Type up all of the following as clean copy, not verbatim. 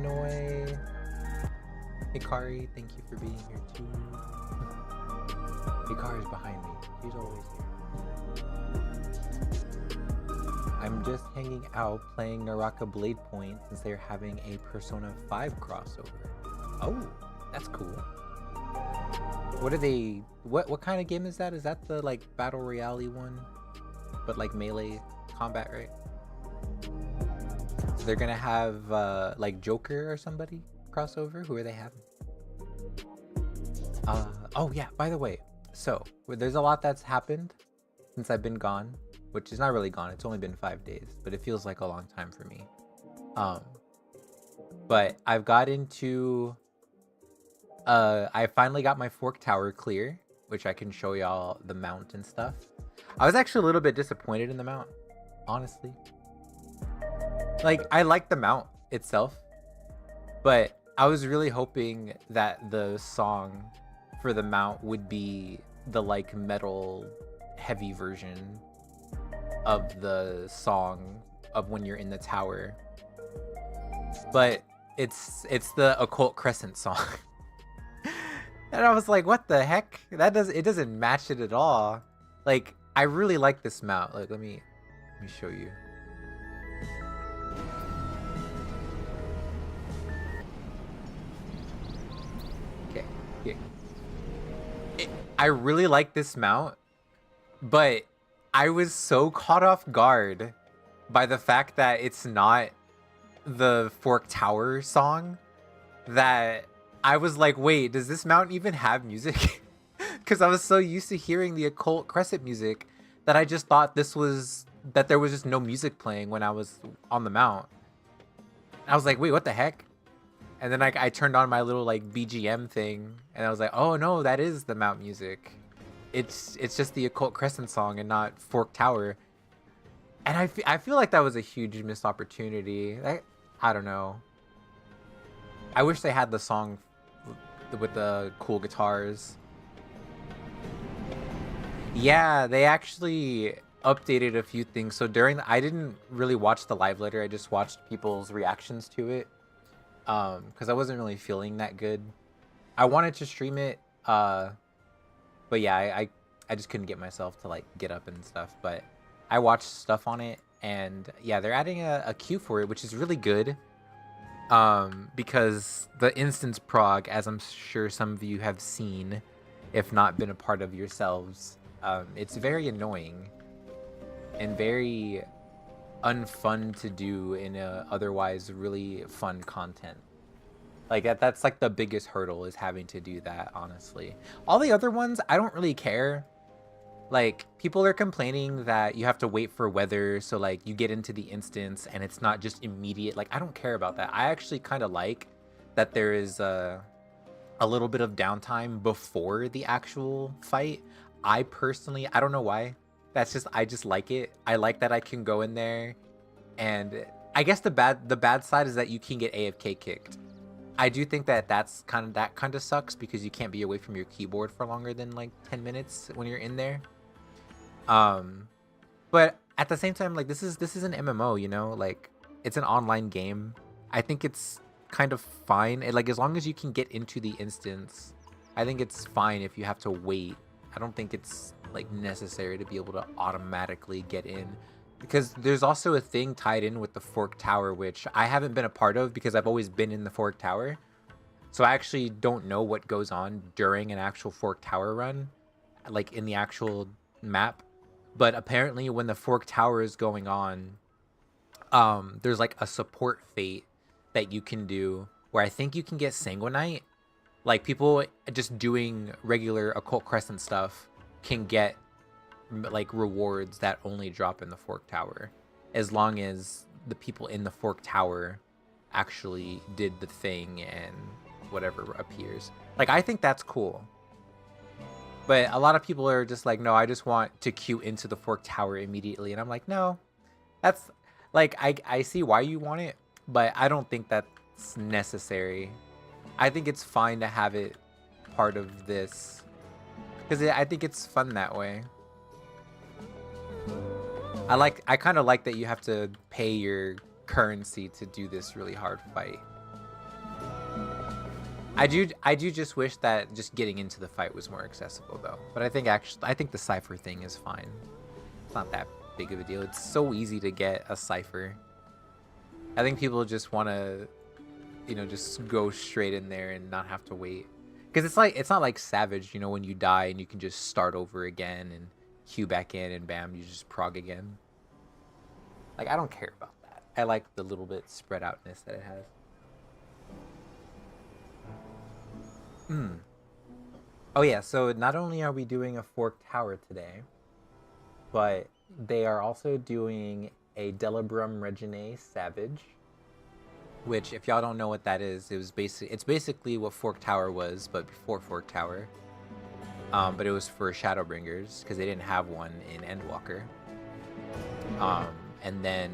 Illinois. Hikari, thank you for being here too. Hikari's behind me. She's always here. I'm just hanging out playing Naraka Blade Point since they're having a Persona 5 crossover. Oh, that's cool. What are they? What kind of game is that? Is that the like battle royale one, but like melee combat, right? So they're gonna have like Joker or somebody crossover. Who are they having? Oh yeah. By the way, so there's a lot that's happened since I've been gone, which is not really gone. It's only been 5 days, but it feels like a long time for me. But I've got into. I finally got my Fork Tower clear, which I can show y'all the mount and stuff. I was actually a little bit disappointed in the mount, honestly. Like, I like the mount itself, but I was really hoping that the song for the mount would be the like metal heavy version of the song of when you're in the tower. But it's the Occult Crescent song. And I was like, what the heck? It doesn't match it at all. Like, I really like this mount. Like, let me show you. Okay, here. I really like this mount, but I was so caught off guard by the fact that it's not the Fork Tower song that I was like, wait, does this mount even have music? Because I was so used to hearing the Occult Crescent music that I just thought that there was just no music playing when I was on the mount. I was like, wait, what the heck? And then I turned on my little like BGM thing, and I was like, oh no, that is the mount music. It's just the Occult Crescent song and not Fork Tower. And I feel like that was a huge missed opportunity. I don't know. I wish they had the song with the cool guitars. Yeah, they actually updated a few things. So I didn't really watch the live letter. I just watched people's reactions to it. Because I wasn't really feeling that good. I wanted to stream it, but yeah, I just couldn't get myself to like get up and stuff. But I watched stuff on it, and yeah, they're adding a queue for it, which is really good. Because the instance prog, as I'm sure some of you have seen, if not been a part of yourselves, it's very annoying and very unfun to do in a otherwise really fun content. Like that's like the biggest hurdle, is having to do that, honestly. All the other ones, I don't really care. Like, people are complaining that you have to wait for weather, so like you get into the instance and it's not just immediate. Like, I don't care about that. I actually kind of like that there is a little bit of downtime before the actual fight. I personally, I don't know why. I just like it. I like that I can go in there, and I guess the bad side is that you can get AFK kicked. I do think that that kind of sucks, because you can't be away from your keyboard for longer than like 10 minutes when you're in there. But at the same time, like, this is an MMO, you know, like, it's an online game. I think it's kind of fine. Like, as long as you can get into the instance, I think it's fine if you have to wait. I don't think it's like necessary to be able to automatically get in, because there's also a thing tied in with the Fork Tower, which I haven't been a part of because I've always been in the Fork Tower. So I actually don't know what goes on during an actual Fork Tower run, like in the actual map. But apparently when the Fork Tower is going on, there's like a support fate that you can do where I think you can get Sanguinite. Like, people just doing regular Occult Crescent stuff can get like rewards that only drop in the Fork Tower, as long as the people in the Fork Tower actually did the thing and whatever appears. Like, I think that's cool. But a lot of people are just like, no, I just want to queue into the Fork Tower immediately. And I'm like, no, that's like, I see why you want it, but I don't think that's necessary. I think it's fine to have it part of this, because I think it's fun that way. I kind of like that you have to pay your currency to do this really hard fight. I do just wish that just getting into the fight was more accessible though. But I think the cipher thing is fine. It's not that big of a deal. It's so easy to get a cipher. I think people just want to, you know, just go straight in there and not have to wait. Because it's not like Savage, you know, when you die and you can just start over again and queue back in and bam, you just prog again. Like, I don't care about that. I like the little bit spread outness that it has. Oh yeah, so not only are we doing a forked tower today, but they are also doing a Delubrum Reginae Savage, which, if y'all don't know what that is, it's basically what Fork Tower was, but before Fork Tower. But it was for Shadowbringers because they didn't have one in Endwalker. And then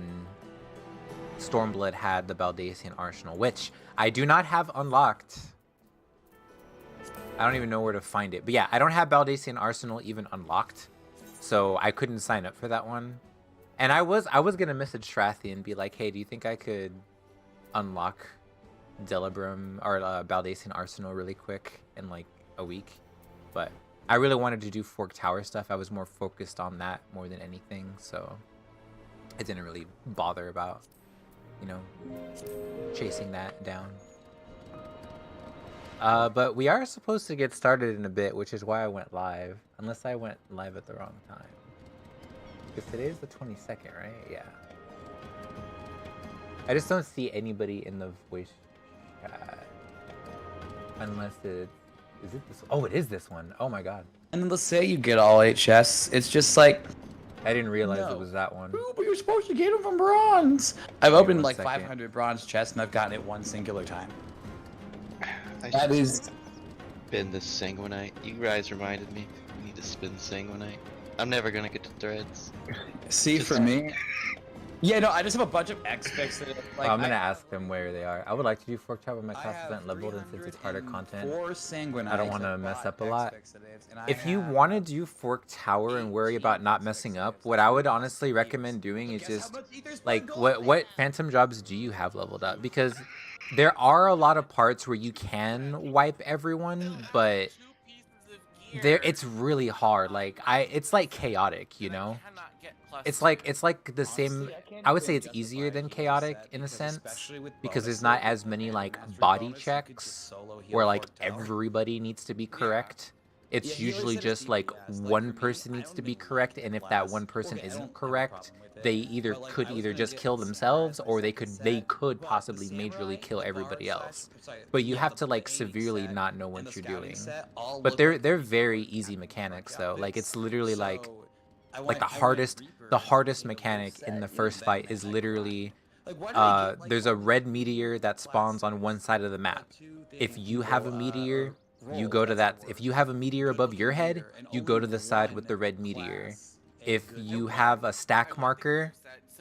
Stormblood had the Baldesion Arsenal, which I do not have unlocked. I don't even know where to find it, but yeah, I don't have Baldesion Arsenal even unlocked, so I couldn't sign up for that one. And I was gonna message Strathy and be like, hey, do you think I could unlock Delubrum or Baldesion Arsenal really quick in like a week? But I really wanted to do Fork Tower stuff. I was more focused on that more than anything, so I didn't really bother about, you know, chasing that down. But we are supposed to get started in a bit, which is why I went live, unless I went live at the wrong time. Because today is the 22nd, right? Yeah. I just don't see anybody in the voice chat. Unless it's... Is it this one? Oh, it is this one. Oh my god. And then let's say you get all 8 chests. It's just like... I didn't realize it was that one. Ooh, but you're supposed to get them from bronze. I've opened like 500 bronze chests and I've gotten it one singular time. That is... Spin the Sanguinite. You guys reminded me. We need to spin Sanguinite. I'm never gonna get to threads. See, for me... Yeah, no, I just have a bunch of X fixes. Like, I'm gonna ask them where they are. I would like to do Fork Tower, but my class isn't leveled, and since it's harder content, I don't want to mess up a lot. If you want to do Fork Tower and worry about not messing up, what I would honestly recommend doing is just, like, what Phantom Jobs do you have leveled up? Because there are a lot of parts where you can wipe everyone, but it's really hard. Like, it's like chaotic, you know? It's like the same. I would say it's easier than chaotic in a sense, because there's not as many like body checks where like everybody needs to be correct. It's usually just like one person needs to be correct, and if that one person isn't correct, they could either just kill themselves, or they could possibly majorly kill everybody else. But you have to like severely not know what you're doing. But they're very easy mechanics though. Like, it's literally like the hardest mechanic in the first fight is literally there's a red meteor that spawns on one side of the map. If you have a meteor, you go to that. If you have a meteor above your head, you go to the side with the red meteor. If you have a stack marker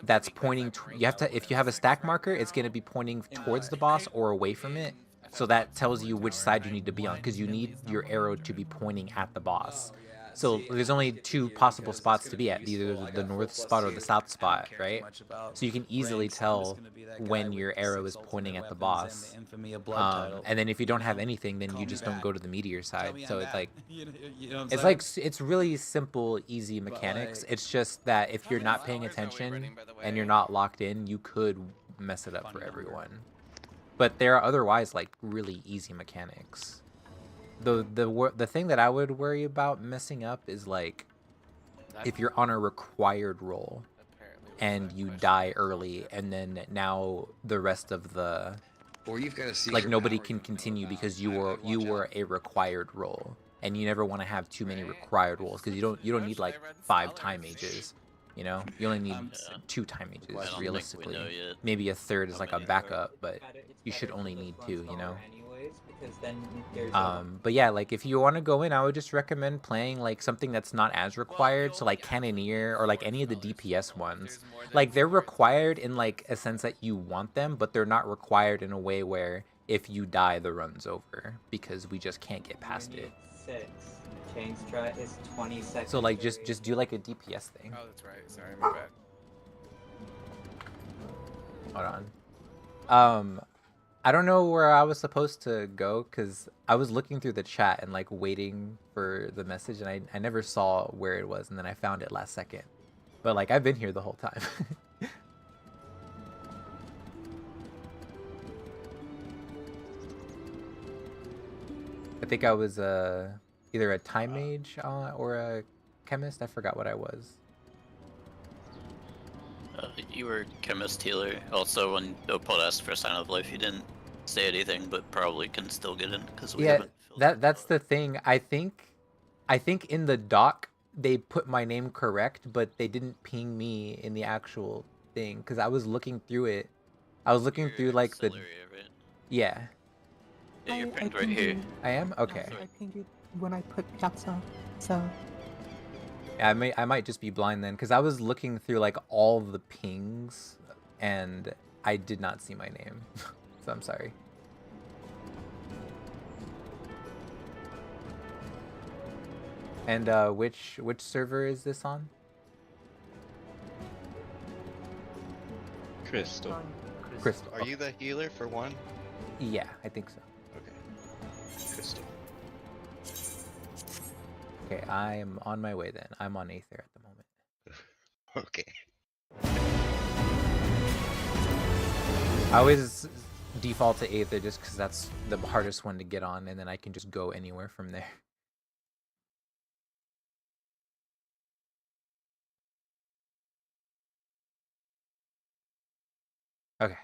that's pointing if you have a stack marker, it's going to be pointing towards the boss or away from it. So that tells you which side you need to be on, because you need your arrow to be pointing at the boss. So there's only 2 possible spots to be at, either the north spot or the south spot, right? So you can easily tell when your arrow is pointing at the boss. And then if you don't have anything, then you just don't go to the meteor side. So it's really simple, easy mechanics. It's just that if you're not paying attention and you're not locked in, you could mess it up for everyone. But there are otherwise like really easy mechanics. The thing that I would worry about messing up is like if you're on a required roll and you die early, and then now the rest of the like nobody can continue because you were a required roll, and you never want to have too many required rolls, because you don't need like 5 time mages, you know? You only need 2 time mages realistically. Maybe a third is like a backup, but you should only need 2, you know? But yeah, like if you want to go in, I would just recommend playing like something that's not as required. So like Cannoneer or like any of the DPS ones. Like, they're required in like a sense that you want them, but they're not required in a way where if you die, the run's over, because we just can't get past it. Chain strut is 20 seconds. So like just do like a DPS thing. Oh, that's right. Sorry, my bad. Hold on. I don't know where I was supposed to go because I was looking through the chat and like waiting for the message, and I never saw where it was, and then I found it last second. But like I've been here the whole time. I think I was either a time mage or a chemist. I forgot what I was. You were chemist healer. Also, when Opal asked for sign of life, you didn't say anything, but probably can still get in because we haven't. That's the thing. I think in the doc they put my name correct, but they didn't ping me in the actual thing because I was looking through it. I was looking through like the Celeria, right? yeah. Yeah, you're pinged right here. I am okay. I pinged you when I put Piazza, so. Yeah, I might just be blind then because I was looking through like all the pings and I did not see my name, so I'm sorry. And which server is this on? Crystal. Crystal. Are you the healer for one? Yeah, I think so. Okay. Crystal. Okay, I am on my way then. I'm on Aether at the moment. Okay. I always default to Aether just because that's the hardest one to get on, and then I can just go anywhere from there. Okay.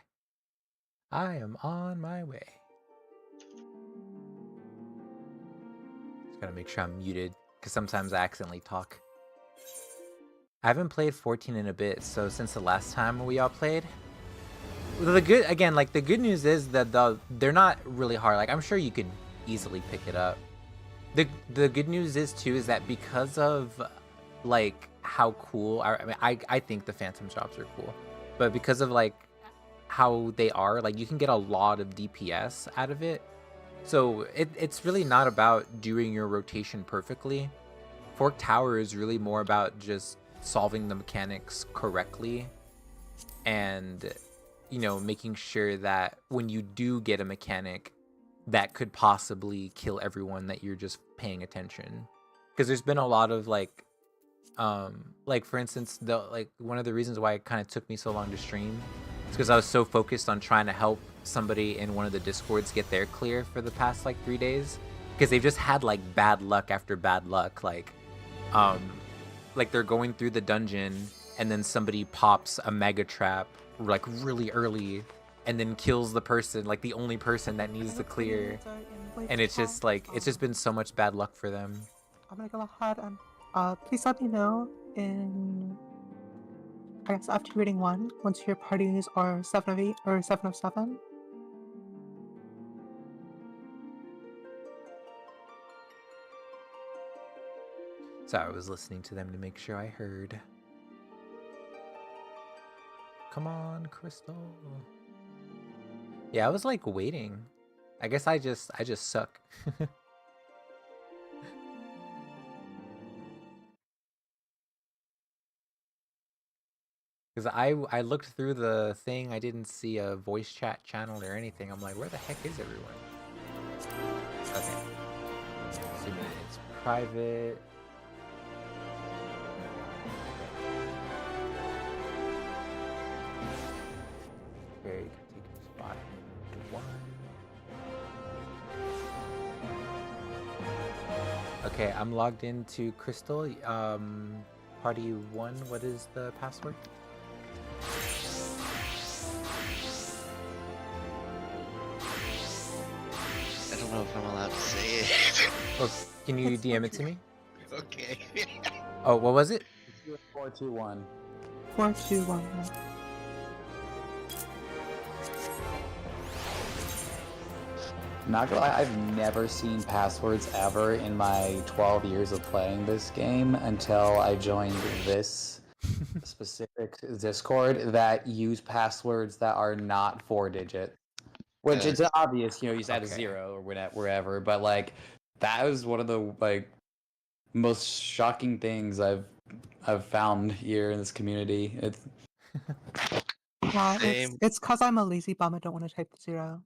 I am on my way. Just gotta make sure I'm muted, because sometimes I accidentally talk. I haven't played 14 in a bit, so since the last time we all played, the good news is that they're not really hard. Like I'm sure you could easily pick it up. The good news is too is that because of like how cool I think the Phantom jobs are cool, but because of like how they are, like you can get a lot of DPS out of it. So it's really not about doing your rotation perfectly. Fork Tower is really more about just solving the mechanics correctly and, you know, making sure that when you do get a mechanic that could possibly kill everyone, that you're just paying attention. Because there's been a lot of like for instance, one of the reasons why it kind of took me so long to stream is because I was so focused on trying to help somebody in one of the Discords get their clear for the past like 3 days, because they've just had like bad luck after bad luck. Like they're going through the dungeon and then somebody pops a mega trap like really early and then kills the person, like the only person that needs the clear, and it's just like it's just been so much bad luck for them. I'm gonna go ahead and please let me know in, I guess, after reading 1 once your parties are 7 of 8 or 7 of 7. Sorry, I was listening to them to make sure I heard. Come on, Crystal. Yeah, I was like waiting. I guess I just suck. Because I looked through the thing, I didn't see a voice chat channel or anything. I'm like, where the heck is everyone? Okay. Assuming it's private. Okay, you can take a spot to 1. Okay, I'm logged into Crystal. Party 1, what is the password? I don't know if I'm allowed to say it. Oh, can you DM it to me? Okay. Oh, what was it? 421. 421. Not gonna lie, I've never seen passwords ever in my 12 years of playing this game until I joined this specific Discord that use passwords that are not 4-digit. Which it's obvious, you know, you just add a 0 or wherever, but like that was one of the like most shocking things I've found here in this community. It's Yeah, it's because I'm a lazy bum. I don't want to type the 0.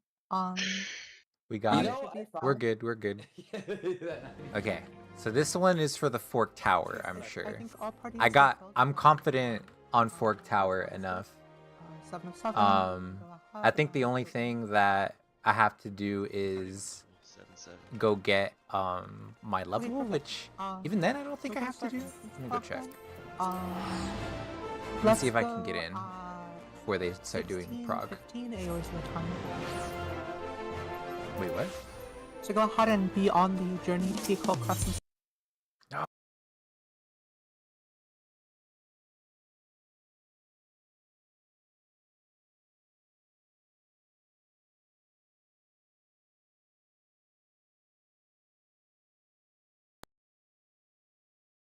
We got You it. know, I We're thought- good. We're good. Okay. So this one is for the Fork Tower, I'm I sure. think all parties I'm confident on Fork Tower enough. 7 of 7. I think the only thing that I have to do is 7-7. go get my level, which even then I don't think I have to do. Let me go check. Let's see if I can get in before they start doing prog. 15 AOs in the time. Wait, what? So go ahead and be on the journey to Cold Crescent.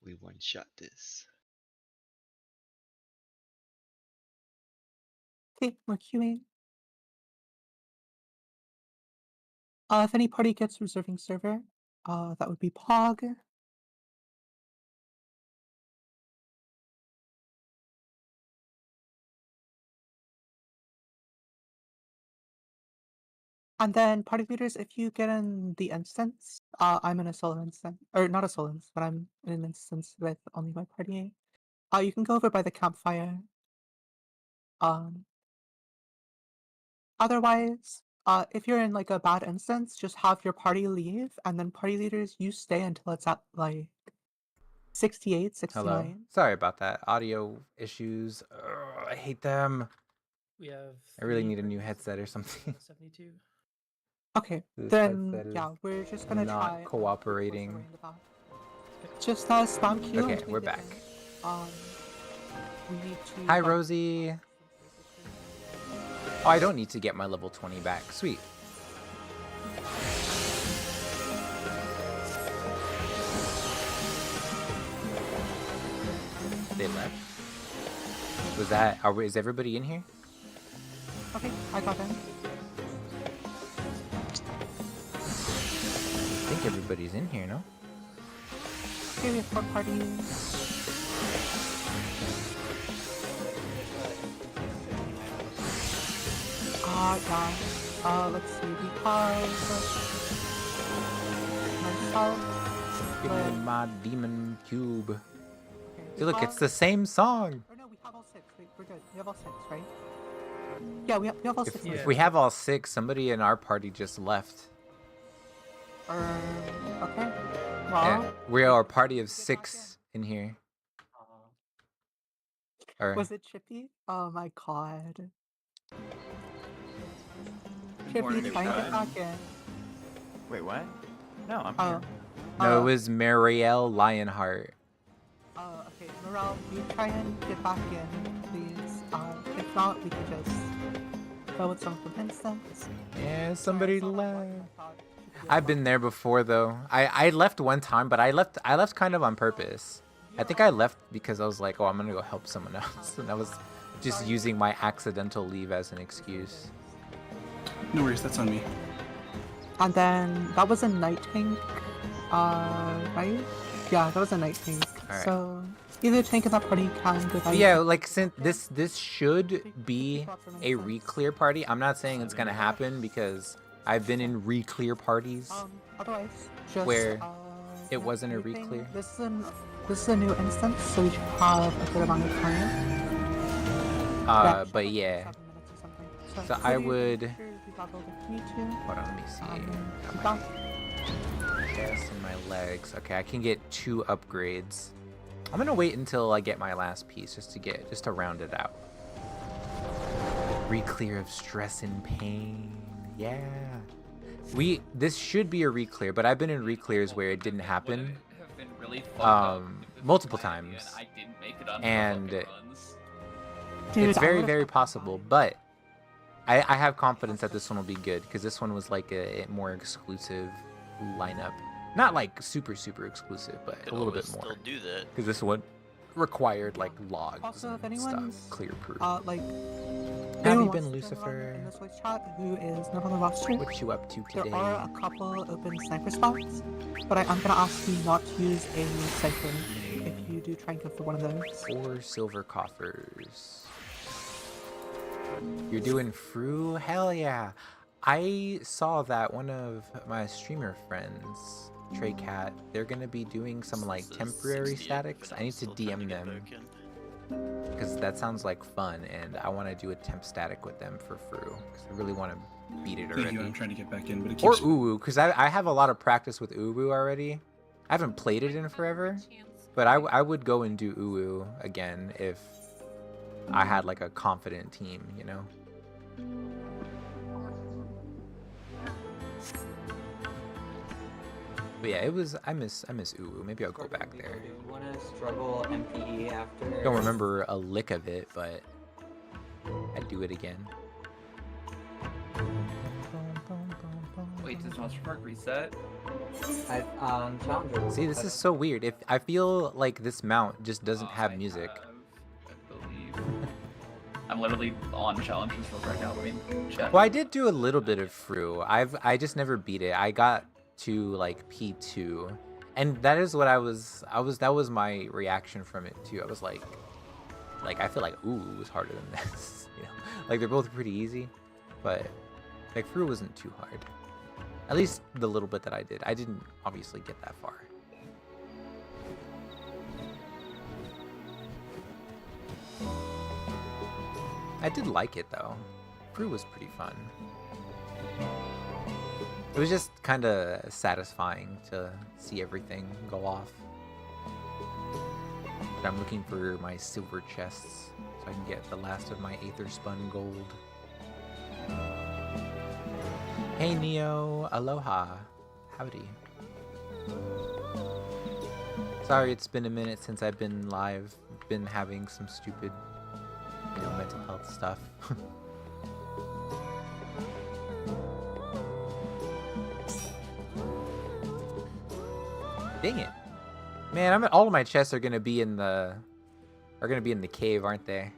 We one-shot this. Okay, we're queuing. If any party gets reserving server, that would be Pog. And then party leaders, if you get in the instance, I'm in a solo instance, or not a solo instance, but I'm in an instance with only my party. You can go over by the campfire. Otherwise, if you're in like a bad instance, just have your party leave, and then party leaders, you stay until it's at like 68, 69. Hello. Sorry about that. Audio issues. Ugh, I hate them. We have. I really 3 need a new parties, headset or something. 72. Okay, This then headset is yeah, we're just gonna not try. cooperating. Work our way into that. Just spam Q. Okay, until we we're get back. in. We need to. Hi, Rosie. Oh, I don't need to get my level 20 back. Sweet. They left. Was that? Is everybody in here? Okay, I got in. I think everybody's in here, no? Okay, we have 4 parties. Yeah. Let's see. We have myself. Give me but- my demon cube. Okay, See, we look, have- it's the same song. Or no, we have all 6. Wait, we're good. We have all 6, right? Yeah, we have all 6. If Yeah. we have all 6, somebody in our party just left. Okay. Well, Yeah, we are a party of 6 in here. Or was it Chippy? Oh my god. Chippy, Morning, try and get everyone. back in. Wait, what? No, I'm Oh. here. no, it was Marielle Lionheart. Okay, Morel, you try and get back in, please. If not, we can just go with some from instance. Yeah, Sorry, somebody I saw that left. one, I thought Chippy I've had been left. there before though. I left one time, but I left kind of on purpose. I think I left because I was like, oh, I'm gonna go help someone else, and I was just using my accidental leave as an excuse. No worries, that's on me. And then that was a night tank, right? Yeah, that was a night tank. Alright. So either tank in that party can go But yeah, like since this should be a re-clear party. I'm not saying it's gonna happen because I've been in re-clear parties. Otherwise, just Where it yeah, wasn't a anything- re-clear. This is a new instance, so we should have a good amount of time. But yeah. 7 minutes or something. So I maybe would. sure we got over if we need to. Hold on, let me see. Keep Got my chest and my legs. Okay, I can get 2 upgrades. I'm gonna wait until I get my last piece just to round it out. Re-clear of stress and pain. Yeah. This should be a re-clear, but I've been in re-clears where it didn't happen. Multiple times. And Dude, it's I very, would've very thought possible, mine. but I have confidence that this one will be good because this one was like a more exclusive lineup. Not like super exclusive, but Could a little always bit more. still do that. Because this one required like logs Also, if and anyone's, stuff, clear proof. Like, Have anyone you been, wants to run Lucifer? in this voice chat who is not on the roster, What you up to there today? are a couple open sniper spots, but I'm gonna ask you not to use a sniper if you do try and go for one of those. 4 silver coffers. You're doing Fru? Hell yeah. I saw that one of my streamer friends, Trey Cat, they're gonna be doing some like This is temporary 68, statics. but I I'm need to still trying DM get them back in. because that sounds like fun, and I want to do a temp static with them for Fru because I really want to beat it Thank already. you. I'm trying to get back in, but it Or keeps. Uwu, because I have a lot of practice with Uwu already. I haven't played it in forever, but I would go and do Uwu again if I had like a confident team, you know. But yeah, it was. I miss Uwu. Maybe I'll go back there. Do you want to struggle MPE after? Don't remember a lick of it, but I'd do it again. Wait, does Monster Park reset? Challenger. See, this is so weird. If I feel like this mount just doesn't have music. I believe. I'm literally on Challengers right now. I mean, chat. Well, I did do a little bit of Fru. I just never beat it. I got to like P2, and that is what that was my reaction from it too. I was like I feel like Uwu was harder than this. You know, like they're both pretty easy, but like Fru wasn't too hard. At least the little bit that I did. I didn't obviously get that far. I did like it though. Fru was pretty fun. It was just kind of satisfying to see everything go off. But I'm looking for my silver chests so I can get the last of my Aether Spun gold. Hey Neo, aloha. Howdy. Sorry it's been a minute since I've been live. Been having some stupid, you know, mental health stuff. Dang it. Man, all of my chests are gonna be in the cave, aren't they?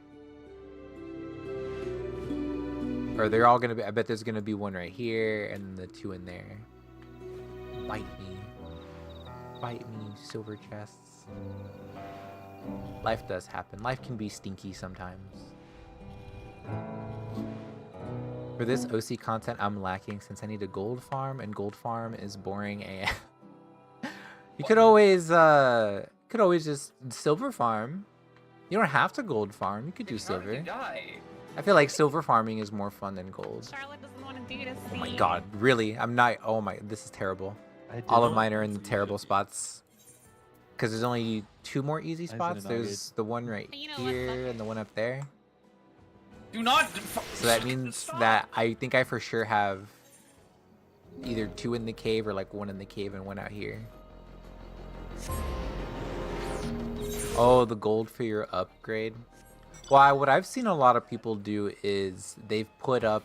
Or they're all gonna be. I bet there's gonna be one right here and the two in there. Bite me, silver chests. Life does happen. Life can be stinky sometimes. For this OC content, I'm lacking since I need a gold farm, and gold farm is boring AF. You could always just silver farm. You don't have to gold farm. You could do silver. I feel like silver farming is more fun than gold. Charlotte doesn't want to do this. Oh my god, really? I'm not. Oh my, this is terrible. All of mine are in the terrible spots. Because there's only 2 more easy spots. There's the one right here and the one up there. Do not. So that means that I think I for sure have either 2 in the cave or like 1 in the cave and 1 out here. Oh, the gold for your upgrade. Well, what I've seen a lot of people do is they've put up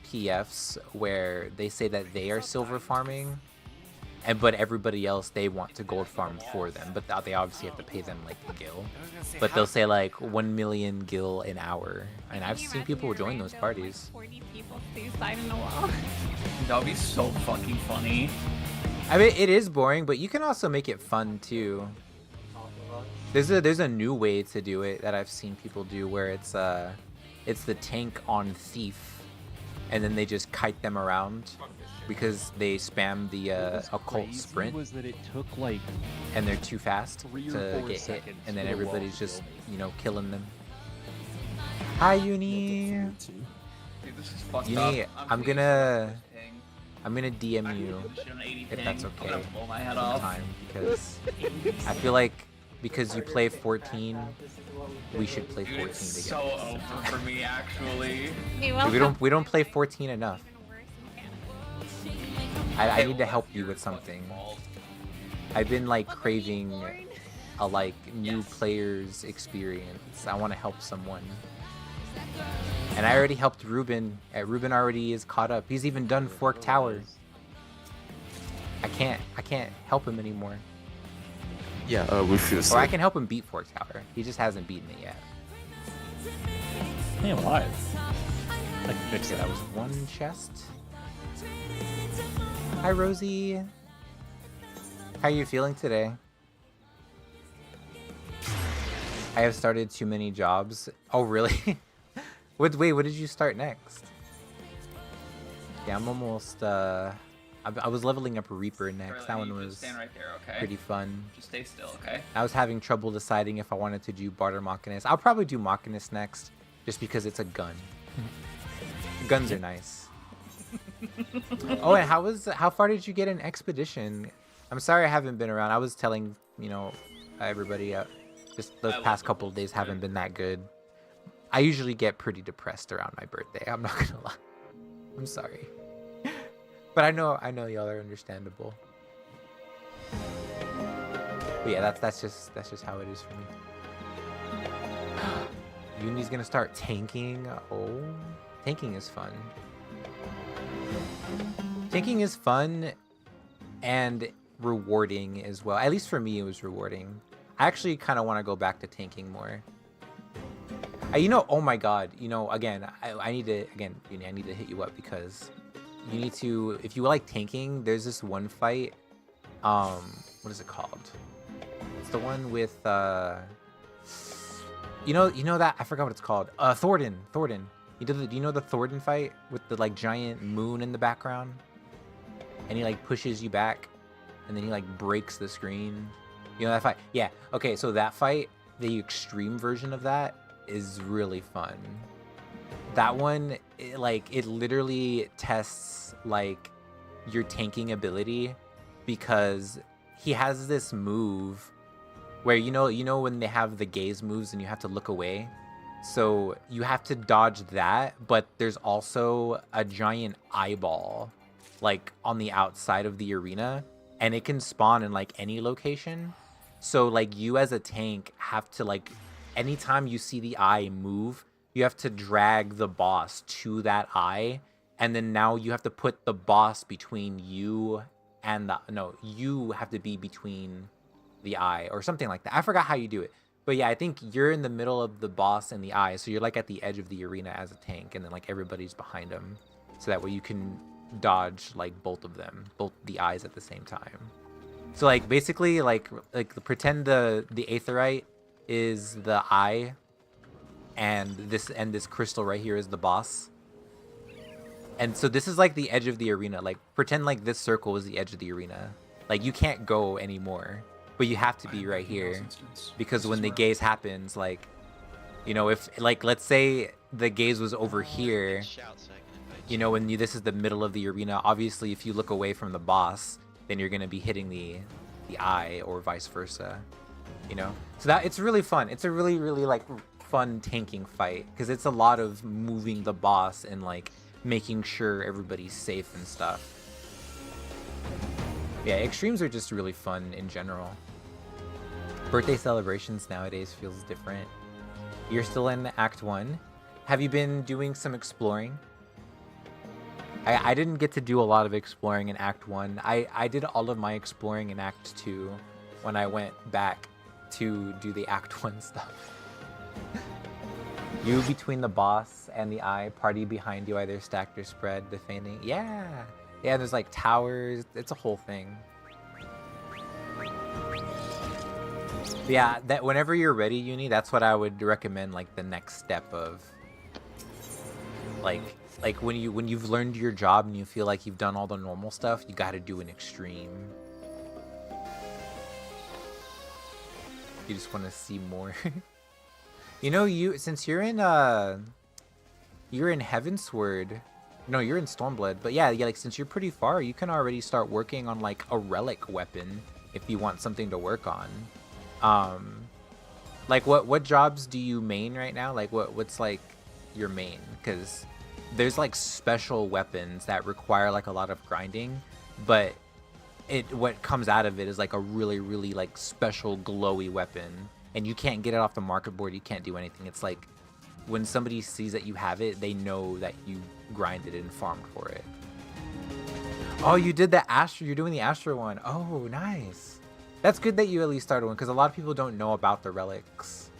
PFs where they say that they are silver farming, but everybody else they want to gold farm for them, but they obviously have to pay them like the gil. But they'll say like 1 million gil an hour, and I've seen people join those parties. 40 people suicide in a wall. That would be so fucking funny. I mean, it is boring, but you can also make it fun too. There's a new way to do it that I've seen people do where it's the tank on thief, and then they just kite them around because they spam the occult sprint. Was that it took like and they're too fast 3 or to 4 get hit, seconds and then for the wall everybody's to just go. Killing them. Hi Uni. Dude, this is fucked Uni, up. I'm gonna DM you if that's I'm okay. gonna blow my head off. Sometime, because I feel like because you play 14, we should play 14 Dude, it's together. so over for me actually. We don't play 14 enough. I need to help you with something. I've been like craving a like new player's experience. I want to help someone. And I already helped Ruben. Ruben already is caught up. He's even done Fork Tower. I can't help him anymore. Yeah, we should. Or I can help him beat Fork Tower. He just hasn't beaten it yet. Hey, alive. I can fix Okay, that. that was 1 chest. Hi Rosie. How are you feeling today? I have started too many jobs. Oh really? Wait, what did you start next? Yeah, I'm almost. I was leveling up Reaper next. That Charlie, one you was just stand right there, okay? pretty fun. Just stay still, okay? I was having trouble deciding if I wanted to do Barter Machinist. I'll probably do Machinist next, just because it's a gun. Guns are nice. Oh, and how far did you get in Expedition? I'm sorry I haven't been around. I was telling, everybody, just the past couple of days haven't been that good. I usually get pretty depressed around my birthday. I'm not gonna lie. I'm sorry. But I know y'all are understandable. But yeah, that's just how it is for me. Uni's gonna start tanking. Oh, tanking is fun. Tanking is fun and rewarding as well. At least for me, it was rewarding. I actually kind of want to go back to tanking more. Oh my god, again, I need to hit you up because you need to, if you like tanking, there's this one fight, what is it called? It's the one with, that, I forgot what it's called. Thornton. Do you know the Thornton fight with the, like, giant moon in the background? And he, like, pushes you back, and then he, like, breaks the screen. You know that fight? Yeah, okay, so that fight, the extreme version of that, is really fun. That one, it literally tests like your tanking ability, because he has this move where when they have the gaze moves and you have to look away, so you have to dodge that, but there's also a giant eyeball like on the outside of the arena, and it can spawn in like any location. So like you as a tank have to, like, anytime you see the eye move, you have to drag the boss to that eye, and then now you have to put the boss between you and you have to be between the eye or something like that. I forgot how you do it. But yeah, I think you're in the middle of the boss and the eye, so you're like at the edge of the arena as a tank, and then like everybody's behind him, so that way you can dodge like both of them, both the eyes at the same time. So like basically like pretend the Aetherite is the eye, and this crystal right here is the boss. And so this is like the edge of the arena. Like pretend like this circle is the edge of the arena. Like you can't go anymore, but you have to be right here, because when the gaze happens, like, if like let's say the gaze was over here, when this is the middle of the arena, obviously if you look away from the boss, then you're gonna be hitting the eye, or vice versa. So that it's really fun. It's a really like fun tanking fight, because it's a lot of moving the boss and like making sure everybody's safe and stuff. Yeah, extremes are just really fun in general. Birthday celebrations nowadays feels different. You're still in Act 1. Have you been doing some exploring? I didn't get to do a lot of exploring in Act 1. I did all of my exploring in Act 2 when I went back to do the Act 1 stuff. You between the boss and the eye, party behind you, either stacked or spread, defending. Yeah, there's like towers. It's a whole thing. But yeah, that whenever you're ready, Uni, that's what I would recommend. Like the next step of like when you've learned your job and you feel like you've done all the normal stuff, you got to do an extreme. You just want to see more. Since you're in Heavensward, no, you're in Stormblood, but yeah, like since you're pretty far, you can already start working on like a relic weapon if you want something to work on. Like what jobs do you main right now? Like what's like your main? Because there's like special weapons that require like a lot of grinding, but what comes out of it is like a really like special glowy weapon, and you can't get it off the market board. You can't do anything. It's like when somebody sees that you have it, they know that you grinded and farmed for it. Oh, you did the Astro. You're doing the Astro one. Oh, nice. That's good that you at least started one, because a lot of people don't know about the relics.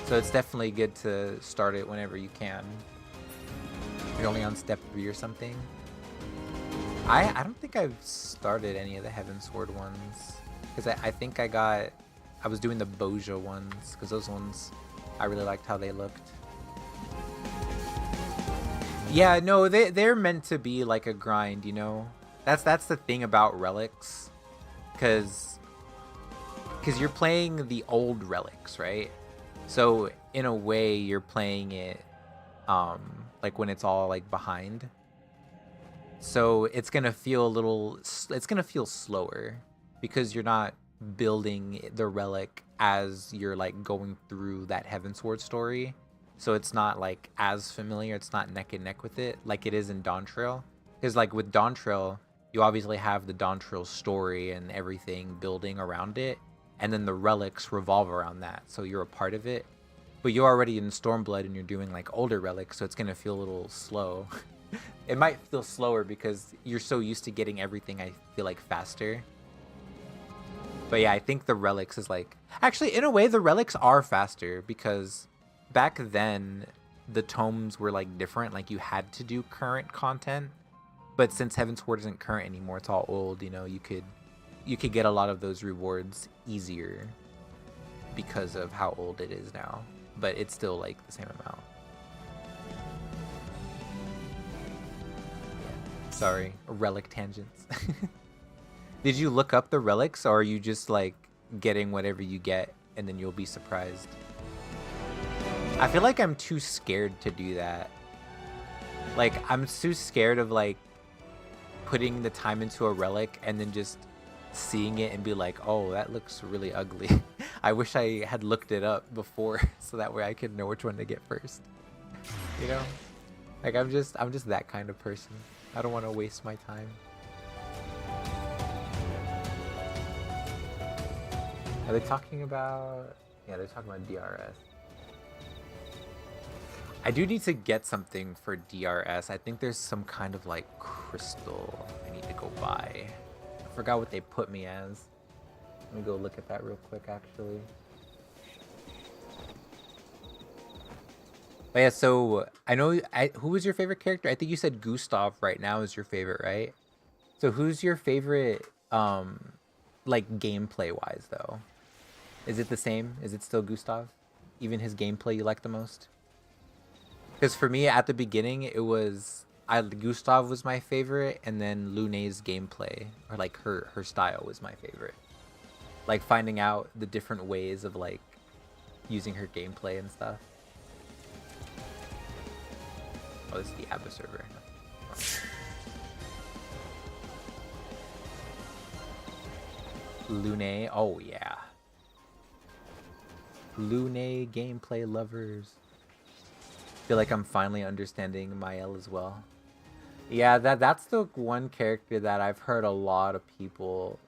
So it's definitely good to start it whenever you can. You're only on step 3 or something. I don't think I've started any of the Heavensward ones, because I think I was doing the Boja ones, because those ones I really liked how they looked. Yeah, no, they're meant to be like a grind, you know? That's the thing about relics. Cause you're playing the old relics, right? So in a way you're playing it like when it's all like behind. So it's gonna feel it's gonna feel slower because you're not building the relic as you're like going through that Heavensward story. So it's not like as familiar, it's not neck and neck with it like it is in Dawn Trail. Because like with Dawn Trail, you obviously have the Dawn Trail story and everything building around it, and then the relics revolve around that, so you're a part of it. But you're already in Stormblood and you're doing like older relics, so it's gonna feel a little slow. It might feel slower because you're so used to getting everything, I feel like, faster. But yeah, I think the relics is like... Actually, in a way, the relics are faster because back then, the tomes were like different. Like you had to do current content. But since Heavensward isn't current anymore, it's all old, you know, you could get a lot of those rewards easier because of how old it is now. But it's still like the same amount. Sorry, relic tangents. Did you look up the relics, or are you just like getting whatever you get and then you'll be surprised? I feel like I'm too scared to do that. Like I'm too scared of like putting the time into a relic and then just seeing it and be like, oh, that looks really ugly. I wish I had looked it up before so that way I could know which one to get first. You know? Like I'm just that kind of person. I don't want to waste my time. Are they talking about... Yeah, they're talking about DRS. I do need to get something for DRS. I think there's some kind of like crystal I need to go buy. I forgot what they put me as. Let me go look at that real quick, actually. But yeah, so I know... who was your favorite character? I think you said Gustav right now is your favorite, right? So who's your favorite, like gameplay-wise, though? Is it the same? Is it still Gustav? Even his gameplay you like the most? Because for me, at the beginning, it was... Gustav was my favorite, and then Lune's gameplay, or like her style was my favorite. Like finding out the different ways of like using her gameplay and stuff. Oh, this is the Abba server. Lune, oh yeah. Lune gameplay lovers. Feel like I'm finally understanding Mael as well. Yeah, that's the one character that I've heard a lot of people,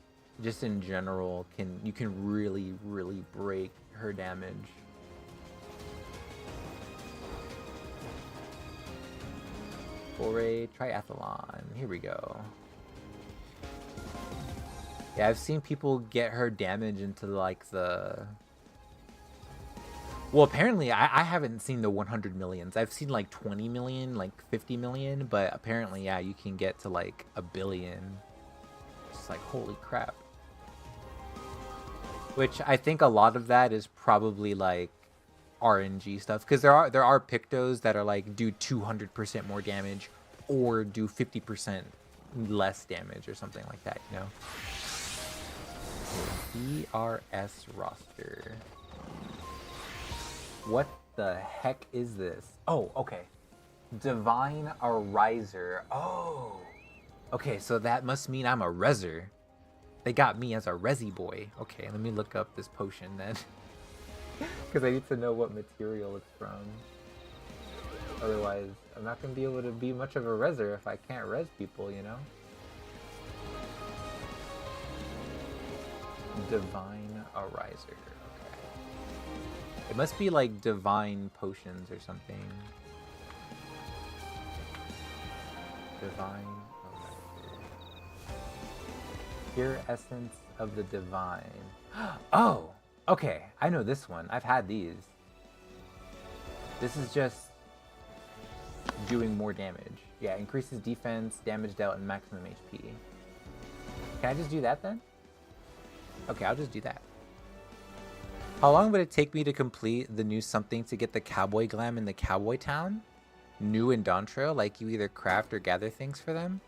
just in general, you can really break her damage. For a triathlon, here we go. Yeah, I've seen people get her damage into like the... Well, apparently, I haven't seen the 100 millions. I've seen like 20 million, like 50 million, but apparently, yeah, you can get to like 1 billion. It's like, holy crap. Which I think a lot of that is probably like RNG stuff, because there are Pictos that are like do 200% more damage or do 50% less damage or something like that, you know? DRS roster. What the heck is this? Oh, okay. Divine Ariser. Oh. Okay, so that must mean I'm a reser. They got me as a resi boy. Okay, let me look up this potion then. Because I need to know what material it's from. Otherwise, I'm not going to be able to be much of a reser if I can't res people, you know? Divine Ariser. It must be like divine potions or something. Divine. Pure essence of the divine. Oh! Okay, I know this one. I've had these. This is just doing more damage. Yeah, increases defense, damage dealt, and maximum HP. Can I just do that then? Okay, I'll just do that. How long would it take me to complete the new something to get the cowboy glam in the cowboy town? new in Dawn Trail, like you either craft or gather things for them.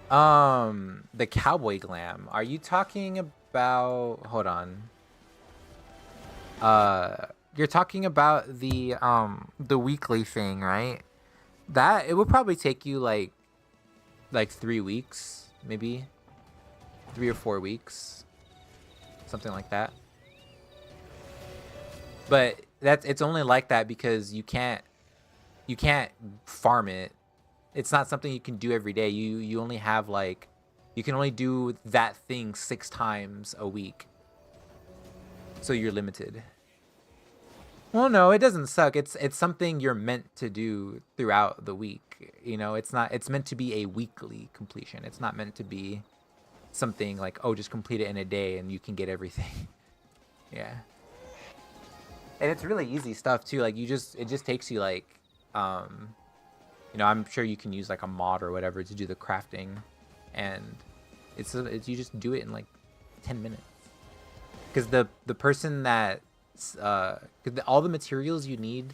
The cowboy glam. Are you talking about? Hold on. You're talking about the weekly thing, right? That it would probably take you like 3 weeks, maybe 3 or 4 weeks, something like that. But it's only like that because you can't farm it. It's not something you can do every day. You only have like, you can only do that thing 6 times a week. So you're limited. Well, no, it doesn't suck. It's something you're meant to do throughout the week. You know, it's meant to be a weekly completion. It's not meant to be something like, oh, just complete it in a day and you can get everything. Yeah. And it's really easy stuff too. Like it just takes you like, you know, I'm sure you can use like a mod or whatever to do the crafting, and it's you just do it in like 10 minutes. Because the person that, all the materials you need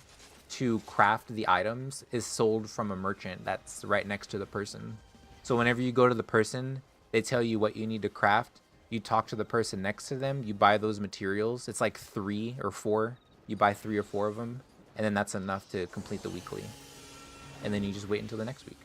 to craft the items is sold from a merchant that's right next to the person. So whenever you go to the person, they tell you what you need to craft. You talk to the person next to them. You buy those materials. It's like 3 or 4. You buy 3 or 4 of them, and then that's enough to complete the weekly. And then you just wait until the next week.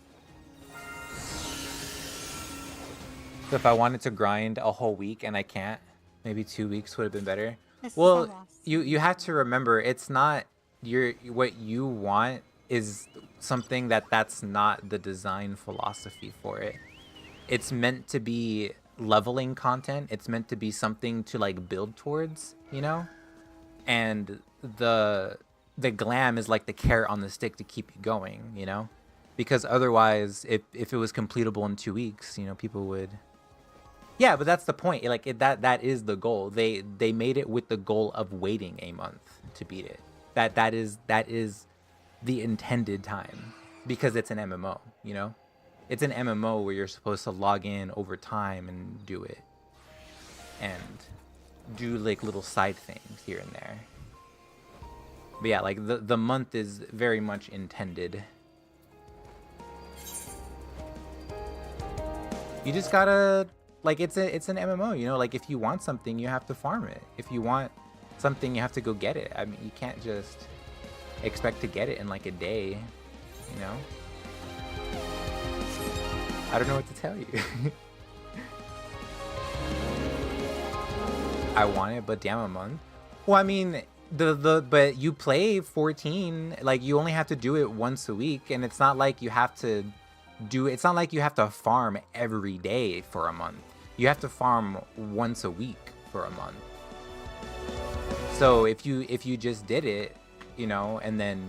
So if I wanted to grind a whole week and I can't, maybe 2 weeks would have been better. Well, you have to remember, it's not what you want is something that's not the design philosophy for it. It's meant to be leveling content. It's meant to be something to like build towards, you know? And the glam is like the carrot on the stick to keep you going, you know? Because otherwise, if it was completable in 2 weeks, you know, people would. Yeah, but that's the point. Like that is the goal. They made it with the goal of waiting a month to beat it. That is the intended time, because it's an MMO, you know? It's an MMO where you're supposed to log in over time and do it. And do like little side things here and there. But yeah, like the month is very much intended. You just gotta, like, it's an MMO, you know? Like if you want something, you have to farm it. If you want something, you have to go get it. I mean, you can't just expect to get it in like a day, you know? I don't know what to tell you. I want it, but damn, a month. Well, I mean, but you play 14, like you only have to do it once a week, and it's not like you have to it's not like you have to farm every day for a month. You have to farm once a week for a month. So if you just did it, you know, and then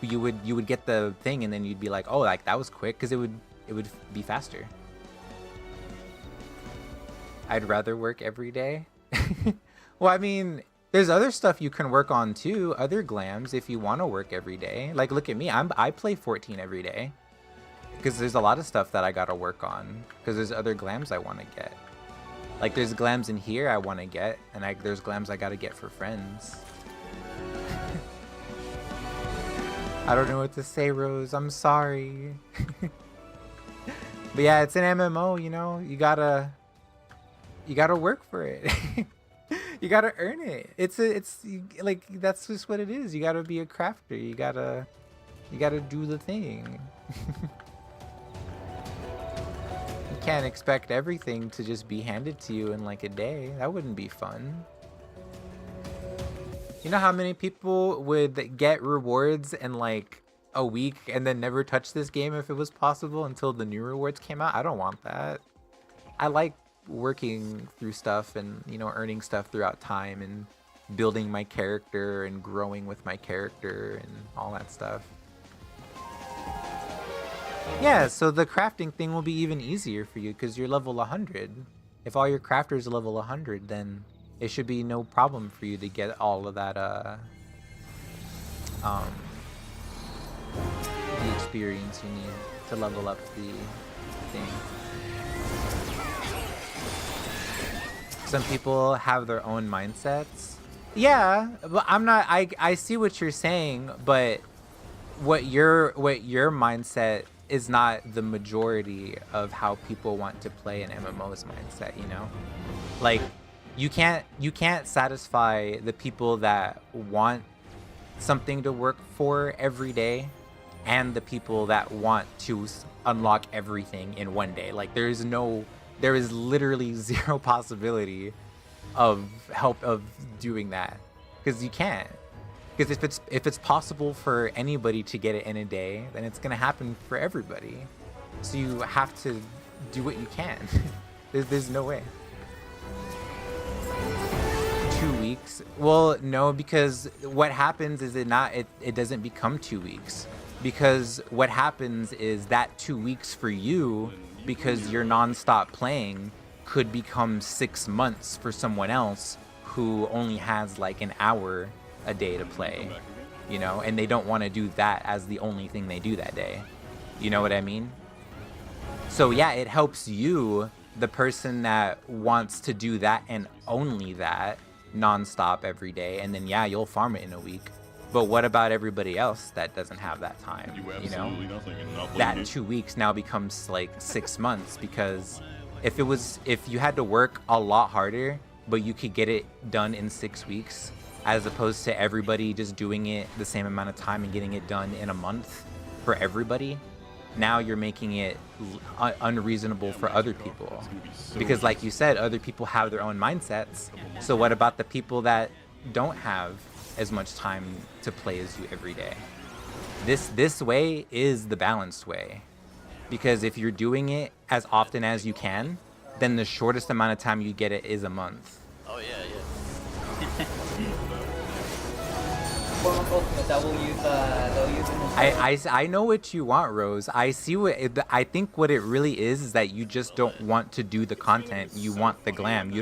you would get the thing, and then you'd be like, oh, like that was quick, because it would be faster. I'd rather work every day. Well, I mean, there's other stuff you can work on too, other glams, if you want to work every day. Like, look at me, I play 14 every day, because there's a lot of stuff that I gotta work on, because there's other glams I want to get. Like, there's glams in here I want to get, and there's glams I gotta get for friends. I don't know what to say, Rose. I'm sorry. But yeah, it's an MMO, you know? You gotta work for it. You gotta earn it. It's like, that's just what it is. You gotta be a crafter. You gotta do the thing. You can't expect everything to just be handed to you in like a day. That wouldn't be fun. You know how many people would get rewards in like a week and then never touch this game if it was possible until the new rewards came out? I don't want that. I like working through stuff and, you know, earning stuff throughout time and building my character and growing with my character and all that stuff. Yeah, so the crafting thing will be even easier for you because you're level 100. If all your crafters are level 100, then it should be no problem for you to get all of that the experience you need to level up the thing. Some people have their own mindsets. Yeah, but I'm not, I see what you're saying, but what your mindset is not the majority of how people want to play an MMO's mindset, you know? Like you can't satisfy the people that want something to work for every day and the people that want to unlock everything in one day. Like there is literally zero possibility of doing that, because you can't. Because if it's possible for anybody to get it in a day, then it's gonna happen for everybody. So you have to do what you can. There's no way. 2 weeks? Well, no, because what happens is it doesn't become 2 weeks. Because what happens is that 2 weeks for you, because you're nonstop playing, could become 6 months for someone else who only has like an hour a day to play, you know, and they don't want to do that as the only thing they do that day. You know what I mean? So yeah, it helps you, the person that wants to do that and only that nonstop every day, and then yeah, you'll farm it in a week. But what about everybody else that doesn't have that time? You know, that 2 weeks now becomes like 6 months, because if you had to work a lot harder, but you could get it done in 6 weeks, as opposed to everybody just doing it the same amount of time and getting it done in a month for everybody, now you're making it unreasonable for other people. Because like you said, other people have their own mindsets. So what about the people that don't have as much time to play as you every day? This way is the balanced way. Because if you're doing it as often as you can, then the shortest amount of time you get it is a month. Oh yeah. I know what you want, Rose. I think what it really is that you just don't want to do the content. You want the glam. You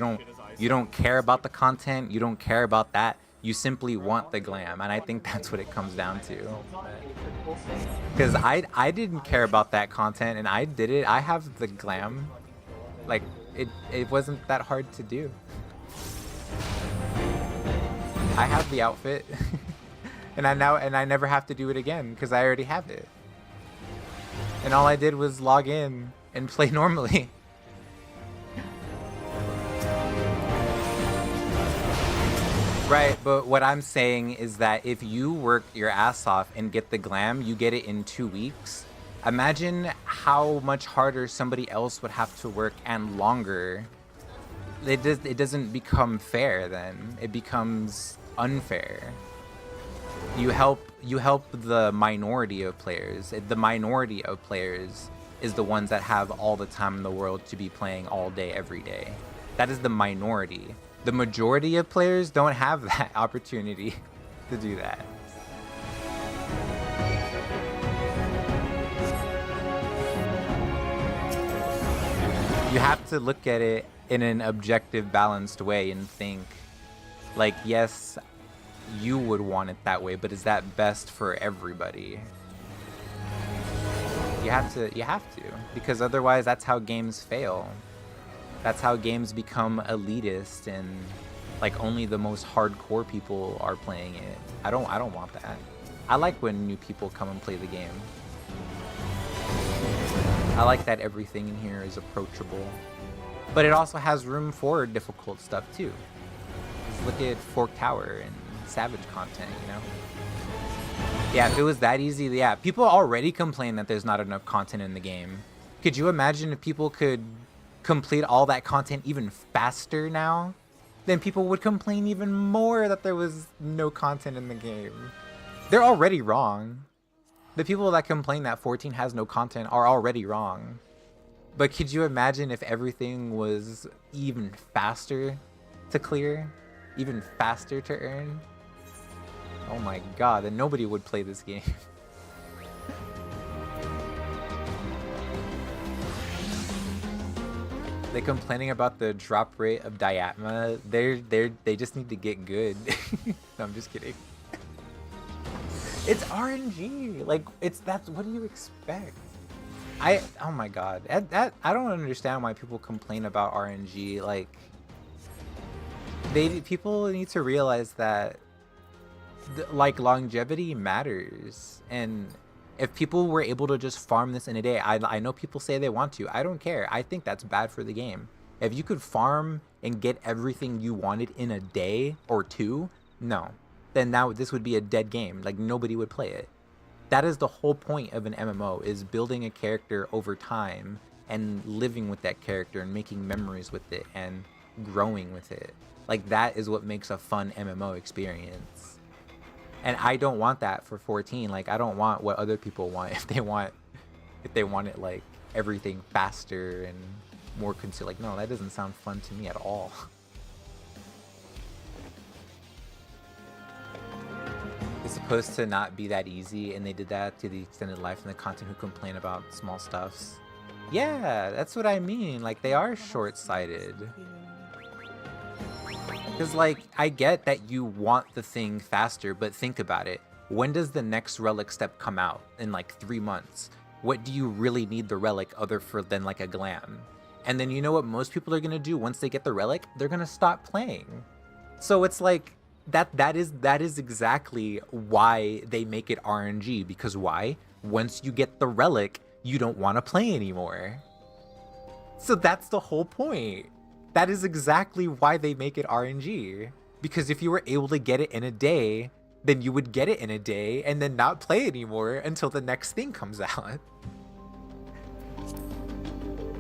don't care about the content. You don't care about that. You simply want the glam, and I think that's what it comes down to. Because I didn't care about that content, and I did it. I have the glam. Like it wasn't that hard to do. I have the outfit. And I never have to do it again because I already have it. And all I did was log in and play normally. Right, but what I'm saying is that if you work your ass off and get the glam, you get it in 2 weeks. Imagine how much harder somebody else would have to work and longer. It doesn't become fair then. It becomes unfair. You help the minority of players. The minority of players is the ones that have all the time in the world to be playing all day, every day. That is the minority. The majority of players don't have that opportunity to do that. You have to look at it in an objective, balanced way and think, like, yes, you would want it that way, but is that best for everybody? You have to, because otherwise that's how games fail. That's how games become elitist and like only the most hardcore people are playing it. I don't want that. I like when new people come and play the game. I like that everything in here is approachable. But it also has room for difficult stuff too. Just look at Fork Tower and Savage content, you know? Yeah, if it was that easy, yeah. People already complain that there's not enough content in the game. Could you imagine if people could complete all that content even faster now? Then people would complain even more that there was no content in the game. They're already wrong. The people that complain that 14 has no content are already wrong. But could you imagine if everything was even faster to clear? Even faster to earn? Oh my god, then nobody would play this game. They're complaining about the drop rate of Diatma. They just need to get good. No, I'm just kidding. It's RNG. Like, that's what do you expect? Oh my god. I don't understand why people complain about RNG. Like, people need to realize that like longevity matters, and if people were able to just farm this in a day, I know people say they want to. I don't care. I think that's bad for the game. If you could farm and get everything you wanted in a day or two, no, then now this would be a dead game. Like nobody would play it. That is the whole point of an MMO, is building a character over time and living with that character and making memories with it and growing with it. Like that is what makes a fun MMO experience. And I don't want that for 14. Like I don't want what other people want. If they want it like everything faster and more like no, that doesn't sound fun to me at all. It's supposed to not be that easy, and they did that to the extended life and the content who complain about small stuffs. Yeah, that's what I mean. Like they are short-sighted. Because like I get that you want the thing faster, but think about it. When does the next relic step come out? In like 3 months. What do you really need the relic other than like a glam? And then you know what most people are gonna do once they get the relic? They're gonna stop playing. So it's like that is exactly why they make it RNG. Because why? Once you get the relic, you don't want to play anymore. So that's the whole point. That is exactly why they make it RNG. Because if you were able to get it in a day, then you would get it in a day and then not play anymore until the next thing comes out.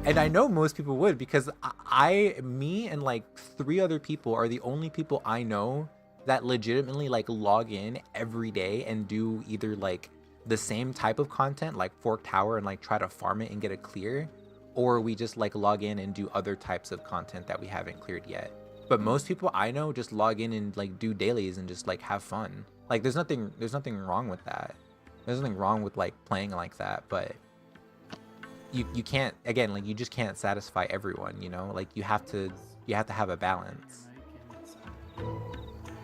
And I know most people would, because me and like 3 other people are the only people I know that legitimately like log in every day and do either like the same type of content like Fork Tower and like try to farm it and get it clear, or we just like log in and do other types of content that we haven't cleared yet. But most people I know just log in and like do dailies and just like have fun. Like there's nothing wrong with that. There's nothing wrong with like playing like that, but you can't, again, like you just can't satisfy everyone, you know? Like you have to have a balance.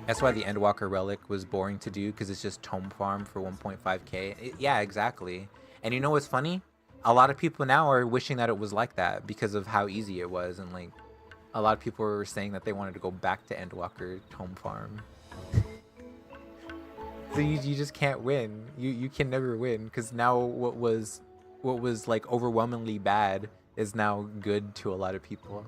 That's why the Endwalker relic was boring to do, because it's just tome farm for 1.5k. Yeah, exactly. And you know what's funny? A lot of people now are wishing that it was like that because of how easy it was, and like a lot of people were saying that they wanted to go back to Endwalker tome farm. So you just can't win. You can never win, because now what was like overwhelmingly bad is now good to a lot of people.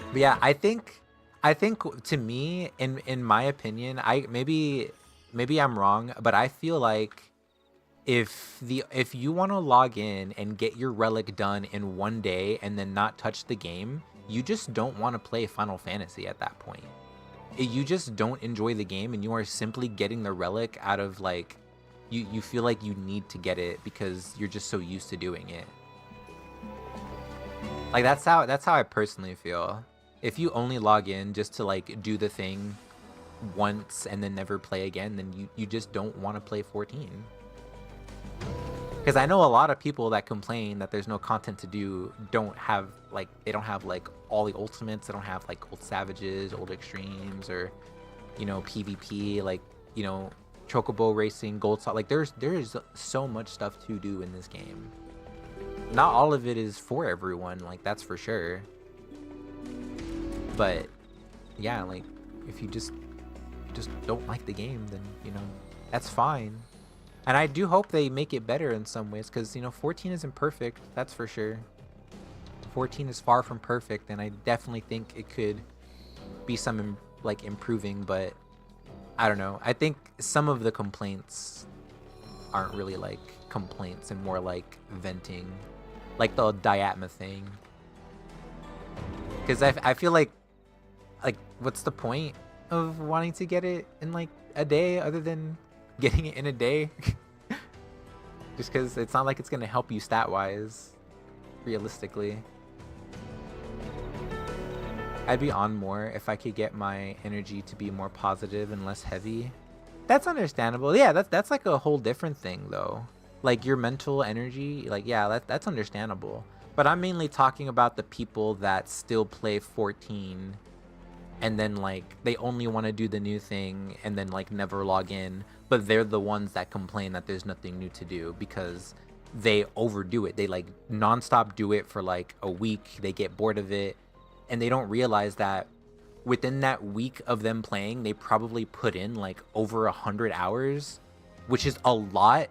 But yeah, I think to me, in my opinion, maybe I'm wrong, but I feel like if you want to log in and get your relic done in 1 day and then not touch the game, you just don't want to play Final Fantasy at that point. You just don't enjoy the game, and you are simply getting the relic out of like you feel like you need to get it because you're just so used to doing it. Like that's how I personally feel. If you only log in just to like do the thing once and then never play again, then you just don't want to play 14. Because I know a lot of people that complain that there's no content to do they don't have like all the ultimates. They don't have like old savages, old extremes, or you know, PvP, like, you know, chocobo racing, gold salt. Like there's so much stuff to do in this game. Not all of it is for everyone, like that's for sure. But yeah, like if you just don't like the game, then you know, that's fine. And I do hope they make it better in some ways, because you know, 14 isn't perfect, that's for sure. 14 is far from perfect, and I definitely think it could be some like improving, but I don't know. I think some of the complaints aren't really like complaints and more like venting, like the Diatma thing. Because I feel like what's the point of wanting to get it in like a day other than getting it in a day? Just because it's not like it's going to help you stat wise, realistically. I'd be on more if I could get my energy to be more positive and less heavy. That's understandable. Yeah, that's like a whole different thing though. Like your mental energy, like yeah, that's understandable. But I'm mainly talking about the people that still play 14 and then like they only want to do the new thing and then like never log in, but they're the ones that complain that there's nothing new to do because they overdo it. They like nonstop do it for like a week, they get bored of it, and they don't realize that within that week of them playing, they probably put in like over 100 hours, which is a lot.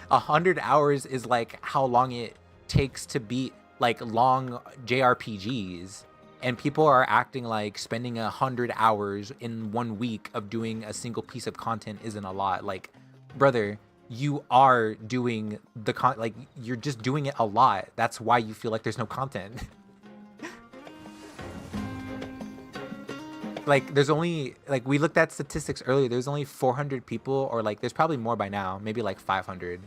100 hours is like how long it takes to beat like long JRPGs, and people are acting like spending 100 hours in 1 week of doing a single piece of content isn't a lot. Like, brother, you are doing the like you're just doing it a lot. That's why you feel like there's no content. Like, there's only, like, we looked at statistics earlier, there's only 400 people, or like there's probably more by now, maybe like 500,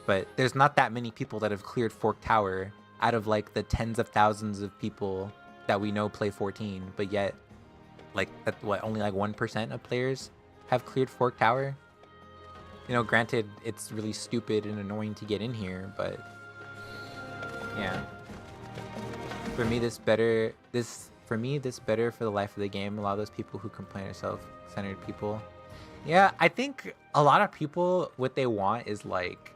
but there's not that many people that have cleared Fork Tower out of like the tens of thousands of people that we know play 14. But yet, like, what, only like 1% of players have cleared Fork Tower. You know, granted, it's really stupid and annoying to get in here, but yeah. For me, this better for the life of the game. A lot of those people who complain are self-centered people. Yeah, I think a lot of people, what they want is like,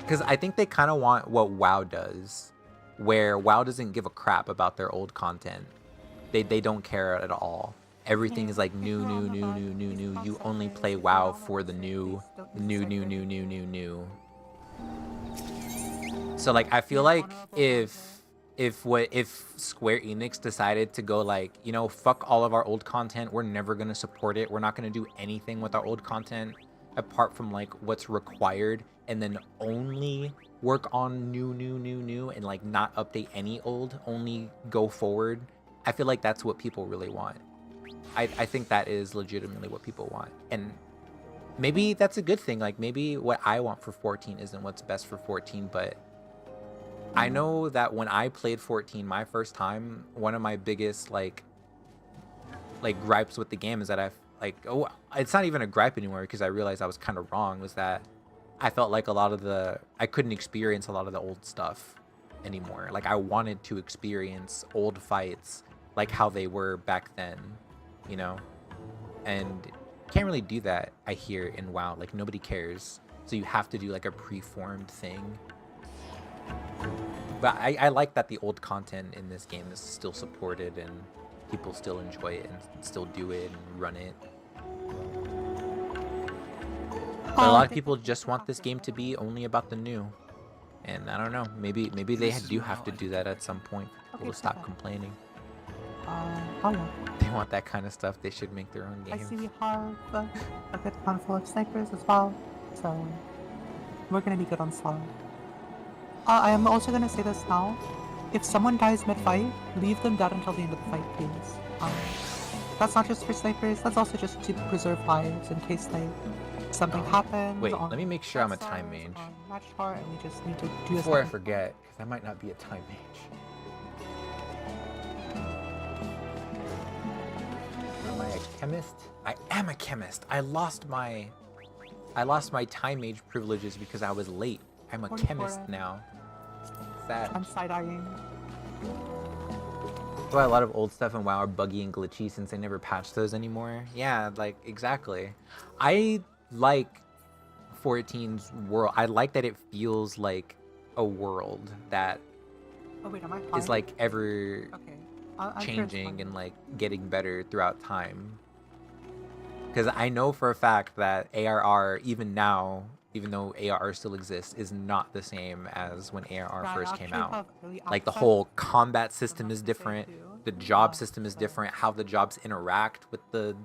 because I think they kind of want what WoW does, where WoW doesn't give a crap about their old content. They don't care at all. Everything is like new. You only play WoW for the new. So like, I feel like if Square Enix decided to go like, you know, fuck all of our old content, we're never gonna support it, we're not gonna do anything with our old content apart from like what's required, and then only work on new and like not update any old, only go forward, I feel like that's what people really want. I think that is legitimately what people want, and maybe that's a good thing. Like, maybe what I want for 14 isn't what's best for 14, but I know that when I played 14 my first time, one of my biggest like gripes with the game is that it's not even a gripe anymore, because I realized I was kind of wrong, was that I felt like I couldn't experience a lot of the old stuff anymore. Like, I wanted to experience old fights like how they were back then, you know? And can't really do that, I hear, in WoW. Like, nobody cares. So you have to do like a preformed thing. But I like that the old content in this game is still supported and people still enjoy it and still do it and run it. But a lot of people just want this game to be only about the new. And I don't know, maybe they do have to do that at some point for people to stop complaining. They want that kind of stuff, they should make their own game. I see we have a good handful of snipers as well, so we're gonna be good on solid. I am also gonna say this now. If someone dies mid-fight, leave them dead until the end of the fight, please. That's not just for snipers, that's also just to preserve lives in case like something happens. Wait, let me make sure I'm a time mage. Match part, and we just need to do this. Before I forget, because I might not be a time mage. Am I a chemist? I am a chemist. I lost my time mage privileges because I was late. I'm a chemist now. Sad. I'm side-eyeing. That's why a lot of old stuff in WoW are buggy and glitchy, since they never patched those anymore. Yeah, like, exactly. I like 14's world. I like that it feels like a world that is like ever changing and like getting better throughout time. Because I know for a fact that ARR, even now, even though ARR still exists, is not the same as when ARR first came out. Like, the whole combat system is different, the job system is different, how the jobs interact with the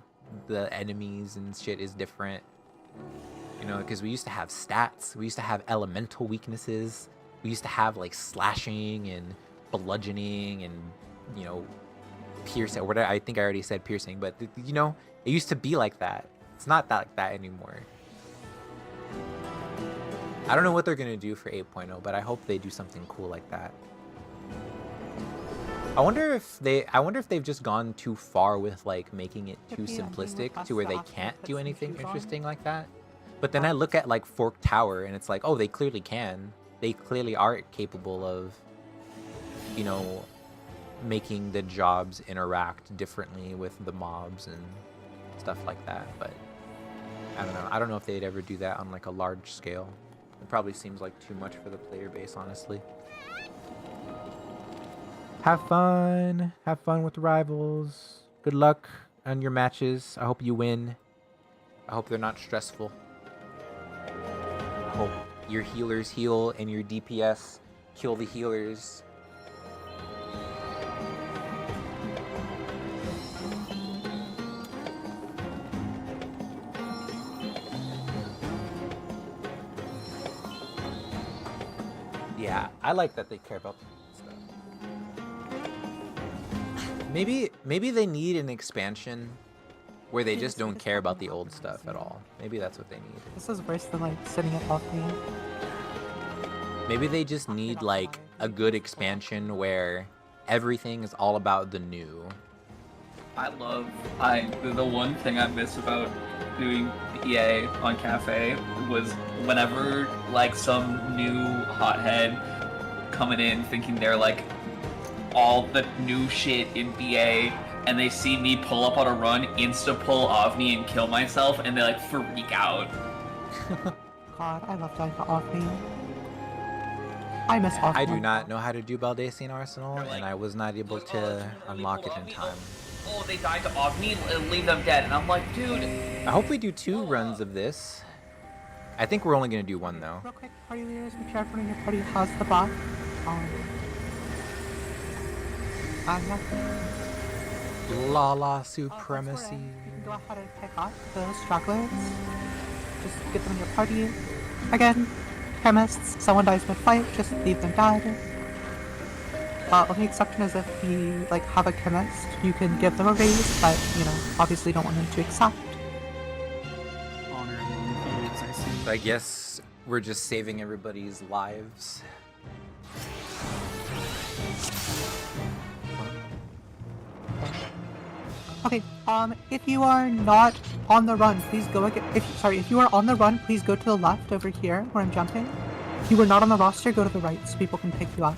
enemies and shit is different. You know, because we used to have stats, we used to have elemental weaknesses, we used to have like slashing and bludgeoning and, you know, piercing, or whatever. I think I already said piercing, but you know, it used to be like that. It's not like that anymore. I don't know what they're gonna do for 8.0, but I hope they do something cool like that. I wonder if they've just gone too far with like making it too simplistic to where they can't do anything interesting like that. But then I look at like Fork Tower and it's like, oh, they clearly can. They clearly are capable of, you know, making the jobs interact differently with the mobs and stuff like that. But I don't know. I don't know if they'd ever do that on like a large scale. It probably seems like too much for the player base, honestly. Have fun. Have fun with the rivals. Good luck on your matches. I hope you win. I hope they're not stressful. I hope your healers heal and your DPS kill the healers. Yeah, I like that they care about stuff. Maybe they need an expansion where they just don't care about the old stuff at all. Maybe that's what they need. This is worse than like sitting it off me. Maybe they just need like a good expansion where everything is all about the new. The one thing I miss about doing EA on Cafe was whenever like some new hothead coming in thinking they're like all the new shit in BA and they see me pull up on a run, insta-pull Ovni and kill myself, and they like freak out. God, I love dying to Offie. I miss Offie. I do not know how to do Baldesion Arsenal, and I was not able to unlock it in time. Oh, they died to Ovni and leave them dead, and I'm like, dude. I hope we do 2 runs of this. I think we're only gonna do 1 though. Real quick, party leaders, make sure everyone in your party has the buff. La supremacy. You can go ahead and pick up those stragglers. Just get them in your party. Again, chemists, someone dies mid-fight, just leave them dead. Only exception is if you like have a chemist, you can give them a raise, but you know, obviously don't want them to accept. Honor and as I see. So I guess we're just saving everybody's lives. Okay, if you are not on the run, please go again. If you are on the run, please go to the left over here where I'm jumping. If you are not on the roster, go to the right so people can pick you up.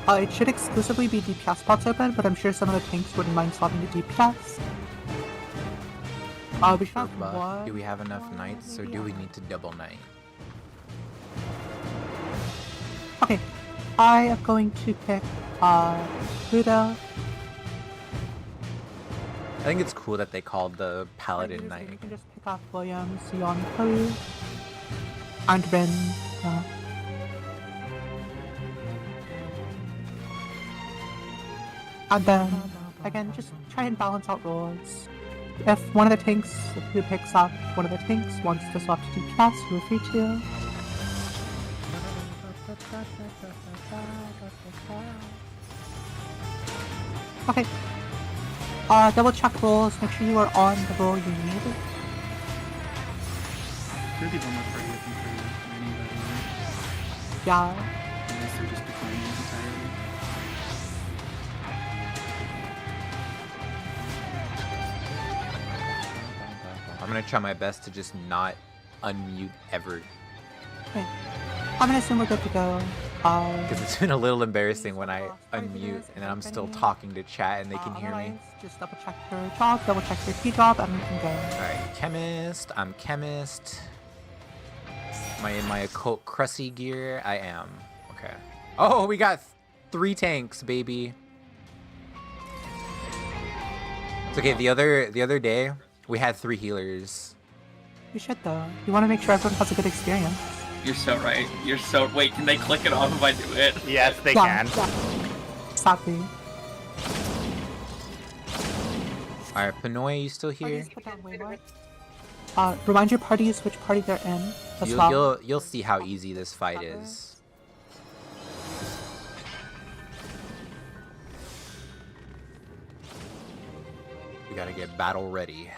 It should exclusively be DPS spots open, but I'm sure some of the tanks wouldn't mind swapping to DPS. We should have one. Do we have enough knights, or do we need to double knight? Okay, I am going to pick Buddha. I think it's cool that they called the paladin You knight. can just pick up William, Sion, Chloe, and Rin. And then, again, just try and balance out roles. If one of the tanks who picks up one of the tanks wants to swap to DPS, feel free to. Okay. Double check roles, make sure you are on the role you need. There are people in my party looking for winning that one. Yeah. Unless they're just declining entirely. I'm gonna try my best to just not unmute ever. Okay. I'm gonna assume we're good to go. Because it's been a little embarrassing when I unmute and then I'm still talking to chat and they can hear me. Otherwise, just double check your job, double check your key job, and we can go. Alright, chemist. I'm chemist. Am I in my occult crusty gear? I am. Okay. Oh, we got 3 tanks, baby. It's okay. The other day we had 3 healers. You should though. You want to make sure everyone has a good experience. You're so right. You're so. Wait, can they click it off if I do it? Yes, they Yeah, can. yeah. Sadly. Alright, Panoy, you still here? Parties put down Wayward. Remind your parties which party they're in as well. You'll see how easy this fight is. We gotta get battle ready.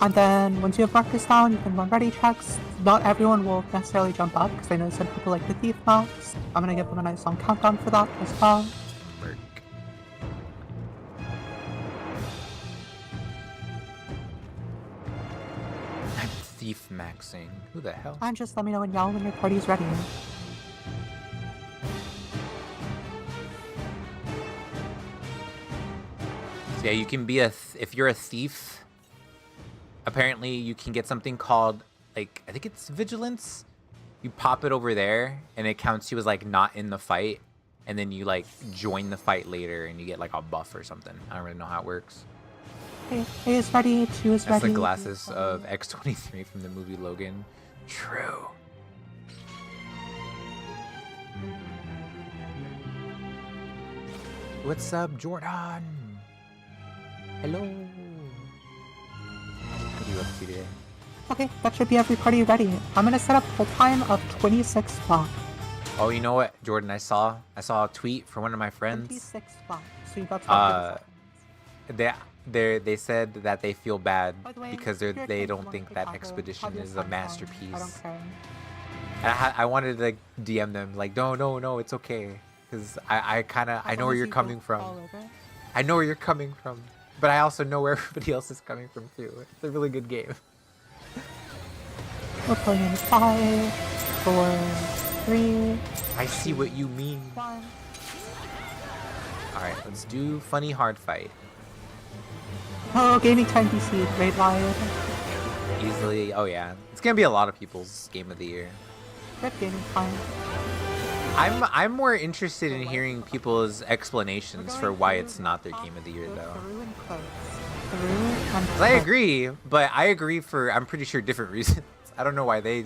And then once you have marked this down, you can run ready checks. Not everyone will necessarily jump up because I know some people like the thief mounts. I'm gonna give them a nice long countdown for that as well. Work. I'm thief maxing. Who the hell? And just let me know when y'all when your party's ready. So yeah, you can be if you're a thief. Apparently, you can get something called, like, I think it's vigilance. You pop it over there, and it counts you as, like, not in the fight. and then you like join the fight later and you get like a buff or something. I don't really know how it works. Okay, A is ready, 2 is That's ready. the glasses of X-23 from the movie Logan. True. What's up, Jordan? Hello. What are you up to today? Okay, that should be everybody ready. I'm gonna set up a time of 26 spots. Oh, you know what, Jordan? I saw a tweet from one of my friends. 26 spots. So you got to They said that they feel bad By the way, because if you're they trying to don't run think quick that combo, Expedition have your is a fun time. masterpiece. I don't care. And I wanted to like DM them like, no, it's okay, because I know where you're coming from. I know where you're coming from, but I also know where everybody else is coming from too. It's a really good game. We're playing in 5, 4, 3. I see what you mean. 1. All right, let's do funny hard fight. Oh, gaming time DC, great live. Easily. Oh yeah, it's gonna be a lot of people's game of the year. Good gaming time. I'm more interested in hearing people's explanations for why it's not their game of the year though. Through and close. Through and 'Cause I agree, but I agree for I'm pretty sure different reasons. I don't know why they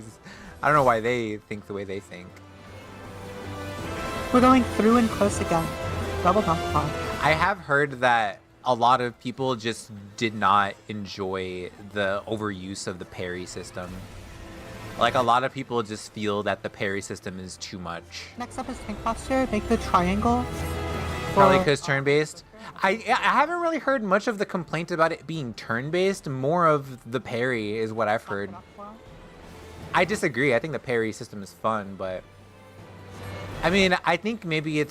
think the way they think. We're going through and close again. Double knockdown. I have heard that a lot of people just did not enjoy the overuse of the parry system. Like a lot of people just feel that the parry system is too much. Next up is tank posture. Make the triangle. Probably for- because turn-based. I haven't really heard much of the complaint about it being turn-based. More of the parry is what I've heard. I disagree. I think the parry system is fun, but I mean, I think maybe it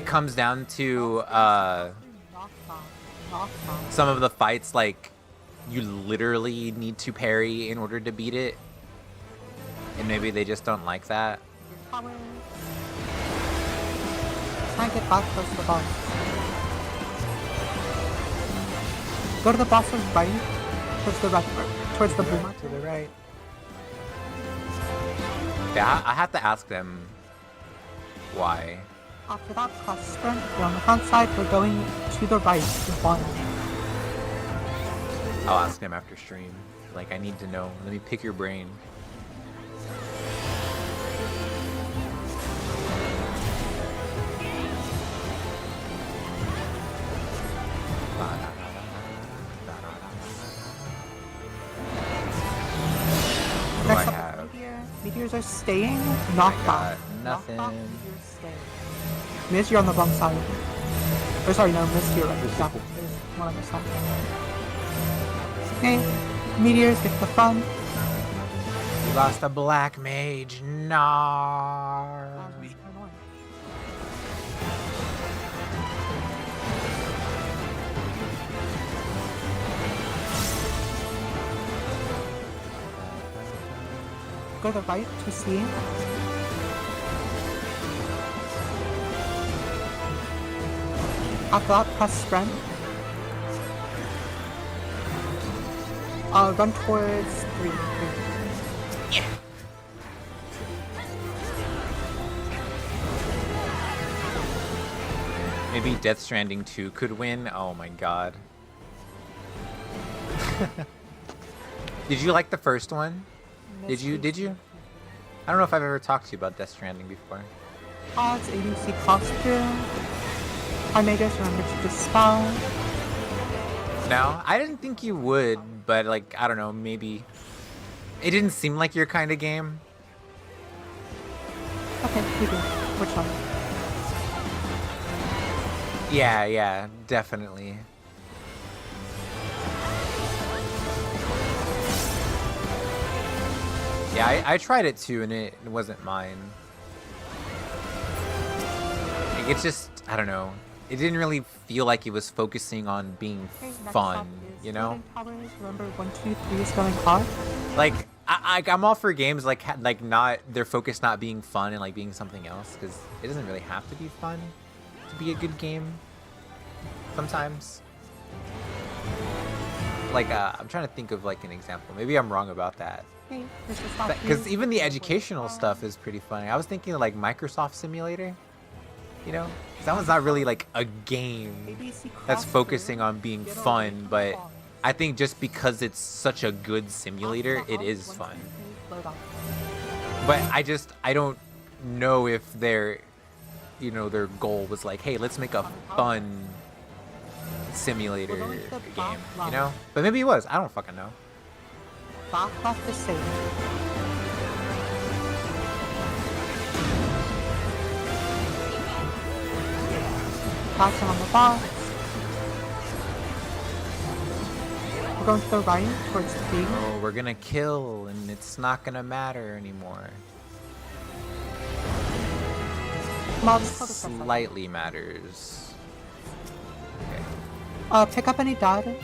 comes down to some of the fights, like you literally need to parry in order to beat it, and maybe they just don't like that. Try and get back close to the boss. Go to the boss's right, towards the right, towards the blue mark. To the right. Yeah, I have to ask them why. After that, cross sprint. We're on the front side. We're going to the right, to 1. I'll ask them after stream. Like, I need to know. Let me pick your brain. What do I Next up have? is meteor. Meteors are staying, knockback. got nothing. Knockback, meteors stay. Miss, you're on the wrong side. Or sorry, no, Miss, you're right. Yeah, there's one on the side. Okay, meteors get the front. We lost a black mage. No. Go to the right to see. After that, press sprint. Run towards 3. Yeah. Maybe Death Stranding 2 could win. Oh my god. Did you like the first one? Did you? I don't know if I've ever talked to you about Death Stranding before. Odds, ADC costume. I may just remember to dispel. No, I didn't think you would, but like, I don't know, maybe. It didn't seem like your kind of game. Okay, you do. Which one? Yeah, definitely. Yeah, I tried it too, and it wasn't mine. Like, it's just, I don't know. It didn't really feel like it was focusing on being Okay, next fun, up is you know? building towers. Remember 1, 2, 3 is going hard. Like, I'm all for games like not their focus not being fun and like being something else, because it doesn't really have to be fun to be a good game. Sometimes. Like, I'm trying to think of like an example. Maybe I'm wrong about that. Okay, this is not Because you. even the educational stuff is pretty funny. I was thinking like Microsoft Simulator. You know, that one's not really like a game that's focusing on being fun, but I think just because it's such a good simulator, it is fun. But I don't know if their goal was like, hey, let's make a fun simulator game, you know? But maybe it was. I don't fucking know. Back off the save. Passing on the box. We're going to the right towards the B. Oh, we're gonna kill, and it's not gonna matter anymore. Slightly matters. Okay. Pick up any data.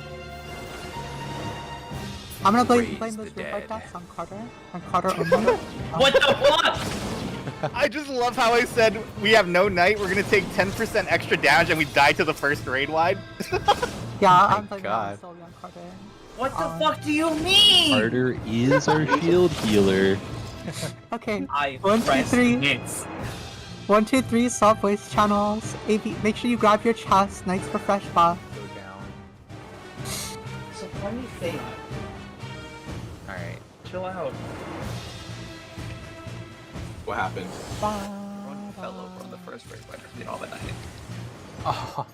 I'm gonna blame Raise those the revive dead. dots on Carter. On Carter only. What the fuck? I just love how I said we have no night, we're gonna take 10% extra damage and we die to the first raid wide. Yeah, I'm blaming God. solely on Carter. What the fuck do you mean? Carter is our shield healer. Okay. I 1, 2, press 3. hits. 1, 2, 3. Sub voice channels. AV. Make sure you grab your chest. Knights for fresh buff. Go down. So let me say, Alright. chill out. What happened? One fell over on the first raid by did all the night. Oh.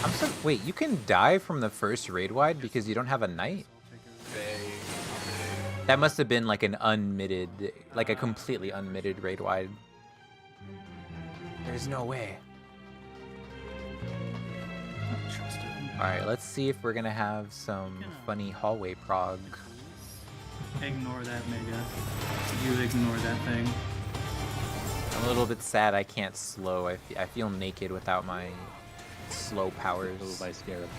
I'm so wait, you can die from the first raid wide because you don't have a knight? That must have been like an unmitted, like a completely unmitted raid wide. There's no way. Alright, let's see if we're gonna have some funny hallway prog. Ignore that, Mega. You ignore that thing. I'm a little bit sad I can't slow. I feel naked without my slow powers. By Scarab.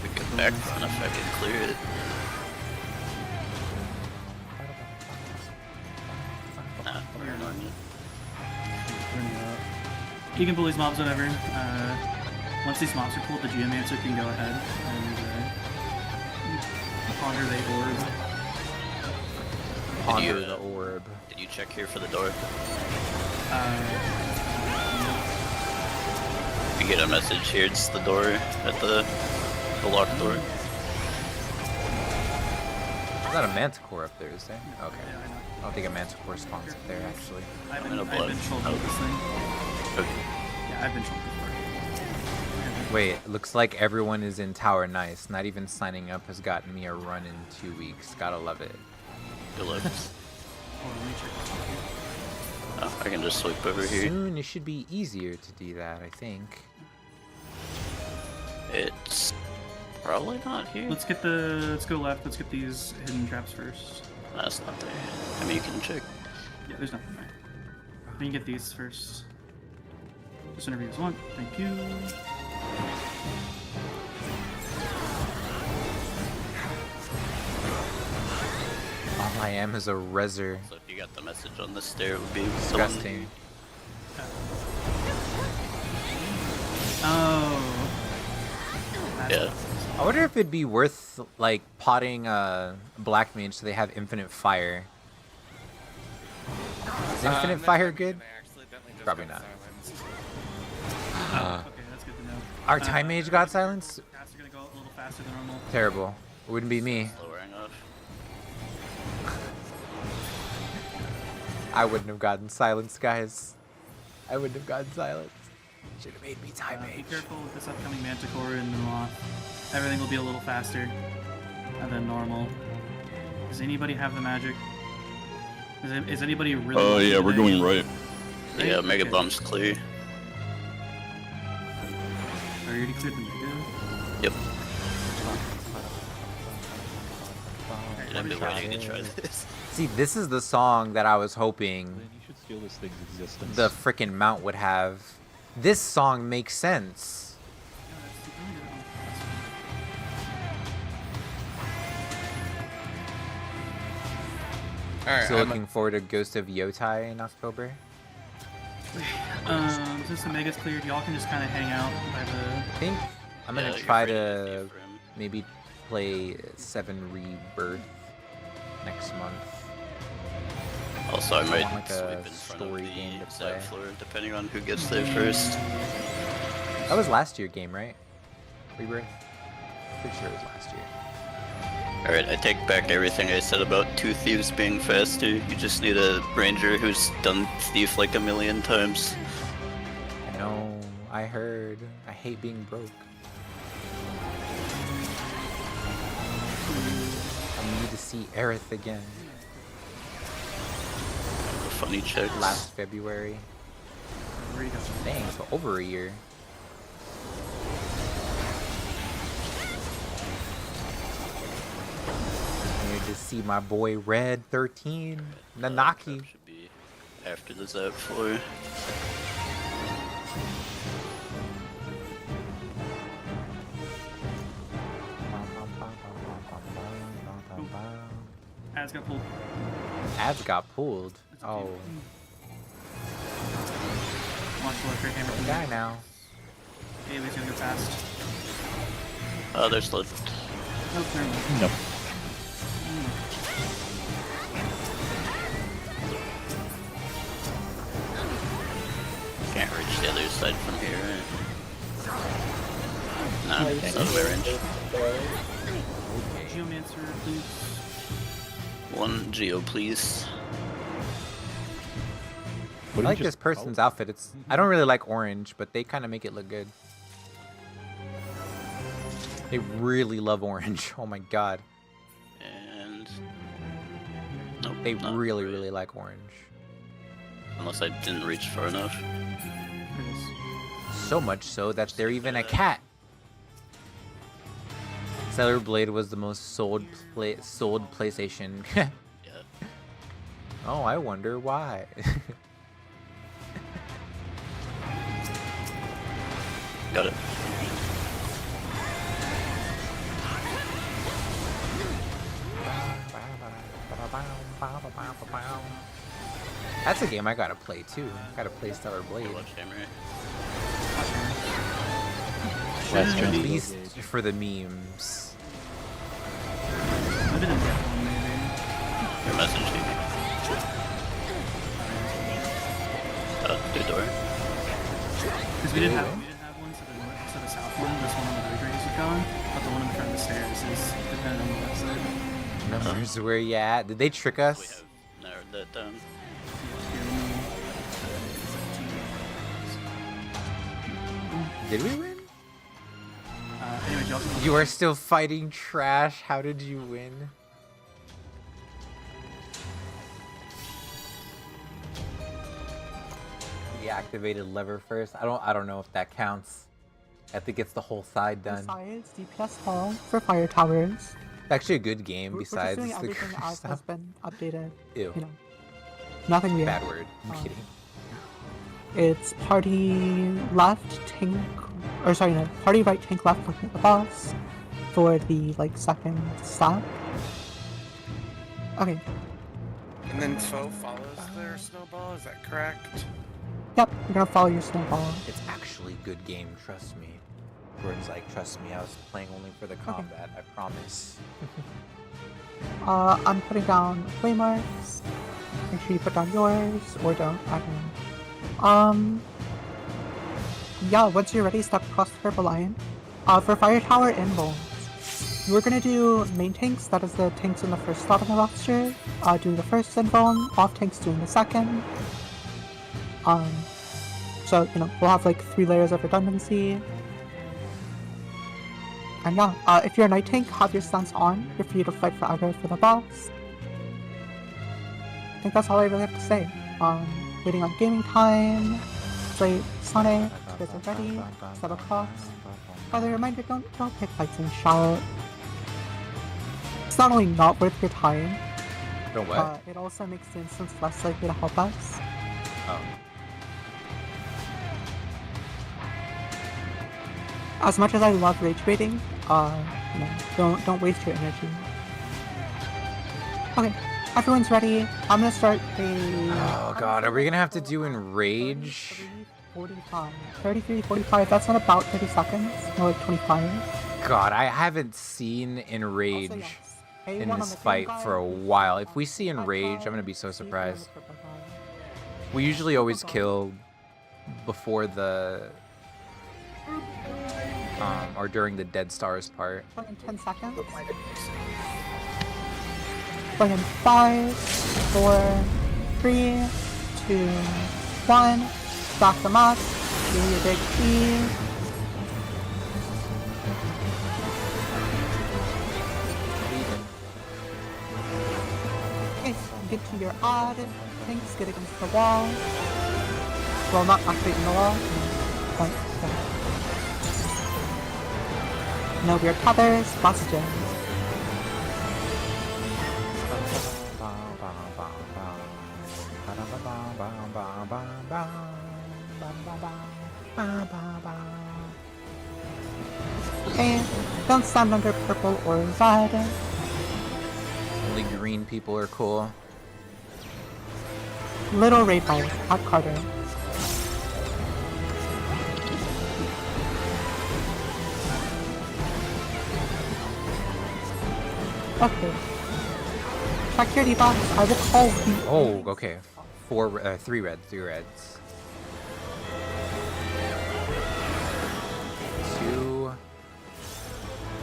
We could back run if I can clear it. Nah, we're not yet. You can pull these mobs whenever. Once these mobs are pulled, the Geomancer can go ahead and ponder the orb. Ponder the orb. Did you check here for the door? If you get a message here, it's the door at the locked door. There's not a manticore up there, is there? Okay. I don't think a manticore spawns up there, actually. I've I'm in a been blood. trolled with this thing. Okay. Yeah, I've been trolled before. Wait, looks like everyone is in Tower Nice. Not even signing up has gotten me a run in 2 weeks. Gotta love it. Good luck. Hold on, let me check this out here. Oh, I can just sweep over here. Soon it should be easier to do that, I think. It's probably not here. Let's go left. Let's get these hidden traps first. That's not there. I mean, you can check. Yeah, there's nothing there. We can get these first. Just whenever you guys want. Thank you. All I am is a reser. So if you got the message on the stair, it would be Disgusting. Oh. Yeah. I wonder if it'd be worth, like, potting Black Mage so they have infinite fire. Is infinite fire good? Probably not. Okay, that's good to know. Our Time Mage got silenced? Cats are gonna go a little faster than normal. Terrible. It wouldn't be me. Lowering off. I wouldn't have gotten silenced, guys. I wouldn't have gotten silenced. Should have made me Time Be Mage. careful with this upcoming Manticore and the Moth. Everything will be a little faster than normal. Does anybody have the magic? Is anybody really? Oh yeah, we're going right. Yeah, Mega Okay. Bump's clear. I already cleared the Mega. Yep. Okay, I've been waiting to try this. See, this is the song that I was hoping Then you should steal this thing's existence. the frickin' mount would have. This song makes sense. Alright, So looking forward to Ghost of Yotai in October. Since the Mega's cleared, y'all can just kind of hang out by the. I think I'm gonna Yeah, you're try free to leave for him. maybe play 7 Rebirth next month. Also, I might want, like, a sweep in front of story the game to Zap play. floor, depending on who gets there first. That was last year game, right? Rebirth? Pretty sure it was last year. Alright, I take back everything I said about two thieves being faster. You just need a ranger who's done thief like a million times. I know, I heard. I hate being broke. I need to see Aerith again. Funny checks. Last February. Dang, so over a year. I need to see my boy Red 13, Nanaki. Should be after the Zap floor. Ads got pulled. Ads got pulled. Oh, Watch the left right hammer from guy now. Bailey's gonna go fast. Oh, there's load. Nope, never mind. No. Can't reach the other side from here. No, it's not a range. Geomancer, please. One Geo, please. I like this person's outfit. I don't really like orange, but they kind of make it look good. They really love orange. Oh my god. And nope, They not really, right. really like orange. Unless I didn't reach far enough. So much so that they're even a cat. Stellar Blade was the most sold PlayStation. Yeah. Oh, I wonder why. Got it. That's a game I gotta play too. Gotta play Stellar Blade. Watch hammer. At least for the memes. Maybe the death one, maybe. Your message. Good door. Because we didn't have one to the north, to the south one. This one on the bridge is going, but the one in the front of the stairs is depending on the left side. Numbers where you at? Did they trick We us? have narrowed that down. Did we win? Anyway, Jocelyn, You are still fighting trash. How did you win? We activated lever first. I don't know if that counts. I think it's the whole side done. Besides DPS hall for fire towers. It's actually a good game. We're just Besides doing the everything as has stuff. been updated. Ew. You know, nothing weird. Bad word. I'm Um, kidding. It's party left tank, or sorry, no, party right tank left looking at the boss for the like second stop. Okay. And then Foe follows their snowball, is that correct? Yep, you're gonna follow your snowball. It's actually a good game. Trust me. Gordon's like, trust me. I was playing only for the combat. I promise. I'm putting down waymarks. Make sure you put down yours, or don't. I don't know. Yeah, once you're ready, step across the purple line. For fire tower and bones, we're gonna do main tanks. That is the tanks in the first slot of the roster. Doing the first and bone. Off tanks doing the second. So you know we'll have like 3 layers of redundancy. And yeah, if you're a night tank, have your stance on. You're free to fight for aggro for the boss. I think that's all I really have to say. Waiting on gaming time. Slate Sonic. You guys are ready. Step across. By the way, reminder, don't pick fights and shout. It's not only not worth your time, Don't what? it also makes the instance less likely to help us. Oh. As much as I love rage baiting, you know, don't waste your energy. Okay, everyone's ready. I'm gonna start a. Oh god, are we gonna have to do Enrage? 45. 33, 45, that's not about 30 seconds. More like 25. God, I haven't seen Enrage. Also, yes, A1 in on this the green fight guy, for a while. If we see Black Enrage, guy, I'm gonna be so C3 on the surprised. purple guy. We usually always Purple guy. kill before the or during the Dead Stars part. Going in 10 seconds. Going in 5, 4, 3, 2, 1. Stack them up. Do your big E. Okay, get to your odd. Things get against the wall. Well, not actually in the wall. Point. No weird tethers. Bastion. Okay, don't stand under purple or red. Only green people are cool. Little raid fires at Carter. Okay. Check your debuffs. I will call the. Oh, okay. 3 reds. 2,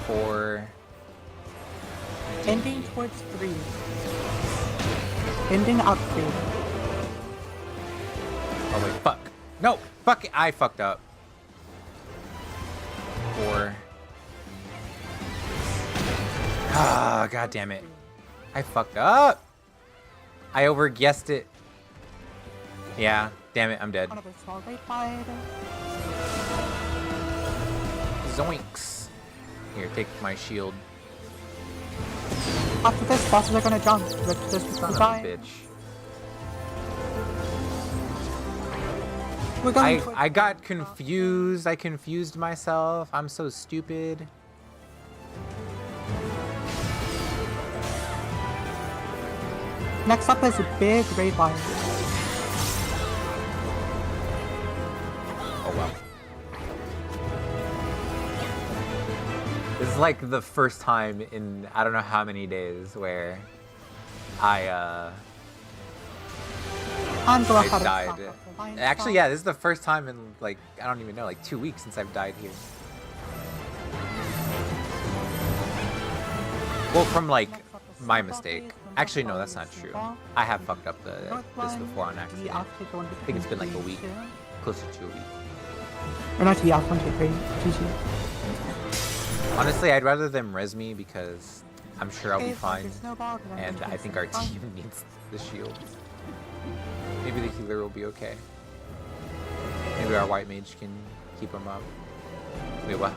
4. Ending towards 3. Ending up 3. Oh wait, fuck. No, fuck it. I fucked up. 4. Ah, god damn it. I fucked up. I overguessed it. Yeah, damn it, I'm dead. Another small raid fight. Zoinks. Here, take my shield. After this, bosses are gonna jump. This Son of a guy. bitch. We're going towards I got confused. I confused myself. I'm so stupid. Next up is a big raid line. Oh well. This is like the first time in I don't know how many days where I Angela had a died. stop at the line Actually, stop. yeah, this is the first time in like I don't even know, like 2 weeks since I've died here. Well, from like my mistake. Actually, no, that's not true. I have fucked up this before on accident. I think it's been like a week, closer to a week. Or not TF, 1, 2, 3. GG. Honestly, I'd rather them res me because I'm sure I'll be Okay, fine, snowball, then and I think our team needs the shield. Maybe the healer will be okay. Maybe our white mage can keep him up. Wait, what?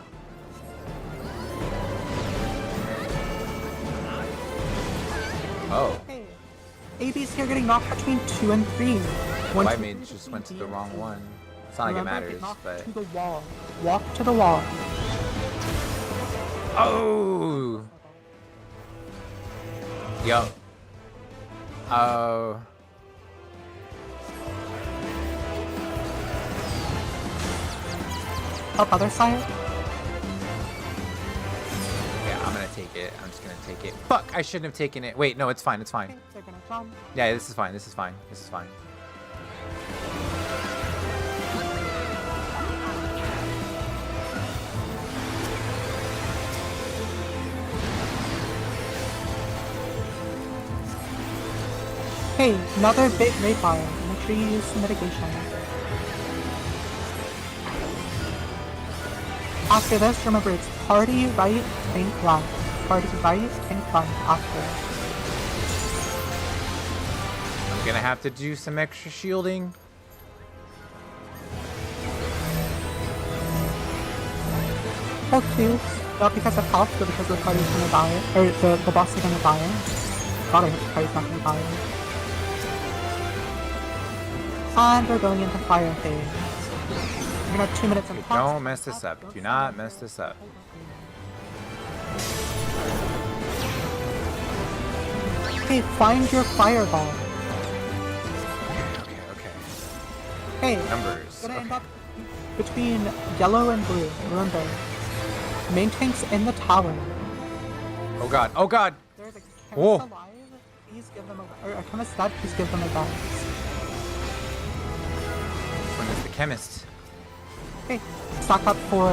Oh, Okay. AB's here getting knocked between 2 and 3. One, white 2, mage 3 just between went to D the and wrong 2. one. It's not like it Remember, matters, get knocked but to the wall. Walk to the wall. oh, yo, oh. Up other side. Yeah, I'm gonna take it. I'm just gonna take it. Fuck! I shouldn't have taken it. Wait, no, it's fine. It's fine. Okay, they're gonna jump. Yeah, this is fine. This is fine. This is fine. Hey, another big raid fire. Make sure you use some mitigation. After this, remember it's party right, tank left. Party right, tank left after. I'm gonna have to do some extra shielding. Okay, not because of health, but because the party's gonna die. Or the boss is gonna die. God, I hope the party's not gonna die. And we're going into fire phase. We're gonna have 2 minutes and Don't mess this up. Do not mess this up. Okay, find your fireball. Okay. Hey, Numbers. it's gonna end Okay. up between yellow and blue. Remember, main tank's in the tower. Oh god. Oh god. There's a Whoa. alive, please give them a chemist dead, please give them a box. This one is the chemist. Okay, stock up for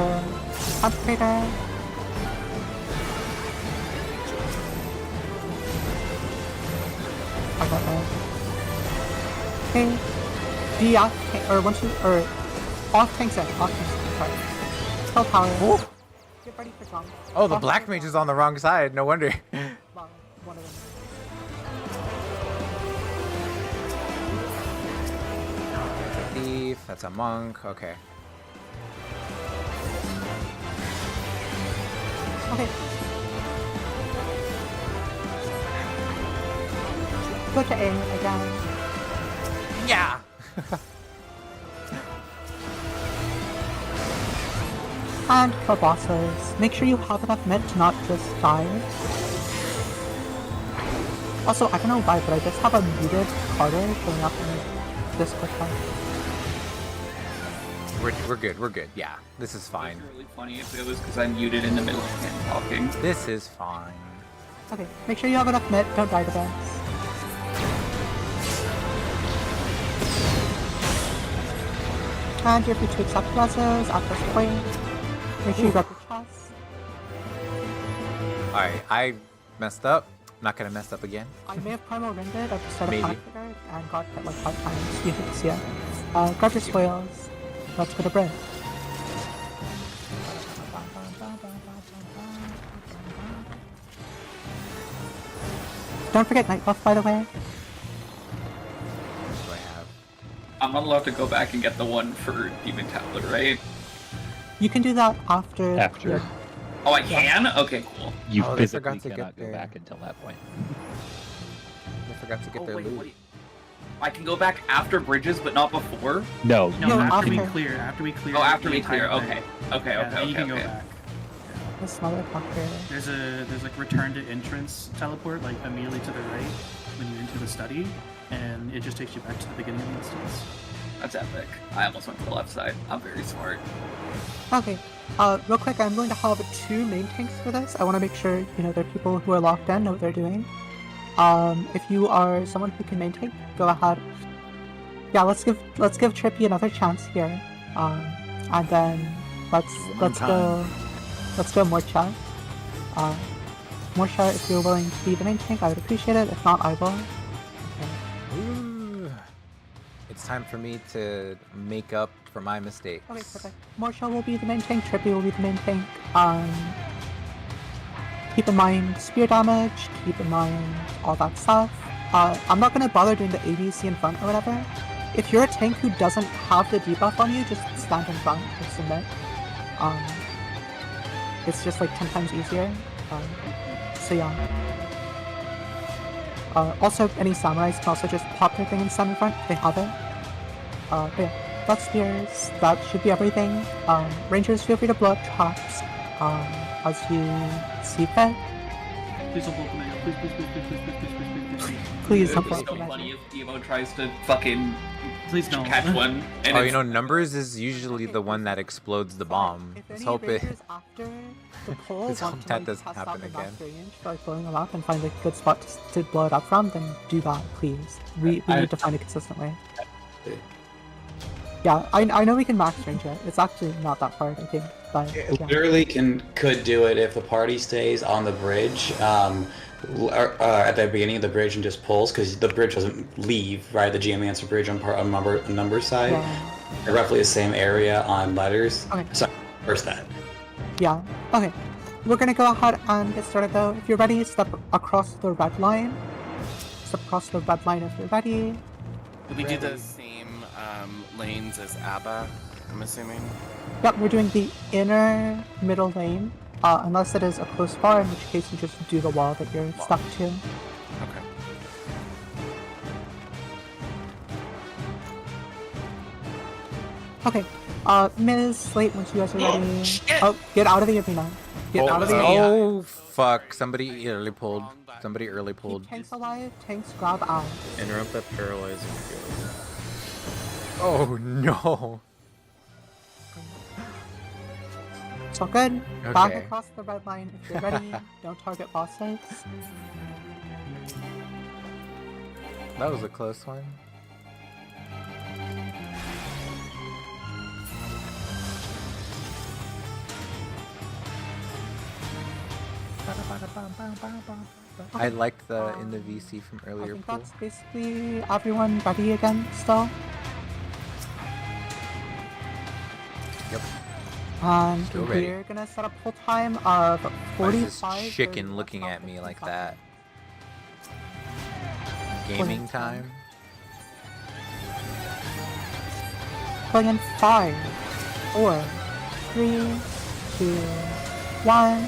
concentrator. I got that. Okay. Deoff tank, or once you, or off tanks in, sorry. Spell power. Ooh. Get ready for jump. Oh, the Off black tank mage is on the wrong side. No wonder. Well, one of them. That's a thief. That's a monk. Okay. Okay. Go to A again. Yeah. And for bosses, make sure you have enough mint to not just die. Also, I don't know why, but I just have a muted Carter showing up in this quick time. We're good. We're good. Yeah. This is fine. It's really funny if it was because I'm muted in the middle of him talking. This is fine. Okay, make sure you have enough mint, don't die to this. And you're free to accept blesses at this point. Make sure you grab your chest. Alright, I messed up. Not gonna mess up again. I may have primal rendered at the start of Maybe. Conqueror and got hit like 5 times. You can see it. Grab your spoils. Let's go to bridge. Don't forget night buff, by the way. What do I have? I'm not allowed to go back and get the one for Demon Tablet, right? You can do that after. After. Oh, I can? Okay, cool. You Oh, they physically forgot to get cannot go there. back until that point. I forgot to get their loot. I can go back after bridges, but not before? No, No, No, after we after. clear. After we clear. Oh, after the we clear. entire Okay. thing. Okay, Yeah, okay, then you okay, can go okay. back. This motherfucker. There's like return to entrance teleport like immediately to the right when you're into the study, and it just takes you back to the beginning of the instance. That's epic. I almost went to the left side. I'm very smart. Okay. Real quick, I'm going to have 2 main tanks for this. I want to make sure, you know, there are people who are locked in, know what they're doing. If you are someone who can main tank, go ahead. Yeah, let's give Trippy another chance here. And then let's go Morcha. Morcha, if you're willing to be the main tank, I would appreciate it. If not, I will. Ooh. It's time for me to make up for my mistakes. Okay, perfect. Morcha will be the main tank, Trippy will be the main tank. Keep in mind spear damage, keep in mind all that stuff. I'm not gonna bother doing the ABC in front or whatever. If you're a tank who doesn't have the debuff on you, just stand in front and submit. It's just like 10 times easier. So yeah. Also, any samurais can also just pop their thing and stand in front if they have it. But yeah, that's spears. That should be everything. Rangers, feel free to blow up traps as you see fit. Please don't blow up the mail. Please, please, please, please, please, please, please, please, please, please. Please It don't would blow be up the so magic. funny if Evo tries to fucking Please don't. catch one. And Oh, it's- you know, numbers is usually the one that explodes the bomb. If Let's any hope it. rangers after the poll Let's want hope to that like, doesn't test happen out the max again. range for like blowing them up and find like, a good spot to blow it up from, then do that, please. We need to find a consistent way. Yeah, I know we can max range it. It's actually not that hard, I think. But yeah. Literally could do it if the party stays on the bridge at the beginning of the bridge and just pulls, because the bridge doesn't leave, right? The Geomancer bridge on number side. Yeah. They're roughly the same area on letters. Okay. So first that. Yeah. Okay. We're gonna go ahead and get started though. If you're ready, step across the red line. Step across the red line if you're ready. Will we do the same lanes as ABBA, I'm assuming? Yep, we're doing the inner middle lane. Unless it is a close bar, in which case you just do the wall that you're stuck to. Okay. Okay. Ms. Slate, once you guys are ready. Oh, get out of the arena. Get out of the arena. Oh, fuck. Somebody early pulled. Somebody early pulled. Keep tanks alive, tanks grab out. Interrupt that paralyzing field. Oh, no. It's all good. Back Okay. across the red line if you're ready. Don't target bosses. That was a close one. I liked the in the VC from I earlier think pool. that's basically everyone ready again still. Yep. And Still ready. we're gonna set a pull time of Why is 45. this chicken 30, looking that's at about me 15 like seconds. that? Gaming time? Pulling in 5, 4, 3, 2, 1.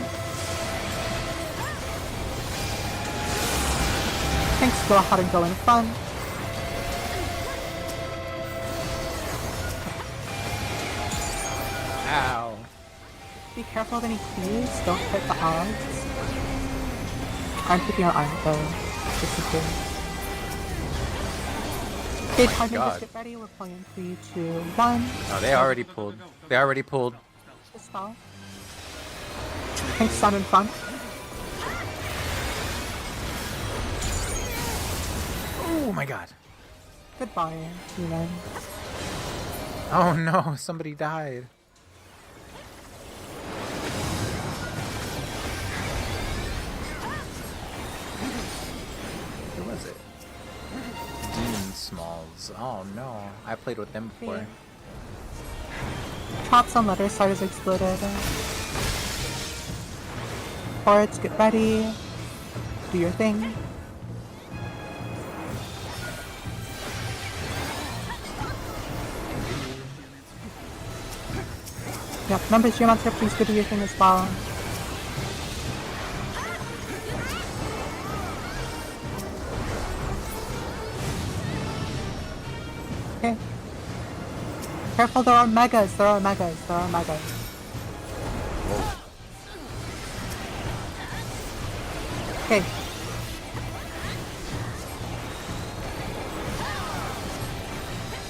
Thanks, go ahead and go in front. Ow. Be careful of any keys, don't hit the odds. I'm keeping your eye out though, just in case. Okay, time to God. just get ready, we're pulling in 3, 2, 1. Oh, they already pulled. They already pulled. Just spell. Thanks, sun in front. Oh my god. Goodbye, human. Oh no, somebody died. Who was it? Demon Smalls. Oh no, I played with them before. Chops on letter side has exploded. Hordes, get ready. Do your thing. Yep, numbers geomancer, please go do your thing as well. Okay. Careful, there are megas, there are megas, there are megas. Okay.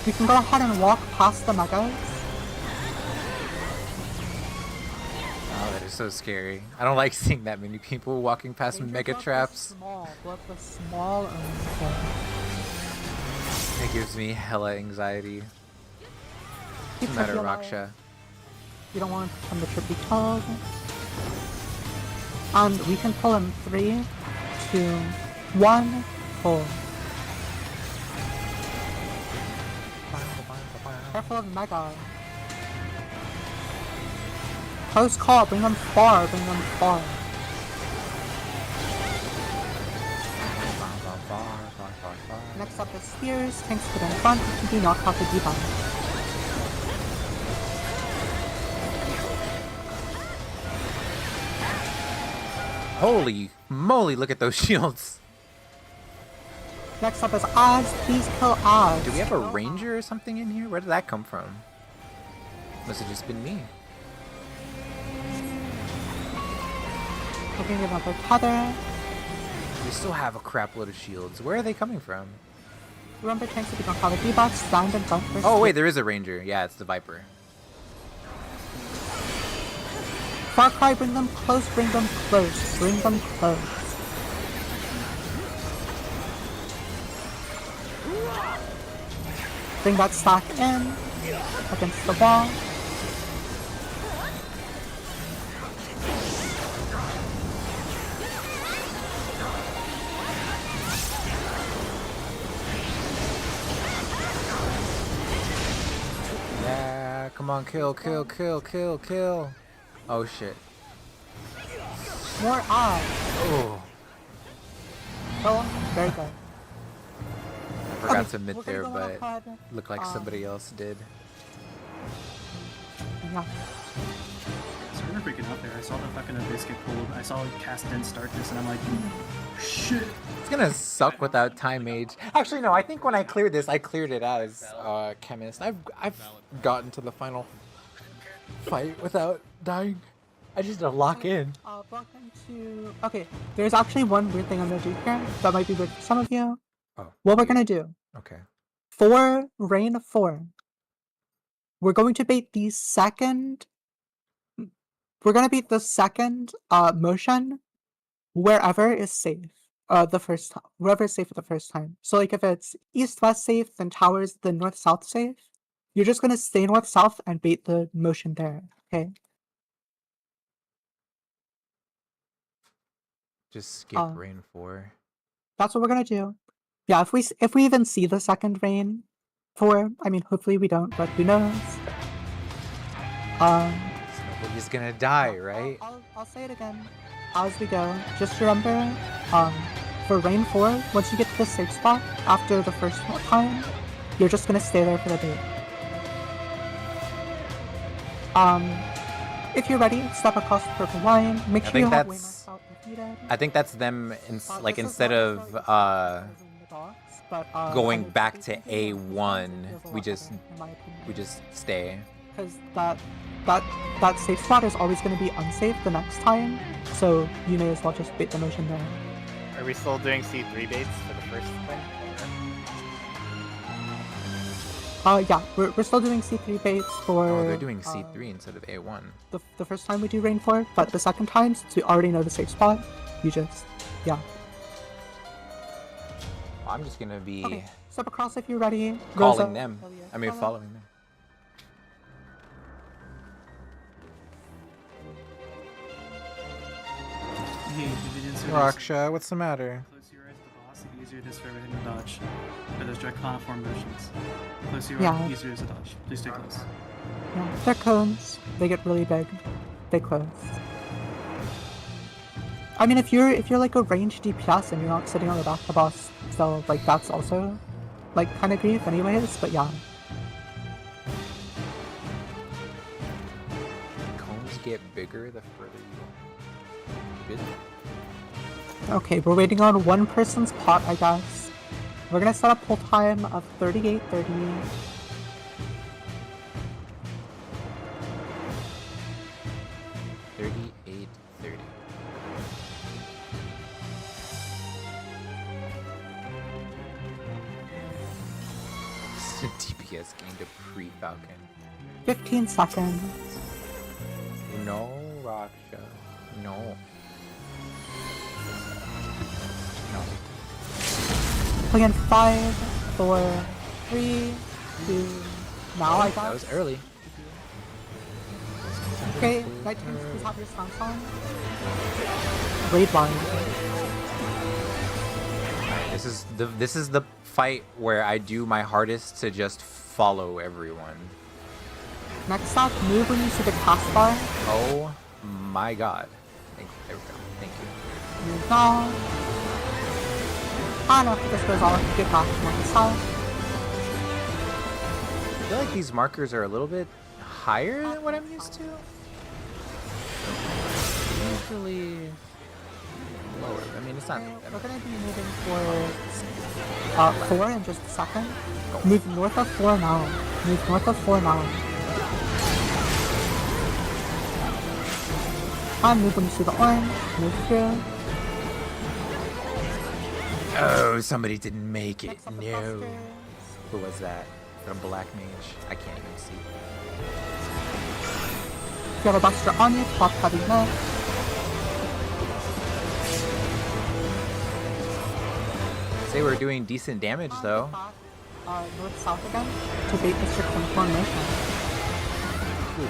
We can go ahead and walk past the megas. Oh, that is so scary. I don't like seeing that many people walking past Danger mega block traps. the small, block the small only. It gives me hella anxiety. Keep What's the matter, tripping alive. Raksha? You don't want from the trip be told. And we can pull in 3, 2, 1, pull. Careful of Mega. Close call, bring them far, bring them far. Next up is Spears, tanks put in front, and do knock off the debuff. Holy moly, look at those shields. Next up is Oz, please kill Oz. Do we have a ranger or something in here? Where did that come from? Must have just been me. Looking at another tether. We still have a crap load of shields. Where are they coming from? Remember tanks if you don't have a debuff, stand and jump for Oh wait, there is a ranger. Yeah, it's the Viper. Far Cry, bring them close, bring them close, bring them close. Bring that stack in, against the wall. Yeah, come on, kill, kill, kill, kill, kill. Oh shit. More eyes. Oh, Oh, very good. I forgot Okay, to admit we're gonna there, go but ahead. looked like somebody else did. Yeah. So we were freaking out there. I saw the fucking abyss get pulled. I saw it cast dense darkness, and I'm like, shit. It's gonna suck without time mage. Actually, no. I think when I cleared this, I cleared it as chemist. I've gotten to the final fight without dying. I just had to lock in. Block into... Okay, there's actually one weird thing I'm gonna do here that might be weird for some of you. Oh. What we're gonna do, Okay. for Reign 4, we're going to bait the second... We're gonna beat the second motion wherever is safe. the first time. Whoever's safe the first time. So like if it's east-west safe, then towers, then north-south safe, you're just gonna stay north-south and bait the motion there, okay? Just skip rain 4. That's what we're gonna do. Yeah, if we even see the second rain 4, I mean, hopefully we don't, but who knows? Nobody's gonna die, right? I'll say it again as we go. Just remember, for rain 4, once you get to the safe spot after the first time, you're just gonna stay there for the bait. If you're ready, step across the purple line. Make sure you have way marked out if needed. I think that's them, like, instead of going back to A1, we just stay. Because that safe spot is always going to be unsafe the next time, so you may as well just bait the motion there. Are we still doing C3 baits for the first thing? Yeah, we're still doing C3 baits for... Oh, they're doing C3 instead of A1. The first time we do rain 4, but the second time, since we already know the safe spot, you just, yeah. I'm just gonna be... Okay, step across if you're ready. Calling Rosa, them. Elliot, I mean, follow. following them. Hey, if you didn't see Raksha, what's the matter? The closer you are to the boss, the easier it is for everything to dodge. For those draconiform motions. The closer you are, Yeah. the easier it is to dodge. Please stay close. Yeah, they're cones. They get really big. They close. I mean, if you're like a ranged DPS and you're not sitting on the back of the boss, so like that's also like kind of grief anyways, but yeah. Cones get bigger the further you go. Okay, we're waiting on one person's pot, I guess. We're gonna set a pull time of 38:30. DPS gained a pre-Falcon. 15 seconds. No, Raksha. No. No. Again, 5, 4, 3, 2. Now I got. That was early. Okay, night turns, please have your stance on. Raid line. Alright, this is the fight where I do my hardest to just follow everyone. Next up, move when you see the cast bar. Oh my god. There we go. Thank you. Move now. I don't know if this goes on. Get back to north south. I feel like these markers are a little bit higher than what I'm used to. Usually lower. I mean, it's not. We're gonna be moving towards 4 in just a second. Move north of 4 now. Move north of 4 now. And move when you see the orange. Move through. Oh, somebody didn't make it. No. Who was that? A black mage? I can't even see. If you have a buster on you, pop heavy neck. Say we're doing decent damage though. North-south again to bait Mr. Conform motion. Ooh.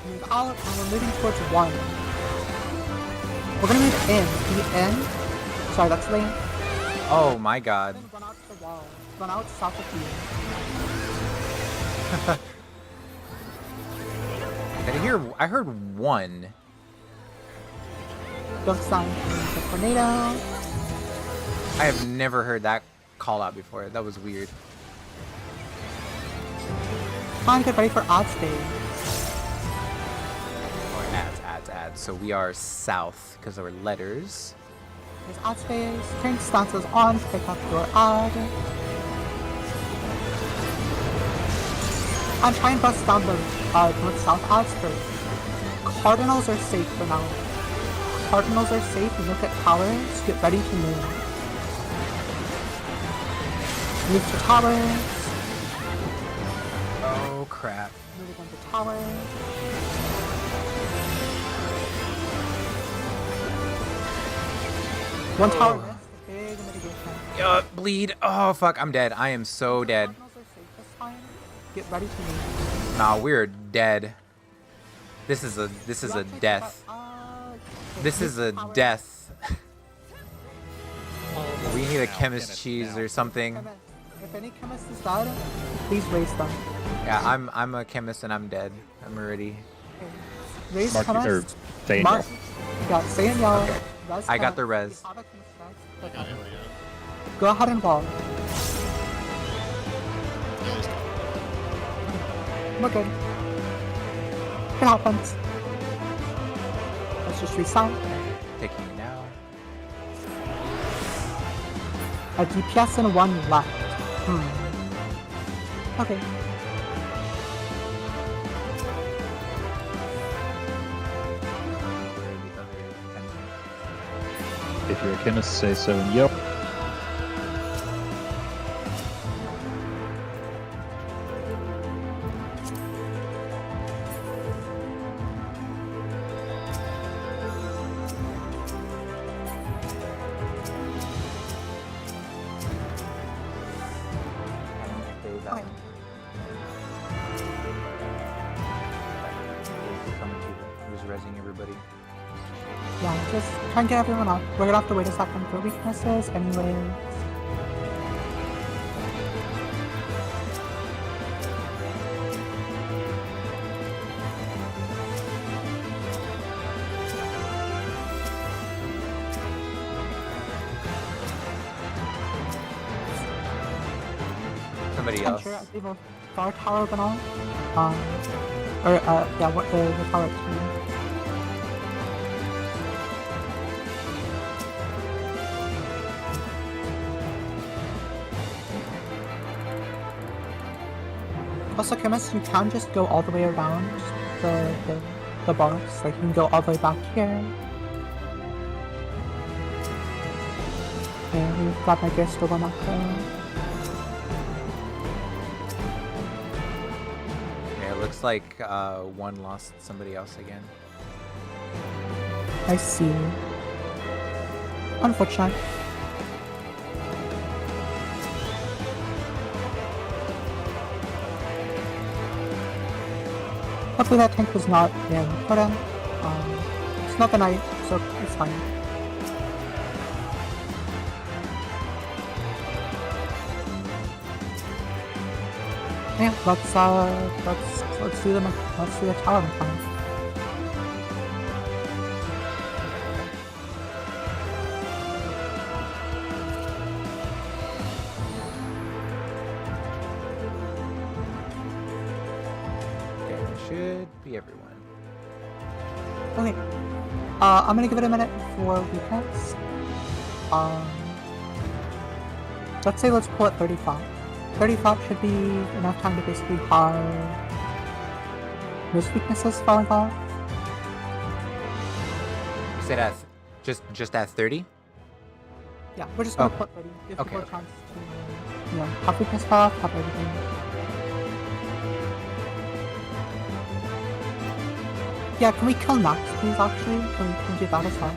Move out, and we're moving towards 1. We're gonna move in. In. Sorry, that's lane. Oh my god. Then run out to the wall. Run out south of you. I heard 1. Don't sign the tornado. I have never heard that call out before. That was weird. Fine, get ready for odds phase. Or ads. So we are south because there were letters. There's odds phase. Turn stances on to pick up your odd. And try and bust down the north-south odds first. Cardinals are safe for now. Cardinals are safe. You look at towers. Get ready to move. Move to towers. Oh crap. Move again to towers. One tower missed. Big mitigation. Bleed. Oh fuck, I'm dead. I am so dead. Cardinals are safe this time. Get ready to move. Nah, we're dead. This is a death. This is a death. We need a chemist cheese or something. If any chemist is dead, please raise them. Yeah, I'm a chemist and I'm dead. I'm already. Raise Mark, chemist. or say Mark. Yeah, say and yell. Okay. Res I got chemist. the res. We have a chemist next. Go ahead and ball. We're good. It happens. Let's just reset. Taking it now. A DPS and 1 left. Okay. If you're a chemist, say so and yell. Okay. Who's rezzing everybody? Yeah, just try and get everyone up. We're gonna have to wait a second for weaknesses anyways. Somebody I'm else. sure I believe a far tower went off. Yeah, what the tower at 2. Also, chemist, you can just go all the way around the boss. Like, you can go all the way back here. Okay, we've got my gear still on up there. Yeah, it looks like one lost somebody else again. I see. Unfortunate. Hopefully that tank was not important. It's not the night, so it's fine. Yeah, let's do the tower mechanic. Okay, that should be everyone. Okay. I'm gonna give it a minute for weakness. Let's say let's pull at 35. 35 should be enough time to basically have most weaknesses falling off. You said at just at 30? Yeah, we're just gonna Oh. put 30. Give Okay, people a okay. chance to, have weakness fall off, have everything. Yeah, can we kill Max, please, actually? Can we do that as well?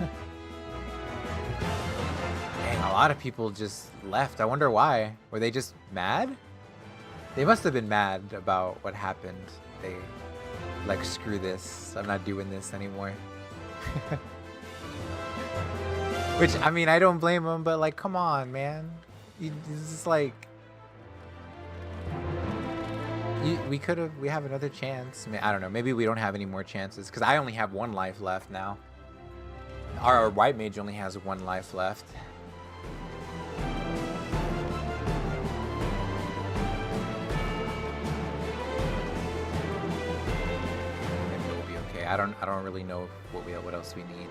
Dang, a lot of people just left. I wonder why. Were they just mad? They must have been mad about what happened. They, like, screw this. I'm not doing this anymore. Which, I mean, I don't blame them, but, like, come on, man. It's just like... we have another chance. I mean, I don't know. Maybe we don't have any more chances, because I only have 1 life left now. Our white mage only has 1 life left. Maybe we'll be okay. I don't really know what else we need.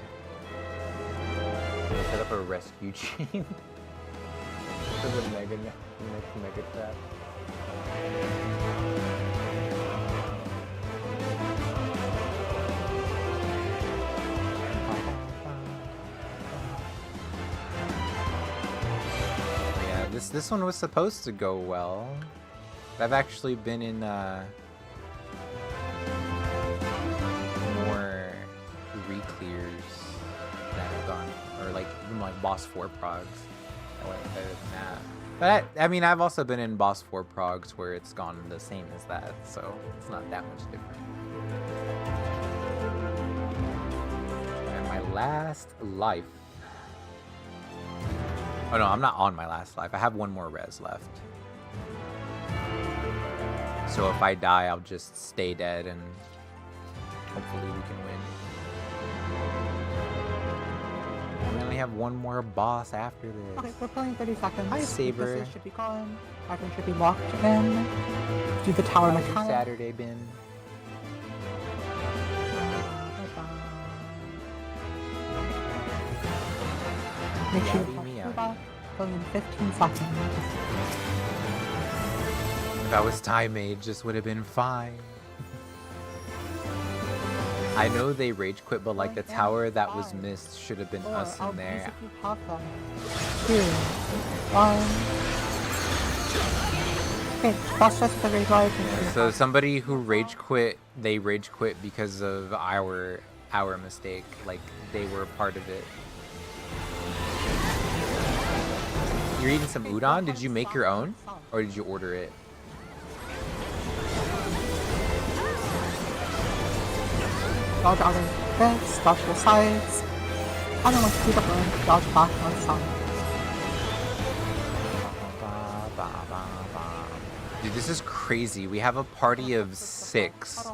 We'll set up a rescue chain for the next mega trap. Yeah, this one was supposed to go well. I've actually been in more re-clears that have gone, or like even like boss 4 progs. I went better than that. But I mean, I've also been in boss 4 progs where it's gone the same as that, so it's not that much different. And my last life. Oh no, I'm not on my last life. I have one more res left. So if I die, I'll just stay dead and hopefully we can win. We only have one more boss after this. Okay, we're playing 30 seconds. Hi, Saber. This should be gone. Everyone should be locked in. Do the tower How's your mechanic. Saturday been? Make sure you Meowdy, meow. back. Going in 15 seconds. If I was time made, just would have been fine. I know they rage quit, but like the tower that was missed should have been us in there. 2, 1. Okay, boss just the rage life. So somebody who rage quit, they rage quit because of our mistake. Like they were part of it. You're eating some udon? Did you make your own? Or did you order it? Dodge out of this, dodge to the sides. I don't want to keep up going, dodge back on the side. Dude, this is crazy. We have a party of 6.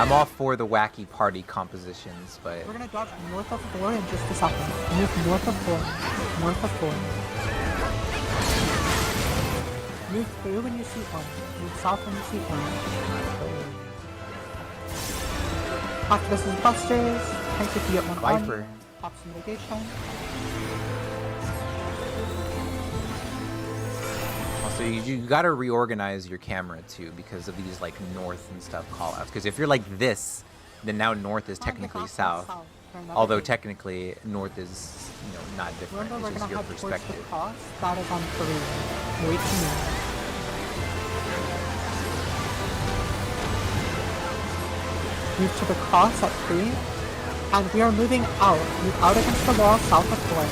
I'm all for the wacky party compositions, but... We're gonna dodge north of 4 in just a second. Move north of 4. North of 4. Move through when you see 1. Move south when you see 1. After this is Busters. Thanks if you get 1 Viper. Pop some mitigation. Also, you gotta reorganize your camera too because of these like north and stuff callouts. Because if you're like this, then now north is technically south. Although technically north is, you know, not different. Remember, we're It's just gonna your head towards the perspective. cross. That is on 3. Wait to move. Move to the cross at 3. And we are moving out. Move out against the wall south of 4.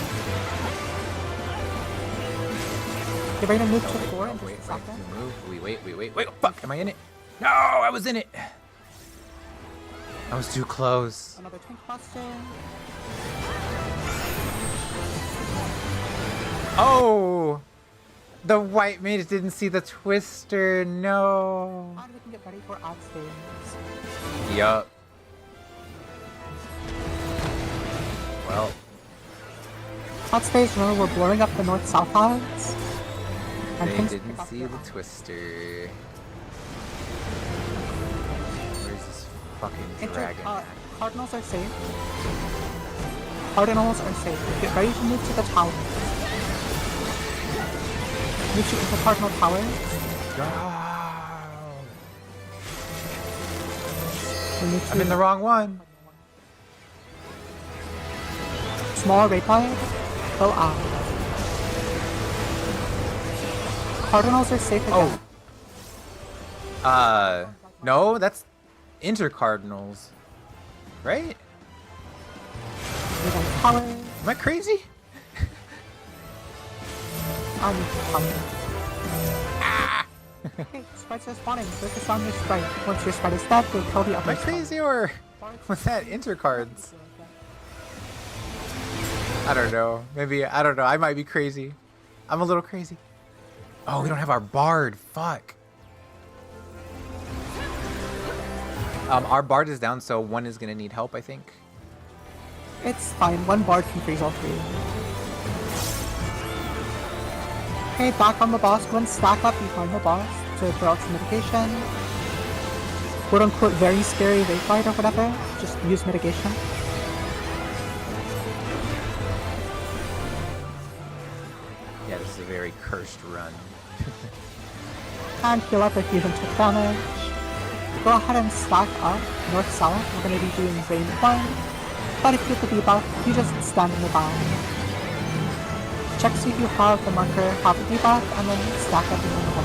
You're ready to move to 4 in just a second? Move. Wait. Oh, fuck, am I in it? No, I was in it. I was too close. Another tank buster. Oh! The white mage didn't see the twister. No. And we can get ready for ad stays. Yup. Well. Ad stays, remember we're blowing up the north-south odds. And They things didn't pick up see here. the twister. Where's this fucking dragon at? Cardinals are safe. Cardinals are safe. Get ready to move to the tower. Move to the Cardinal Tower. I'm in the wrong one. Small raid line. Go out. Cardinals are safe again. No, that's intercardinals. Right? Tower. Am I crazy? Okay, sprites are spawning. Focus on your sprite. Once your sprite is dead, you'll kill the Am I other sprite. crazy or was that intercards? I don't know. Maybe, I don't know. I might be crazy. I'm a little crazy. Oh, we don't have our bard. Fuck. Our bard is down, so one is gonna need help, I think. It's fine. One bard can freeze all 3. Okay, back on the boss. Go and stack up behind the boss to throw out some mitigation. Quote unquote very scary raid fight or whatever. Just use mitigation. Yeah, this is a very cursed run. And heal up if you even took damage. Go ahead and stack up north-south. We're going to be doing rain 1. But if you get the debuff, you just stand in the back. Check see if you have the marker, have the debuff, and then stack up behind the wall.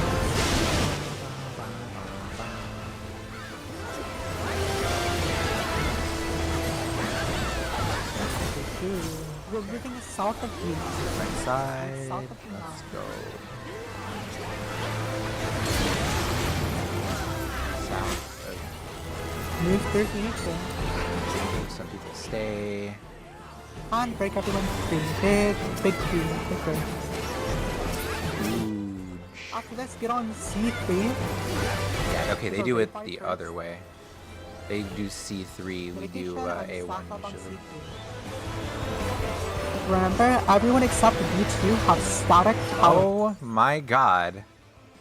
we're moving south of you. Right side. South of you Let's now. go. South of Move through here too. some people stay. And break everyone free. Big tree. Big tree. Huge. After this, get on C3. Yeah, okay, they So do raid it by the first. other way. They do C3, we do A1 usually. Remember, everyone except B2 have static power. Oh my god.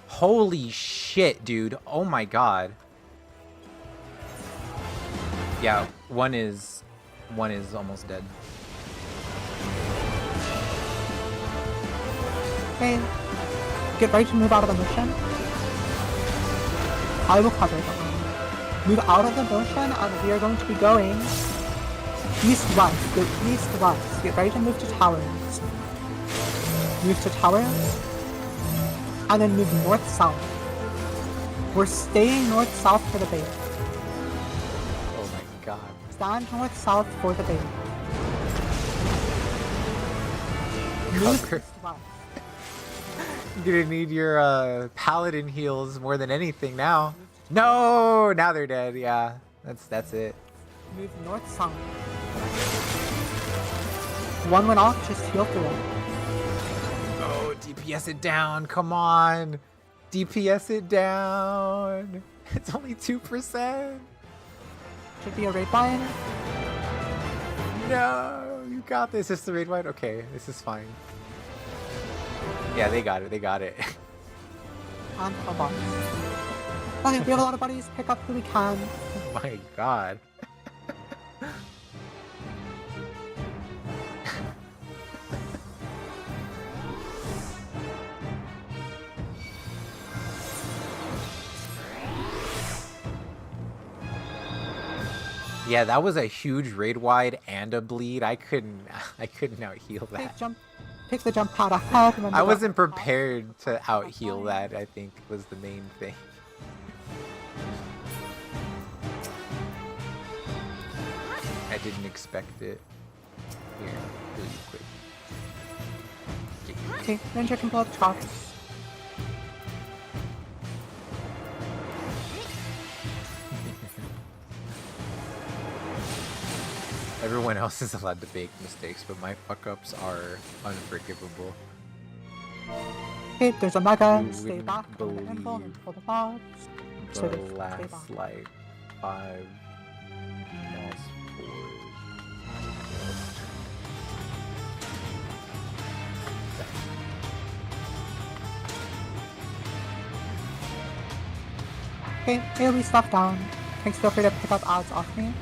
Holy shit, dude. Oh my god. Yeah, one is almost dead. Okay, get ready to move out of the motion. I will cover it. Move out of the motion, and we are going to be going east-west. Go east-west. Get ready to move to towers. Move to towers, and then move north-south. We're staying north-south for the base. Oh my god. Stand north-south for the base. Move Cover. east-west. You're gonna need your paladin heals more than anything now. No, now they're dead. Yeah, that's it. Move north-south. One went off, just heal through it. Oh, DPS it down. Come on, DPS it down. It's only 2%. Should be a raid bind. No, you got this. It's the raid wide. Okay, this is fine. Yeah, they got it. They got it. And a box. Okay, we have a lot of buddies. Pick up who we can. Oh my god. Yeah, that was a huge raid wide and a bleed. I couldn't out heal that. Pick the jump pad ahead. Remember I that. wasn't prepared to out heal that, I think was the main thing. I didn't expect it. Here, heal you quick. Okay, Ninja can blow the chops. Everyone else is allowed to make mistakes, but my fuck-ups are unforgivable. Okay, there's a mega. You Stay wouldn't back. Pull the info and pull the box. So The stay back. last, like, 5 mouse forward. Okay, AoE stuff down. Thanks, feel free to pick up ads off me.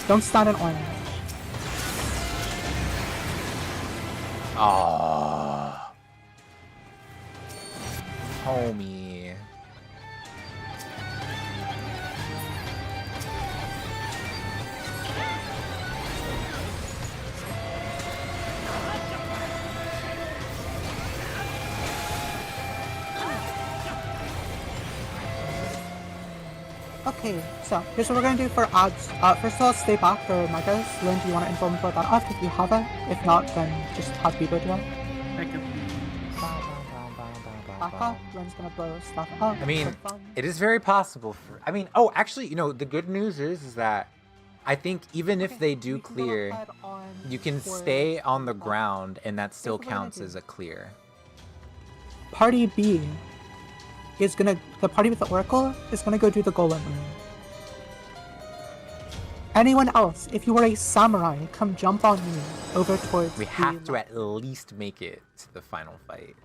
Don't stand in orange. Aww. Homie. Okay, so here's what we're gonna do for ads. First of all, stay back for megas. Lynn, do you want to inform about that off if you have it? If not, then just have Bebo do it. Back up. Lynn's gonna blow stuff up. I mean, for fun. it is very possible for. I mean, oh, actually, you know, the good news is that I think even if they do we can go clear, ahead on you can for stay on the Bebo. ground, and that still what we're gonna counts do. as a clear. Party B is gonna, the party with the Oracle is gonna go do the Golem room. Anyone else, if you were a samurai, come jump on me over towards We the have to left. at least make it to the final fight.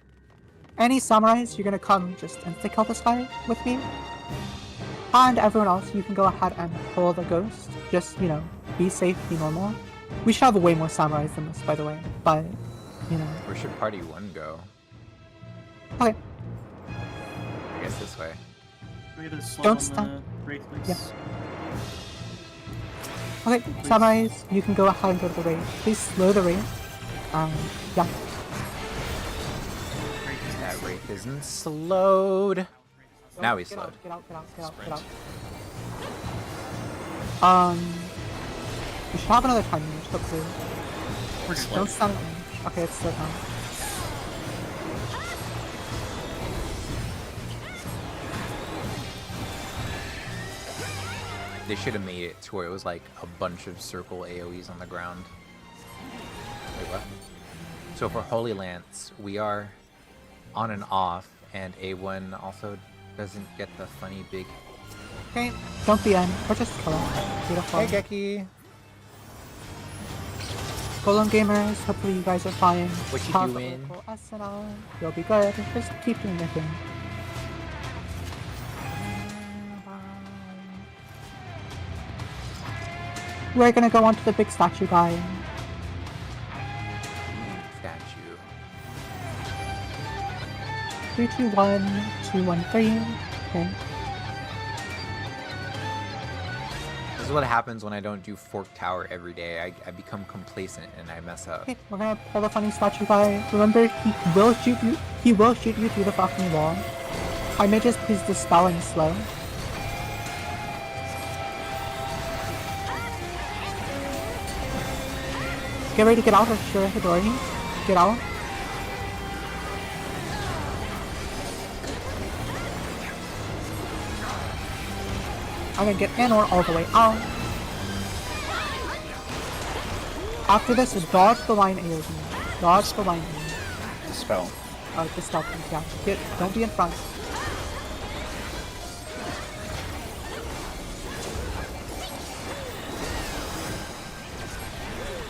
Any samurais, you're gonna come just insta kill this guy with me. And everyone else, you can go ahead and pull the ghost. Just, you know, be safe, be normal. We should have way more samurais than this, by the way, but, you know. Where should party 1 go? Okay, I guess this way. We gotta slow Don't on stop. the brake, please. Yeah. Okay, samurais, you can go ahead and go to the raid. Please slow the raid. Yeah. That Wraith isn't slowed. Now he's Get slowed. out, get out, get out, get out, get out. We should have another time range, hopefully. Don't stun it. Okay, it's still down. They should have made it to where it was like a bunch of circle AoEs on the ground. Wait, what? So for Holy Lance, we are on and off, and A1 also doesn't get the funny big... Okay, don't be in. Or just kill it. Beautiful. Hey, Geki! Golem gamers, hopefully you guys are fine. What you Powerful doing? local SNL. You'll be good. Just keep doing your thing. We're gonna go on to the big statue guy. Statue. 3, 2, 1, 2, 1, 3. Okay. This is what happens when I don't do Fork Tower every day. I become complacent and I mess up. Okay, we're gonna pull the funny statue guy. Remember, he will shoot you. He will shoot you through the fucking wall. I may just please dispel and slow. Get ready to get out of Shura Hidori. Get out. I'm gonna get Anor all the way out. After this, dodge the line AoE. Dodge the line AoE. Dispel. Dispel, yeah. Don't be in front.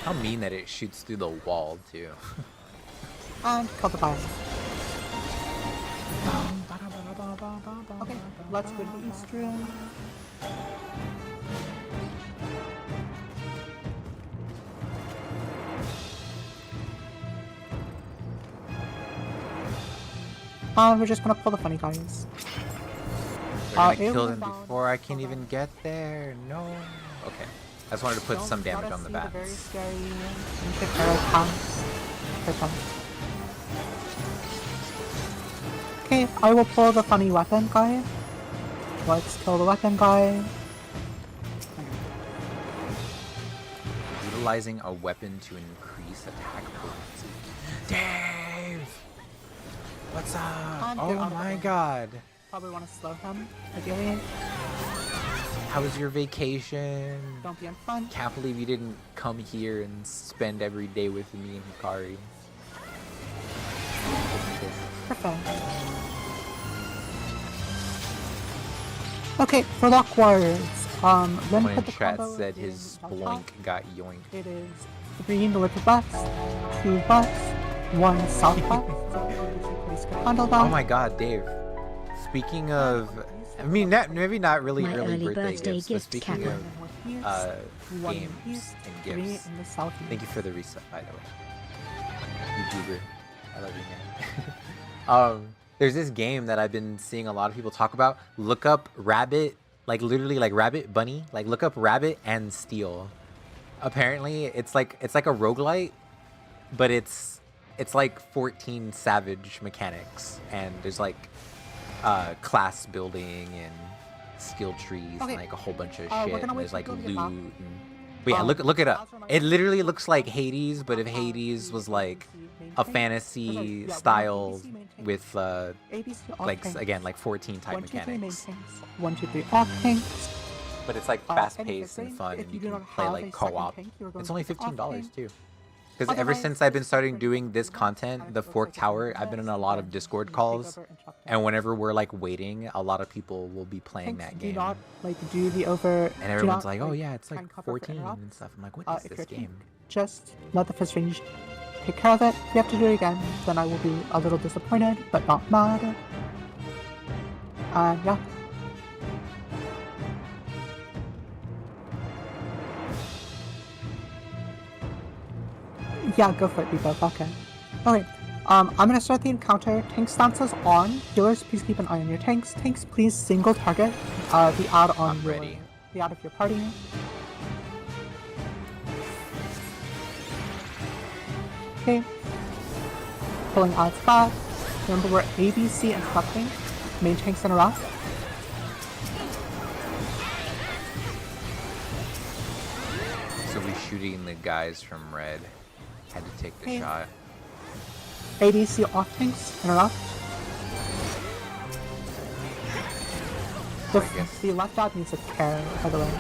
How mean that it shoots through the wall, too. And kill the fire. Okay, let's go to the East Room. We're just gonna pull the funny guys. They're gonna kill them before I can even get there. No. Okay. I just wanted to put some damage on the bats. Very scary pass. Okay, I will pull the funny weapon guy. Let's kill the weapon guy. Utilizing a weapon to increase attack potency. Dave! What's up? Oh my god. Probably want to slow him, ideally. How was your vacation? Don't be in front. Can't believe you didn't come here and spend every day with me and Hikari. Perfect. Okay, for Lock Warriors, Someone Len in put the chat combo said in his the bloink top. got yoinked. It is 3 north buffs, 2 buffs, 1 south buff. Handle that. Oh my god, Dave. Speaking of... I mean, maybe not really My early early birthday birthday gifts, but gift speaking cap. of games and gifts, in the southeast. thank you for the reset, by the way. YouTuber. I love you, man. There's this game that I've been seeing a lot of people talk about. Look up Rabbit, like literally like Rabbit Bunny. Like look up Rabbit and Steel. Apparently, it's like a roguelite, but it's like 14 Savage mechanics, and there's like class building and skill trees and like a whole bunch of shit. And there's like loot. But yeah, look it up. It literally looks like Hades, but if Hades was like a fantasy style with like again like 14 type mechanics. 1, 2, 3 off tanks. But it's like fast paced and fun, and you can play like co-op. It's only $15 too. Because ever since I've been starting doing this content, the Fork Tower, I've been in a lot of Discord calls, and whenever we're like waiting, a lot of people will be playing that game. Do not do the over. And everyone's like, "Oh yeah, it's like 14 and stuff." I'm like, "What is this game?" Just let the first range take care of it. If you have to do it again, then I will be a little disappointed, but not mad. Yeah. Yeah, go for it, Bebo. Okay. Okay. I'm gonna start the encounter. Tank stances on. Healers, please keep an eye on your tanks. Tanks, please single target the ad on the ad of your party. Okay. Pulling ads back. Remember, we're A, B, C, and collecting. Main tanks in a row. So we shooting the guys from red. Had to take the Hey. shot. ADC off tanks, interrupt. The left dot needs a care, by the way.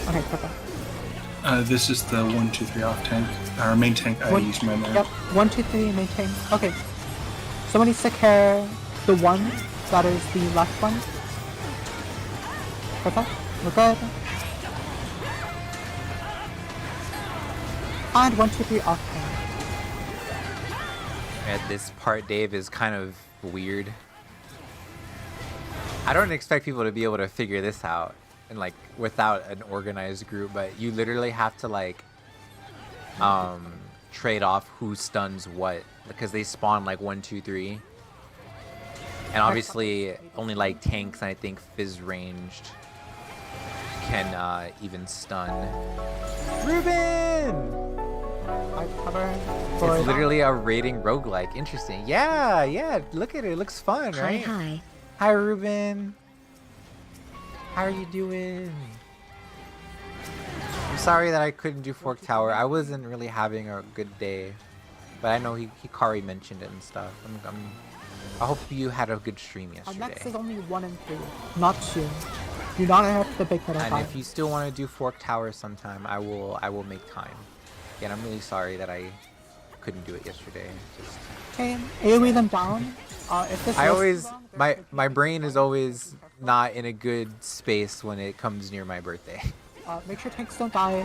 Okay, perfect. This is the 1, 2, 3 off tank. Our main tank, I used mine there. Yep, 1, 2, 3, maintain. Okay. Someone needs to care the one that is the left one. Perfect. We're good. And 1, 2, 3 off tank. And this part, Dave, is kind of weird. I don't expect people to be able to figure this out and like without an organized group, but you literally have to like trade off who stuns what because they spawn like 1, 2, 3. And obviously only like tanks and I think fizz ranged can even stun. Ruben! It's literally a raiding roguelike. Interesting. Yeah, look at it. It looks fun, right? Hi. Hi, Ruben. How are you doing? I'm sorry that I couldn't do Fork Tower. I wasn't really having a good day. But I know Hikari mentioned it and stuff. I hope you had a good stream yesterday. Next is only 1 and 3, not 2. Do not have the big middle And five. if you still want to do Fork Tower sometime, I will make time. Again, I'm really sorry that I couldn't do it yesterday. Just... Okay, AoE them down. If this I list always is wrong, my brain is always not in a good space when it comes near my birthday. make sure tanks don't die.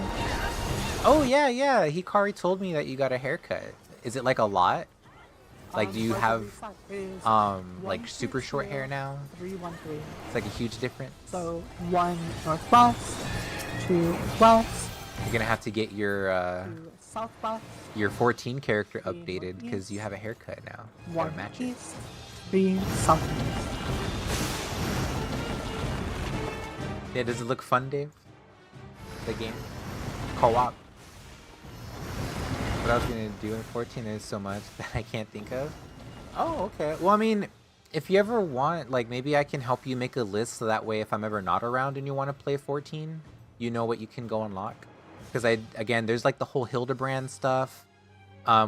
Oh yeah. Hikari told me that you got a haircut. Is it like a lot? Like, do you have like super short hair now? 3, 1, 3. It's like a huge difference. So 1 northwest, 2 west. You're gonna have to get your 2 southwest. your 14 character updated because you have a haircut now. You 1 gotta match it. east, 3 southeast. Yeah, does it look fun, Dave? The game? Co-op? What I was gonna do in 14 is so much that I can't think of. Oh, okay. Well, I mean, if you ever want, like, maybe I can help you make a list so that way if I'm ever not around and you want to play 14, you know what you can go unlock. Because again, there's like the whole Hildebrand stuff,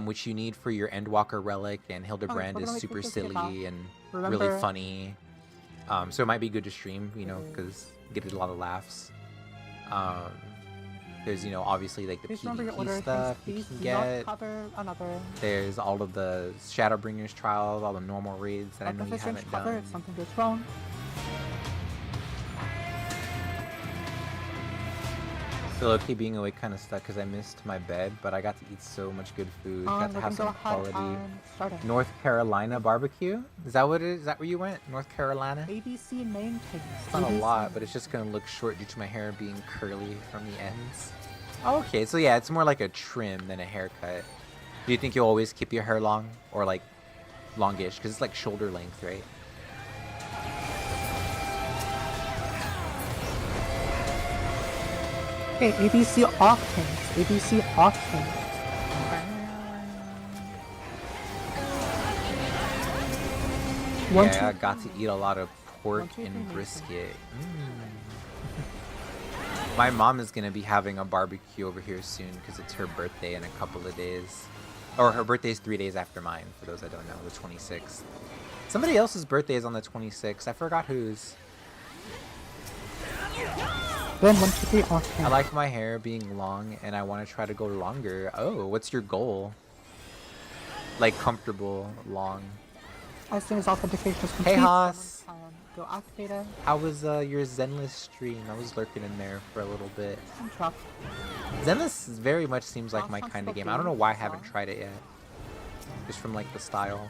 which you need for your Endwalker relic, and Hildebrand is super silly and really funny. So it might be good to stream, you know, because get a lot of laughs. There's, you know, obviously like the PvP stuff you can get. There's all of the Shadowbringers trials, all the normal raids that I know you haven't done. If something goes wrong. So low-key being awake kind of stuck because I missed my bed, but I got to eat so much good food. Got to have some quality North Carolina barbecue. Is that what it is? Is that where you went? North Carolina? ABC main tanks. It's not a lot, but it's just gonna look short due to my hair being curly from the ends. Okay, so yeah, it's more like a trim than a haircut. Do you think you'll always keep your hair long or like longish? Because it's like shoulder length, right? Okay, ABC off tanks. ABC off tanks. Yeah, I got to eat a lot of pork and brisket. My mom is going to be having a barbecue over here soon because it's her birthday in a couple of days. Or her birthday is 3 days after mine, for those that don't know, the 26th. Somebody else's birthday is on the 26th. I forgot whose. Then 1, 2, 3 off tanks. I like my hair being long and I want to try to go longer. Oh, what's your goal? Like comfortable, long. As soon as authentication is complete, Hey Haas! go activate it. How was your Zenless stream? I was lurking in there for a little bit. Drop. Zenless very much seems like my kind of game. I don't know why I haven't tried it yet. Just from like the style.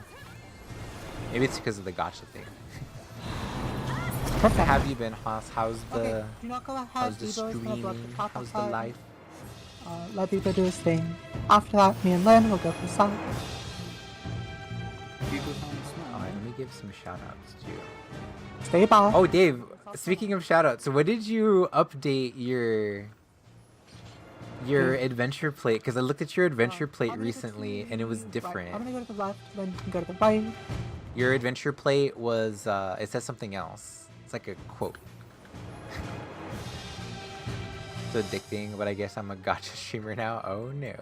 Maybe it's because of the gacha thing. Perfect. Have you been, Haas? How's the do not go ahead, how's the Evo's gonna streaming? block the top How's of the that. life? Let Evo do his thing. After that, me and Lynn will go for side. Alright, let me give some shout outs too. Stay back. Oh, Dave, speaking of shout outs, so when did you update your adventure plate? Because I looked at your adventure plate recently and it was different. I'm gonna go to the left, then you can go to the right. Your adventure plate was, it says something else. It's like a quote. so addicting, but I guess I'm a gacha streamer now. Oh no.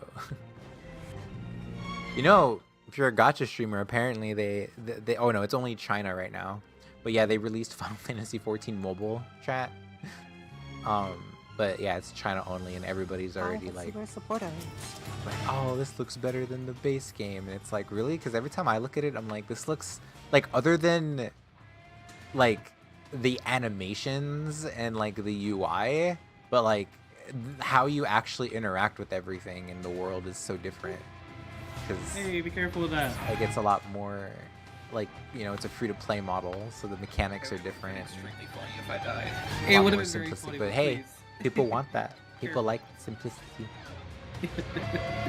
You know, if you're a gacha streamer, apparently they oh no, it's only China right now. But yeah, they released Final Fantasy 14 mobile chat. But yeah, it's China only, and everybody's already like, oh, this looks better than the base game. And it's like, really? Because every time I look at it, I'm like, this looks like, other than like the animations and like the UI, but like how you actually interact with everything in the world is so different. Because hey, be careful with that. Like, it's a lot more like, you know, it's a free-to-play model, so the mechanics are different. Extremely funny if I died. It would more have been very simplistic, funny, but hey, people want that. People like simplicity.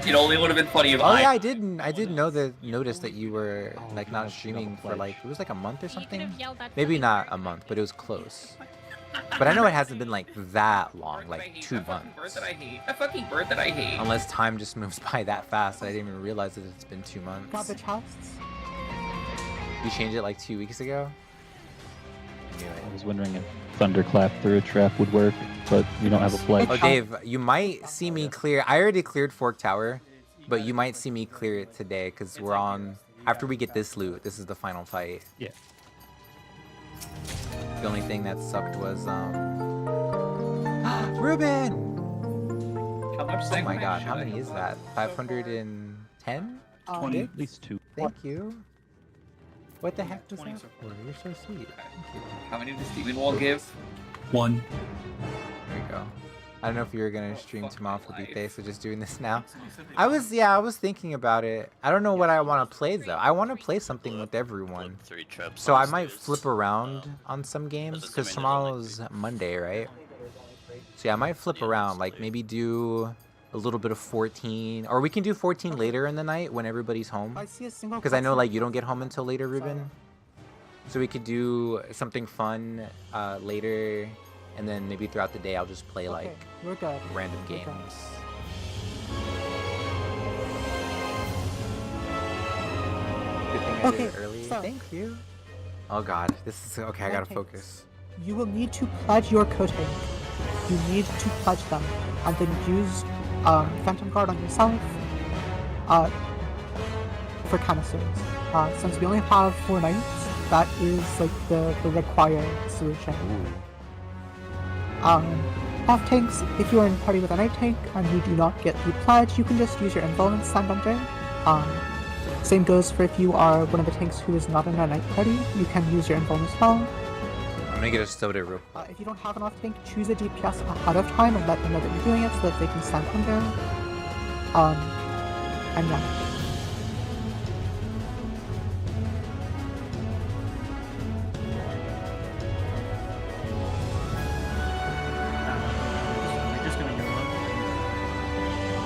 It only would have been funny if Oh yeah, I did notice that you were like not streaming for like, it was like a month or something. Maybe not a month, but it was close. But I know it hasn't been like that long, like 2 months. Bird that I hate. A fucking bird that I hate. Unless time just moves by that fast that I didn't even realize that it's been 2 months. Garbage house. You changed it like 2 weeks ago? I was wondering if Thunderclap through a trap would work, but we don't have a flag. Oh, Dave, you might see me clear. I already cleared Fork Tower, but you might see me clear it today because we're on. After we get this loot, this is the final fight. Yeah. The only thing that sucked was Ruben. How much Oh my god, how many is that? 510? 20, at least 2. Thank you. What the heck was that for? You're so sweet. Thank you. How many does Demon Wall give? 1. There you go. I don't know if you were gonna stream tomorrow for birthday, so just doing this now. I was thinking about it. I don't know what I want to play though. I want to play something with everyone. So I might flip around on some games because tomorrow's Monday, right? So yeah, I might flip around. Like maybe do a little bit of 14, or we can do 14 later in the night when everybody's home. Because I know like you don't get home until later, Ruben. So we could do something fun later. And then maybe throughout the day, I'll just play like random games. Good thing I did it early. So Thank you. Oh god, this is okay. I gotta focus. You will need to pledge your coating. You need to pledge them, and then use Phantom Guard on yourself for canisters. Since we only have 4 nights, that is like the required solution. Ooh. Off tanks, if you are in party with a night tank and you do not get the pledge, you can just use your invuln and stand under. Same goes for if you are one of the tanks who is not in a night party, you can use your invuln as well. I'm gonna get a soda real quick. If you don't have an off tank, choose a DPS ahead of time and let them know that you're doing it so that they can stand under. And yeah.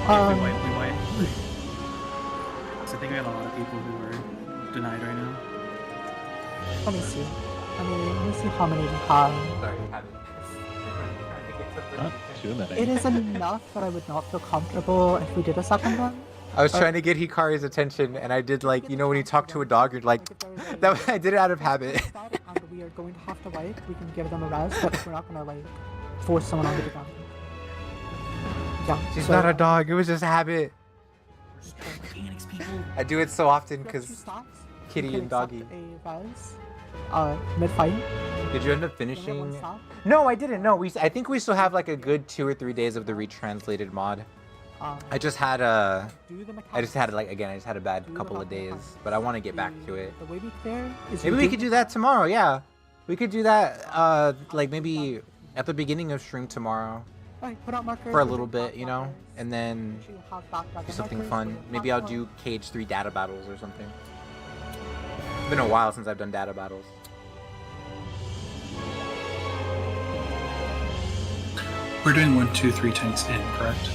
We wipe. So I think we have a lot of people who are denied right now. Let me see. Let me see how many we have. Not too many. It is enough that I would not feel comfortable if we did a second one. I was trying to get Hikari's attention, and I did like, you know, when you talk to a dog, you're like, that. I did it out of habit. And we are going to have to wipe. We can give them a res, but we're not gonna like force someone onto the ground. Yeah, She's not a dog. It was just habit. I do it so often because Kitty and Doggy. Mid-fight. Did you end up finishing? No, I didn't. No, I think we still have like a good 2 or 3 days of the retranslated mod. I just had a bad couple of days, but I want to get back to it. The way we clear is maybe we could do that tomorrow. Yeah, we could do that. Like maybe at the beginning of stream tomorw. For a little bit, you know, and then do something fun. Maybe I'll do Cage 3 data battles or something. It's been a while since I've done data battles. We're doing 1, 2, 3 tanks in, correct?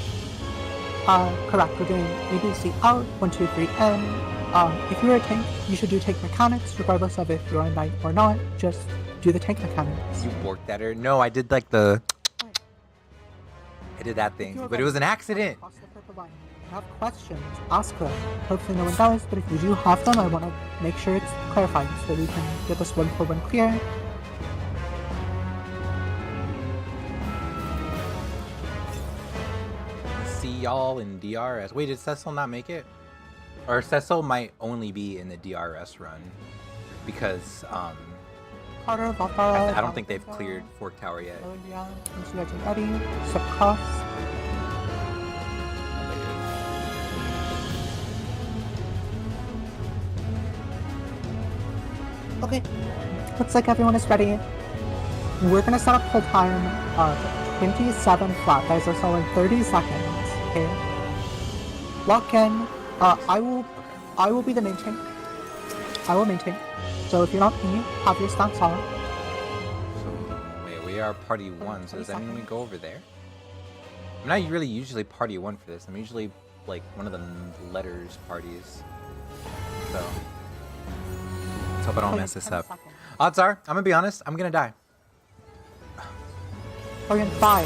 Correct. We're doing ABC out, 1, 2, 3 in. If you're a tank, you should do tank mechanics, regardless of if you're on night or not. Just do the tank mechanics. You worked at her? No, I did like the. I did that thing, but it was an accident. If you have questions, ask her. Hopefully no one does, but if you do have them, I want to make sure it's clarified so we can get this 1-for-1 clear. see y'all in DRS. Wait, did Cecil not make it? Or Cecil might only be in the DRS run because I don't think they've cleared Fork Tower yet. Ready, subcross. Okay, looks like everyone is ready. We're gonna set up the time of 27 flat. Guys are still in 30 seconds. Okay. Lock in. I will be the main tank. I will maintain. So if you're not me, have your stance on. Wait, we are party 1, so does that mean we go over there? I'm not really usually party 1 for this. I'm usually like one of the letters parties. So let's hope I don't mess this up. Odds are, I'm gonna be honest, I'm gonna die. We're in 5,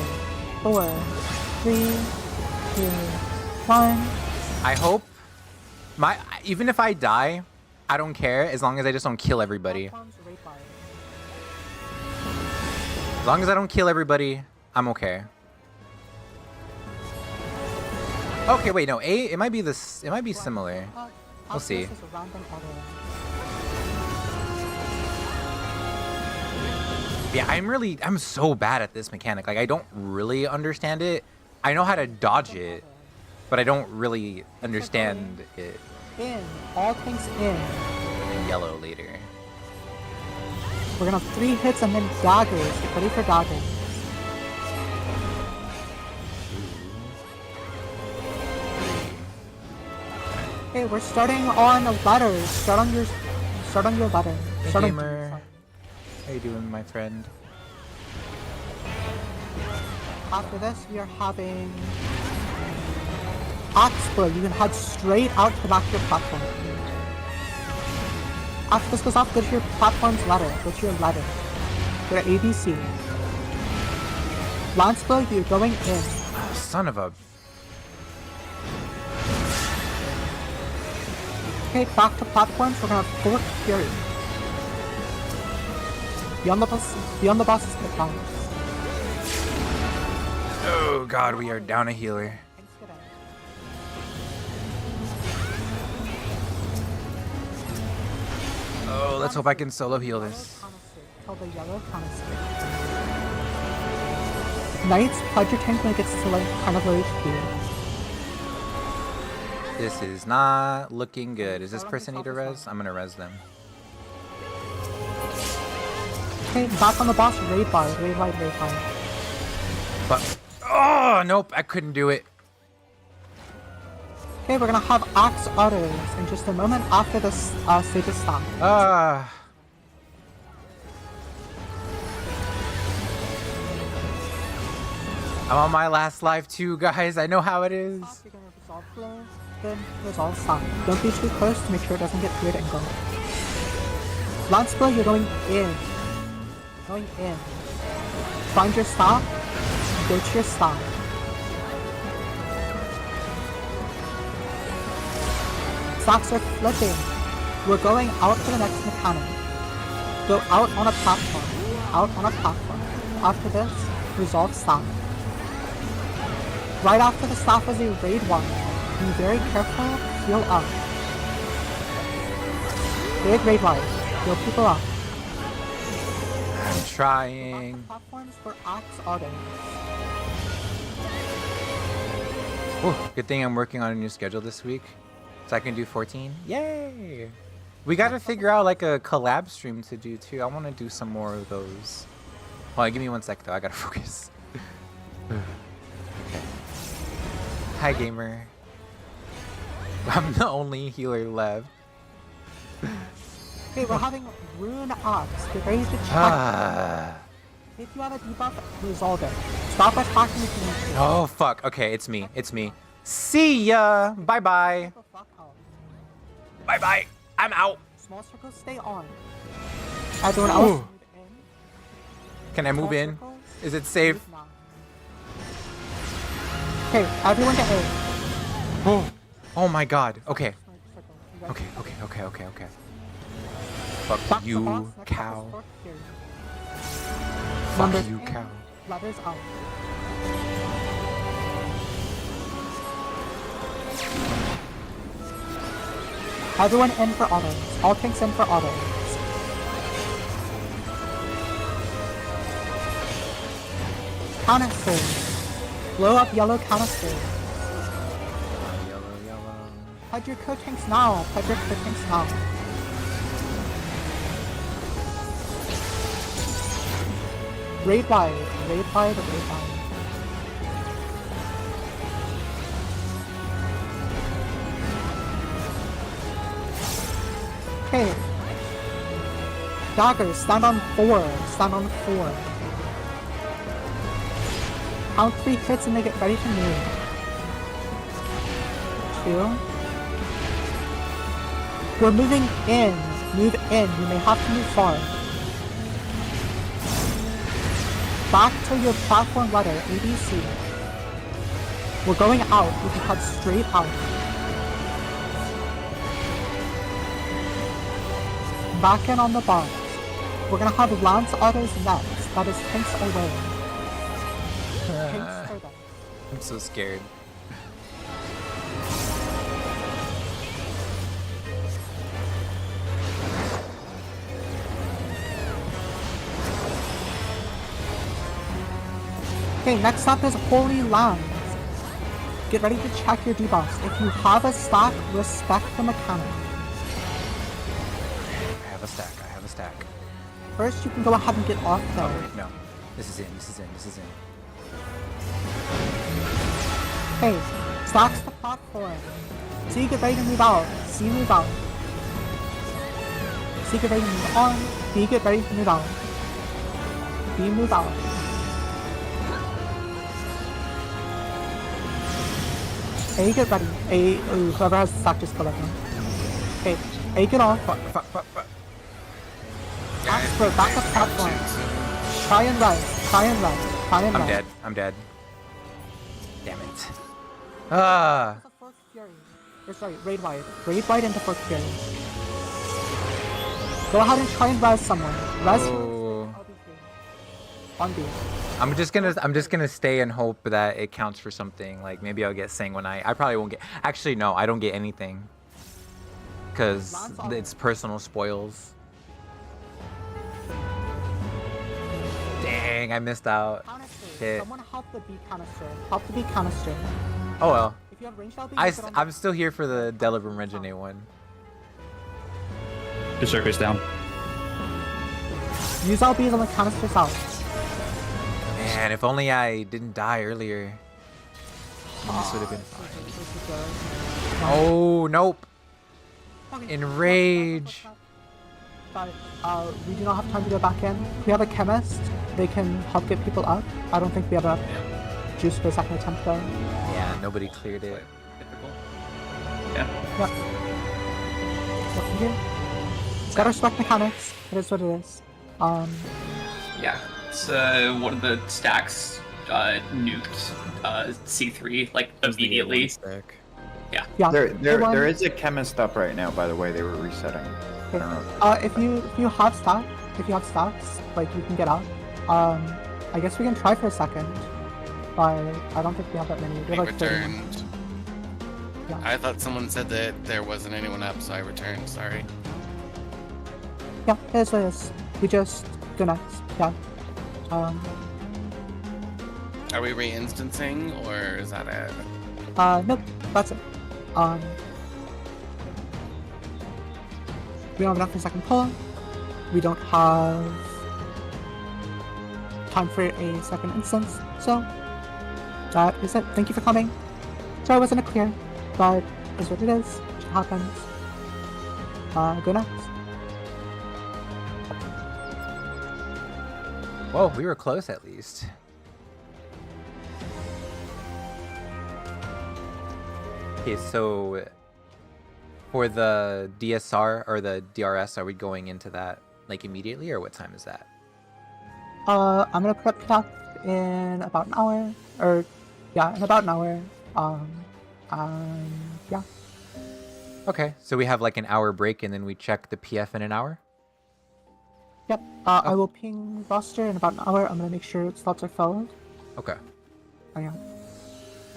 4, 3, 2, 1. I hope even if I die, I don't care as long as I just don't kill everybody. As long as I don't kill everybody, I'm okay. Okay, wait, no, it might be this. It might be similar. We'll see. Yeah, I'm so bad at this mechanic. Like, I don't really understand it. I know how to dodge it, but I don't really understand it. In. All tanks in. Yellow later. We're gonna have 3 hits and then daggers. Get ready for daggers. Okay, we're starting on letters. Start on your letter. Hey, Start gamer. How you doing, my friend? After this, we are having Oxford. You can head straight out to the back of your platform. After this goes off, go to your platform's letter. Go to your letter. Go to ABC. Lancebow, you're going in. Oh, son of a... Okay, back to platforms. We're gonna have Fort Fury. Beyond the boss is the powers. Oh god, we are down a healer. Oh, let's hope I can solo heal this. Knights, pledge your tank when it gets to like kind of low HP. This is not looking good. Is this person need to res? I'm gonna res them. Okay, back on the boss, raid bar. But, oh, nope, I couldn't do it. Okay, we're gonna have Axe Otters in just a moment after this stage is stopped. I'm on my last life too, guys. I know how it is. You're gonna resolve flow, then resolve stop. Don't be too close to make sure it doesn't get weird and go. Lance blow, you're going in. Going in. Find your stop. Go to your stop. Stocks are flipping. We're going out to the next mechanic. Go out on a platform. Out on a platform. After this, resolve stop. Right after the stop is a raid one. Be very careful. Heal up. Big raid life. Heal people up. I'm trying. Platforms for Axe Auto. Ooh, good thing I'm working on a new schedule this week, so I can do 14. Yay! We gotta figure out like a collab stream to do too. I want to do some more of those. Hold on, give me 1 sec though. I gotta focus. Okay. Hi, gamer. I'm the only healer left. Okay, we're having Rune Ox. Get ready to check. If you have a debuff, resolve it. Stop attacking if you need to. Oh fuck. Okay, it's me. It's me. See ya. Bye bye. Bye bye. I'm out. Small circles stay on. Everyone else move in. Can I move in? Is it safe? Okay, everyone to A. Oh. Oh my god. Okay. Okay. Fuck you, cow. Fuck you, cow. Letters out. Everyone in for autos. All tanks in for autos. Canisters. Blow up yellow canisters. Yellow. Pledge your co-tanks now. Pledge your co-tanks now. Raid wide. Raid wide. Raid wide. Okay. Daggers, stand on 4. Stand on 4. Count 3 hits and they get ready to move. 2. We're moving in. Move in. You may have to move far. Back to your platform letter, ABC. We're going out. You can cut straight out. Back in on the bombs. We're gonna have Lance autos next. That is tanks away. Tanks further. I'm so scared. Okay, next up is Holy Lands. Get ready to check your debuffs. If you have a stack, respect the mechanic. I have a stack. First, you can go ahead and get off though. No. This is in. Hey, stacks the platform. C, get ready to move out. C, move out. C, get ready to move on. B, get ready to move out. B, move out. A, get ready. A, ooh, whoever has the stack, just collect them. Okay, A, get off. Fuck. Bro, back up platform. Try and rise. I'm dead. Damn it. Ah. Sorry, raid wide. Raid wide into Fourth Fury. Go ahead and try and rise someone. Rise on B. I'm just gonna stay and hope that it counts for something. Like maybe I'll get Sanguinite. I probably won't get. Actually, no, I don't get anything. Cause it's personal spoils. Dang, I missed out. Shit. Someone help the B canister. Help the B canister. Oh well. If you have ranged LB, I'm still here for the Delubrum Reginae one. The circuit's down. Use LBs on the canister south. Man, if only I didn't die earlier. This would have been fine. Oh, nope. Enrage. But we do not have time to go back in. We have a chemist. They can help get people up. I don't think we have enough juice for a second attempt though. Yeah, nobody cleared it. Yeah. Yep. What can we do? It's gotta respect mechanics. It is what it is. Yeah. It's one of the stacks nuked C3 like immediately. Yeah. Yeah. There is a chemist up right now, by the way. They were resetting. Okay. If you have stacks, like you can get out. I guess we can try for a second, but I don't think we have that many. We have like 30. Returned. Yeah. I thought someone said that there wasn't anyone up, so I returned. Sorry. Yeah, it is what it is. We just go next. Yeah. Are we re-instancing, or is that it? Nope. That's it. We don't have enough for a second pull. We don't have time for a second instance, so that is it. Thank you for coming. Sorry it wasn't a clear, but it's what it is. It happens. Go next. Whoa, we were close at least. Okay, so for the DSR or the DRS, are we going into that like immediately, or what time is that? I'm gonna put up PF in about an hour, in about an hour. Yeah. Okay, so we have like an hour break and then we check the PF in an hour? Yep. I will ping roster in about an hour. I'm gonna make sure slots are filled. Okay. Oh, yeah.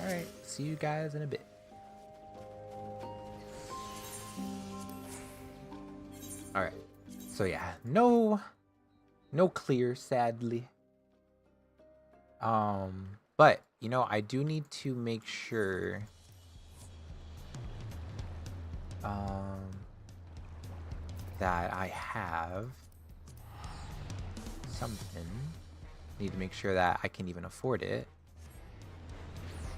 Alright, see you guys in a bit. All right. So yeah, no clear, sadly. But you know, I do need to make sure that I have something. Need to make sure that I can even afford it.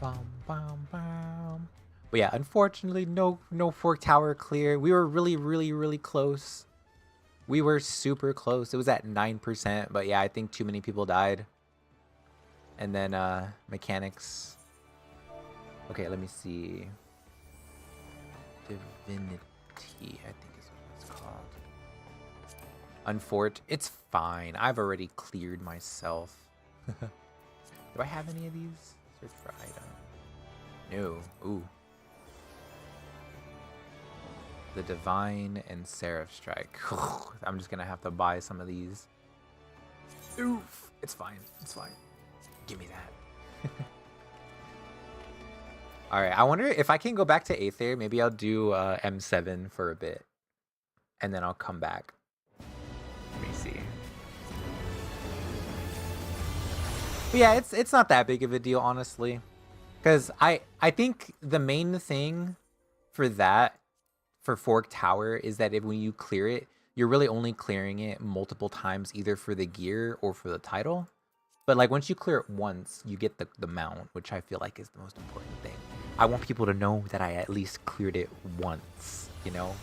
Bum, bum, bum. But yeah, unfortunately, no Fork Tower clear. We were really close. We were super close. It was at 9%, but yeah, I think too many people died. And then mechanics. Okay, let me see. Divinity, I think is what it's called. Unfort. It's fine. I've already cleared myself. Do I have any of these? Search for item. No. Ooh. The Divine and Seraph Strike. I'm just gonna have to buy some of these. Oof. It's fine. It's fine. Give me that. Alright, I wonder if I can go back to Aether. Maybe I'll do M7 for a bit. And then I'll come back. Let me see. But yeah, it's not that big of a deal, honestly. Because I think the main thing for that, for Fork Tower, is that when you clear it, you're really only clearing it multiple times, either for the gear or for the title. But like once you clear it once, you get the mount, which I feel like is the most important thing. I want people to know that I at least cleared it once, you know?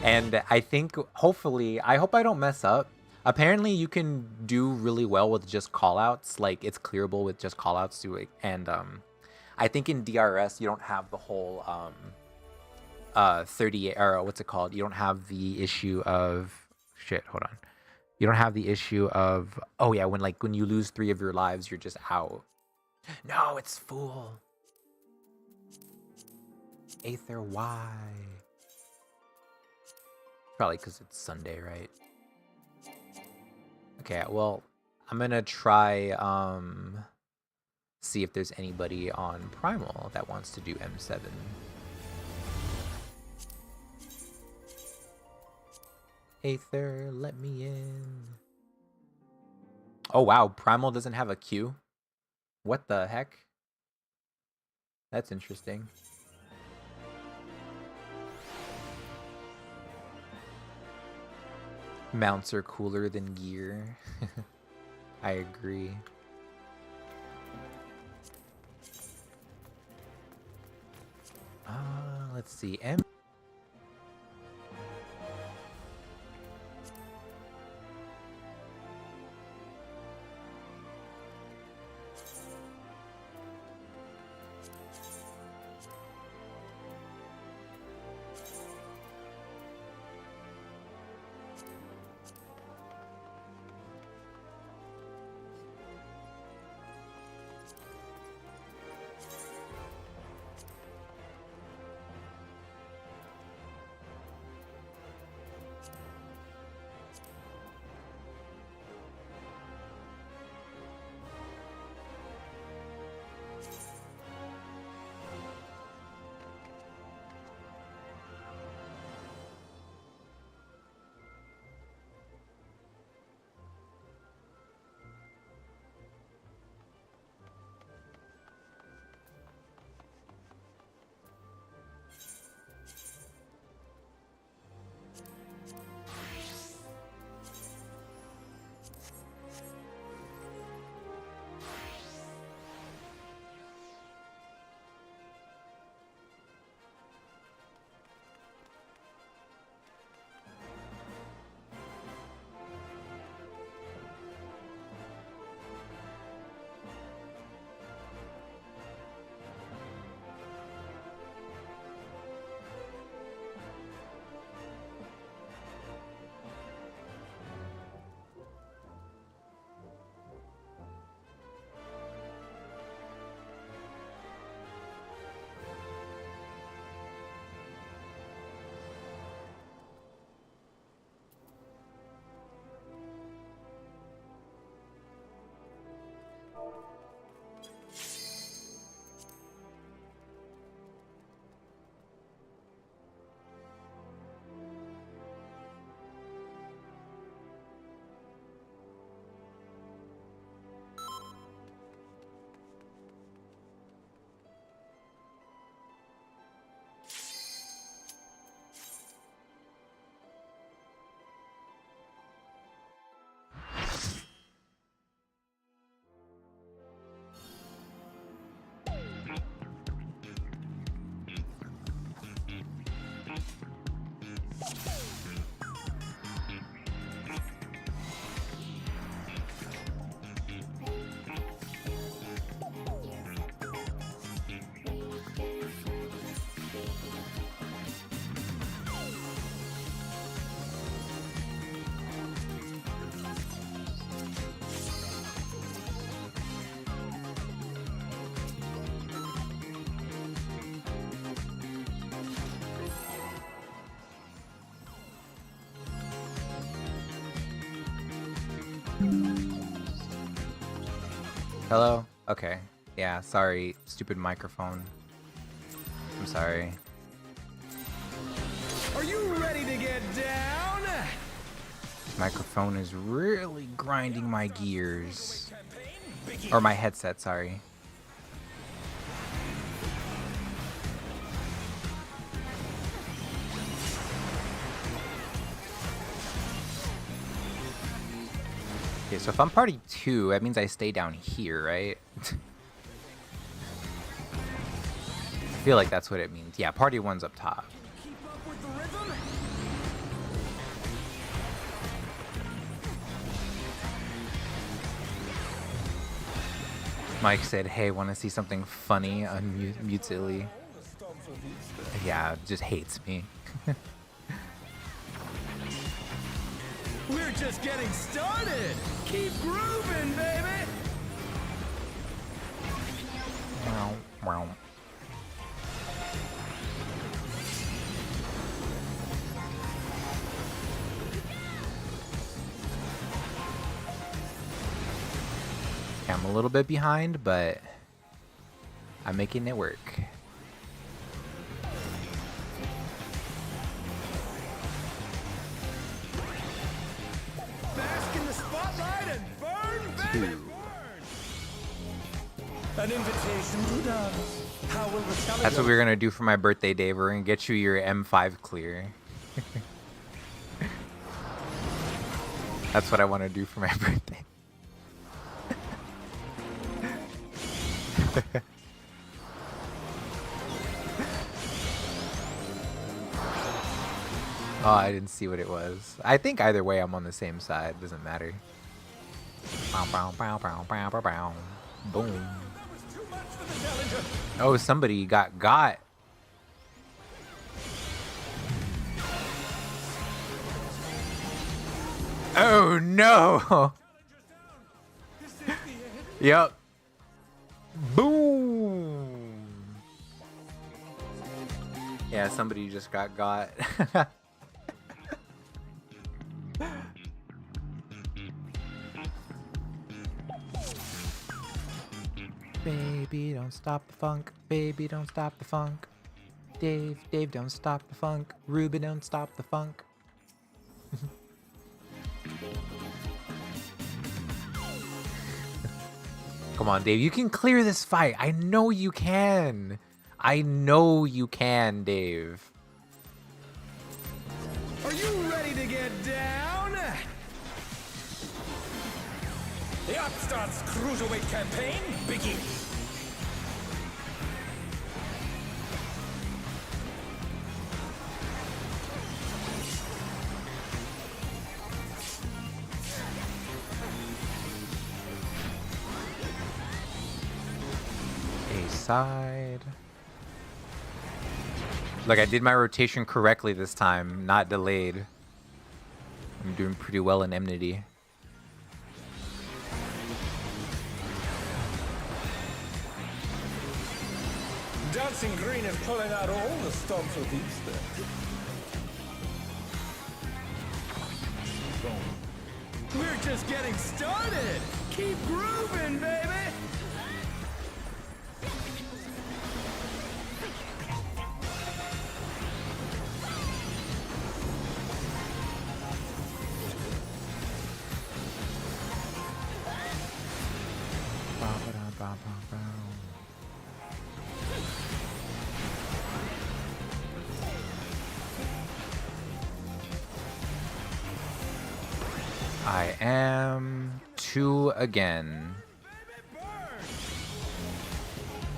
And I think, hopefully, I hope I don't mess up. Apparently, you can do really well with just callouts. Like, it's clearable with just callouts to it. And I think in DRS, you don't have the whole 38, or what's it called? You don't have the issue of, shit, hold on. You don't have the issue of, oh yeah, when you lose 3 of your lives, you're just out. No, it's full. Aether, why? Probably because it's Sunday, right? Okay, well, I'm gonna try see if there's anybody on Primal that wants to do M7. Aether, let me in. Oh wow, Primal doesn't have a queue. What the heck? That's interesting. Mounts are cooler than gear. I agree. Let's see. Hello? Okay. Yeah, sorry. Stupid microphone. I'm sorry. Are you ready to get down? This microphone is really grinding my gears. Or my headset, sorry. Okay, so if I'm party 2, that means I stay down here, right? I feel like that's what it means. Yeah, party 1's up top. Mike said, hey, want to see something funny? Unmutes Illy. Yeah, just hates me. We're just getting started. Keep grooving, baby. Wow, wow. I'm a little bit behind, but I'm making it work. Bask in the spotlight and burn, baby, burn. An invitation to dance. How will the challenge? That's what we're gonna do for my birthday, Dave. We're gonna get you your M5 clear. That's what I want to do for my birthday. Oh, I didn't see what it was. I think either way I'm on the same side. Doesn't matter. Bow, bow, bow, bow, bow, bow, bow. Boom. Oh, somebody got. Oh no! Yep. Boom! Yeah, somebody just got. Baby, don't stop the funk. Baby, don't stop the funk. Dave, don't stop the funk. Ruby, don't stop the funk. Come on, Dave. You can clear this fight. I know you can. I know you can, Dave. Are you ready to get down? The Upstart's Cruiserweight campaign begins. Side. Look, I did my rotation correctly this time, not delayed. I'm doing pretty well in enmity. Dancing Green is pulling out all the stops with Easter. We're just getting started. Keep grooving, baby. I am 2 again.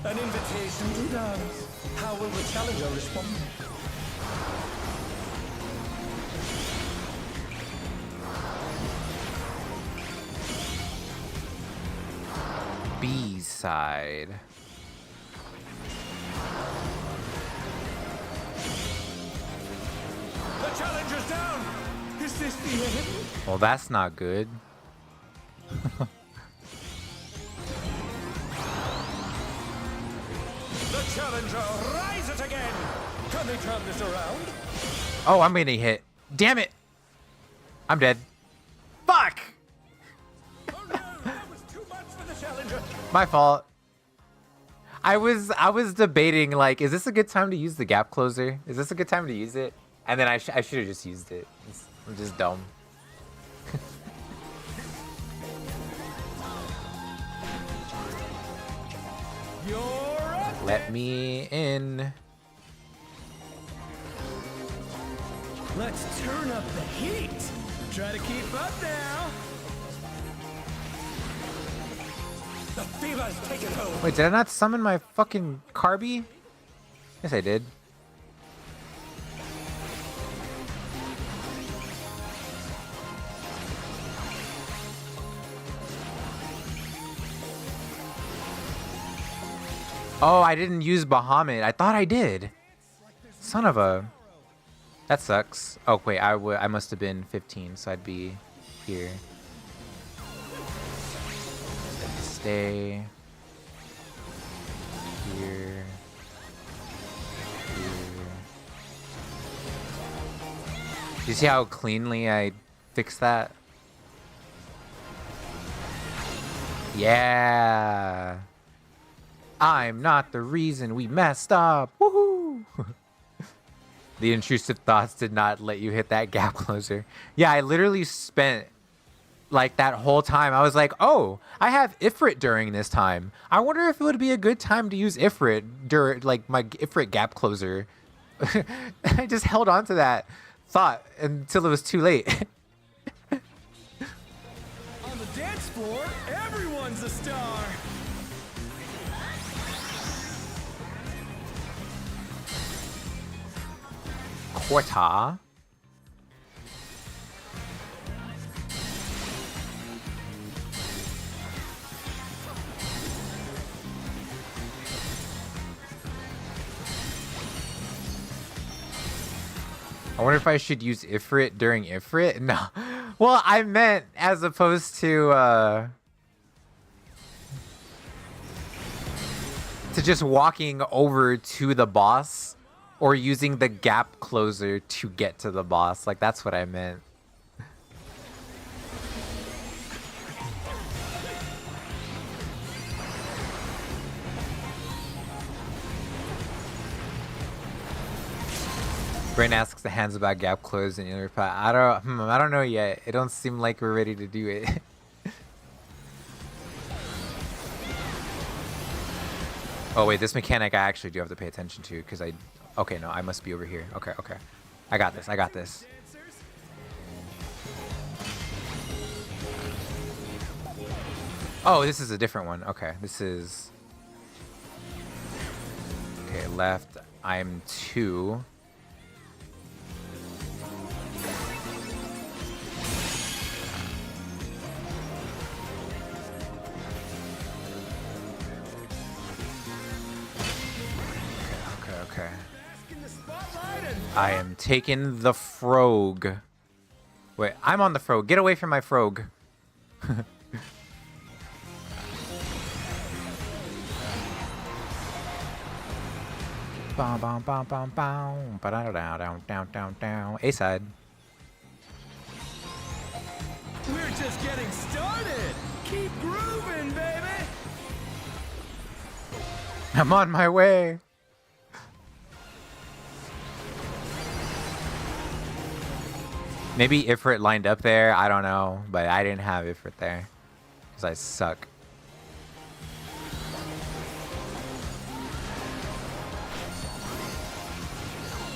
An invitation to dance. How will the challenger respond? B side. The challenger's down. Is this the end? Well, that's not good. The challenger rises again. Can they turn this around? Oh, I'm getting hit. Damn it! I'm dead. Fuck! Oh no, that was too much for the challenger. My fault. I was debating like, is this a good time to use the gap closer? Is this a good time to use it? And then I should have just used it. I'm just dumb. Let me in. Let's turn up the heat. Try to keep up now. The fever's taken hold. Wait, did I not summon my fucking Carby? Yes, I did. Oh, I didn't use Bahamut. I thought I did. Son of a... That sucks. Oh, wait, I must have been 15, so I'd be here. Stay. Here. Here. Do you see how cleanly I fixed that? Yeah. I'm not the reason we messed up. Woohoo! The intrusive thoughts did not let you hit that gap closer. Yeah, I literally spent like that whole time. I was like, oh, I have Ifrit during this time. I wonder if it would be a good time to use Ifrit during like my Ifrit gap closer. I just held on to that thought until it was too late. On the dance floor, everyone's a star. Quarta. I wonder if I should use Ifrit during Ifrit? No. Well, I meant as opposed to just walking over to the boss or using the gap closer to get to the boss. Like, that's what I meant. Brain asks the hands about gap close and inner reply. I don't know yet. It don't seem like we're ready to do it. Oh wait, this mechanic I actually do have to pay attention to because okay, no, I must be over here. Okay. I got this. Oh, this is a different one. Okay, this is... Okay, left. I'm 2. Okay. I am taking the frog. Wait, I'm on the frog. Get away from my frog. A side. We're just getting started. Keep grooving, baby. I'm on my way. Maybe Ifrit lined up there. I don't know, but I didn't have Ifrit there because I suck.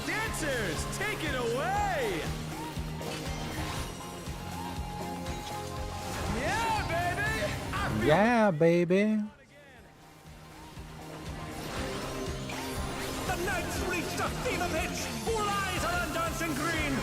Dancers, take it away. Yeah, baby. The night's reached a fever pitch. All eyes are on dancing green.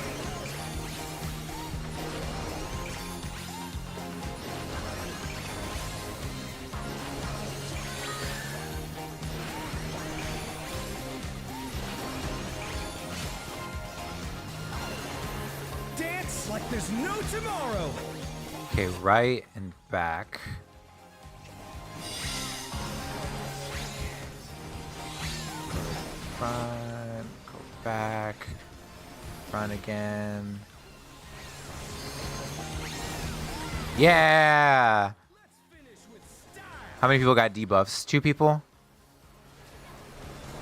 Dance like there's no tomorrow. Okay, right and back. Front, go back, front again. Yeah! How many people got debuffs? 2 people?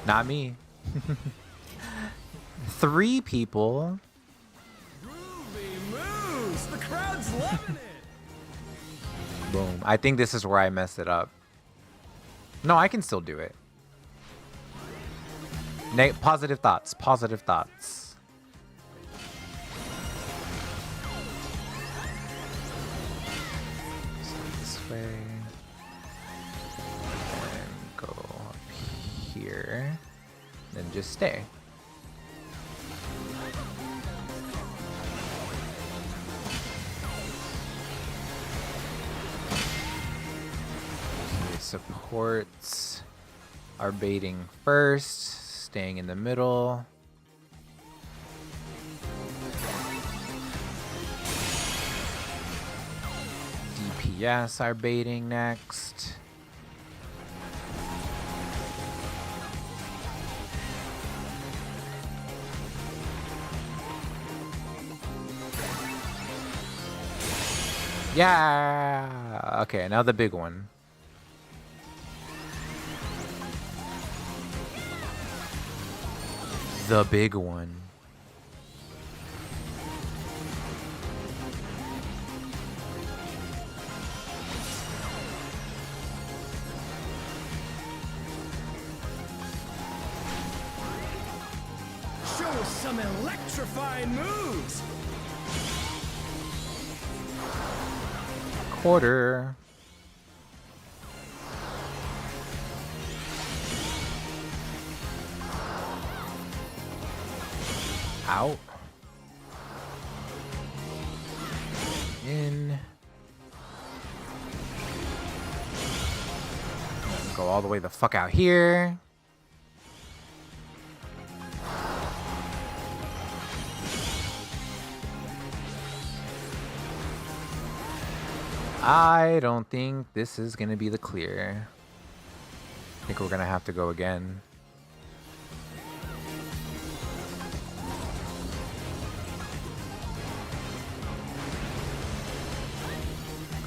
Not me. 3 people. Groovy moves. The crowd's loving it. Boom. I think this is where I messed it up. No, I can still do it. Positive thoughts. Positive thoughts. So this way. And go up here. Then just stay. Okay, supports are baiting first, staying in the middle. DPS are baiting next. Yeah. Okay, now the big one. The big one. Show us some electrifying moves. Quarter. Out. In. Go all the way the fuck out here. I don't think this is gonna be the clear. I think we're gonna have to go again.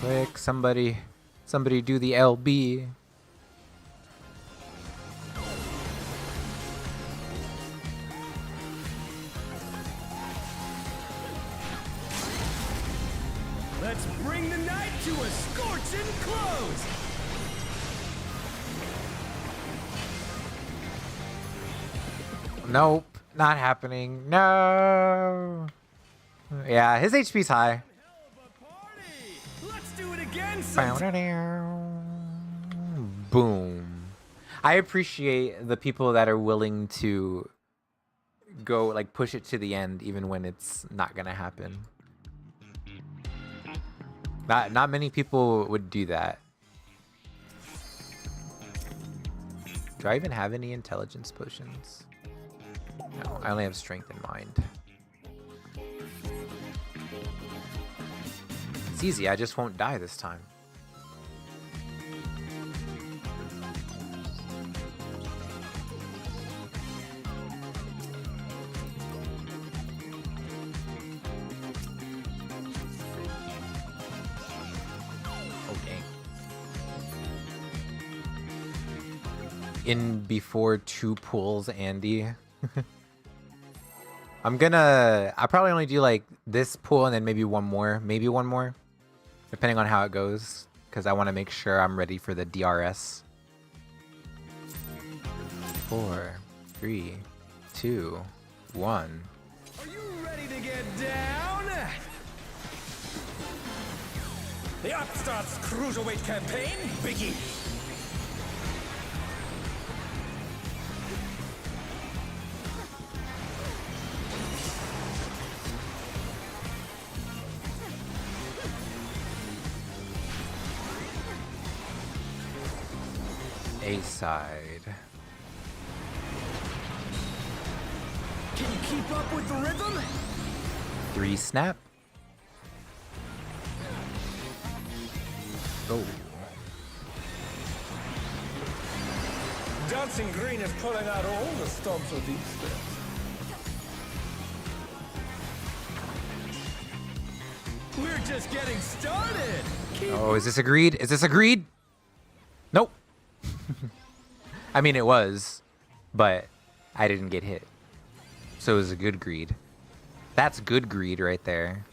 Quick, somebody do the LB. Let's bring the night to a scorching close. Nope, not happening. No. Yeah, his HP's high. Let's do it again sometime. Boom. I appreciate the people that are willing to go like push it to the end even when it's not gonna happen. Not many people would do that. Do I even have any intelligence potions? No, I only have strength in mind. It's easy, I just won't die this time. In before 2 pools, Andy. I'll probably only do like this pool and then maybe one more, depending on how it goes, because I want to make sure I'm ready for the DRS. 4, 3, 2, 1. Are you ready to get down? The Upstarts Cruiserweight campaign begins. A side. Can you keep up with the rhythm? 3 snap. Go. Dancing Green is pulling out all the stops of these steps. We're just getting started. Oh, is this agreed? Is this agreed? Nope. I mean, it was, but I didn't get hit. So it was a good greed. That's good greed right there.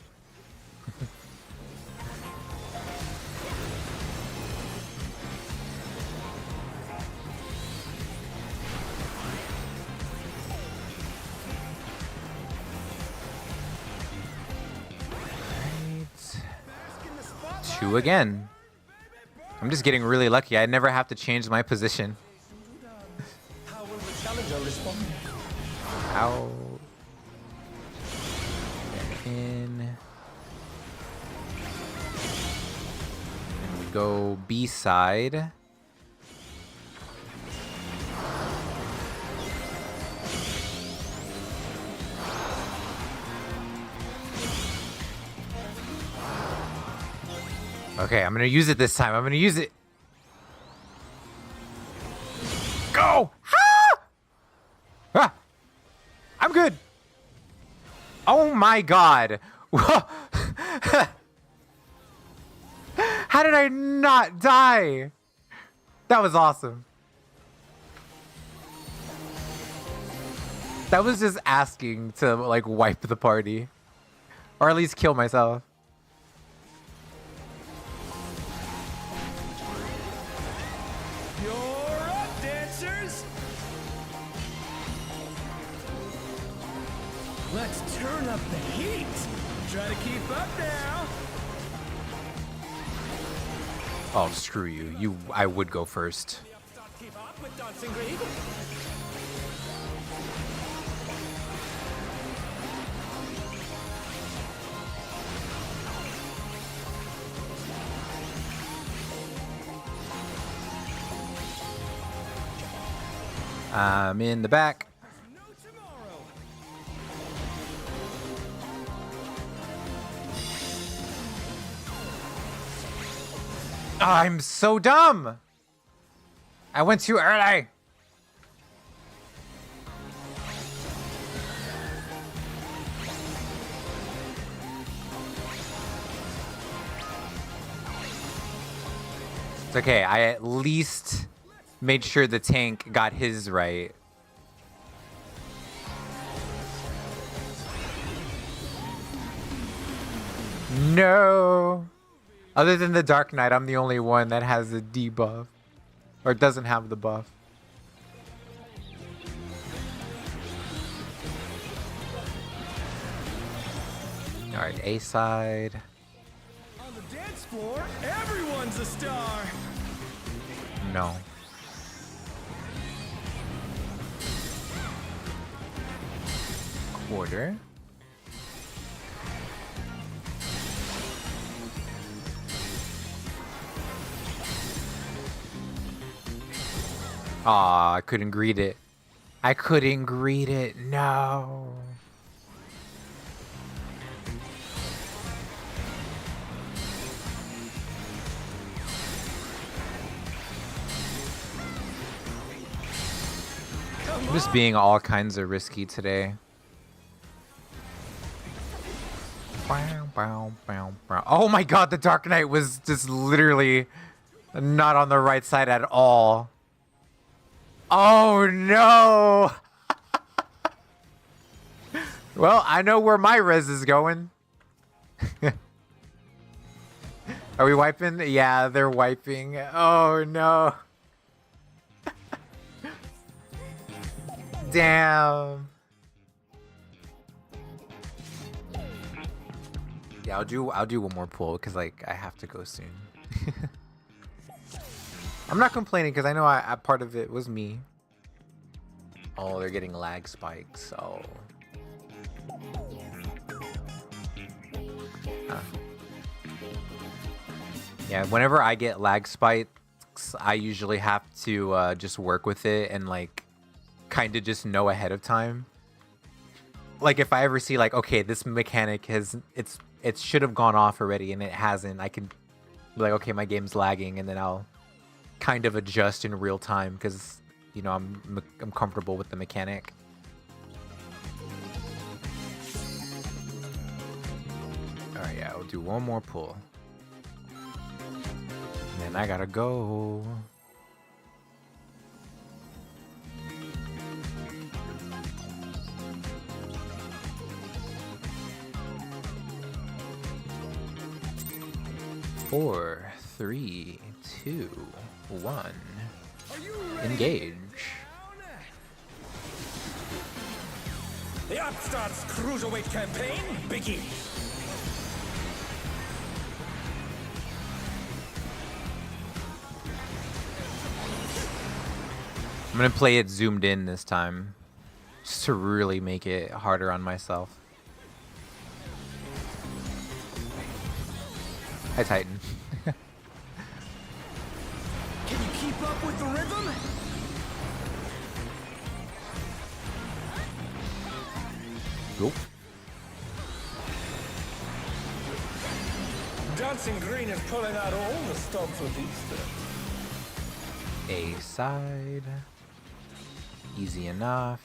Two again. I'm just getting really lucky. I never have to change my position. How will the challenger respond? Out. In. And we go B side. Okay, I'm gonna use it this time. I'm gonna use it. Go! Ah! Ah! I'm good. Oh my god. How did I not die? That was awesome. That was just asking to like wipe the party. Or at least kill myself. You're up, dancers! Let's turn up the heat! Try to keep up now! Oh, screw you. I would go first. Keep up with dancing greed. I'm in the back. I'm so dumb. I went too early. It's okay. I at least made sure the tank got his right. No. Other than the Dark Knight, I'm the only one that has a debuff. Or doesn't have the buff. Alright, A side. On the dance floor, everyone's a star! No. Quarter. Aw, I couldn't greet it. I couldn't greet it. No. I'm just being all kinds of risky today. Oh my god, the Dark Knight was just literally not on the right side at all. Oh no! Well, I know where my res is going. Are we wiping? Yeah, they're wiping. Oh no. Damn. Yeah, I'll do one more pull because like I have to go soon. I'm not complaining because I know I part of it was me. Oh, they're getting lag spikes. Oh. Huh. Yeah, whenever I get lag spikes, I usually have to just work with it and like kind of just know ahead of time. Like if I ever see like, okay, this mechanic it should have gone off already and it hasn't, I can be like, okay, my game's lagging, and then I'll kind of adjust in real time because you know I'm comfortable with the mechanic. All right, yeah, I'll do one more pull, and then I gotta go. 4, 3, 2, 1. Engage. The Upstart's Cruiserweight campaign begins. I'm gonna play it zoomed in this time, just to really make it harder on myself. Hi, Titan. Can you keep up with the rhythm? Nope. Dancing Green is pulling out all the stops with Easter. A side. Easy enough.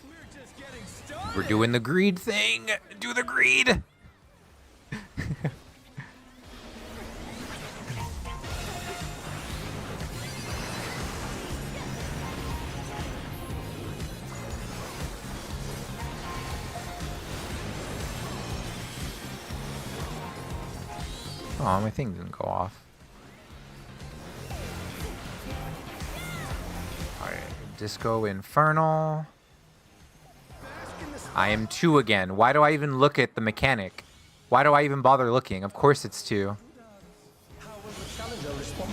We're doing the greed thing. Do the greed. Oh, my thing didn't go off. Alright, Disco Infernal. I am 2 again. Why do I even look at the mechanic? Why do I even bother looking? Of course it's 2. How will the challenger respond?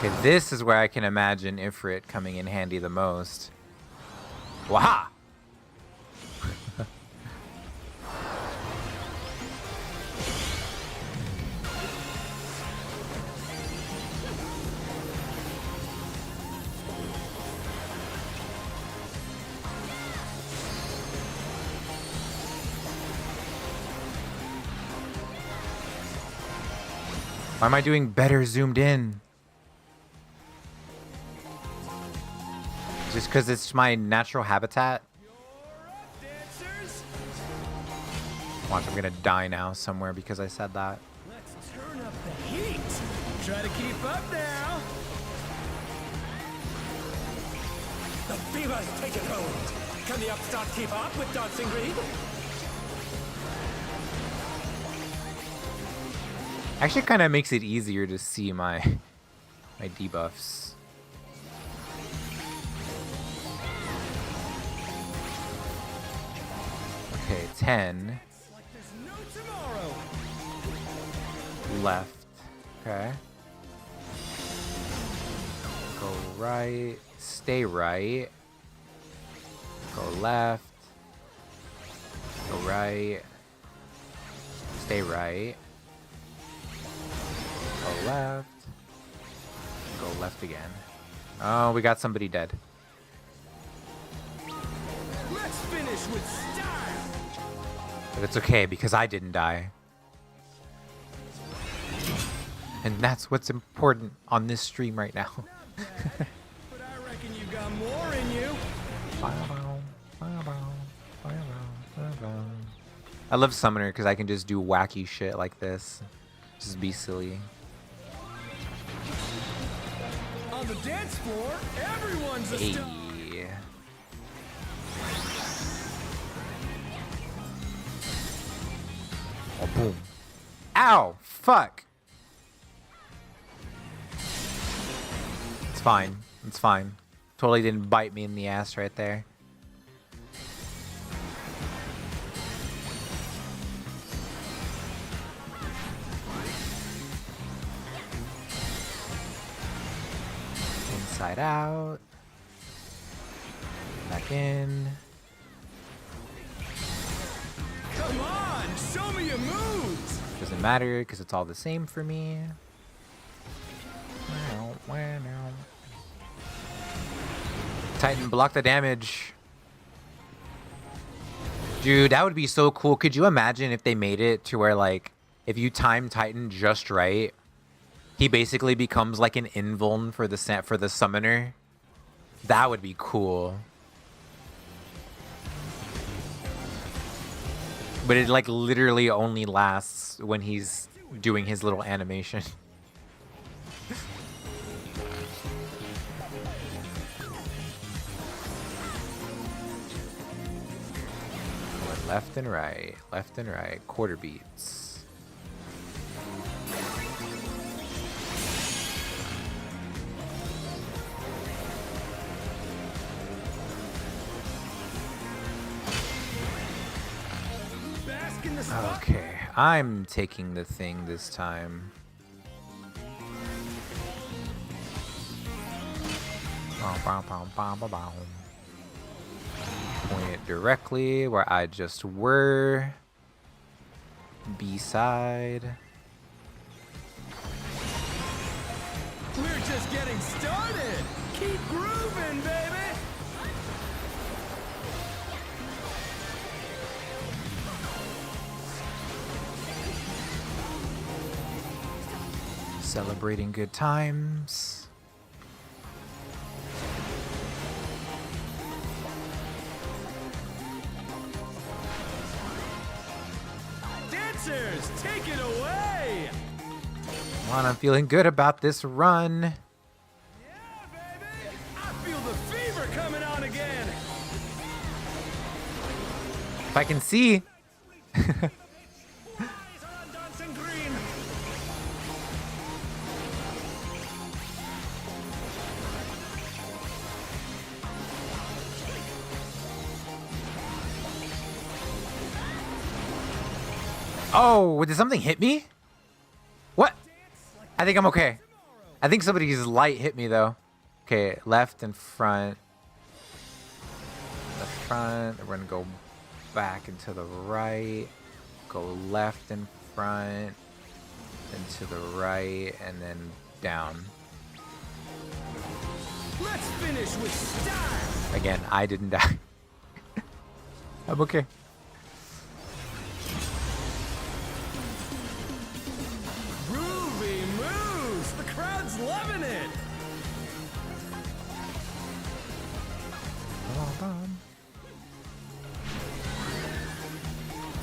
Okay, this is where I can imagine Ifrit coming in handy the most. Waha! Why am I doing better zoomed in? Just because it's my natural habitat? Watch, I'm gonna die now somewhere because I said that. Let's turn up the heat. Try to keep up now. The fever's taken hold. Can the Upstart keep up with Dancing Green? Actually, kind of makes it easier to see my debuffs. Okay, 10. Like there's no tomorrow. Left. Okay. Go right. Stay right. Go left. Go right. Stay right. Go left. Go left again. Oh, we got somebody dead. Let's finish with style. But it's okay because I didn't die. And that's what's important on this stream right now. But I reckon you got more in you. I love Summoner because I can just do wacky shit like this. Just be silly. On the dance floor, everyone's a star. Hey. Oh, boom. Ow! Fuck! It's fine. It's fine. Totally didn't bite me in the ass right there. Inside out. Back in. Come on, show me your moves. Doesn't matter because it's all the same for me. Titan, block the damage. Dude, that would be so cool. Could you imagine if they made it to where, like, if you time Titan just right, he basically becomes like an invuln for the summoner? That would be cool. But it like literally only lasts when he's doing his little animation. Left and right, quarter beats. Okay, I'm taking the thing this time. Point it directly where I just were. B-side. We're just getting started. Keep grooving, baby. Celebrating good times. Dancers, take it away. Come on, I'm feeling good about this run. I feel the fever coming on again. If I can see. Oh, did something hit me? What? I think I'm okay. I think somebody's light hit me though. Okay, left and front. The front. We're gonna go back and to the right. Go left and front. Then to the right and then down. Let's finish with style. Again, I didn't die. I'm okay. Groovy moves. The crowd's loving it.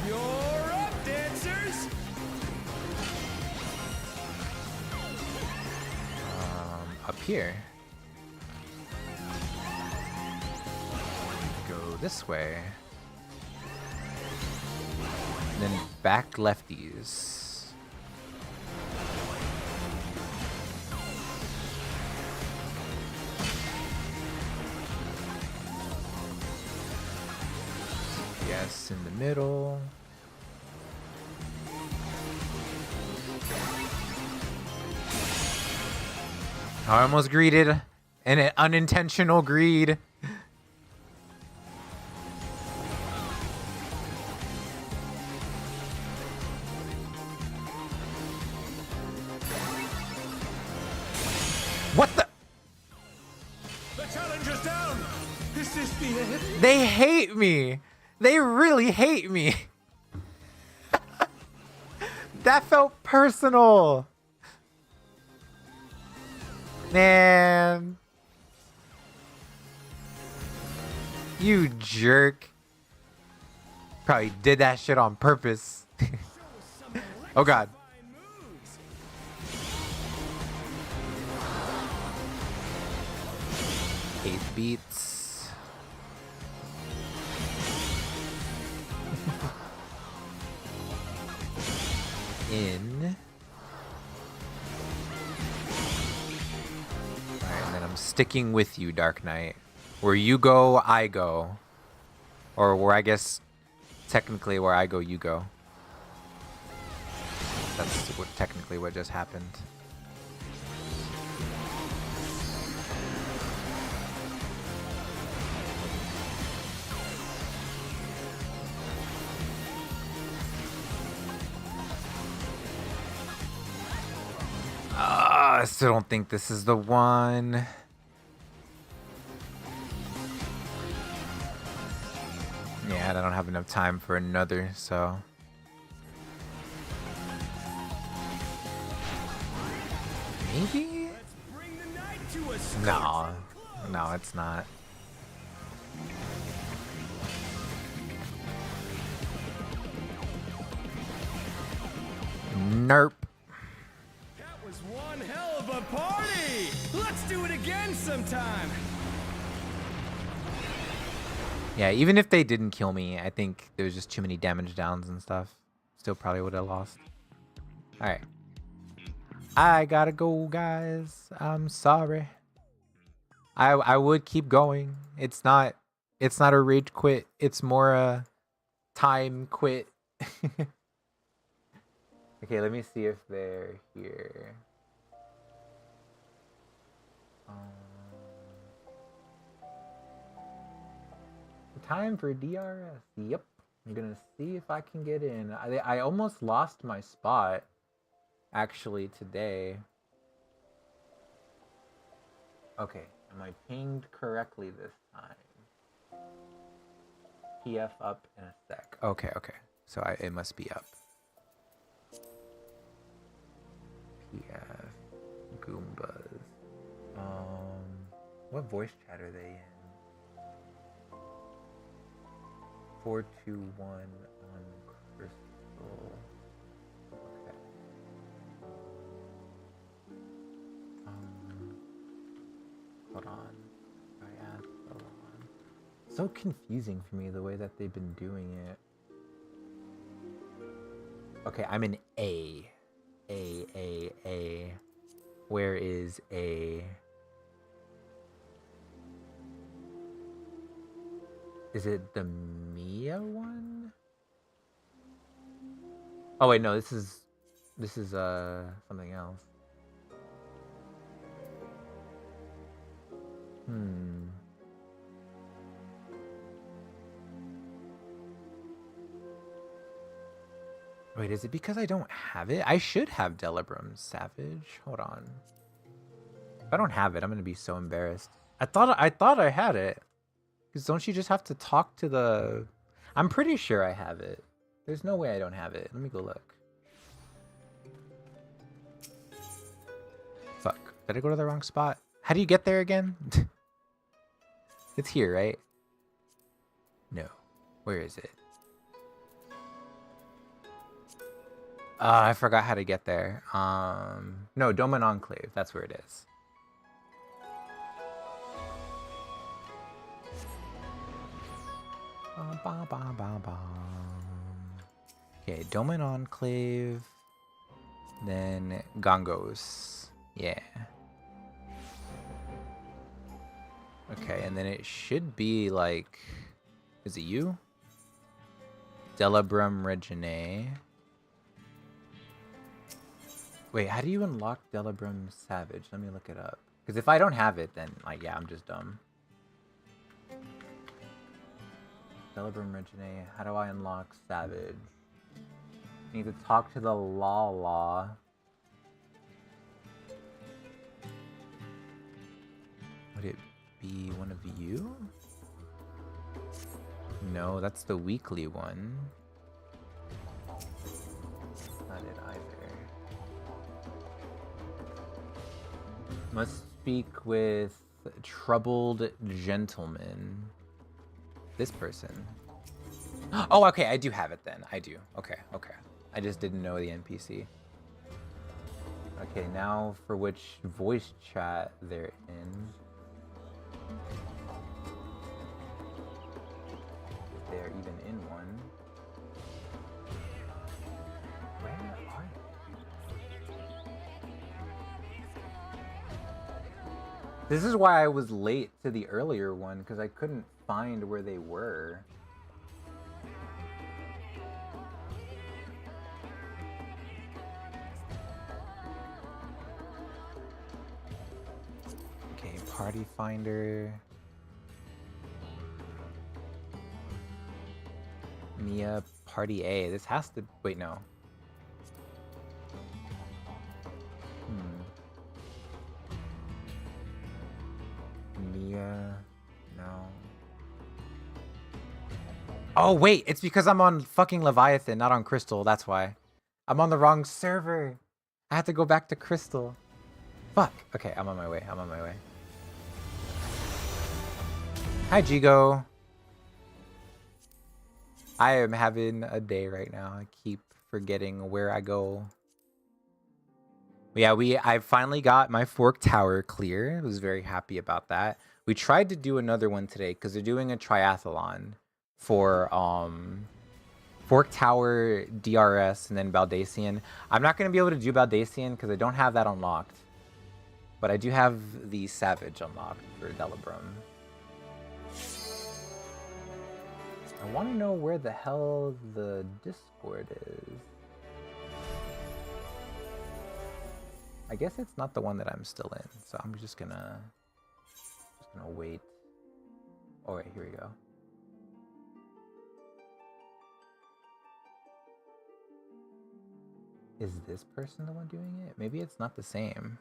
You're up, dancers. Up here. Go this way. And then back lefties. Yes, in the middle. I almost greeted an unintentional greed. What the? The challenge is down. This is the end. They hate me. They really hate me. That felt personal. Man. You jerk. Probably did that shit on purpose. Oh god. Eight beats. In. Alright, and then I'm sticking with you, Dark Knight. Where you go, I go. Or where I guess, technically where I go, you go. That's technically what just happened. I still don't think this is the one. Yeah, I don't have enough time for another, so. Maybe? No. No, it's not. Nerp. That was one hell of a party! Let's do it again sometime! Yeah, even if they didn't kill me, I think there was just too many damage downs and stuff. Still probably would have lost. Alright. I gotta go, guys. I'm sorry. I would keep going. It's not a rage quit. It's more a time quit. Okay, let me see if they're here. Time for DRS. Yep. I'm gonna see if I can get in. I almost lost my spot actually today. Okay, am I pinged correctly this time? PF up in a sec. Okay, okay. So it must be up. PF Goombas. What voice chat are they in? 421 on Crystal. Okay. Hold on. TRIATHALON. So confusing for me the way that they've been doing it. Okay, I'm in A. A. Where is A? Is it the Mia one? Oh wait, no, this is something else. Wait, is it because I don't have it? I should have Delubrum Savage. Hold on. If I don't have it, I'm gonna be so embarrassed. I thought I had it. Because don't you just have to talk to the... I'm pretty sure I have it. There's no way I don't have it. Let me go look. Fuck. Did I go to the wrong spot? How do you get there again? It's here, right? No. Where is it? I forgot how to get there. No, Doman Enclave. That's where it is. Okay, Doman Enclave, then Gongos. Yeah. Okay, and then it should be like, is it you? Delubrum Reginae. Wait, how do you unlock Delubrum Savage? Let me look it up. Because if I don't have it, then like, yeah, I'm just dumb. Delubrum Reginae. How do I unlock Savage? I need to talk to the Law. Would it be one of you? No, that's the weekly one. Not it either. Must speak with Troubled Gentleman. This person. Oh, okay, I do have it then. I do. Okay. I just didn't know the NPC. Okay, now for which voice chat they're in. If they're even in one. Where are they? This is why I was late to the earlier one, because I couldn't find where they were. Okay, Party Finder. Mia, Party A. This has to... Wait, no. Mia... No. Oh, wait! It's because I'm on fucking Leviathan, not on Crystal. That's why. I'm on the wrong server. I have to go back to Crystal. Fuck. Okay, I'm on my way. Hi, Jigo. I am having a day right now. I keep forgetting where I go. But yeah, I finally got my Fork Tower clear. I was very happy about that. We tried to do another one today because they're doing a triathlon for Fork Tower, DRS, and then Baldesion. I'm not going to be able to do Baldesion because I don't have that unlocked. But I do have the Savage unlocked for Delubrum. I want to know where the hell the Discord is. I guess it's not the one that I'm still in, so I'm just gonna wait. Oh wait, here we go. Is this person the one doing it? Maybe it's not the same.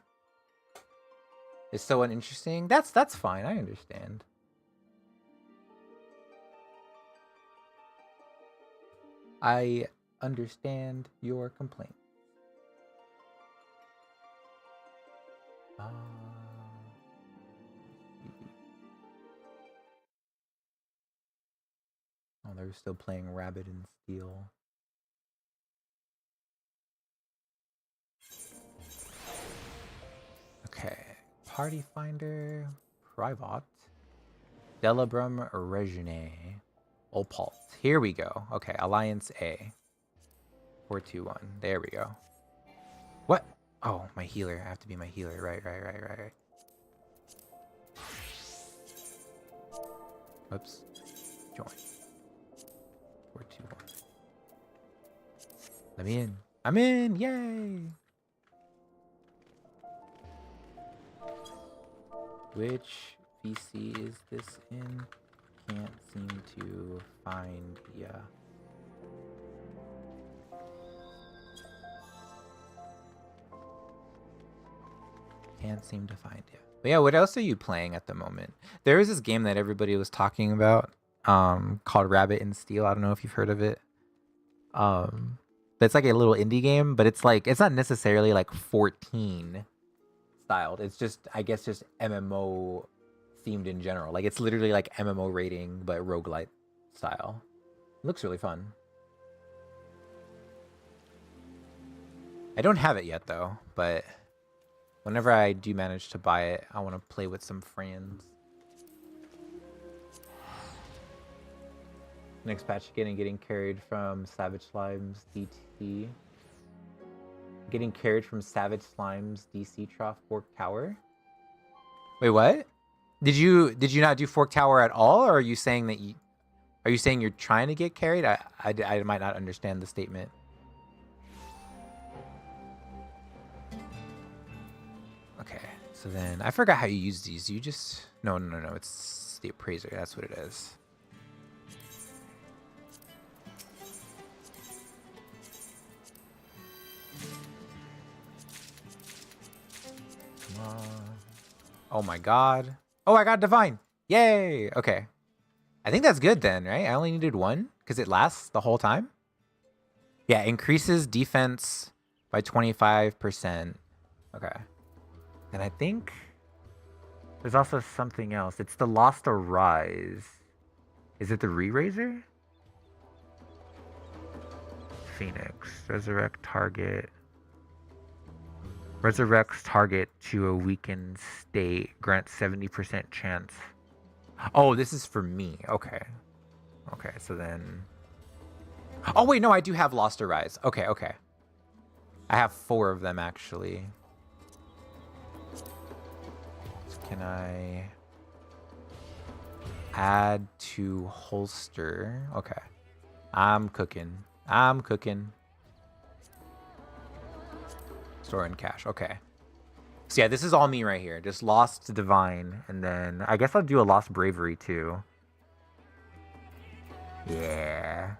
It's so uninteresting. That's fine. I understand. I understand your complaint. Oh, they're still playing Rabbit and Steel. Okay, Party Finder, Private, Delubrum, Reginae, Opalt. Here we go. Okay, Alliance A. 421. There we go. What? Oh, my healer. I have to be my healer. Right. Oops. Join. 421. Let me in. I'm in! Yay! Which VC is this in? Can't seem to find ya. Can't seem to find you. But yeah, what else are you playing at the moment? There is this game that everybody was talking about, called Rabbit and Steel. I don't know if you've heard of it. It's like a little indie game, but it's like, it's not necessarily like 14 styled. It's just, I guess, just MMO themed in general. Like, it's literally like MMO rating, but roguelite style. It looks really fun. I don't have it yet though, but whenever I do manage to buy it, I want to play with some friends. Next patch again and getting carried from Savage Slime's DT. Getting carried from Savage Slime's DC Trough Fork Tower. Wait, what? Did you not do Fork Tower at all, or are you saying that you're trying to get carried? I might not understand the statement. Okay, so then I forgot how you use these. You just no, it's the appraiser. That's what it is. Come on. Oh my god. Oh, I got divine. Yay. Okay. I think that's good then, right? I only needed one because it lasts the whole time. Yeah, increases defense by 25%. Okay. And I think there's also something else. It's the Lost Arise. Is it the Re-Raiser? Phoenix. Resurrect target. Resurrects target to a weakened state. Grants 70% chance. Oh, this is for me. Okay. Okay, so then... Oh, wait, no, I do have Lost Arise. Okay. I have 4 of them, actually. Can I add to holster? Okay. I'm cooking. Store in cache. Okay. So yeah, this is all me right here. Just Lost Divine. And then I guess I'll do a Lost Bravery too. Yeah.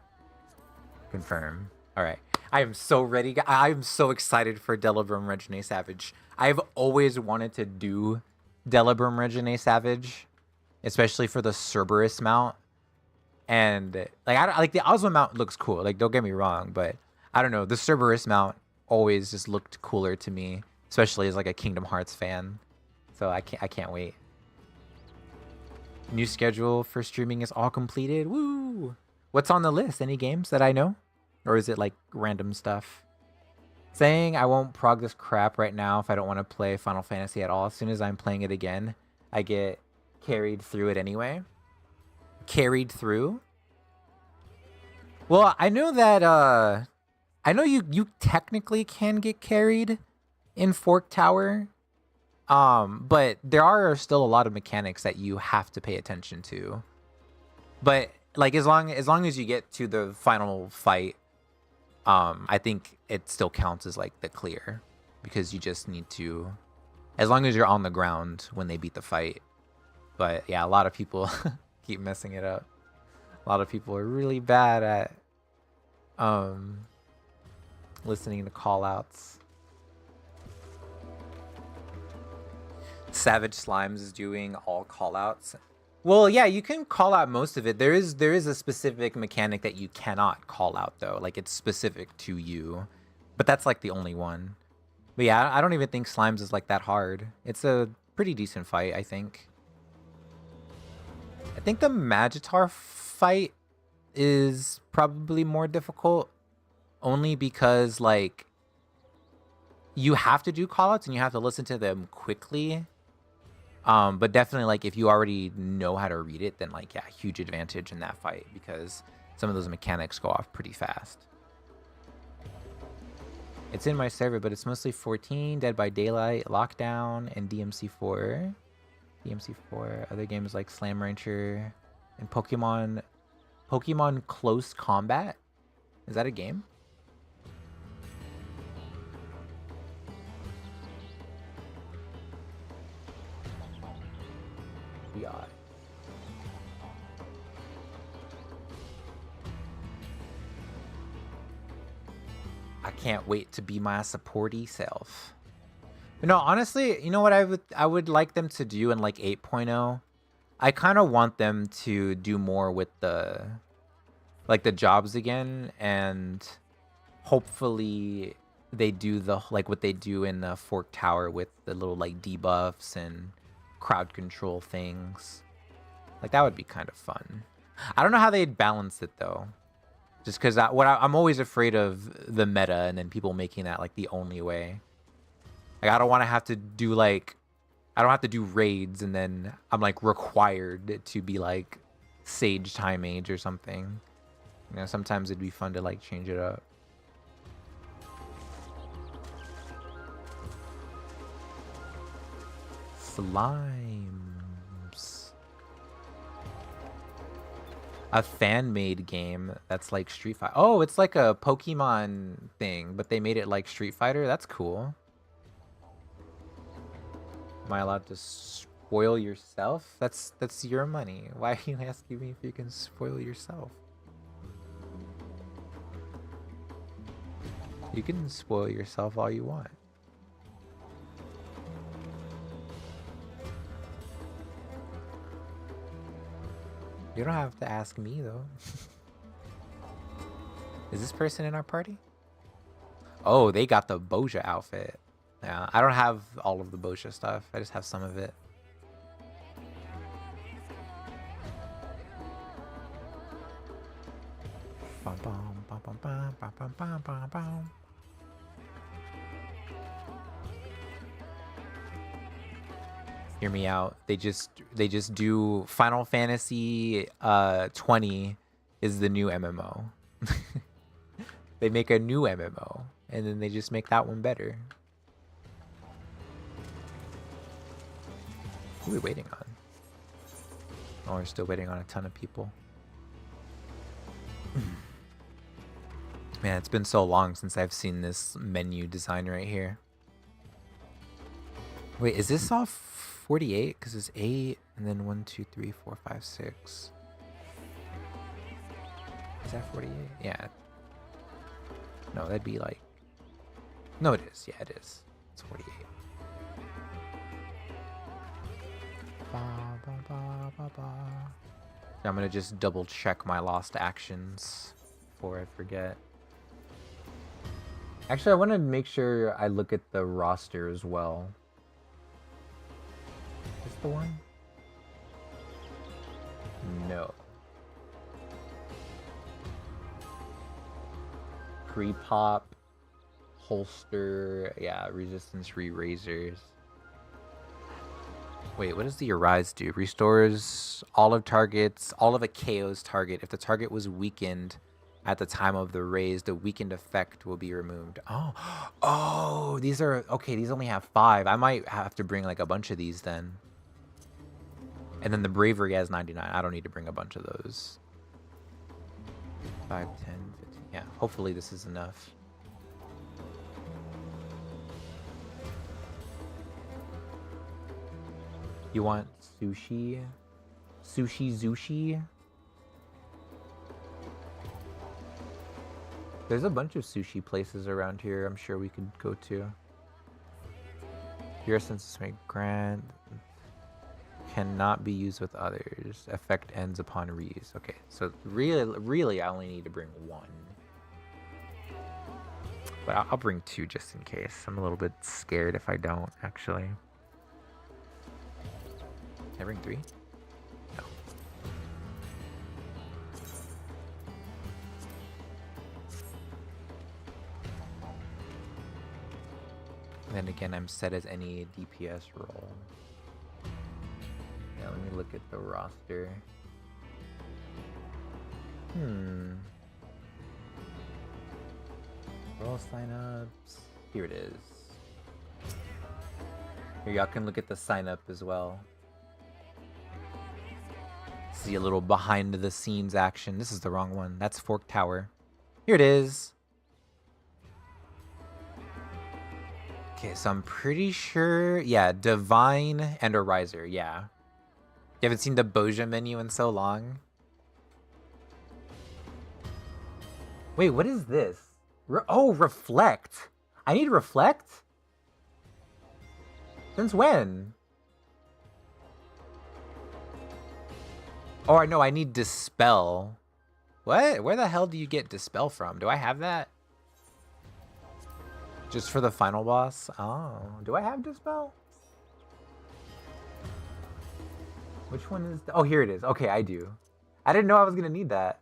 Confirm. All right. I am so ready. I am so excited for Delubrum Reginae Savage. I've always wanted to do Delubrum Reginae Savage, especially for the Cerberus mount. And like the Ozma mount looks cool. Like, don't get me wrong, but I don't know, the Cerberus mount always just looked cooler to me, especially as like a Kingdom Hearts fan. So I can't wait. New schedule for streaming is all completed. Woo! What's on the list? Any games that I know, or is it like random stuff? Saying I won't prog this crap right now if I don't want to play Final Fantasy at all. As soon as I'm playing it again, I get carried through it anyway. Carried through? Well, I know that I know you technically can get carried in Fork Tower. But there are still a lot of mechanics that you have to pay attention to. But like as long as you get to the final fight, I think it still counts as like the clear, because you just need to, as long as you're on the ground when they beat the fight. But yeah, a lot of people keep messing it up. A lot of people are really bad at listening to call outs. Savage Slimes is doing all call outs. Well, yeah, you can call out most of it. There is a specific mechanic that you cannot call out though. Like it's specific to you. But that's like the only one. But yeah, I don't even think Slimes is like that hard. It's a pretty decent fight, I think. I think the Magitar fight is probably more difficult, only because like you have to do callouts and you have to listen to them quickly. But definitely like if you already know how to read it, then like yeah, huge advantage in that fight because some of those mechanics go off pretty fast. It's in my server, but it's mostly 14, Dead by Daylight, Lockdown, and DMC4. DMC4, other games like Slam Rancher and Pokemon Close Combat. Is that a game? Yeah. I can't wait to be my supporty self. No, honestly, you know what I would like them to do in like 8.0? I kind of want them to do more with the like the jobs again, and hopefully they do the like what they do in the Fork Tower with the little like debuffs and crowd control things. Like that would be kind of fun. I don't know how they'd balance it though. Just because I'm always afraid of the meta and then people making that like the only way. Like I don't want to have to do like, I don't have to do raids and then I'm like required to be like Sage Time Age or something. You know, sometimes it'd be fun to like change it up. Slimes. A fan-made game that's like Street Fighter. Oh, it's like a Pokemon thing, but they made it like Street Fighter. That's cool. Am I allowed to spoil yourself? That's your money. Why are you asking me if you can spoil yourself? You can spoil yourself all you want. You don't have to ask me though. Is this person in our party? Oh, they got the Boja outfit. Yeah, I don't have all of the Boja stuff. I just have some of it. Bum, bum, bum, bum, bum, bum, bum, bum, bum, bum. Hear me out. They just do Final Fantasy 20 is the new MMO. They make a new MMO and then they just make that one better. Who are we waiting on? Oh, we're still waiting on a ton of people. Man, it's been so long since I've seen this menu design right here. Wait, is this all 48? Because it's 8 and then 1, 2, 3, 4, 5, 6. Is that 48? Yeah. No, that'd be like... No, it is. Yeah, it is. It's 48. Ba, ba, ba, ba, ba. I'm gonna just double check my lost actions before I forget. Actually, I want to make sure I look at the roster as well. Is this the one? No. Pre-pop, holster. Yeah, resistance re-razors. Wait, what does the Arise do? Restores all of a KO's target. If the target was weakened at the time of the raise, the weakened effect will be removed. Oh, oh, these are, okay, these only have 5. I might have to bring like a bunch of these then. And then the Bravery has 99. I don't need to bring a bunch of those. 5, 10, 15. Yeah, hopefully this is enough. You want sushi? Sushi? There's a bunch of sushi places around here I'm sure we could go to. Your senses may grant. Cannot be used with others. Effect ends upon reuse. Okay, so really I only need to bring 1. But I'll bring 2 just in case. I'm a little bit scared if I don't, actually. Can I bring 3? No. And then again, I'm set as any DPS role. Yeah, let me look at the roster. Role signups. Here it is. Here, y'all can look at the sign up as well. See a little behind the scenes action. This is the wrong one. That's Fork Tower. Here it is. Okay, so I'm pretty sure, yeah, Divine and a Riser, yeah. You haven't seen the Boja menu in so long? Wait, what is this? Oh, Reflect. I need Reflect? Since when? Oh, I know, I need Dispel. What? Where the hell do you get Dispel from? Do I have that? Just for the final boss? Oh, do I have Dispel? Which one is... Oh, here it is. Okay, I do. I didn't know I was going to need that.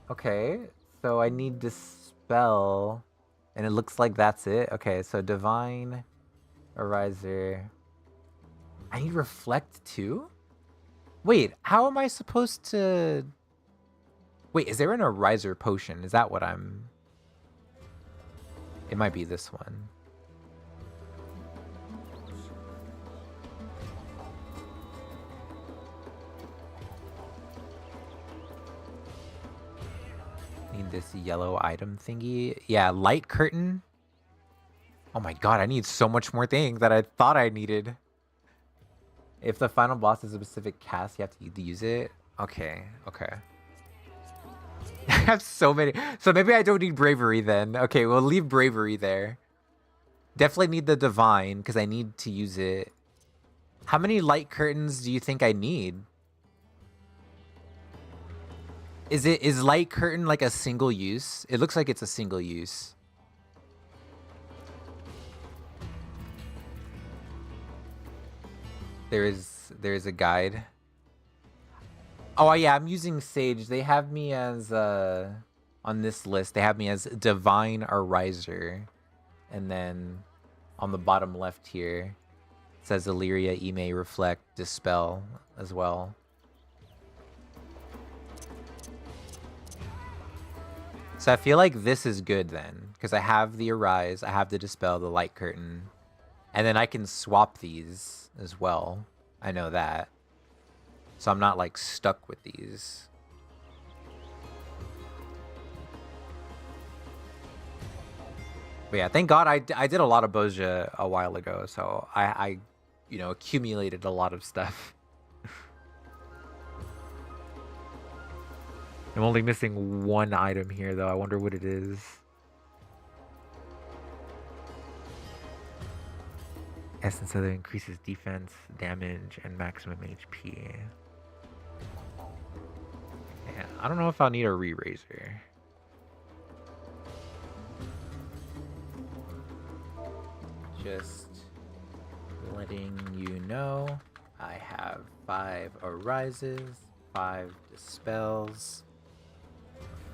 Okay, so I need Dispel. And it looks like that's it. Okay, so Divine, Ariser. I need Reflect too? Wait, how am I supposed to... Wait, is there an Ariser potion? Is that what I'm... It might be this one. Need this yellow item thingy. Yeah, light curtain. Oh my god, I need so much more things that I thought I needed. If the final boss is a specific cast, you have to use it. Okay, okay. I have so many. So maybe I don't need bravery then. Okay, we'll leave bravery there. Definitely need the divine because I need to use it. How many light curtains do you think I need? Is light curtain like a single use? It looks like it's a single use. There is a guide. Oh yeah, I'm using Sage. They have me as on this list. They have me as Divine Ariser, and then on the bottom left here it says Illyria, Ime, Reflect, Dispel as well. So I feel like this is good then, because I have the Arise, I have the Dispel, the Light Curtain, and then I can swap these as well. I know that. So I'm not like stuck with these. But yeah, thank God I did a lot of Boja a while ago, so I you know, accumulated a lot of stuff. I'm only missing one item here though. I wonder what it is. Essence of it increases defense, damage, and maximum HP. Yeah, I don't know if I'll need a re-raiser. Just letting you know, I have 5 Arises, 5 Dispels,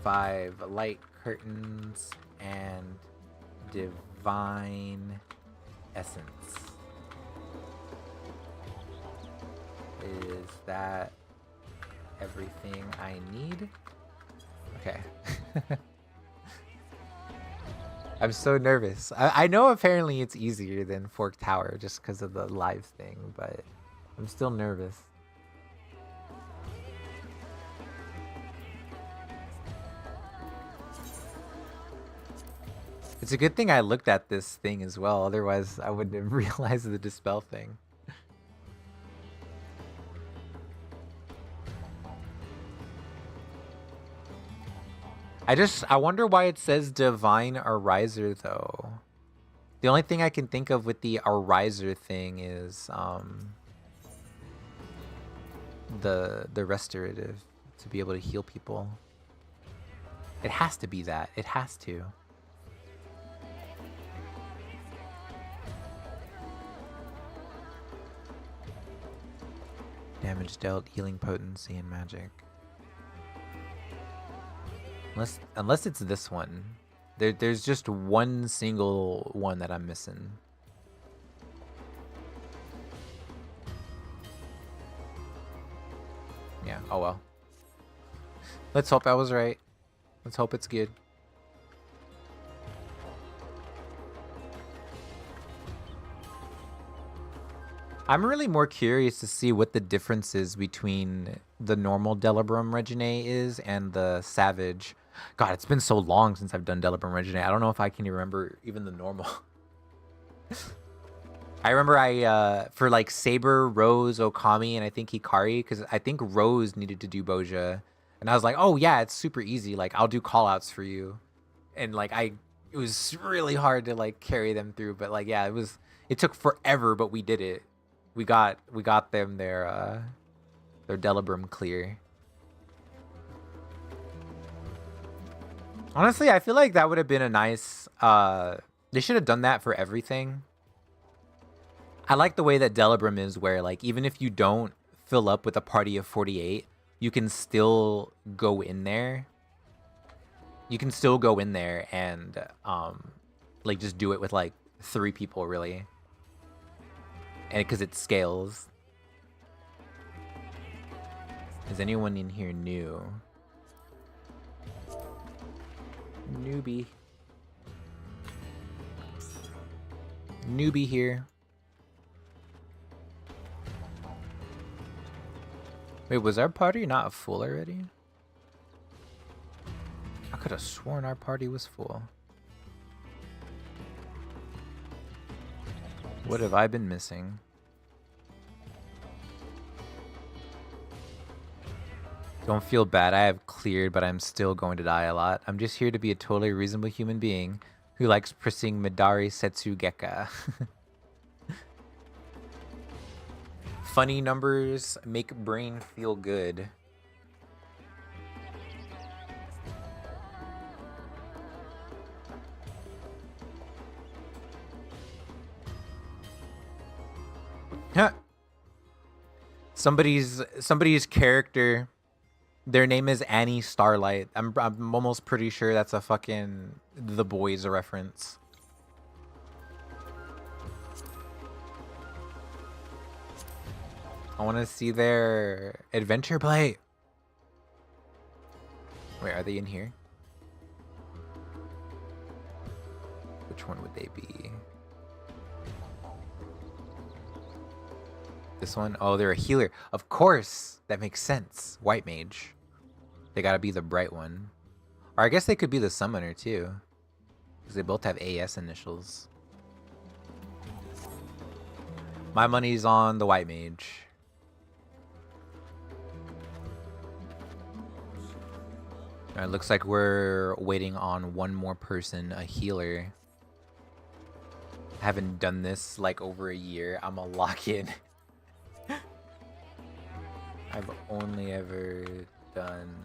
5 Light Curtains, and Divine Essence. Is that everything I need? Okay. I'm so nervous. I know apparently it's easier than Fork Tower just because of the live thing, but I'm still nervous. It's a good thing I looked at this thing as well, otherwise I wouldn't have realized the dispel thing. I wonder why it says Divine Ariser though. The only thing I can think of with the Ariser thing is the restorative to be able to heal people. It has to be that. It has to. Damage dealt, healing potency, and magic. Unless it's this one. There's just one single one that I'm missing. Yeah, oh well. Let's hope I was right. Let's hope it's good. I'm really more curious to see what the difference is between the normal Delubrum Reginae is and the Savage. God, it's been so long since I've done Delubrum Reginae. I don't know if I can remember even the normal. I remember for like Saber, Rose, Okami, and I think Hikari, because I think Rose needed to do Boja. And I was like, oh yeah, it's super easy. Like, I'll do callouts for you. And like, it was really hard to like carry them through. But like, yeah, it took forever, but we did it. We got them their Delubrum clear. Honestly, I feel like that would have been a nice... they should have done that for everything. I like the way that Delubrum is where, like, even if you don't fill up with a party of 48, you can still go in there. You can still go in there and, like, just do it with, like, 3 people, really. And because it scales. Is anyone in here new? Newbie. Newbie here. Wait, was our party not full already? I could have sworn our party was full. What have I been missing? Don't feel bad, I have cleared, but I'm still going to die a lot. I'm just here to be a totally reasonable human being who likes pressing Midari Setsugeka. Funny numbers make brain feel good. Somebody's character, their name is Annie Starlight. I'm almost pretty sure that's a fucking The Boys reference. I want to see their adventure play. Wait, are they in here? Which one would they be? This one? Oh, they're a healer. Of course! That makes sense. White mage. They gotta be the bright one. Or I guess they could be the summoner too. Because they both have AS initials. My money's on the white mage. Alright, looks like we're waiting on one more person, a healer. I haven't done this like over a year. I'm a lock in. I've only ever done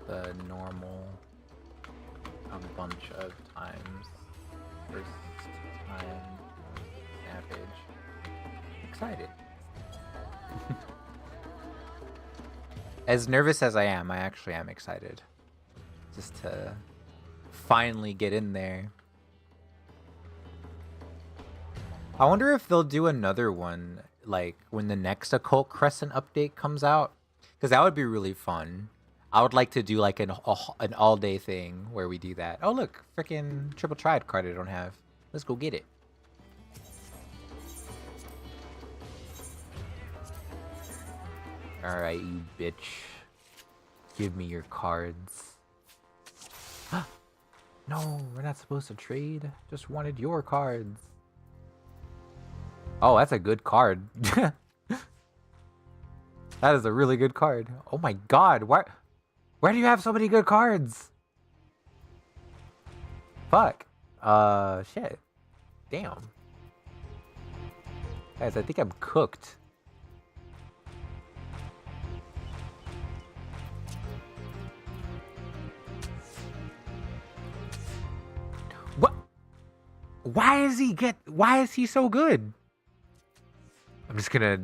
the normal a bunch of times. First time Savage. Excited. As nervous as I actually am excited. Just to finally get in there. I wonder if they'll do another one, like, when the next Occult Crescent update comes out. Because that would be really fun. I would like to do, like, an all-day thing where we do that. Oh, look. Freaking Triple Triad card I don't have. Let's go get it. Alright, you bitch. Give me your cards. No, we're not supposed to trade. Just wanted your cards. Oh, that's a good card. That is a really good card. Oh my god, where do you have so many good cards? Fuck. Shit. Damn. Guys, I think I'm cooked. What? Why is he so good? I'm just gonna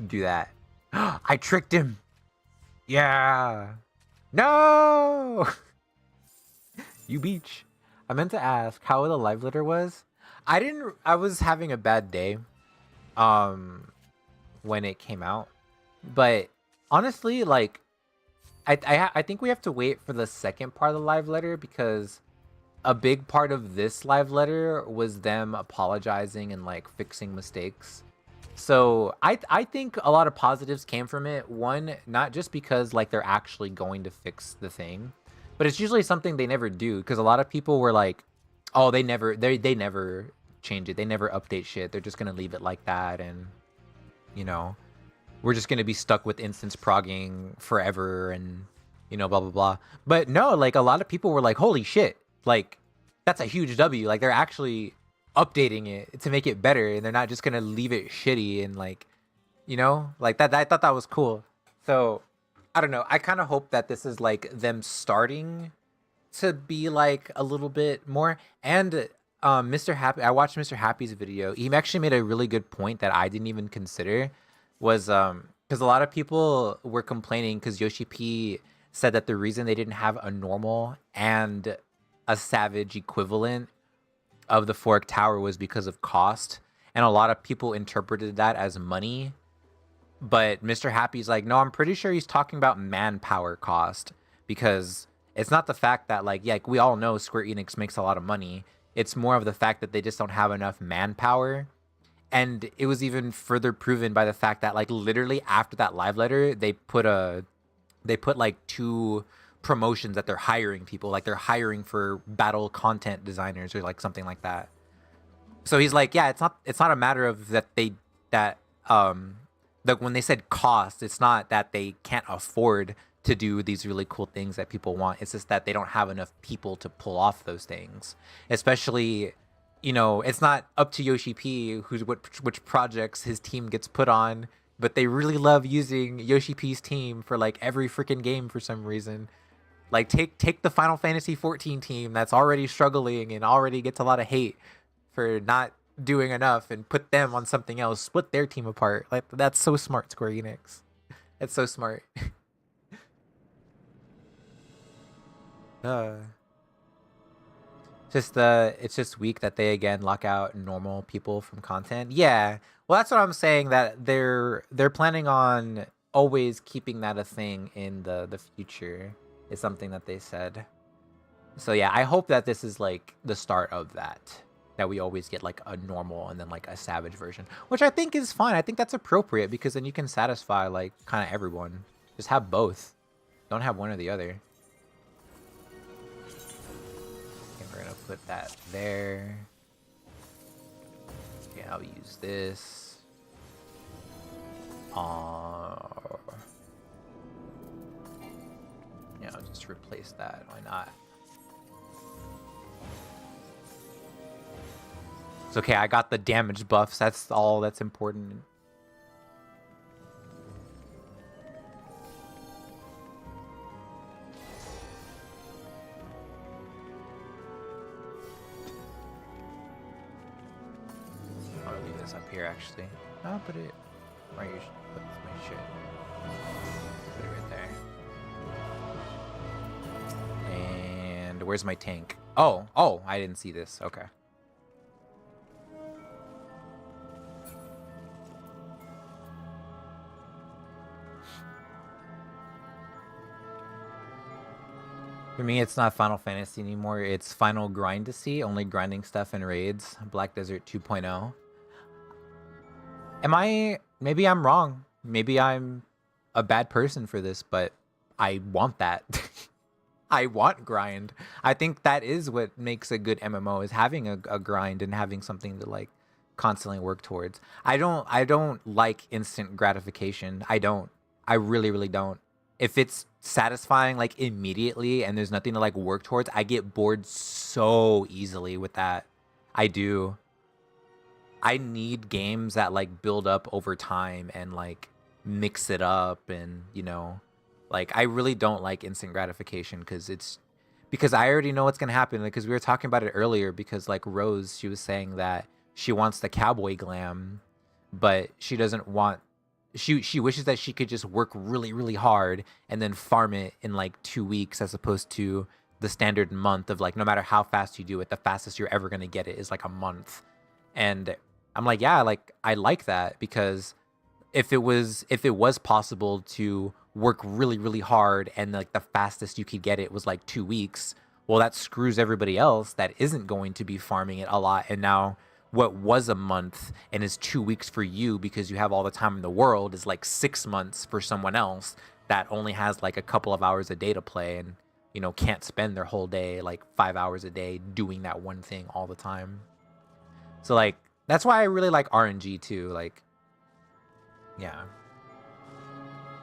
do that. I tricked him. Yeah. No. You beach. I meant to ask how the live letter was. I was having a bad day when it came out. But honestly, like I think we have to wait for the second part of the live letter, because a big part of this live letter was them apologizing and like fixing mistakes. So I think a lot of positives came from it. One, not just because like they're actually going to fix the thing, but it's usually something they never do, because a lot of people were like, oh, they never change it, they never update shit, they're just gonna leave it like that, and you know, we're just gonna be stuck with instance progging forever, and you know, blah blah blah. But no, like a lot of people were like, holy shit, like that's a huge W. Like they're actually updating it to make it better, and they're not just gonna leave it shitty, and like, you know, like that. I thought that was cool. So I don't know, I kind of hope that this is like them starting to be like a little bit more. And Mr. Happy, I watched Mr. Happy's video. He actually made a really good point that I didn't even consider, was because a lot of people were complaining because Yoshi P said that the reason they didn't have a normal and a savage equivalent of the Fork Tower was because of cost, and a lot of people interpreted that as money. But Mr. Happy's like, no, I'm pretty sure he's talking about manpower cost, because it's not the fact that like, yeah, like we all know Square Enix makes a lot of money. It's more of the fact that they just don't have enough manpower. And it was even further proven by the fact that like literally after that live letter, they put like 2 promotions that they're hiring people, like they're hiring for battle content designers or like something like that. So he's like, yeah, it's not a matter of that when they said cost, it's not that they can't afford to do these really cool things that people want. It's just that they don't have enough people to pull off those things. Especially, you know, it's not up to Yoshi P which projects his team gets put on, but they really love using Yoshi P's team for like every freaking game for some reason. Like take the Final Fantasy 14 team that's already struggling and already gets a lot of hate for not doing enough, and put them on something else, split their team apart. Like that's so smart, Square Enix. It's so smart. It's just weak that they again lock out normal people from content. Yeah, well, that's what I'm saying, that they're planning on always keeping that a thing in the future, is something that they said. So yeah, I hope that this is like the start of that we always get like a normal and then like a savage version, which I think is fine. I think that's appropriate, because then you can satisfy like kind of everyone. Just have both, don't have one or the other. Okay, we're gonna put that there. Okay, I'll use this. Yeah, I'll just replace that. Why not? It's okay, I got the damage buffs. That's all that's important. I'll leave this up here actually. I'll put it where you should put my shit. Put it right there. And where's my tank? Oh, I didn't see this. Okay. For me, it's not Final Fantasy anymore. It's Final Grindacy, only grinding stuff in raids. Black Desert 2.0. Maybe I'm wrong. Maybe I'm a bad person for this, but I want that. I want grind. I think that is what makes a good MMO, is having a grind and having something to like constantly work towards. I don't like instant gratification. I really don't. If it's satisfying like immediately and there's nothing to like work towards, I get bored so easily with that. I do. I need games that like build up over time and like mix it up, and like I really don't like instant gratification because I already know what's gonna happen. Because we were talking about it earlier, because like Rose, she was saying that she wants the cowboy glam, but she doesn't want. She wishes that she could just work really hard and then farm it in like 2 weeks, as opposed to the standard month of like, no matter how fast you do it, the fastest you're ever gonna get it is like a month. And I'm like, yeah, like I like that, because if it was possible to work really hard and like the fastest you could get it was like 2 weeks, well, that screws everybody else that isn't going to be farming it a lot. And now what was a month and is 2 weeks for you because you have all the time in the world is like 6 months for someone else that only has like a couple of hours a day to play, and can't spend their whole day, like 5 hours a day, doing that one thing all the time. So like that's why I really like RNG too. Like, yeah,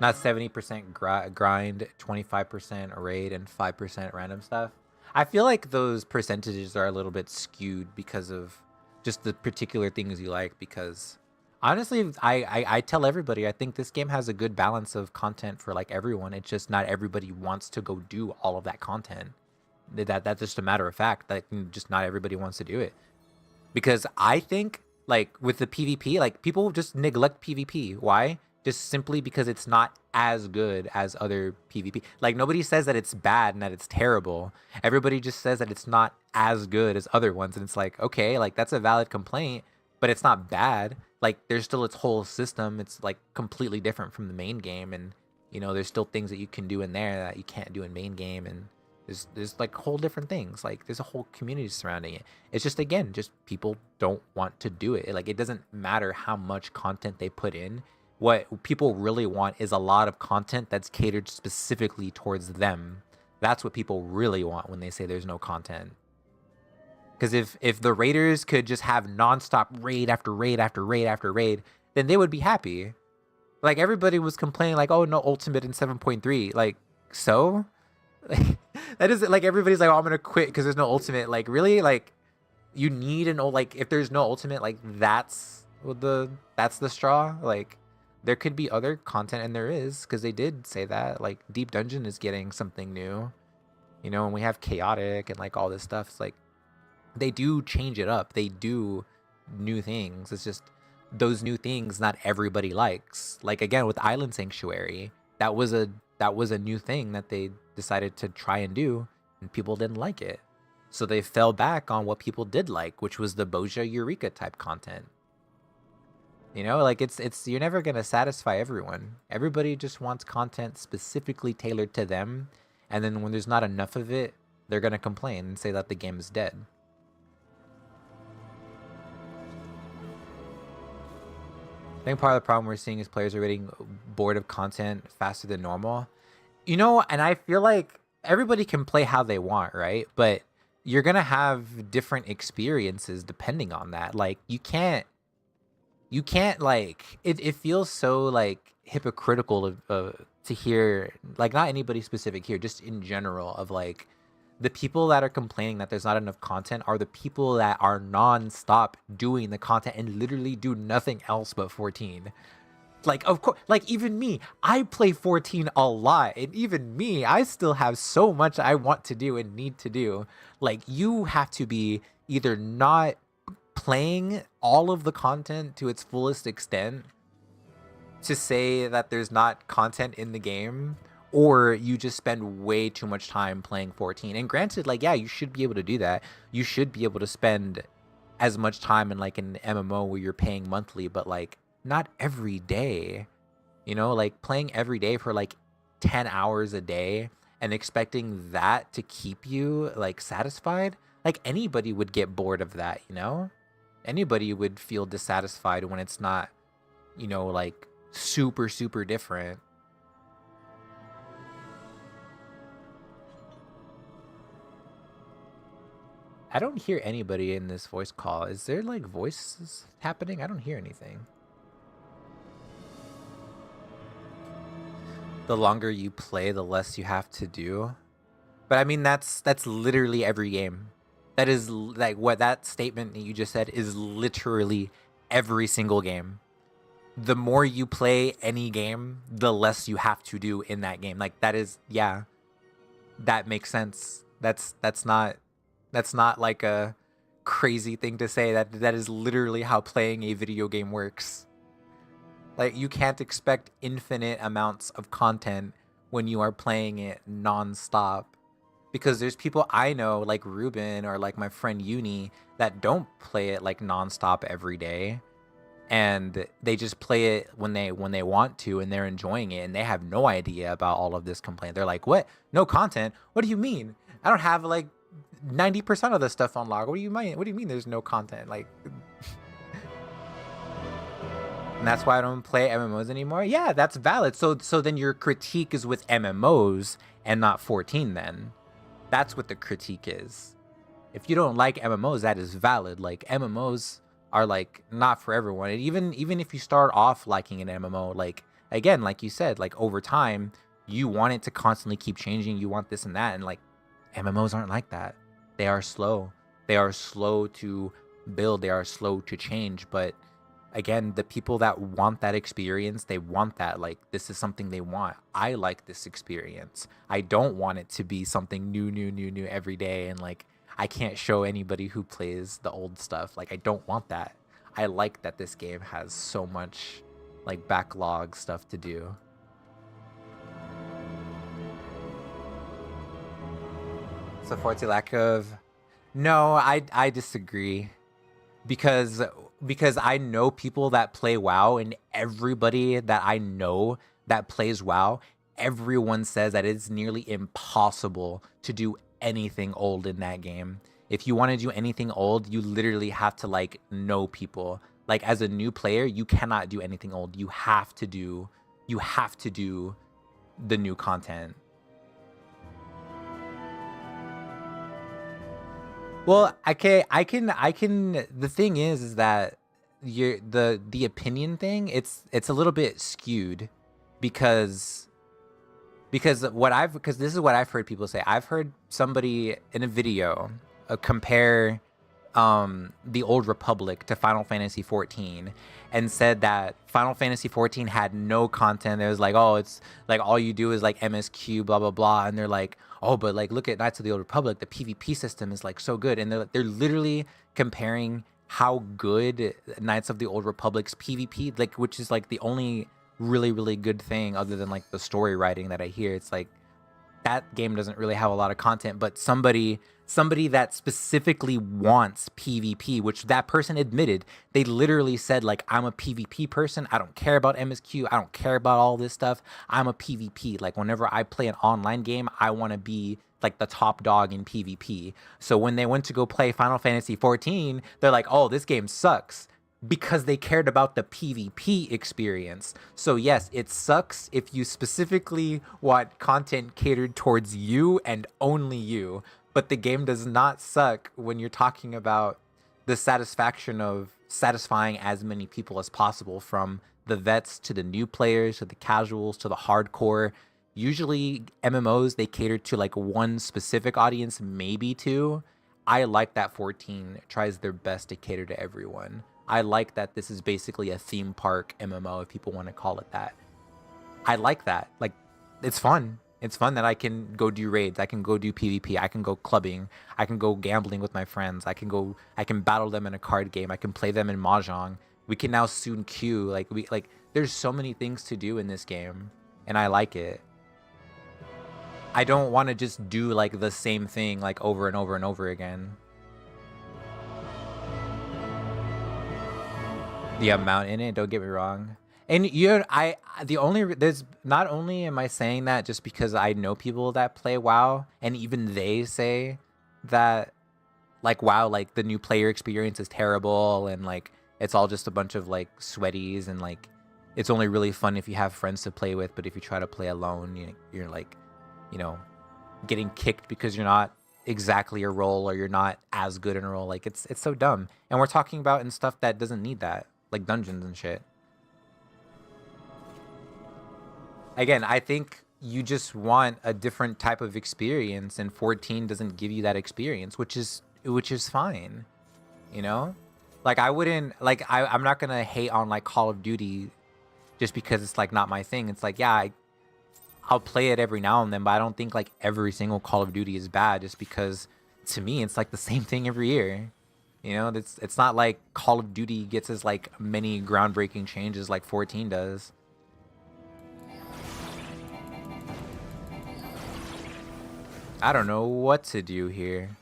not 70% grind, 25% raid, and 5% random stuff. I feel like those percentages are a little bit skewed because of just the particular things you like. Because honestly, I tell everybody, I think this game has a good balance of content for like everyone. It's just not everybody wants to go do all of that content. That's just a matter of fact. Like, just not everybody wants to do it. Because I think, like, with the PvP, like, people just neglect PvP. Why? Just simply because it's not as good as other PvP. Like, nobody says that it's bad and that it's terrible. Everybody just says that it's not as good as other ones. And it's like, okay, like, that's a valid complaint, but it's not bad. Like, there's still its whole system. It's, like, completely different from the main game. And, there's still things that you can do in there that you can't do in main game. And there's like whole different things. Like, there's a whole community surrounding it. It's just, again, just people don't want to do it. Like, it doesn't matter how much content they put in. What people really want is a lot of content that's catered specifically towards them. That's what people really want when they say there's no content. Because if the raiders could just have nonstop raid after raid after raid after raid, then they would be happy. Like, everybody was complaining like, oh, no ultimate in 7.3. Like, so? That is, like, everybody's like, oh, I'm gonna quit because there's no ultimate. Like, really? Like, you need like, if there's no ultimate, like, that's the straw. Like, there could be other content, and there is, because they did say that. Like, Deep Dungeon is getting something new, and we have Chaotic and like all this stuff. It's like, they do change it up. They do new things. It's just those new things not everybody likes. Like, again, with Island Sanctuary, that was a new thing that they decided to try and do, and people didn't like it. So they fell back on what people did like, which was the Boja Eureka type content. Like, it's you're never going to satisfy everyone. Everybody just wants content specifically tailored to them. And then when there's not enough of it, they're going to complain and say that the game is dead. I think part of the problem we're seeing is players are getting bored of content faster than normal. And I feel like everybody can play how they want, right? But you're going to have different experiences depending on that. Like, you can't like, it feels so like hypocritical to hear, like, not anybody specific here, just in general, of like, the people that are complaining that there's not enough content are the people that are non-stop doing the content and literally do nothing else but 14. Like, of course, like, even me, I play 14 a lot, and even me, I still have so much I want to do and need to do. Like, you have to be either not playing all of the content to its fullest extent to say that there's not content in the game, or you just spend way too much time playing 14. And granted, like, yeah, you should be able to do that. You should be able to spend as much time in like an MMO where you're paying monthly, but like, not every day. Like, playing every day for like 10 hours a day and expecting that to keep you like satisfied, like anybody would get bored of that, you know? Anybody would feel dissatisfied when it's not, you know, like super, super different. I don't hear anybody in this voice call. Is there like voices happening? I don't hear anything. The longer you play, the less you have to do. But I mean, that's literally every game. That is like what that statement that you just said is literally every single game. The more you play any game, the less you have to do in that game. Like that is, yeah, that makes sense. That's not like a crazy thing to say. That is literally how playing a video game works. Like you can't expect infinite amounts of content when you are playing it non-stop. Because there's people I know like Ruben or like my friend Uni that don't play it like non-stop every day. And they just play it when they want to and they're enjoying it and they have no idea about all of this complaint. They're like, what? No content? What do you mean? I don't have like 90% of the stuff on log. What do you mean? What do you mean there's no content? Like, and that's why I don't play MMOs anymore. Yeah, that's valid. So then your critique is with MMOs and not 14 then. That's what the critique is. If you don't like MMOs, that is valid. Like MMOs are like not for everyone. And even if you start off liking an MMO, like again, like you said, like over time, you want it to constantly keep changing. You want this and that. And like MMOs aren't like that. They are slow. They are slow to build. They are slow to change. But again, the people that want that experience, they want that. Like, this is something they want. I like this experience. I don't want it to be something new every day. And like, I can't show anybody who plays the old stuff. Like, I don't want that. I like that this game has so much like backlog stuff to do. So Forty lack of... No, I disagree. Because I know people that play WoW, and everybody that I know that plays WoW, everyone says that it's nearly impossible to do anything old in that game. If you want to do anything old, you literally have to like know people. Like as a new player, you cannot do anything old. You have to do the new content. Well, I can. The thing is that the opinion thing. It's a little bit skewed, because this is what I've heard people say. I've heard somebody in a video compare the Old Republic to Final Fantasy 14 and said that Final Fantasy 14 had no content. It was like, oh, it's like all you do is like MSQ, blah blah blah, and they're like, oh, but like look at Knights of the Old Republic, the PvP system is like so good, and they're literally comparing how good Knights of the Old Republic's PvP, like, which is like the only really good thing other than like the story writing that I hear. It's like that game doesn't really have a lot of content, but somebody that specifically wants PvP, which that person admitted, they literally said like, I'm a PvP person. I don't care about MSQ. I don't care about all this stuff. I'm a PvP. Like whenever I play an online game, I want to be like the top dog in PvP. So when they went to go play Final Fantasy 14, they're like, oh, this game sucks, because they cared about the PvP experience. So yes, it sucks if you specifically want content catered towards you and only you, but the game does not suck when you're talking about the satisfaction of satisfying as many people as possible, from the vets to the new players to the casuals to the hardcore. Usually MMOs, they cater to like one specific audience, maybe two. I like that 14 tries their best to cater to everyone. I like that this is basically a theme park MMO, if people want to call it that. I like that. Like, it's fun. It's fun that I can go do raids. I can go do PvP. I can go clubbing. I can go gambling with my friends. I can battle them in a card game. I can play them in Mahjong. We can now soon queue. Like, there's so many things to do in this game, and I like it. I don't want to just do like the same thing like over and over and over again. The amount in it, don't get me wrong. And there's not only am I saying that just because I know people that play WoW, and even they say that like WoW, like the new player experience is terrible, and like it's all just a bunch of like sweaties, and like it's only really fun if you have friends to play with, but if you try to play alone, you're like, you know, getting kicked because you're not exactly a role, or you're not as good in a role. Like it's so dumb. And we're talking about in stuff that doesn't need that, like dungeons and shit. Again, I think you just want a different type of experience, and 14 doesn't give you that experience, which is fine, you know? Like I wouldn't, like I'm not gonna hate on like Call of Duty just because it's like not my thing. It's like, yeah, I'll play it every now and then, but I don't think like every single Call of Duty is bad just because to me it's like the same thing every year. You know, it's not like Call of Duty gets as like many groundbreaking changes like 14 does. I don't know what to do here.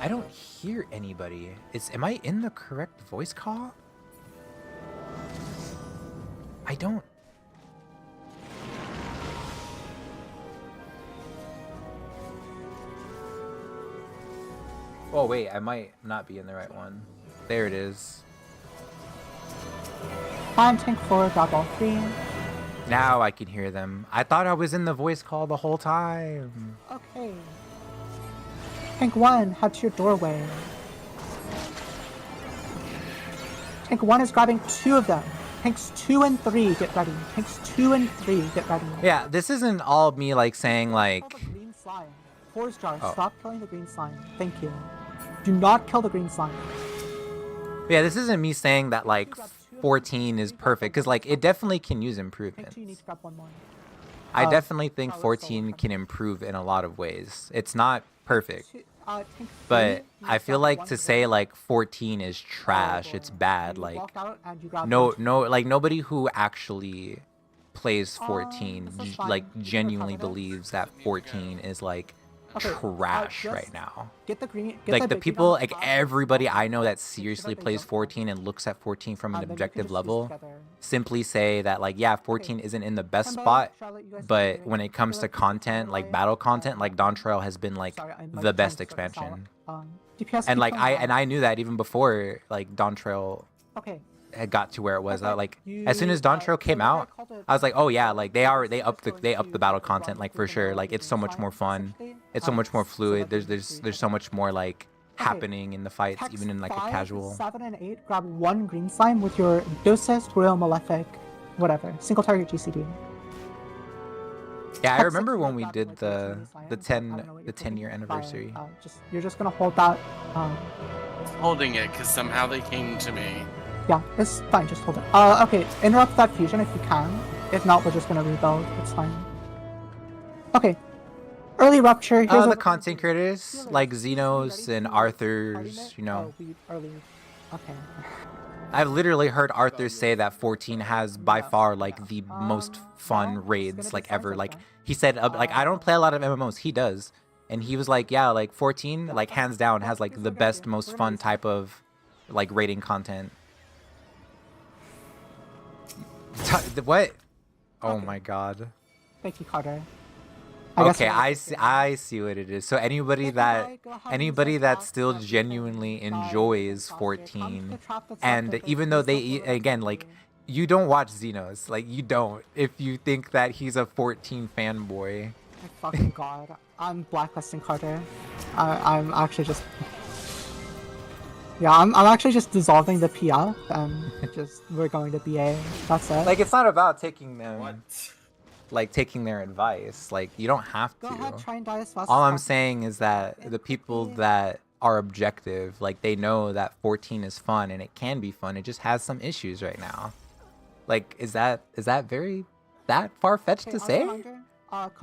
I don't hear anybody. Am I in the correct voice call? I don't. Oh wait, I might not be in the right one. There it is. On tank 4, drop all 3. Now I can hear them. I thought I was in the voice call the whole time. Okay. Tank 1, head to your doorway. Tank 1 is grabbing 2 of them. Tanks 2 and 3, get ready. Tanks 2 and 3, get ready. Yeah, this isn't all me like saying like... Kill the green slime. Force jar, stop killing the green slime. Thank you. Do not kill the green slime. Yeah, this isn't me saying that like 14 is perfect, because like it definitely can use improvements. I definitely think 14 can improve in a lot of ways. It's not perfect, but I feel like to say like 14 is trash, it's bad, like no like nobody who actually plays 14 like genuinely believes that 14 is like trash right now. Get the green. Like the people, like everybody I know that seriously plays 14 and looks at 14 from an objective level, simply say that like, yeah, 14 isn't in the best spot, but when it comes to content, like battle content, like Dawn Trail has been like the best expansion. And like I knew that even before like Dawn Trail had got to where it was. Like as soon as Dawn Trail came out, I was like, oh yeah, like they upped the battle content, like for sure. Like it's so much more fun. It's so much more fluid. There's so much more like happening in the fights, even in like a casual. 7 and 8, grab 1 green slime with your Dosist, Royal Malefic, whatever. Single target GCD. Yeah, I remember when we did the 10-year anniversary. You're just gonna hold that. Holding it because somehow they came to me. Yeah, it's fine. Just hold it. Okay, interrupt that fusion if you can. If not, we're just gonna rebuild. It's fine. Okay. Early rupture. Here's the content creators like Xenos and Arthur's, you know. Okay. I've literally heard Arthur say that 14 has by far like the most fun raids like ever. Like he said, like I don't play a lot of MMOs. He does, and he was like, yeah, like 14, like hands down, has like the best, most fun type of like raiding content. What? Oh my god. Thank you, Carter. Okay, I see what it is. So anybody that still genuinely enjoys 14, and even though they again like you don't watch Xenos, like you don't, if you think that he's a 14 fanboy. Oh fucking god, I'm blacklisting Carter. I'm actually just. Yeah, I'm actually just dissolving the PF and we're going to BA. That's it. Like it's not about taking them, like taking their advice. Like you don't have to. Go ahead, try and die as fast All as I'm possible. saying is that the people that are objective, like they know that 14 is fun and it can be fun. It just has some issues right now. Like is that that far-fetched to say?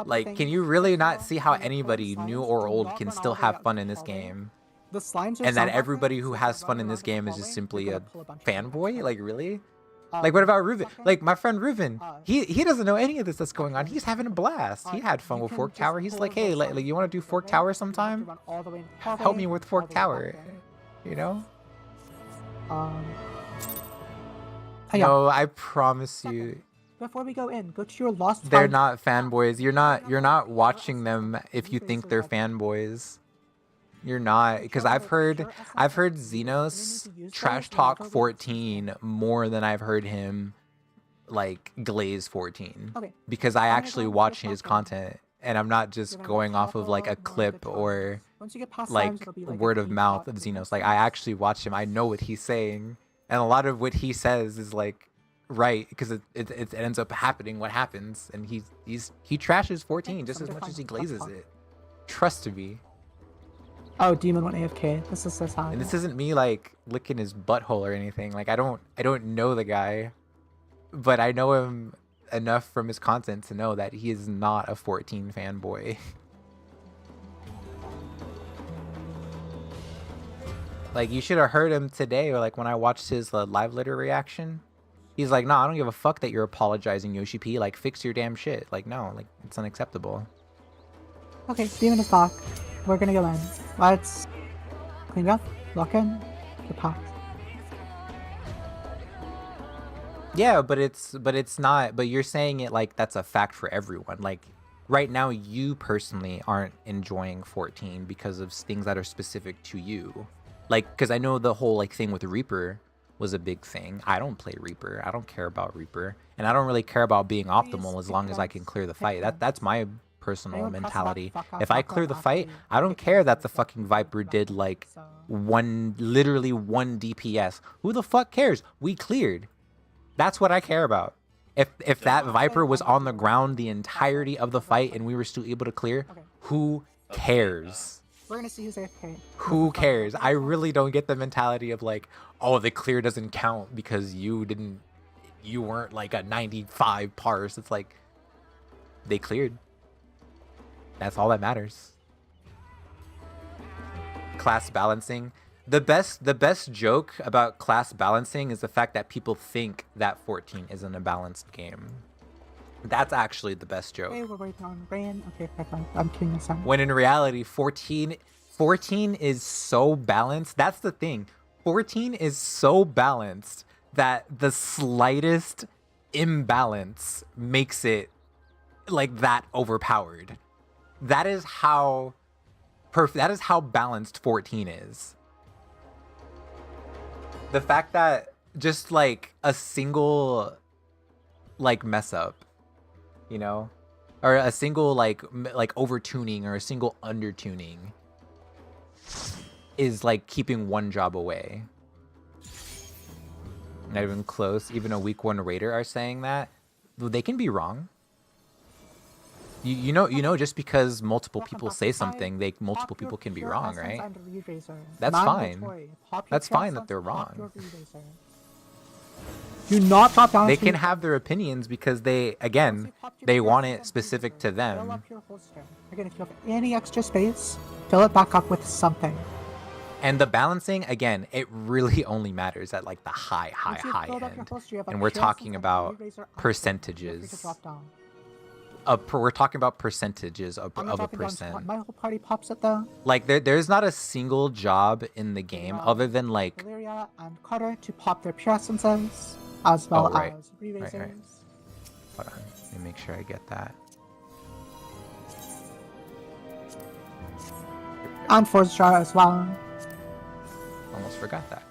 Like can you really not see how anybody, new or old, can still have fun in this game? The slimes are And that everybody who has fun in this game is just simply a fanboy? Like, really? Like, what about Reuven? Like, my friend Reuven, he doesn't know any of this that's going on. He's having a blast. He had fun with Fork Tower. He's like, hey, like you want to do Fork Tower sometime? Help me with Fork Tower, you know? Yeah. No, I promise you, Before we go in, go to your lost. they're not fanboys. You're not watching them if you think they're fanboys. You're not, because I've heard Xenos trash talk 14 more than I've heard him like glaze 14. Okay. Because I actually watch his content, and I'm not just going off of like a clip or like word of mouth of Xenos. Like I actually watch him. I know what he's saying, and a lot of what he says is like right, because it ends up happening what happens, and he trashes 14 just as much as he glazes it. Trust me. Oh, Demon went AFK. This is so sad. And this isn't me like licking his butthole or anything. Like I don't know the guy, but I know him enough from his content to know that he is not a 14 fanboy. Like you should have heard him today, or like when I watched his live letter reaction. He's like, "No, I don't give a fuck that you're apologizing, Yoshi P. Like fix your damn shit." Like no, like it's unacceptable. Okay, Demon is back. We're gonna go in. Let's clean up, lock in, get packed. Yeah, but it's not. But you're saying it like that's a fact for everyone. Like right now, you personally aren't enjoying 14 because of things that are specific to you. Like, because I know the whole like thing with Reaper was a big thing. I don't play Reaper. I don't care about Reaper, and I don't really care about being optimal as long as I can clear the fight. That's my personal mentality. If I clear the fight, I don't care that the fucking Viper did like literally one DPS. Who the fuck cares? We cleared. That's what I care about. If that Viper was on the ground the entirety of the fight and we were still able to clear, who cares? We're gonna see who's AFK. Who cares? I really don't get the mentality of like, oh, the clear doesn't count because you weren't like a 95 parse. It's like they cleared. That's all that matters. Class balancing. The best joke about class balancing is the fact that people think that 14 isn't a balanced game. That's actually the best joke. Okay, we're waiting on rain. Okay, perfect. I'm kidding this out. When in reality, 14 is so balanced. That's the thing. 14 is so balanced that the slightest imbalance makes it like that overpowered. That is how balanced 14 is. The fact that just like a single like mess up, you know, or a single like overtuning or a single undertuning is like keeping one job away. Not even close. Even a week 1 raider are saying that. They can be wrong. You know, just because multiple people say something, multiple people can be wrong, right? That's fine. That's fine that they're wrong. Do not drop down. They can have their opinions because they want it specific to them. Again, if you have any extra space, fill it back up with something. And the balancing, again, it really only matters at like the high end. And we're talking about percentages. We're talking about percentages of a percent. My whole party pops it though. Like there's not a single job in the game other than like Valeria and Carter to pop their pure essences, as well as re-raisers. Right. Hold on, let me make sure I get that. And Force Jar as well. Almost forgot that.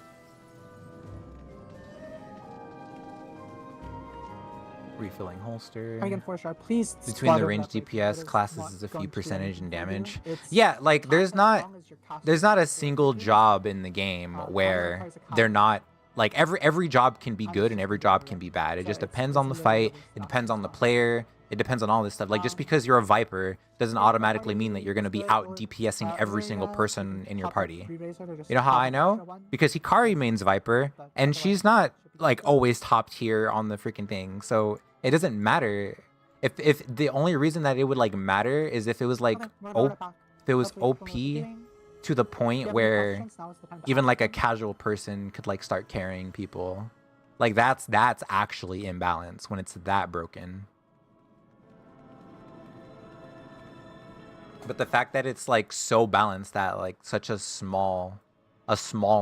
Refilling holster. Again, Force Jar, please. Between the range DPS classes is a few percentage in damage. Yeah, like there's not a single job in the game where they're not like every job can be good and every job can be bad. It just depends on the fight. It depends on the player. It depends on all this stuff. Like just because you're a Viper doesn't automatically mean that you're going to be out DPSing every single person in your party. You know how I know? Because Hikari mains Viper and she's not like always top tier on the freaking thing. So it doesn't matter. If the only reason that it would like matter is if it was like OP to the point where even like a casual person could like start carrying people. Like that's actually imbalance when it's that broken. But the fact that it's like so balanced that like such a small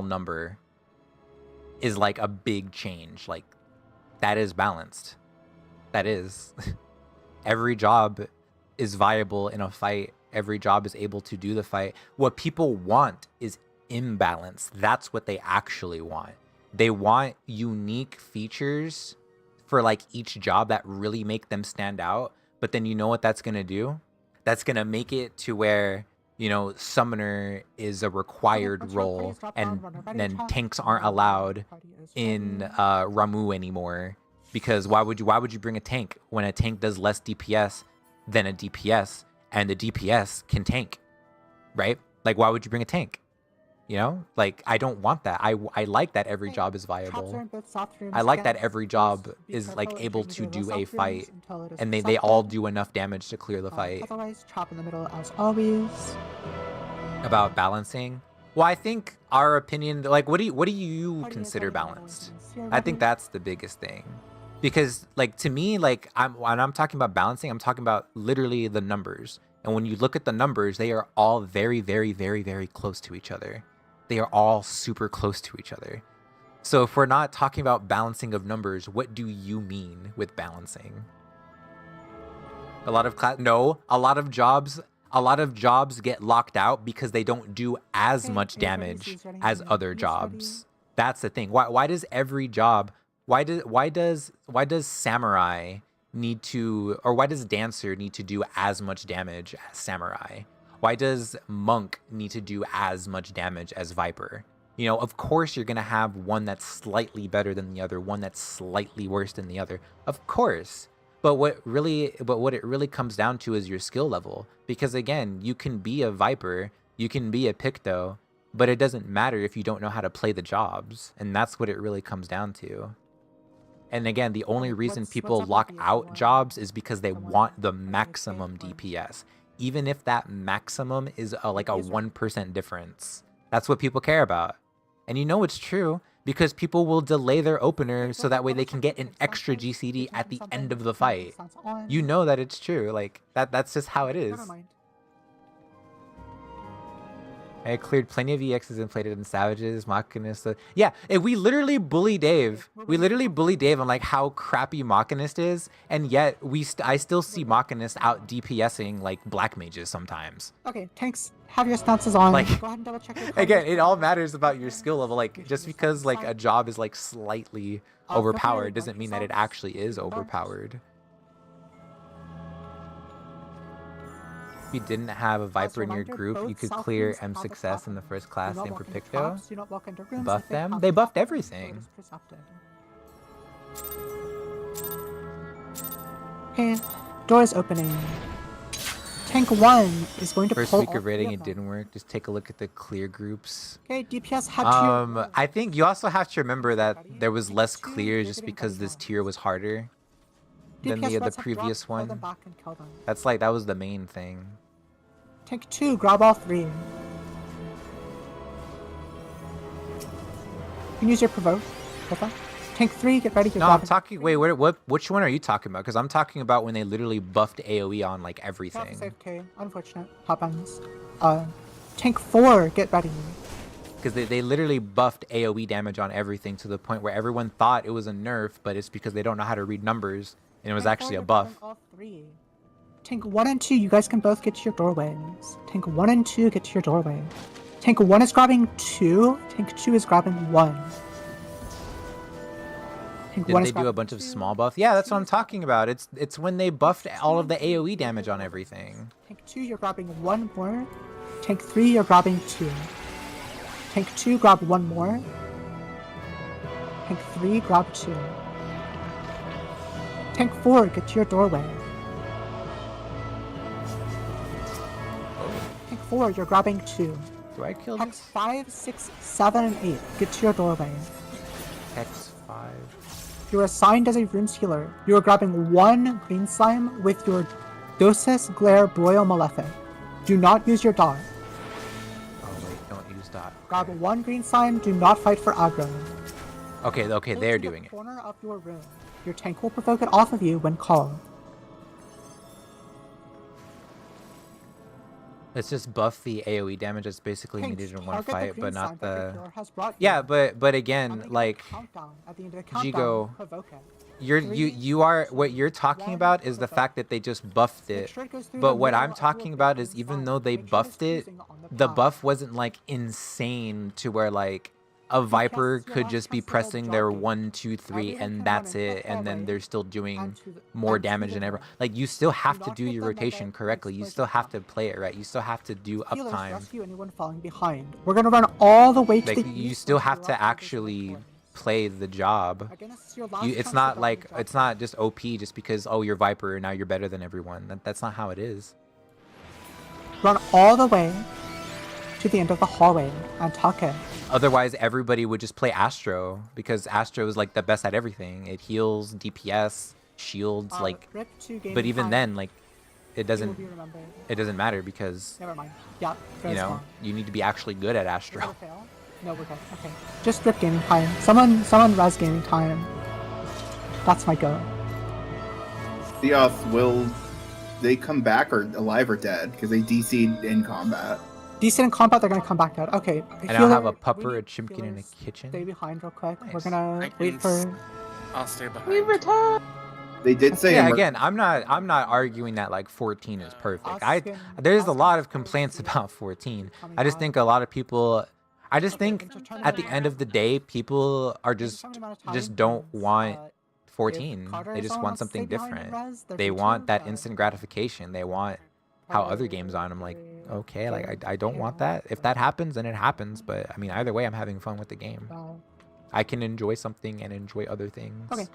number is like a big change. Like that is balanced. That is. Every job is viable in a fight. Every job is able to do the fight. What people want is imbalance. That's what they actually want. They want unique features for like each job that really make them stand out. But then you know what that's going to do? That's going to make it to where, you know, summoner is a required role, and then tanks aren't allowed in Ramu anymore. Because why would you bring a tank when a tank does less DPS than a DPS, and the DPS can tank, right? Like, why would you bring a tank? You know, like, I don't want that. I like that every job is viable. I like that every job is like able to do a fight, and they all do enough damage to clear the fight. Otherwise, chop in the middle as always. About balancing, well, I think our opinion, like, what do you consider balanced? I think that's the biggest thing. Because, like, to me, like, when I'm talking about balancing, I'm talking about literally the numbers. And when you look at the numbers, they are all very, very, very, very close to each other. They are all super close to each other. So if we're not talking about balancing of numbers, what do you mean with balancing? A lot of jobs get locked out because they don't do as much damage as other jobs. That's the thing. Why does every job... Why does samurai need to, or why does dancer need to do as much damage as samurai? Why does monk need to do as much damage as viper? You know, of course you're gonna have one that's slightly better than the other, one that's slightly worse than the other. Of course. But what it really comes down to is your skill level. Because again, you can be a viper, you can be a picto, but it doesn't matter if you don't know how to play the jobs. And that's what it really comes down to. And again, the only reason people lock out jobs is because they want the maximum DPS. Even if that maximum is like a 1% difference. That's what people care about. And you know it's true because people will delay their opener so that way they can get an extra GCD at the end of the fight. You know that it's true. Like, that's just how it is. I cleared plenty of EXs and played it in Savages, Machinist. Yeah, we literally bully Dave. We literally bully Dave on like how crappy Machinist is, and yet I still see Machinist out DPSing like black mages sometimes. Okay, tanks, have your stances on. Like, go ahead and double check your again, it all matters about your skill level. Like, just because like a job is like slightly overpowered doesn't mean that it actually is overpowered. If you didn't have a Viper in your group, you could clear M success in the first class, same for Picto. Buff them? They buffed everything. Okay, door is opening. Tank 1 is going to First pull week of raiding, it didn't work. Just take a look at the clear groups. Okay, DPS had to... I think you also have to remember that there was less clear just because this tier was harder than the previous one. That's like, that was the main thing. Tank 2, grab all 3. You can use your provoke. Tank 3, get ready to grab. I'm talking, wait, which one are you talking about? Because I'm talking about when they literally buffed AoE on like everything. Okay, unfortunate. Happens. Tank 4, get ready. Because they literally buffed AoE damage on everything to the point where everyone thought it was a nerf, but it's because they don't know how to read numbers. And it was actually a buff. Tank 1 and 2, you guys can both get to your doorways. Tank 1 and 2, get to your doorway. Tank 1 is grabbing 2. Tank 2 is grabbing 1. Tank Did they do a bunch of small buff? Yeah, that's what I'm talking about. It's when they buffed all of the AoE damage on everything. Tank 2, you're grabbing 1 more. Tank 3, you're grabbing 2. Tank 2, grab 1 more. Tank 3, grab 2. Tank 4, get to your doorway. Tank 4, you're grabbing 2. Do I kill Tanks 5, 6, 7, and 8, get to your doorway. X5. You're assigned as a rune healer. You are grabbing 1 green slime with your Dosis Glare Broil Malefic. Do not use your dot. Oh wait, don't use dot. Grab 1 green slime, do not fight for aggro. Okay, they're doing it. Corner of your room. Your tank will provoke it off of you when called. Let's just buff the AoE damage that's basically Thanks, needed in one target the fight, green but sign not that your the. hero has brought Yeah, you. but I'm again, making a like countdown. At the end of the countdown, Jigo, provoke it. you are what you're talking about is the fact that they just buffed Make it. sure it goes through But the what middle I'm of your talking about is green even sign. though they Make sure it's buffed it, fusing on the path. buff wasn't like insane to where like a Viper could just be pressing their 1, 2, 3 and that's it, and then they're still doing more damage than ever. Like you still have to do your rotation correctly. You still have to play it right. You still have to do Healers uptime. rescue anyone falling behind. We're gonna run all the way to Like the you east still until have you're to off of this actually red play the job. Again, this is your last It's chance to not drop like your job. it's not just OP just because oh you're Viper and now you're better than everyone. That's not how it is. Run all the way to the end of the hallway and tuck it. Otherwise, everybody would just play Astro because Astro is like the best at everything. It heals, DPS, shields, like. Rip 2 game But even time. then, like, it You will doesn't. be remembered. It doesn't matter because Never mind. Yeah, you very know smart. you need to be actually good at Astro. Never fail. No, we're good. Okay. Just rip gaming time. Someone res gaming time. That's my go. Will they come back or alive or dead? Because they DC'd in combat. Decent in combat, they're gonna come back out. Okay. And I'll have a pupper, a chimkin, and a kitchen. Stay behind real quick. We're Nice. gonna wait for. I'll stay behind. They did say Yeah, again, I'm not arguing that like 14 is perfect. There's a lot of complaints about 14. I just think a lot of people. I just think at the end of the day, people are just don't want 14. They just want something different. They want that instant gratification. They want how other games are. And I'm like, okay, like I don't want that. If that happens, then it happens. But I mean, either way, I'm having fun with the game. I can enjoy something and enjoy other things. Okay.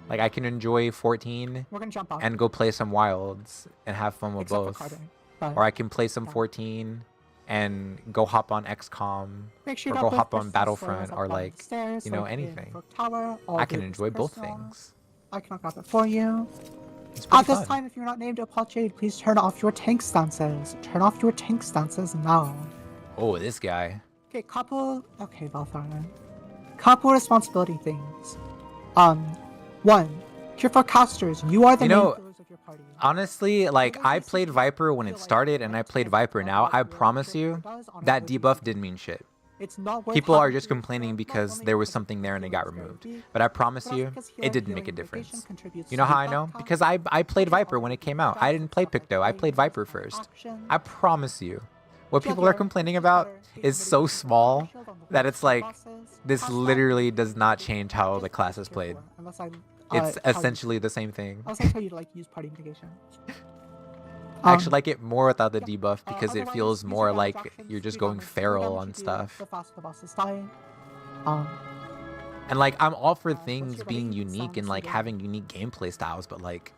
Like I can enjoy 14 We're gonna jump off. and go play some wilds and have fun with Except for both. carding, but- Or I can play some 14 and go hop on XCOM Make sure or you go don't hop push on the Battlefront stairs or up like downstairs, you know like in anything. Brook Tower, all I can good enjoy both personal. things. I cannot grab it for you. It's pretty At this fun. time, if you're not named Opal Jade, please turn off your tank stances. Turn off your tank stances now. Oh, this guy. Okay, okay, Valthara. Couple responsibility things. One, here for casters, you are the You main know, heroes of your party. honestly, like I played Viper when it started and I played Viper now. I promise you that debuff didn't mean shit. It's not worth People are having just to complaining because there was something there and it got removed. But I promise you, it didn't make a difference. You know how I know? Because I played Viper when it came out. I didn't play Picto. I played Viper first. I promise you. What people are complaining about is so small that it's like, this literally does not change how the class is played. Unless I, It's tell you- essentially the same thing. Unless I tell you to like use party mitigation. I actually like it more without the debuff because it Otherwise, feels these more are like distractions, you're just 3 going damage, 4 feral damage on you do, stuff. The faster the bosses die. And like I'm all for once things you're being ready, unique and sounds like good. having unique gameplay styles, but like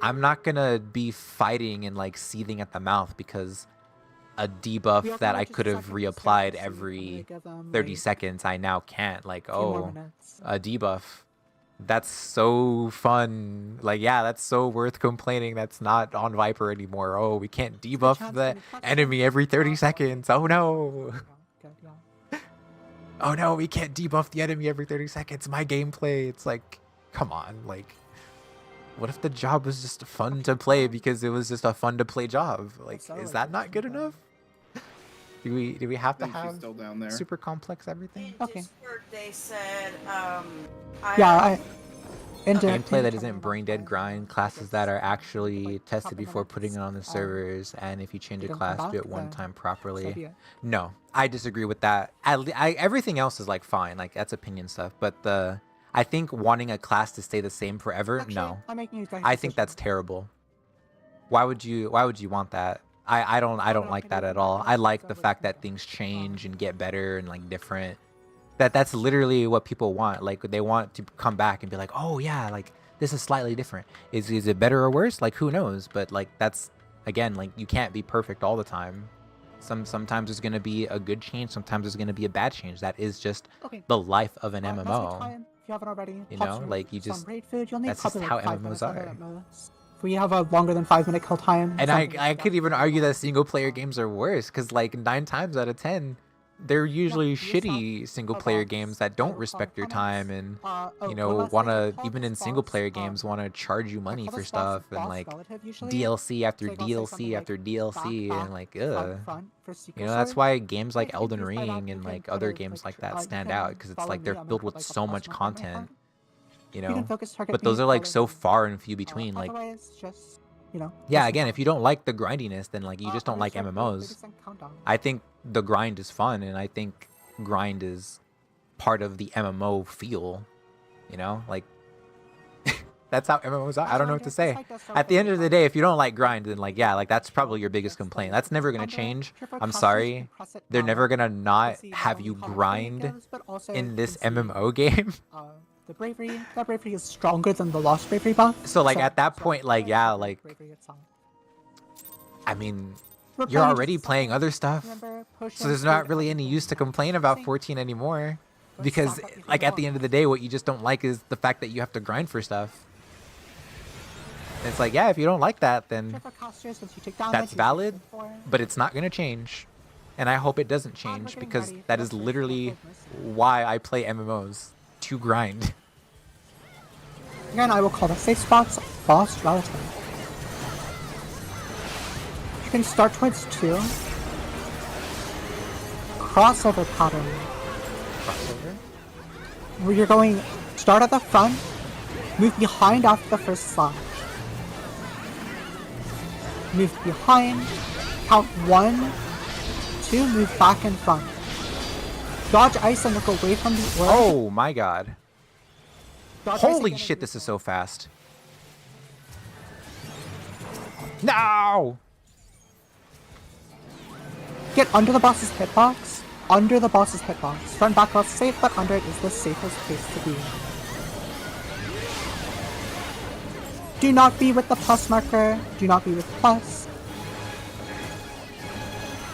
I'm not gonna be fighting and like seething at the mouth because a debuff that I could have reapplied every 30 seconds I now can't. Like, oh, a debuff. That's so fun. Like, yeah, that's so worth complaining. That's not on Viper anymore. Oh, we can't debuff the enemy every 30 seconds. Oh no. Oh no, we can't debuff the enemy every 30 seconds. My gameplay. It's like, come on. Like, what if the job was just fun to play because it was just a fun to play job? Like, is that not good enough? Do we have to I think she's have still down there. super complex everything? Okay. They said, Gameplay that isn't brain dead grind, classes that are actually tested before putting it on the servers, and if you change a class, do it one time properly. No, I disagree with that. Everything else is like fine, like that's opinion stuff, but I think wanting a class to stay the same forever, no. I'm making you guys I think that's terrible. Why would you want that? I don't like that at all. I like the fact that things change and get better and like different. That's literally what people want. Like they want to come back and be like, oh yeah, like this is slightly different. Is it better or worse? Like who knows? But like that's again, like you can't be perfect all the time. Sometimes there's gonna be a good change, sometimes there's gonna be a bad change. That is just the life of an MMO. If you haven't already, You know, like you just that's just how MMOs are. If we have a longer than 5-minute kill time. And I could even argue that single player games are worse because like 9 times out of 10, they're usually shitty single player games that don't respect your time and you know wanna, even in single player games, wanna charge you money for stuff and like DLC after DLC after DLC and like you know, that's why games like Elden Ring and like other games like that stand out, because it's like they're filled with so much content, you know, but those are like so far and few between. Like, yeah, again, if you don't like the grindiness, then like you just don't like MMOs. I think the grind is fun, and I think grind is part of the MMO feel, you know, like that's how MMOs are. I don't know what to say. At the end of the day, if you don't like grind, then like, yeah, like that's probably your biggest complaint. That's never gonna change. I'm sorry. They're never gonna not have you grind in this MMO game. That bravery is stronger than the lost bravery buff. So like at that point, like, yeah, like, I mean, you're already playing other stuff, so there's not really any use to complain about 14 anymore, because like at the end of the day, what you just don't like is the fact that you have to grind for stuff. And it's like, yeah, if you don't like that, then that's valid, but it's not gonna change, and I hope it doesn't change, because that is literally why I play MMOs, to grind. Again, I will call the safe spots boss relative. You can start towards 2. Crossover pattern. Crossover? Where you're going, start at the front, move behind after the first slash. Move behind, count 1, 2, move back in front. Dodge ice and look away from the orb. Oh my god. Holy shit, this is so fast. No! Get under the boss's hitbox. Under the boss's hitbox. Front back left safe, but under it is the safest place to be. Do not be with the plus marker. Do not be with plus.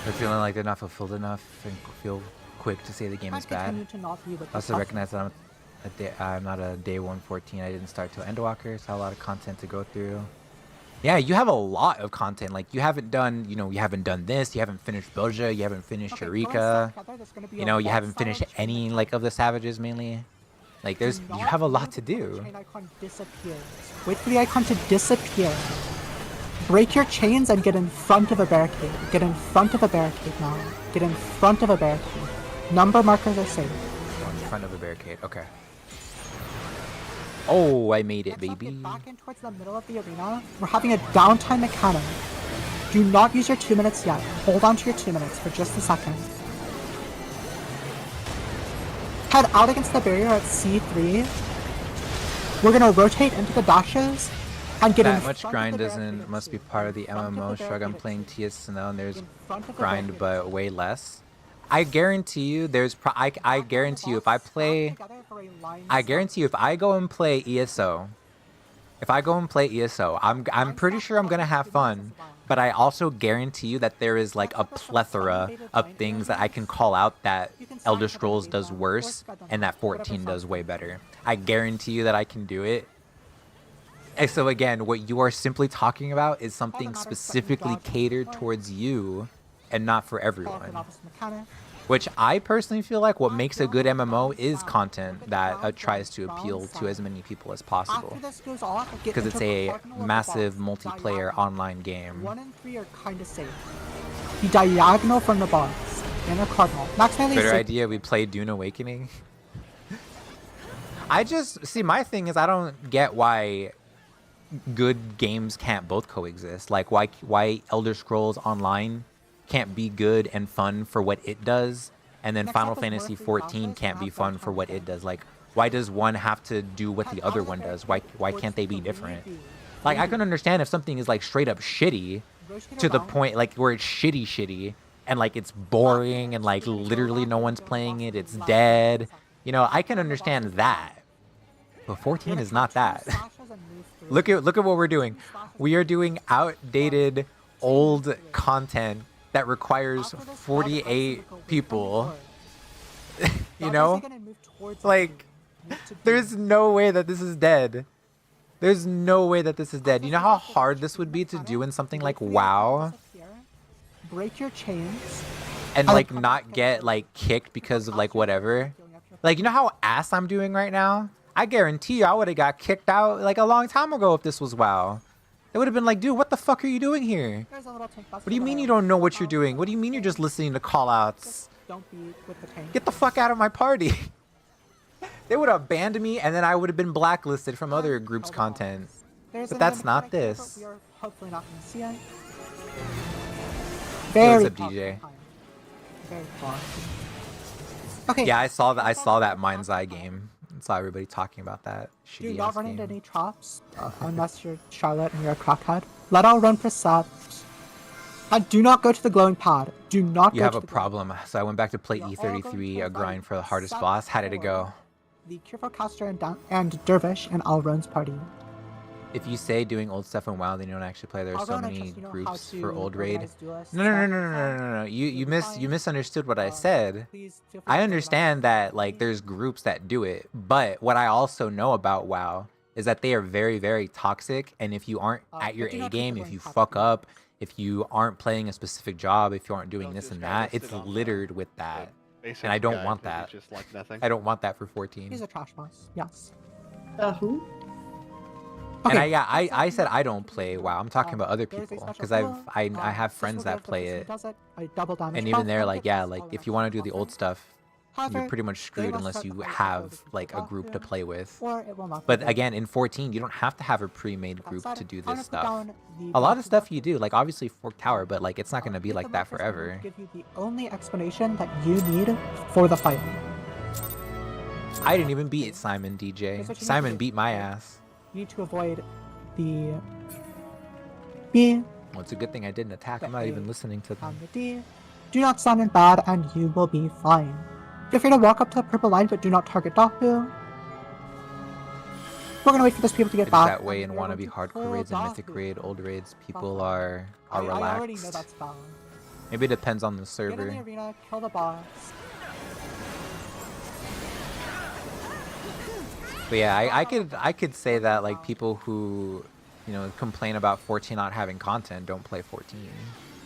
They're feeling like they're not fulfilled enough and feel quick to say the game is bad. Also recognize that I'm not a day 114. I didn't start till Endwalker, so I have a lot of content to go through. Yeah, you have a lot of content. Like, you haven't done, you know, you haven't done this, you haven't finished Boja, you haven't finished Sharika, you know, you haven't finished any, like, of the Savages, mainly. Like, you have a lot to do. Wait for the icon to disappear. Break your chains and get in front of a barricade. Get in front of a barricade now. Get in front of a barricade. Number markers are safe. In front of a barricade, okay. Oh, I made it, baby. Get back in towards the middle of the arena. We're having a downtime mechanic. Do not use your 2 minutes yet. Hold on to your 2 minutes for just a second. Head out against the barrier at C3. We're gonna rotate into the dashes and get that much grind must be part of the MMO shrug. I'm playing TSNL and there's grind, but way less. I guarantee you I guarantee you if I go and play ESO, I'm pretty sure I'm gonna have fun, but I also guarantee you that there is like a plethora of things that I can call out that Elder Scrolls does worse and that 14 does way better. I guarantee you that I can do it. And so again, what you are simply talking about is something specifically catered towards you and not for everyone. Which I personally feel like what makes a good MMO is content that tries to appeal to as many people as possible. Because it's a massive multiplayer online game. 1 and 3 are kind of safe. The diagonal from the boss. Inner cardinal. Max melee better idea, we play Dune Awakening. I just, see, my thing is I don't get why good games can't both coexist. Like why Elder Scrolls Online can't be good and fun for what it does, and then Final Fantasy XIV can't be fun for what it does. Like, why does one have to do what the other one does? Why can't they be different? Like, I can understand if something is like straight up shitty to the point like where it's shitty and like it's boring and like literally no one's playing it, it's dead. You know, I can understand that. But 14 is not that. Look at what we're doing. We are doing outdated old content that requires 48 people. You know? Like, there's no way that this is dead. There's no way that this is dead. You know how hard this would be to do in something like WoW? Break your chains and like not get like kicked because of like whatever. Like, you know how ass I'm doing right now? I guarantee you I would have got kicked out like a long time ago if this was WoW. They would have been like, dude, what the fuck are you doing here? What do you mean you don't know what you're doing? What do you mean you're just listening to callouts? Get the fuck out of my party. They would have banned me and then I would have been blacklisted from other groups' content. But that's not this. Hopefully not going to see it. What's up, DJ? Very far. Okay. Yeah, I saw that Mind's Eye game. I saw everybody talking about that. Do not run into any traps unless you're Charlotte and you're a crackhead. Let all run for subs. And do not go to the glowing pad. Do not go You have to a the problem. So I went back to play E33, a grind for the hardest boss. How did it go? The Cure Caster and Dervish and Alron's party. If you say doing old stuff in WoW, then you don't actually play. There are so many groups for old raid. No. You misunderstood what I said. I understand that like there's groups that do it, but what I also know about WoW is that they are very, very toxic. And if you aren't at your A game, if you fuck up, if you aren't playing a specific job, if you aren't doing this and that, it's littered with that. And I don't want that. I don't want that for 14. He's a trash boss. Yes. Who? Okay. And I said I don't play WoW. I'm talking about other people because I have friends that play it. And even they're like, yeah, like if you want to do the old stuff, you're pretty much screwed unless you have like a group to play with. But again, in 14, you don't have to have a pre-made group to do this stuff. A lot of stuff you do, like obviously Fork Tower, but like it's not going to be like that forever. Give you the only explanation that you need for the fight. I didn't even beat Simon, DJ. Simon beat my ass. You need to avoid the B. Well, it's a good thing I didn't attack. I'm not even listening to them. The D. Do not stand in bad and you will be fine. Feel free to walk up to the purple line, but do not target Dahu. We're gonna wait for those people to get back. That way in wannabe hardcore raids and mythic raid, old raids, people are relaxed. I already know that's bad. Maybe it depends on the server. Get in the arena, kill the boss. But yeah, I could say that like people who, you know, complain about 14 not having content don't play 14,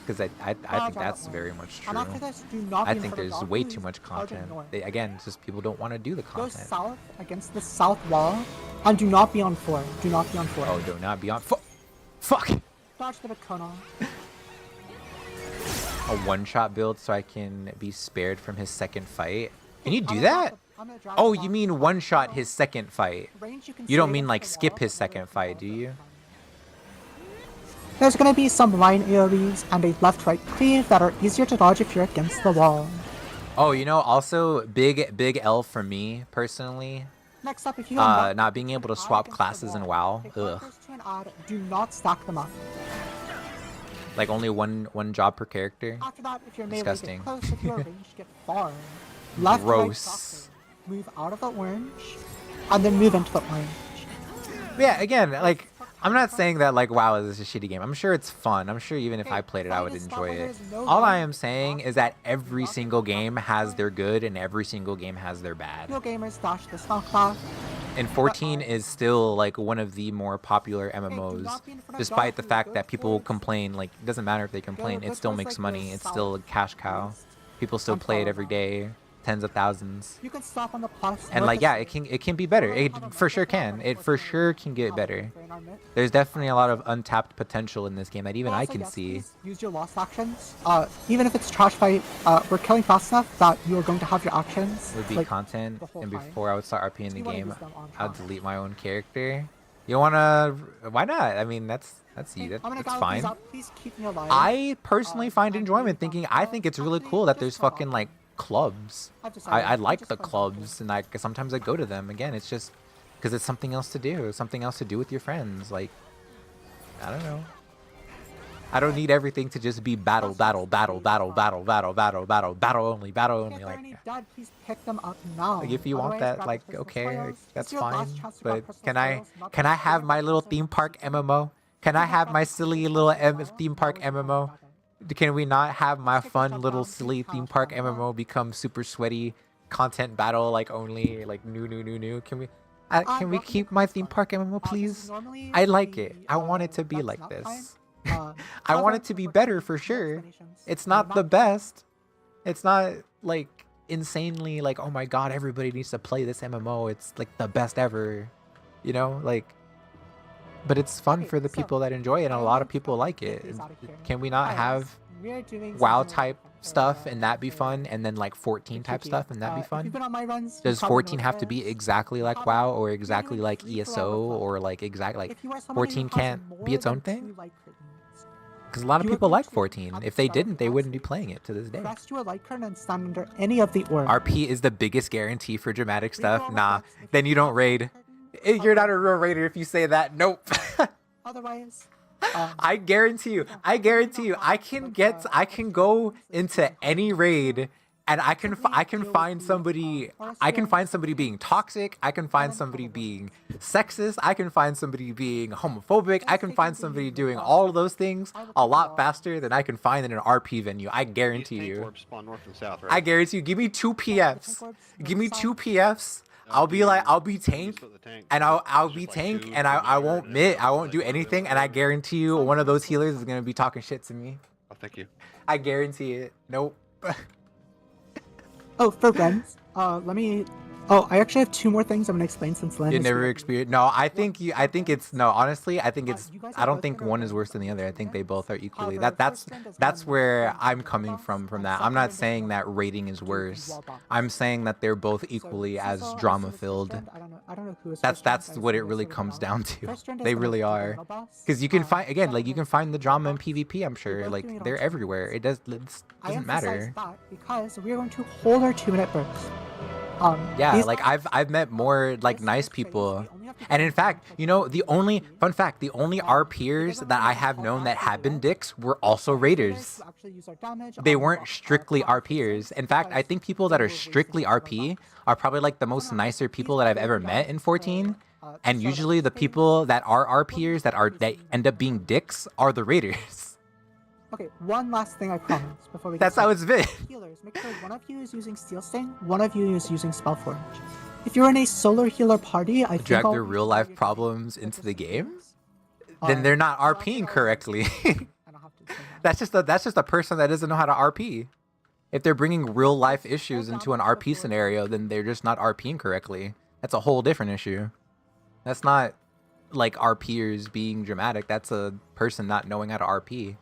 because I think that's very much true. I think there's way too much content. Again, it's just people don't want to do the content. Go south against the south wall, and do not be on 4. Do not be on 4. Oh, do not be on 4. Fuck. Dodge the Bakona. A one-shot build so I can be spared from his second fight. Can you do that? Oh, you mean one-shot his second fight. You don't mean like skip his second fight, do you? There's going to be some line AoEs and a left-right cleave that are easier to dodge if you're against the wall. Oh, you know, also big L for me personally. Next up, if you not being able to swap classes in WoW. Ugh. Do not stack them up. Like only one job per character. After that, if you're disgusting. Get close, if you're ranged, get far. Left, gross. Right, move out of the orange, and then move into the orange. Yeah, again, like I'm not saying that like WoW is a shitty game. I'm sure it's fun. I'm sure even if I played it, I would enjoy it. All I am saying is that every single game has their good and every single game has their bad. No gamers dash the stock class. And 14 is still like one of the more popular MMOs, despite the fact that people complain. Like it doesn't matter if they complain, it still makes money. It's still a cash cow. People still play it every day. Tens of thousands. You can stop on the plus. And like yeah, it can be better. It for sure can. It for sure can get better. There's definitely a lot of untapped potential in this game that even I can see. Use your lost actions. Even if it's trash fight, we're killing fast enough that you are going to have your actions. It would be like, content, and before I would start RPing the game, I'd delete my own character. You wanna? Why not? I mean, that's you. That's fine. Please keep me alive. I personally find enjoyment thinking. I think it's really cool that there's fucking like clubs. I like the clubs, and like sometimes I go to them. Again, it's just because it's something else to do, something else to do with your friends. Like I don't know. I don't need everything to just be battle only. Like, please pick them up now. Like if you want that, like okay, like, that's fine. But can I have my little theme park MMO? Can I have my silly little theme park MMO? Can we not have my fun little silly theme park MMO become super sweaty content battle like only like new? Can we keep my theme park MMO please? I like it. I want it to be like this. I want it to be better for sure. It's not the best, It's not like insanely like, oh my god, everybody needs to play this MMO. It's like the best ever, you know, like. But it's fun for the people that enjoy it, and a lot of people like it. Can we not have WoW type stuff and that be fun, and then like 14 type stuff and that be fun? Does 14 have to be exactly like WoW or exactly like ESO or like exactly like 14 can't be its own thing? Because a lot of people like 14. If they didn't, they wouldn't be playing it to this day. Press your like card and stand under any of the orbs. RP is the biggest guarantee for dramatic stuff. Nah, then you don't raid. You're not a real raider if you say that. Nope. Otherwise, I guarantee you, I can go into any raid and I can find somebody being toxic, I can find somebody being sexist, I can find somebody being homophobic, I can find somebody doing all of those things a lot faster than I can find in an RP venue. I guarantee you. I guarantee you, give me 2 PFs. Give me 2 PFs. I'll be tank, and I'll be tank, and I won't do anything, and I guarantee you one of those healers is gonna be talking shit to me. Oh, thank you. I guarantee it. Nope. oh, for friends, let me. Oh, I actually have 2 more things I'm gonna explain since Len. You never experienced. No, I think it's no. Honestly, I think it's. I don't think one is worse than the other. I think they both are equally. That's where I'm coming from that. I'm not saying that rating is worse. I'm saying that they're both equally as drama filled. That's what it really comes down to. They really are. Because you can find you can find the drama in PvP. I'm sure like they're everywhere. It doesn't matter. Because we're going to hold our 2-minute bursts. Yeah, like I've met more like nice people, and in fact, you know, the only RPers that I have known that have been dicks were also raiders. They weren't strictly RPers. In fact, I think people that are strictly RP are probably like the most nicer people that I've ever met in 14. And usually the people that are RPers that end up being dicks are the raiders. Okay, one last thing I promise before we get That's how it's been. Healers, make sure one of you is using Steel Sting, one of you is using Spellforge. If you're in a solar healer party, I drag their real life problems into the game, then they're not RPing correctly. That's just a person that doesn't know how to RP. If they're bringing real life issues into an RP scenario, then they're just not RPing correctly. That's a whole different issue. That's not like RPers being dramatic. That's a person not knowing how to RP.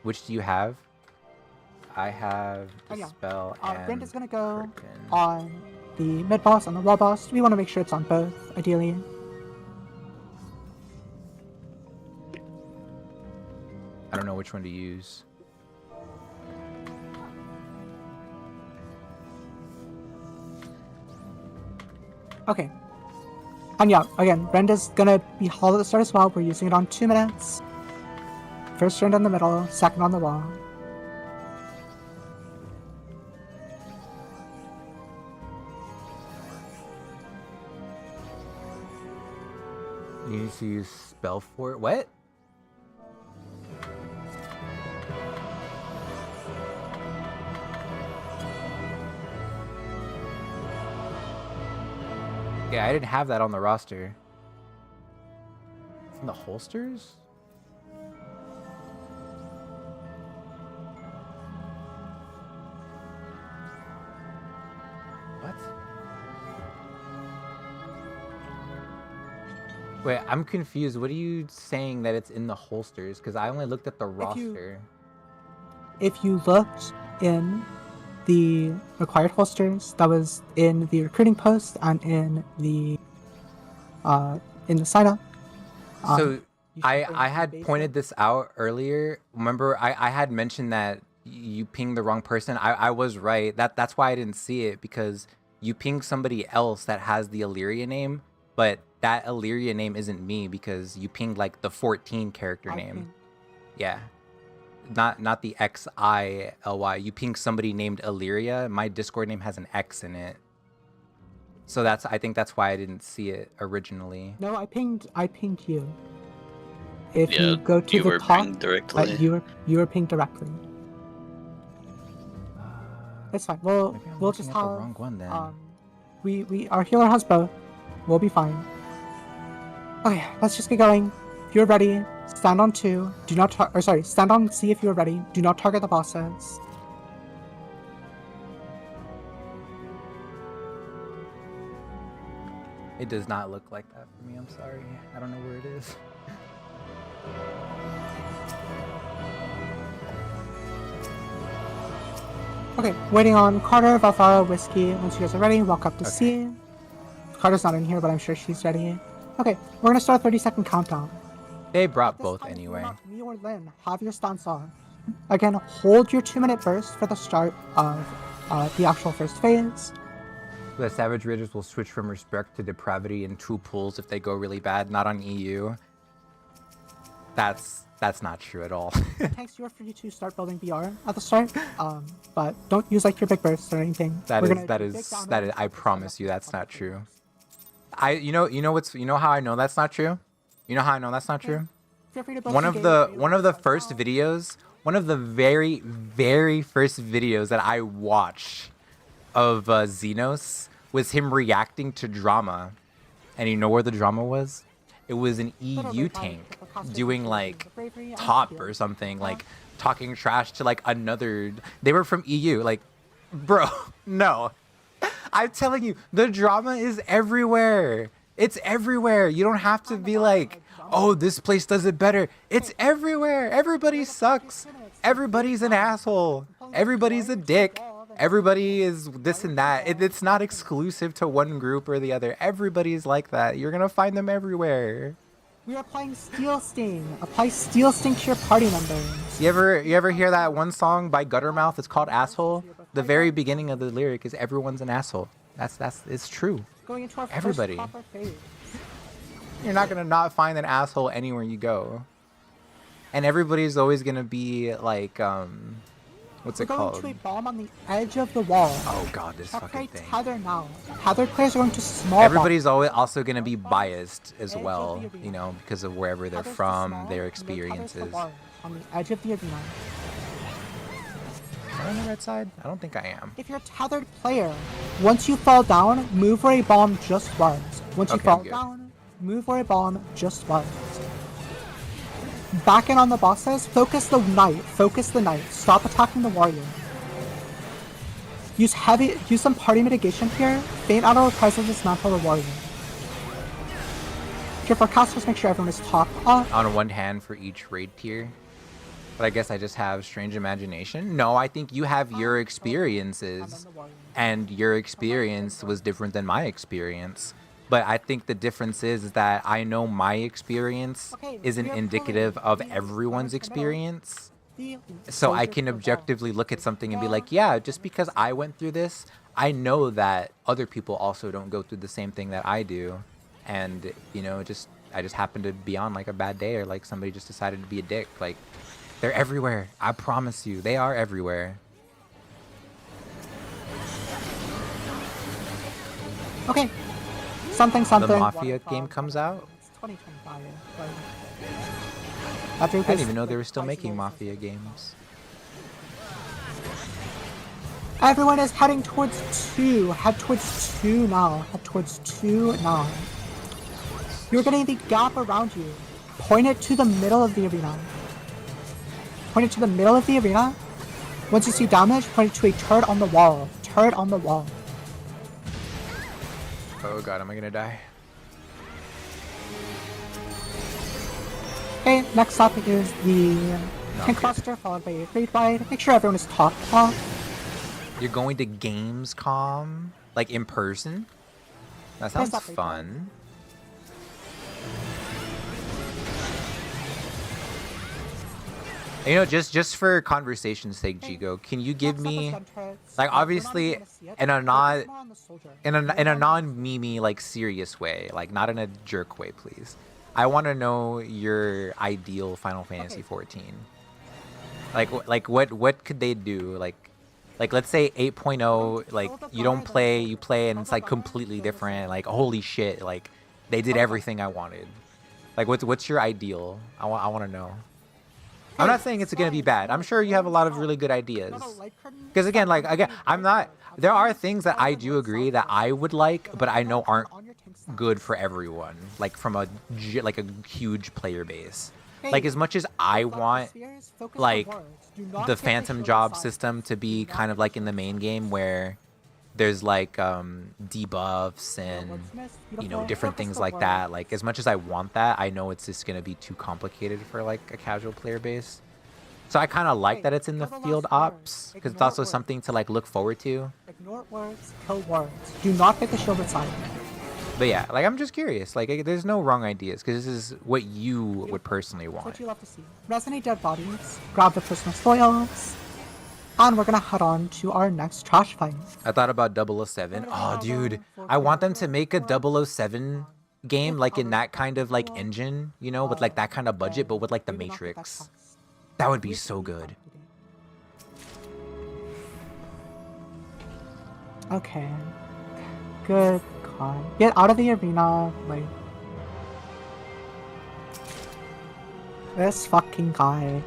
Which do you have? I have Dispel and Brenda's gonna go on the mid boss and the raw boss. We want to make sure it's on both, ideally. I don't know which one to use. Okay. And yeah, again, Brenda's gonna be hollow at the start as well. We're using it on 2 minutes. First round on the middle, second on the wall. You need to use spell for it. What? Yeah, I didn't have that on the roster. It's in the holsters? Wait, I'm confused. What are you saying that it's in the holsters? Because I only looked at the roster. If you looked in the required holsters, that was in the recruiting post and in the sign up. So I had pointed this out earlier. Remember, I had mentioned that you pinged the wrong person. I was right. That's why I didn't see it, because you pinged somebody else that has the Illyria name, but that Illyria name isn't me because you pinged like the 14 character name. Yeah. Not the XILY. You pinged somebody named Illyria. My Discord name has an X in it. So I think that's why I didn't see it originally. No, I pinged you. If you go to the top, directly. You were pinged directly. It's fine. We'll just have the wrong one then. Our healer has both. We'll be fine. Okay, let's just get going. If you're ready, stand on 2. Stand on C if you're ready. Do not target the bosses. It does not look like that for me. I'm sorry. I don't know where it is. Okay, waiting on Carter, Valfara, Whiskey. Once you guys are ready, walk up to C. Carter's not in here, but I'm sure she's ready. Okay, we're gonna start a 30-second countdown. They brought This both time, anyway. Me or Lynn, have your stance on. Again, hold your 2-minute burst for the start of the actual first phase. The Savage Raiders will switch from respect to depravity in 2 pools if they go really bad, not on EU. That's not true at all. Tanks, you are free to start building BR at the start, but don't use like your big bursts or anything. That is I promise you that's not true. You know how I know that's not true? You know how I know that's not true? Feel free to build One some of games. the first videos, one of the very, very first videos that I watched of Xenos was him reacting to drama. And you know where the drama was? It was an EU tank doing like top or something, like talking trash to like another. They were from EU. Like, bro, no. I'm telling you, the drama is everywhere. It's everywhere. You don't have to be like, oh, this place does it better. It's everywhere. Everybody sucks. Everybody's an asshole. Everybody's a dick. Everybody is this and that. It's not exclusive to one group or the other. Everybody's like that. You're gonna find them everywhere. We are applying Steel Sting. Apply Steel Sting to your party members. You ever hear that one song by Guttermouth? It's called Asshole. The very beginning of the lyric is everyone's an asshole. It's true. Going into our Everybody. first proper phase. You're not gonna not find an asshole anywhere you go. And everybody's always gonna be like, what's it We're going called? to a bomb on the edge of the wall. Oh god, this fucking Separate thing. tether now. Tether players are going to small Everybody's always also gonna be biased as well, you know, because of wherever they're Tethers to from, small, their and then tethers to experiences. large on the edge of the arena. Am I on the right side? I don't think I am. If you're a tethered player, once you fall down, move where a bomb just was. Once you Okay, fall good. down, move where a bomb just was. Back in on the bosses, focus the knight. Focus the knight. Stop attacking the warrior. Use some party mitigation here. Faint auto reprisal dismantle the warrior. If you're forecasters, make sure everyone is top off. On one hand for each raid tier. But I guess I just have strange imagination. No, I think you have your experiences. And your experience was different than my experience. But I think the difference is that I know my experience isn't indicative of everyone's experience. So I can objectively look at something and be like, yeah, just because I went through this, I know that other people also don't go through the same thing that I do. And, you know, I just happened to be on like a bad day, or like somebody just decided to be a dick. Like, they're everywhere. I promise you, they are everywhere. Okay. Something. The Mafia game comes out? It's 2025. I didn't even know they were still making Mafia games. Everyone is heading towards 2. Head towards 2 now. Head towards 2 now. You're getting the gap around you. Point it to the middle of the arena. Point it to the middle of the arena. Once you see damage, point it to a turret on the wall. Turret on the wall. Oh god, am I gonna die? Okay, next up is the tank buster followed by a raid wide. Make sure everyone is top off. You're going to Gamescom? Like in person? That sounds Yes, fun. You know, just for conversation's sake, Jigo, can you give me, like, obviously in a non-memey like serious way, like not in a jerk way, please. I want to know your ideal Final Fantasy 14. Like what could they do? Like let's say 8.0, like you play and it's like completely different. Like holy shit, like they did everything I wanted. Like what's your ideal? I want to know. I'm not saying it's gonna be bad. I'm sure you have a lot of really good ideas. Because again, there are things that I do agree that I would like, but I know aren't good for everyone. Like from a huge player base. Like as much as I want like the Phantom Job system to be kind of like in the main game where there's like debuffs and different things like that. Like as much as I want that, I know it's just gonna be too complicated for like a casual player base. So I kind of like that it's in the field ops because it's also something to like look forward to. Ignore words, kill words. Do not pick the shield side. But yeah, like I'm just curious. Like there's no wrong ideas because this is what you would personally That's want. what you love to see. Resonate dead bodies. Grab the personal spoils. And we're gonna head on to our next trash fight. I thought about 007. Oh, dude, I want them to make a 007 game like in that kind of like engine, with like that kind of budget, but with like the Matrix. That would be so good. Okay. Good God. Get out of the arena, like. This fucking guy.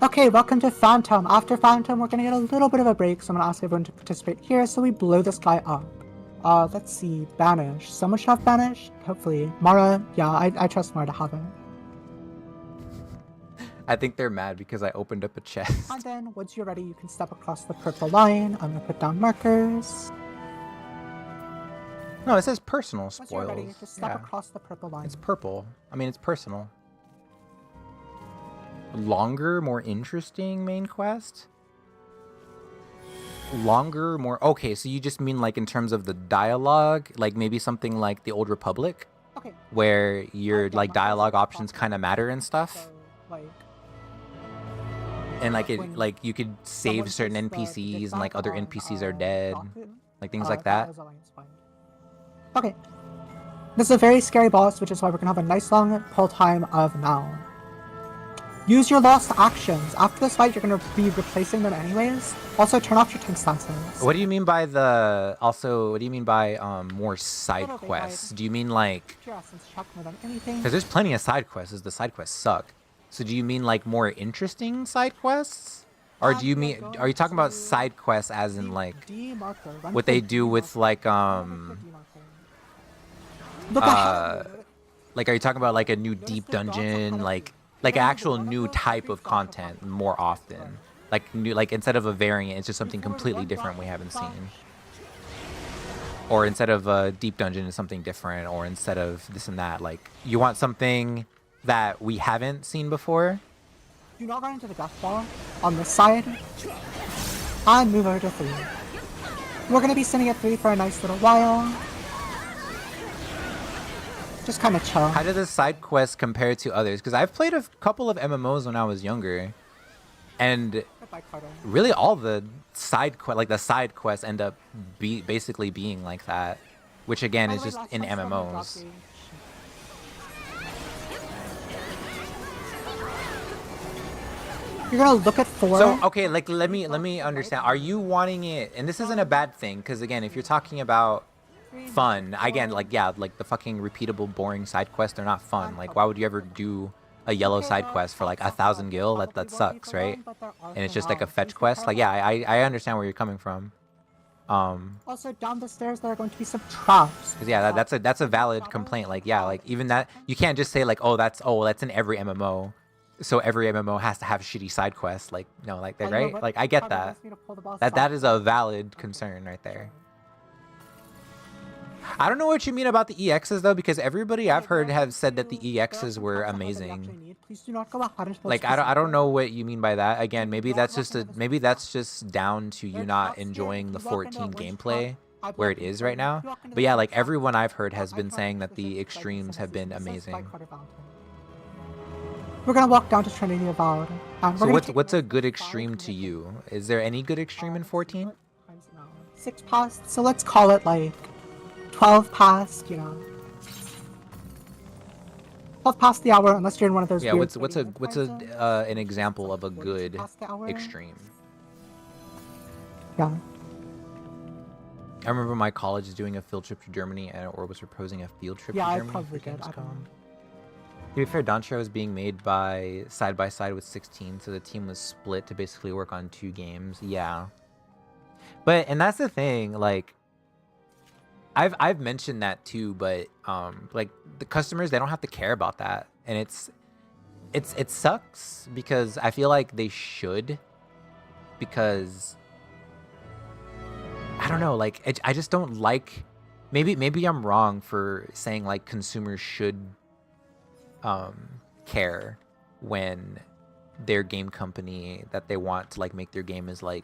Okay, welcome to Phantom. After Phantom, we're gonna get a little bit of a break, so I'm gonna ask everyone to participate here so we blow this guy up. Let's see. Banish. Someone should have Banish? Hopefully. Mara, yeah, I trust Mara to have it. I think they're mad because I opened up a chest. And then, once you're ready, you can step across the purple line. I'm gonna put down markers. No, it says personal Once you're ready, spoils. just step Yeah. across the purple line. It's purple. I mean, it's personal. Longer, more interesting main quest? Longer, more... Okay, so you just mean like in terms of the dialogue? Like maybe something like the Old Republic? Okay. Where your like dialogue options kind of matter and stuff? So, like, And like it, like you could save certain NPCs and like other NPCs are dead. Like things like that. Okay. This is a very scary boss, which is why we're gonna have a nice long pull time of now. Use your lost actions. After this fight, you're gonna be replacing them anyways. Also, turn off your tank stances. What do you mean by more side quests? Do you mean like... Your essence check more than anything. Because there's plenty of side quests. The side quests suck. So do you mean like more interesting side quests? Or do you mean... Are you talking about side quests as in like... What they do with like... Like are you talking about like a new deep dungeon? Like an actual new type of content more often? Like instead of a variant, it's just something completely different we haven't seen. Or instead of a deep dungeon, it's something different. Or instead of this and that, like you want something that we haven't seen before? Do not run into the death ball on this side. And move over to 3. We're gonna be sitting at 3 for a nice little while. Just kind of chill. How do the side quests compare to others? Because I've played a couple of MMOs when I was younger, and really all the side quests end up basically being like that, which again is just in MMOs. You're gonna look at 4. So okay, like let me understand. Are you wanting it? And this isn't a bad thing, because again, if you're talking about fun, again, like yeah, like the fucking repeatable, boring side quests, they're not fun. Like why would you ever do a yellow side quest for like 1,000 gil? That sucks, right? And it's just like a fetch quest. Like yeah, I understand where you're coming from. Also down the stairs there are going to be some traps. Cause yeah, that's a valid complaint. Like yeah, like even that you can't just say like that's in every MMO. So every MMO has to have shitty side quests. Like no, like that, right? Like I get that. That is a valid concern right there. I don't know what you mean about the EXs though, because everybody I've heard have said that the EXs were amazing. Like I don't know what you mean by that. Again, maybe that's just down to you not enjoying the 14 gameplay where it is right now. But yeah, like everyone I've heard has been saying that the extremes have been amazing. We're gonna walk down to Trinity Avowed. So what's a good extreme to you? Is there any good extreme in 14? 6 past, so let's call it like 12 past, 12 past the hour, unless you're in one of those. Yeah, what's an example of a good extreme? Yeah. I remember my college is doing a field trip to Germany, or was proposing a field trip to Germany. Yeah, I probably did. I don't know. To be fair, Dantra was being made by side with 16, so the team was split to basically work on 2 games. Yeah. And that's the thing, like, I've mentioned that too, but like the customers, they don't have to care about that, and it sucks because I feel like they should, because I don't know, like I just don't like. Maybe I'm wrong for saying like consumers should care when their game company that they want to like make their game is like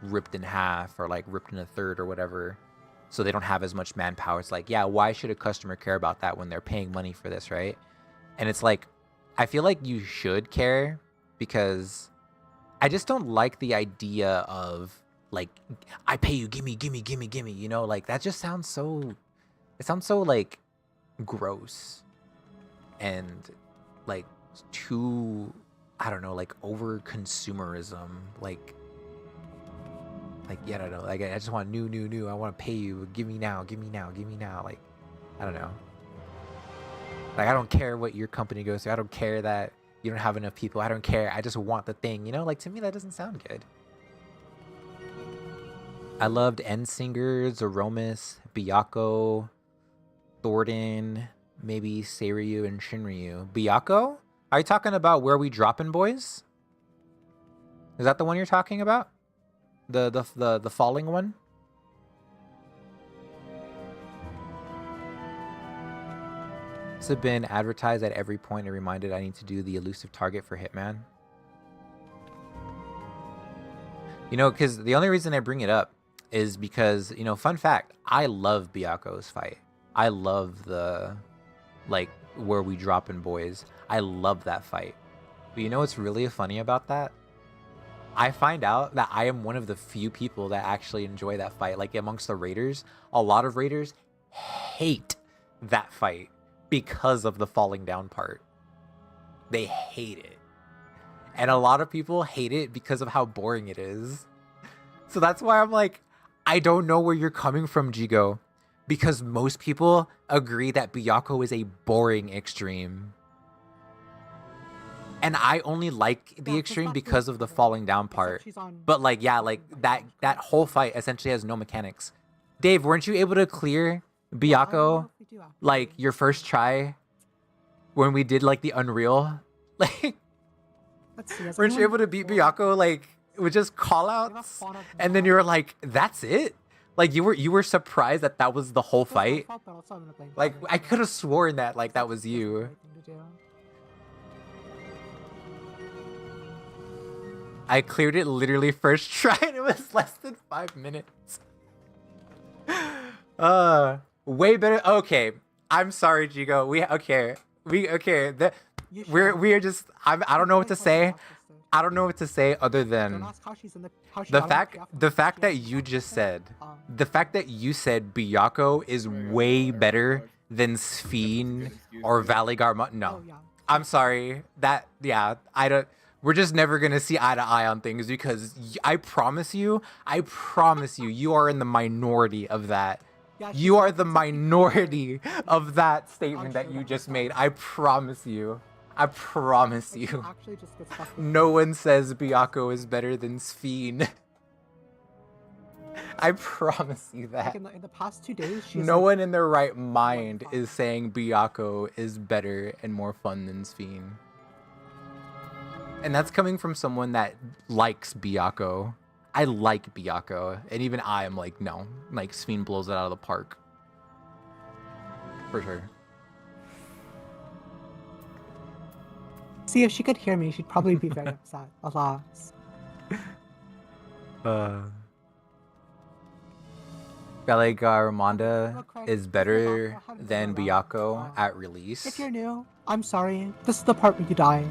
ripped in half or like ripped in a third or whatever, so they don't have as much manpower. It's like, yeah, why should a customer care about that when they're paying money for this, right? And it's like, I feel like you should care, because I just don't like the idea of like, I pay you, gimme, you know, like that just sounds so, it sounds so like gross and like too, I don't know, like over consumerism, like yeah, I don't know, like I just want new, I want to pay you, give me now, like I don't know, like I don't care what your company goes through, I don't care that you don't have enough people, I don't care, I just want the thing, you know, like to me that doesn't sound good. I loved Ensinger, Zeromus, Byakuo, Thornton, maybe Seiryu and Shinryu. Byakuo? Are you talking about Where We Droppin' Boys? Is that the one you're talking about? The falling one? This has been advertised at every point and reminded I need to do the elusive target for Hitman. You know, because the only reason I bring it up is because, you know, fun fact, I love Byakuo's fight. I love the, like, Where We Droppin' Boys. I love that fight. But you know what's really funny about that? I find out that I am one of the few people that actually enjoy that fight. Like, amongst the raiders, a lot of raiders hate that fight because of the falling down part. They hate it. And a lot of people hate it because of how boring it is. So that's why I'm like, I don't know where you're coming from, Jigo. Because most people agree that Byakuo is a boring extreme. And I only like the extreme because of the falling down part. But like, yeah, like that whole fight essentially has no mechanics. Dave, weren't you able to clear Byakuo like your first try when we did like the Unreal? Like, weren't you able to beat Byakuo like with just call outs? And then you were like, that's it? Like you were surprised that that was the whole fight? Like I could have sworn that like that was you. I cleared it literally first try and it was less than 5 minutes. Way better. Okay, I'm sorry, Jigo. We are just. I don't know what to say. I don't know what to say other than the fact that you just said, the fact that you said Byakuo is way better than Sphene or Valigar. No, I'm sorry. That, yeah, I don't. We're just never gonna see eye to eye on things because I promise you, you are in the minority of that. You are the minority of that statement that you just made. I promise you. I promise you. No one says Byakuo is better than Sphene. I promise you that. Like in the past 2 days, no one in their right mind is saying Byakuo is better and more fun than Sphene. And that's coming from someone that likes Byakuo. I like Byakuo, and even I am like, no, like Sphene blows it out of the park. For sure. See, if she could hear me, she'd probably be very upset. Alas. Valigar Ramonda is better than Byakuo at release. If you're new, I'm sorry. This is the part where you die.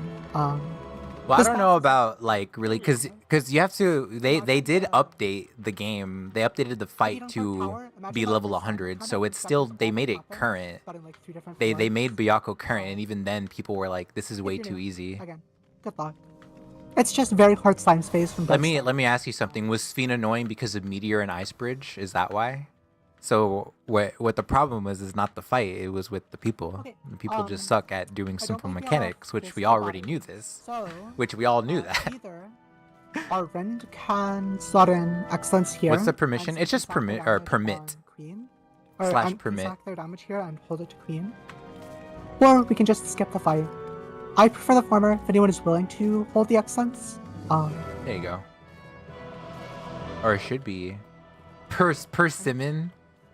Well, I don't know about like really, because you have to. They did update the game. They updated the fight to be level 100, so it's still, they made it current. They made Byakuo current, and even then people were like, "This is way too easy." Again, good luck. It's just very hard slime space from. Let me ask you something. Was Sphene annoying because of Meteor and Ice Bridge? Is that why? So what the problem was is not the fight, it was with the people. Okay, The people just suck at doing simple mechanics, which we already knew this. So, Which we all knew that. Either our Rend can slot in excellence here. What's the permission? It's just permit or permit. Slash permit. Sack their damage here and hold it to Queen. Or we can just skip the fight. I prefer the former if anyone is willing to hold the excellence. There you go. Or it should be. Persimmon?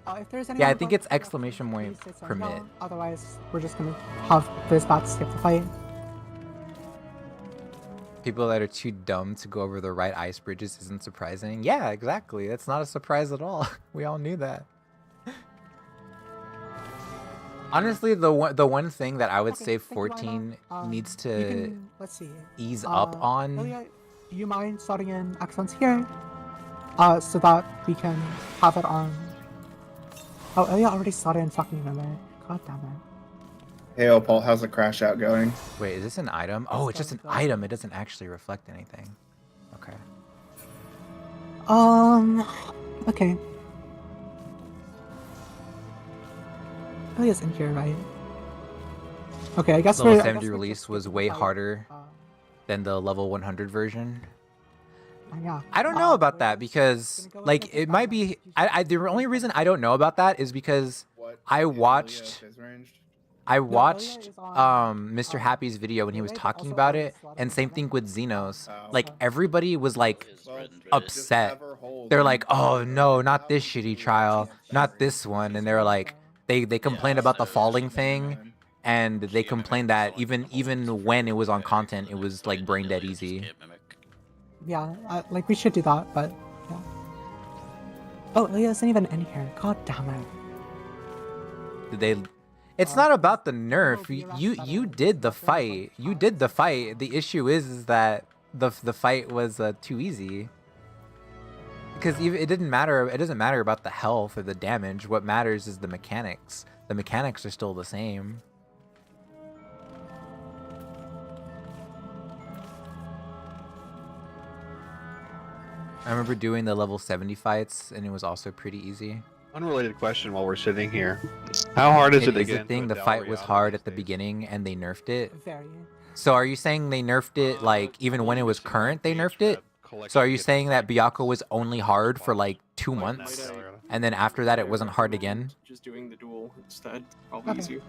If there's Yeah, I think it's exclamation point please say so. permit. No, otherwise, we're just gonna have this bot skip the fight. People that are too dumb to go over the right ice bridges isn't surprising. Yeah, exactly. That's not a surprise at all. We all knew that. Honestly, the one thing that I would say 14 needs to Let's see. ease up on. Ilya, do you mind starting in excellence here? So that we can have it on. Oh, Ilya already started in fucking limit. God damn it. Hey, Opal, how's the crash out going? Wait, is this an item? Oh, it's just an item. It doesn't actually reflect anything. Okay. Okay. Ilya's in here, right? Okay, I guess Level we're... 70 release was way harder than the level 100 version. Yeah. I don't know about that because, like, it might be... the only reason I don't know about that is because I watched Mr. Happy's video when he was talking about it, and same thing with Xenos. Like, everybody was, like, upset. They're like, oh, no, not this shitty trial, not this one. And they're like, they complained about the falling thing, and they complained that even when it was on content, it was, like, brain dead easy. Yeah, like, we should do that, but, yeah. Oh, Ilya isn't even in here. God damn it. Did they... It's not about the nerf. You did the fight. You did the fight. The issue is that the fight was too easy. Because it didn't matter. It doesn't matter about the health or the damage. What matters is the mechanics. The mechanics are still the same. I remember doing the level 70 fights, and it was also pretty easy. Unrelated question while we're sitting here. How hard is it to Is get the into thing a the fight was Delriata hard these at the days? beginning and they nerfed it? Very. So are you saying they nerfed it like even when it was current they nerfed it? So are you saying that Byakko was only hard for like 2 months and then after that it wasn't hard again? Just doing the duel instead. Probably Okay. easier.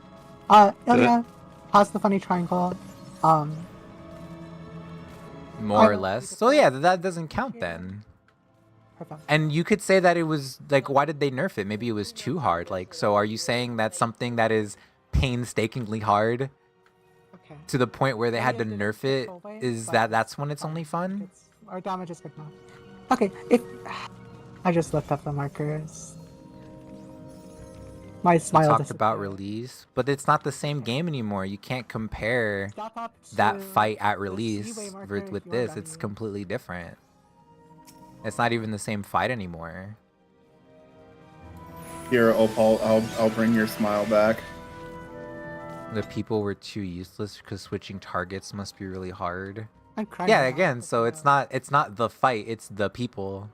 Ilya, pause the funny triangle. More or less. So yeah, that doesn't count then. And you could say that it was like, why did they nerf it? Maybe it was too hard. Like, so are you saying that something that is painstakingly hard to the point where they had to nerf it is that's when it's only fun? Our damage is good now. Okay, if I just looked up the markers. My smile Talked disappeared. about release, but it's not the same game anymore. You can't compare that fight at release with this. It's completely different. It's not even the same fight anymore. Here, Opal, I'll bring your smile back. The people were too useless because switching targets must be really hard. I'm crying Yeah, now. again, so it's not the fight, it's the people.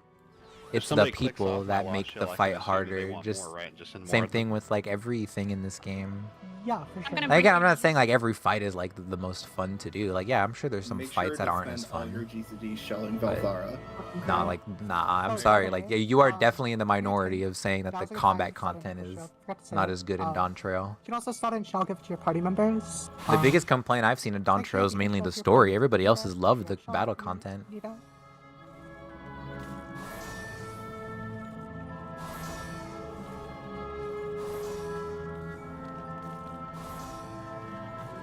It's the somebody clicks people off that my make watch, the like, fight I assume they harder. want Just more, right? Just send more same of thing with like everything in this game. Yeah, for sure. Like, again, I'm not saying like every fight is like the most fun to do. Like, yeah, I'm sure there's some Make fights sure that to aren't as spend all your fun. GCD shelling But- Velthara. Nah, I'm sorry. Like, yeah, you are definitely in the minority of saying that the combat content is not as good in Dawn Trail. You can also start in shell gift to your party members. The biggest complaint I've seen in Dawn Trail is mainly the story. Everybody else has loved the battle content.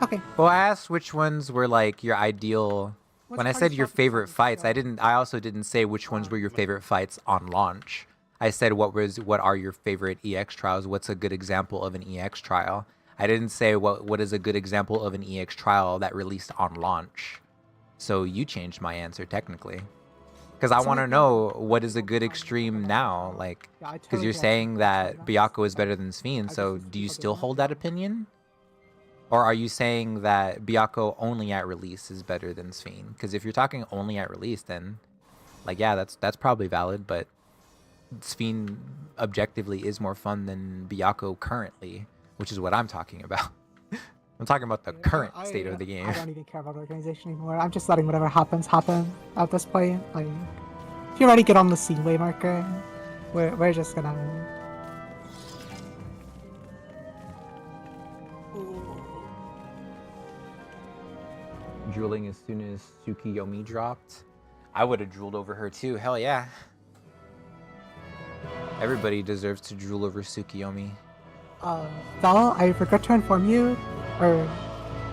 Okay. Well, I asked which ones were like your ideal. When I said your favorite fights, I also didn't say which ones were your favorite fights on launch. I said what are your favorite EX trials? What's a good example of an EX trial? I didn't say what is a good example of an EX trial that released on launch. So you changed my answer technically. Because I want to know what is a good extreme now, like, because you're saying that Byakko is better than Sphene, so do you still hold that opinion? Or are you saying that Byakko only at release is better than Sphene? Because if you're talking only at release, then, like, yeah, that's probably valid, but Sphene objectively is more fun than Byakko currently, which is what I'm talking about. I'm talking about the current state of the game. I don't even care about organization anymore. I'm just letting whatever happens happen at this point. Like, if you already get on the Seaway marker, we're just gonna. Drooling as soon as Tsukiyomi dropped. I would have drooled over her too. Hell yeah. Everybody deserves to drool over Tsukiyomi. Val, I regret to inform you, or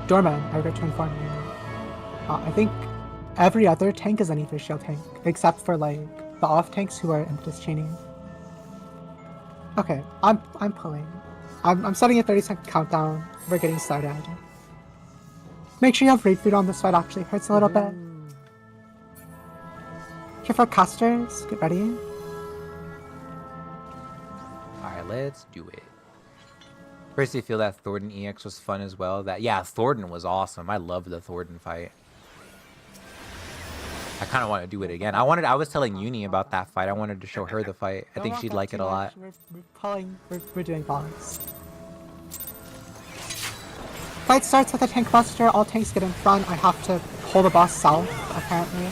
Dorman, I regret to inform you. I think every other tank is an Ether Shield tank, except for like the off tanks who are impetus chaining. Okay, I'm pulling. I'm setting a 30-second countdown. We're getting started. Make sure you have raid food on this fight. Actually hurts a little bit. Here for casters, get ready. Alright, let's do it. First, I feel that Thornton EX was fun as well. Yeah, Thornton was awesome. I loved the Thornton fight. I kind of want to do it again. I was telling Uni about that fight. I wanted to show her the fight. I think she'd like it a lot. We're doing boss. Fight starts with a tank buster. All tanks get in front. I have to pull the boss south, apparently.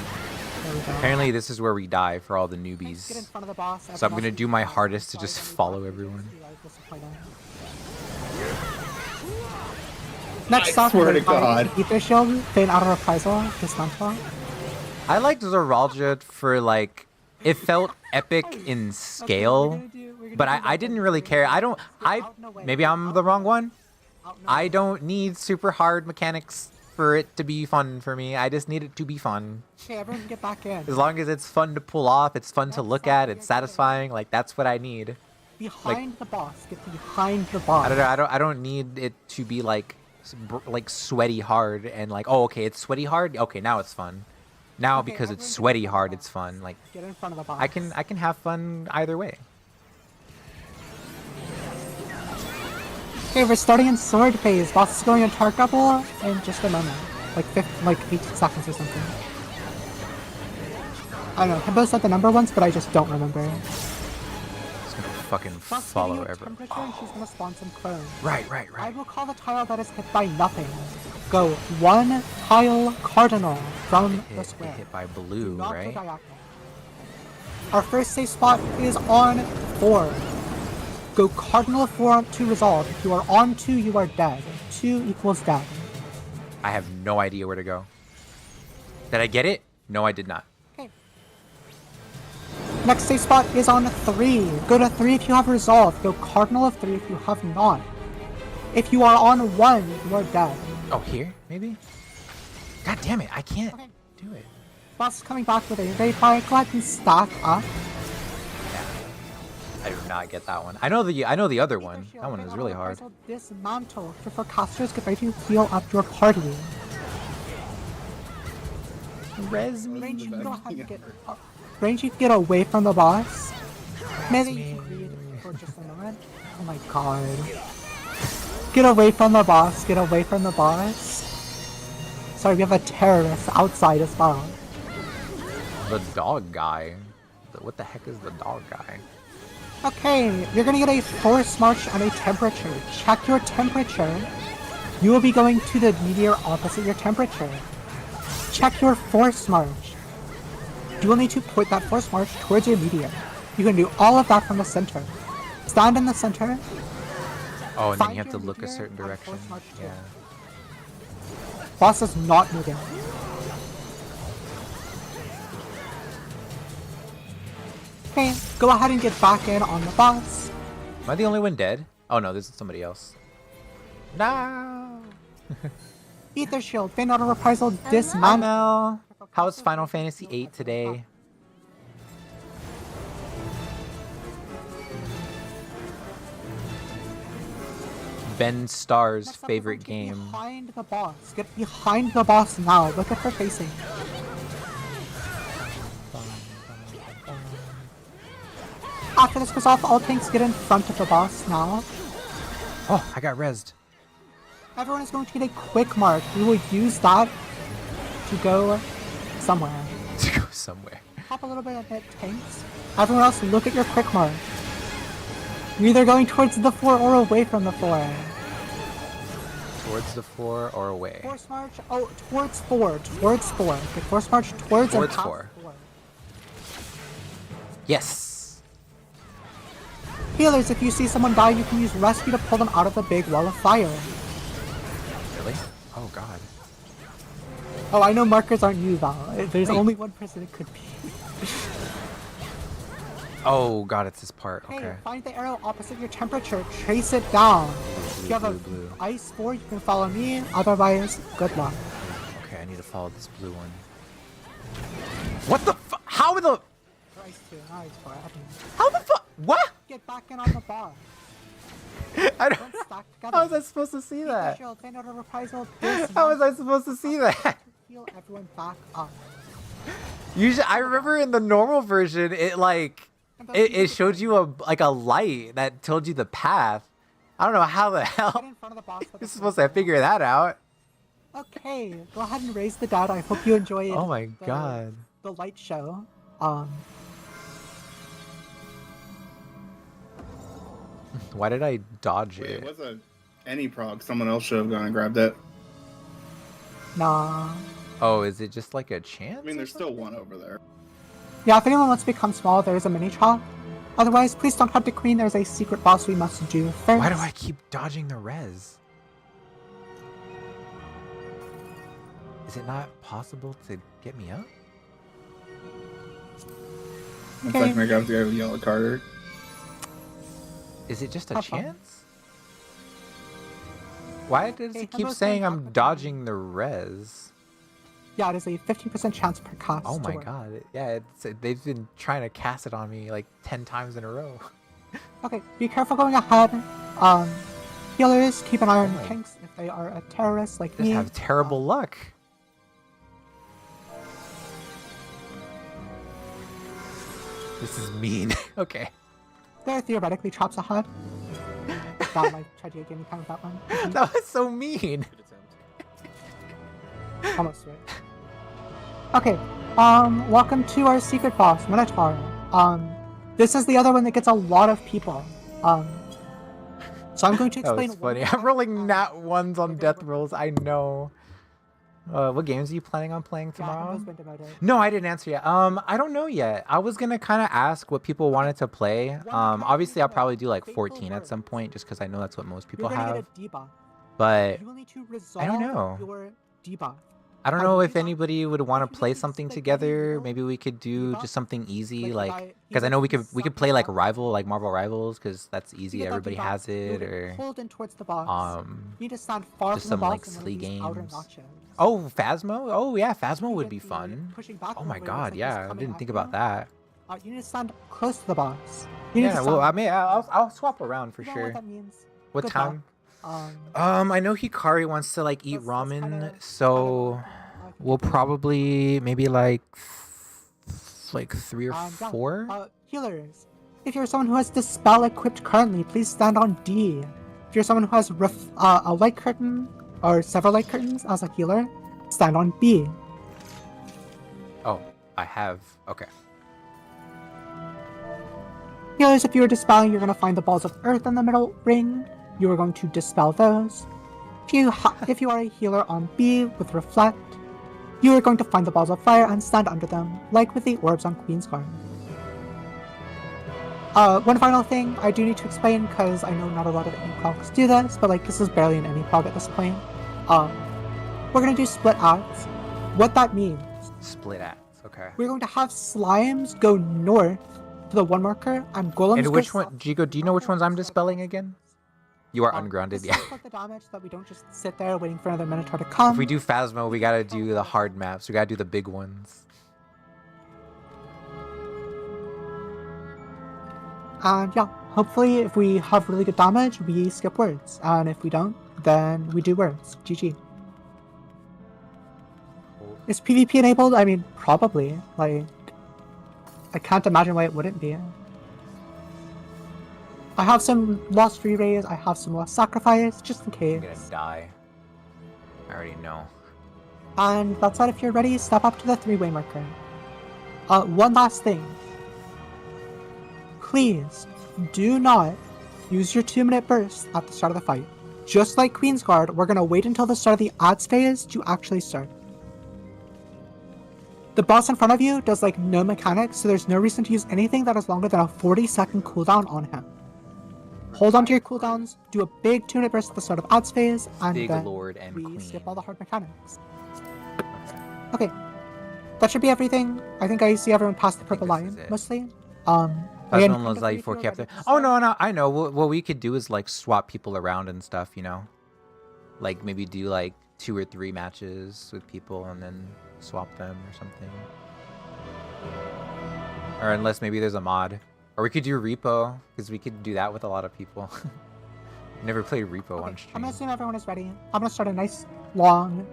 There we go. Apparently, this is where we die for all the newbies. Get in front of the boss. So I'm going to do my hardest to just follow everyone. Next up, swear to God. Ether Shield, Feign Out of Reprisal, Dismantle. I liked Zoralja for like, it felt epic in scale, but I didn't really care. Maybe I'm the wrong one. I don't need super hard mechanics for it to be fun for me. I just need it to be fun. Okay, everyone get back in. As long as it's fun to pull off, it's fun to look at, it's satisfying, like that's what I need. Behind the boss, get behind the boss. I don't know, I don't need it to be like sweaty hard and like, oh okay, it's sweaty hard, okay, now it's fun. Now Okay, because it's everyone sweaty get hard, it's fun. Like Get in front of the boss. I can have fun either way. Okay, we're starting in sword phase. Boss is going in target double in just a moment. Like 18 seconds or something. I don't know, Himbo said the number once, but I just don't remember. It's gonna fucking Boss follow getting a everyone. temperature and she's gonna spawn some clones. Right. I will call the tile that is hit by nothing. Go 1 tile cardinal from the square. Hit by blue, Not right? the diagonal. Our first safe spot is on 4. Go cardinal 4 to resolve. If you are on 2, you are dead. 2 equals dead. I have no idea where to go. Did I get it? No, I did not. Okay. Next safe spot is on 3. Go to 3 if you have resolve. Go cardinal of 3 if you have not. If you are on 1, you are dead. Oh, here? Maybe? God damn it, I can't do it. Boss is coming back with a raid fire. Go ahead and stack up. I do not get that one. I know the other one. That one is really hard. Dismantle. For casters, get ready to heal up your party. Res me. Range, you can go ahead and get range, you can get away from the boss. Maybe you can read for just a moment. Oh my god. Get away from the boss. Get away from the boss. Sorry, we have a terrorist outside as well. The dog guy. What the heck is the dog guy? Okay, you're gonna get a force march and a temperature. Check your temperature. You will be going to the meteor opposite your temperature. Check your force march. You will need to point that force march towards your meteor. You can do all of that from the center. Stand in the center. Oh, and then you have Find to your look a meteor certain and direction. force march to Yeah. it. Boss is not moving. Okay, go ahead and get back in on the boss. Am I the only one dead? Oh no, this is somebody else. No. Ether Shield, Feign Out of Reprisal, Dismantle. How's Final Fantasy VIII today? Ben Starr's favorite game. Behind the boss. Get behind the boss now. Look at her facing. After this goes off, all tanks get in front of the boss now. Oh, I got rezzed. Everyone is going to get a quick mark. We will use that to go somewhere. To go somewhere. Pop a little bit of hit tanks. Everyone else, look at your quick mark. You're either going towards the 4 or away from the 4. Towards the 4 or away? Force march, oh, towards 4. Towards 4. Okay, force march towards and past 4. Yes. Healers, if you see someone die, you can use rescue to pull them out of the big wall of fire. Really? Oh god. Oh, I know markers aren't you, Val. There's only one person it could be. Oh god, it's this part. Hey, Okay. find the arrow opposite your temperature. Trace it down. If you have a Blue. ice 4, you can follow me. Otherwise, good luck. Okay, I need to follow this blue one. What the fu- How the- Or ice 2, not ice 4. I don't know. How the fuck? What? Get back in on the bar. I don't. Don't stack together. How was I supposed to see Keep the that? shield, send out a reprisal. This How was I supposed to see that? heal everyone back up. Usually, I remember in the normal version, it like it showed you a light that told you the path. I don't know how the hell Get in front of the boss. you're supposed to figure that out. Okay, go ahead and raise the dad. I hope you enjoyed. Oh my god. The light show. Why did I dodge Wait, it? it was any prog. Someone else should have gone and grabbed it. Nah. Oh, is it just like a chance? I mean, there's still one over there. Yeah, if anyone wants to become small, there is a mini trap. Otherwise, please don't hunt the queen. There's a secret boss we must do first. Why do I keep dodging the res? Is it not possible to get me up? Looks like my guys got a yellow card. Is it just a Have fun. chance? Why does Hey, it keep hello, saying Sam. I'm dodging the res? Yeah, it is a 15% chance per cast. Oh to my work. god. Yeah, they've been trying to cast it on me like 10 times in a row. Okay, be careful going ahead. Healers, keep an eye on my- tanks if they are a terrorist like Just me. have terrible luck. This is mean. Okay. There are theoretically traps ahead. God, I tried to give me time with that one. That was so mean. Almost right. Okay, welcome to our secret boss, Minotaur. This is the other one that gets a lot of people. So I'm going to That explain. was funny. I'm rolling nat ones on death rolls. I know. What games are you planning on playing tomorrow? No, I didn't answer yet. I don't know yet. I was gonna kind of ask what people wanted to play. Obviously I'll probably do like 14 at some point, just because I know that's what most people You're gonna have. get a debuff. But You will need to resolve I don't know. your debuff. I don't know if anybody would want to play something together. Maybe we could do just something easy, like because I know we could play like Rival, like Marvel Rivals, because that's easy. Everybody has it, or pulled in towards the boss. You need to stand far just from some the boss like and silly these outer games. notches. Oh, Phasmo? Oh yeah, Phasmo would be fun. Pushing back Oh from my where it looks god, like he's yeah, I coming didn't at think you. about that. You need to stand close to the boss. You need Yeah, to well, I stand- mean, I'll swap around for You know sure. what that means? What Good time? luck. I know Hikari wants to like eat ramen, so we'll probably maybe like 3 or Yeah. 4. Healers. If you're someone who has Dispel equipped currently, please stand on D. If you're someone who has a light curtain or several light curtains as a healer, stand on B. Oh, I have. Okay. Healers, if you are dispelling, you're going to find the balls of earth in the middle ring. You are going to dispel those. If you are a healer on B with Reflect, you are going to find the balls of fire and stand under them, like with the orbs on Queensguard. One final thing I do need to explain, because I know not a lot of procs do this, but like this is barely an prog at this point. We're going to do split acts. What that means, Split acts. Okay. we're going to have slimes go north to the 1 marker, and golems And go which south. one, Jigo? Do you know which ones I'm dispelling again? You are ungrounded, This yeah. is about the damage that we don't just sit there waiting for another Minotaur to come. If we do Phasmo, we gotta do the hard maps. We gotta do the big ones. And yeah, hopefully if we have really good damage, we skip words. And if we don't, then we do words. GG. Is PvP enabled? I mean, probably. Like, I can't imagine why it wouldn't be. I have some lost re-raise, I have some lost sacrifice, just in case. I'm gonna die. I already know. And that's it. If you're ready, step up to the 3-way marker. One last thing. Please do not use your 2-minute burst at the start of the fight. Just like Queensguard, we're gonna wait until the start of the ads phase to actually start. The boss in front of you does like no mechanics, so there's no reason to use anything that is longer than a 40-second cooldown on him. Hold on to your cooldowns, do a big 2-minute burst at the start of ads phase, and Big then Lord and we Queen. skip all the hard mechanics. Okay, that should be everything. I think I see everyone past the purple line, mostly. Again, Plasma allows you for captain. Oh no, I know. What we could do is like swap people around and stuff, you know, like maybe do like 2 or 3 matches with people and then swap them or something. Or unless maybe there's a mod, or we could do repo because we could do that with a lot of people. Never played repo on stream. I'm gonna assume everyone is ready. I'm gonna start a nice long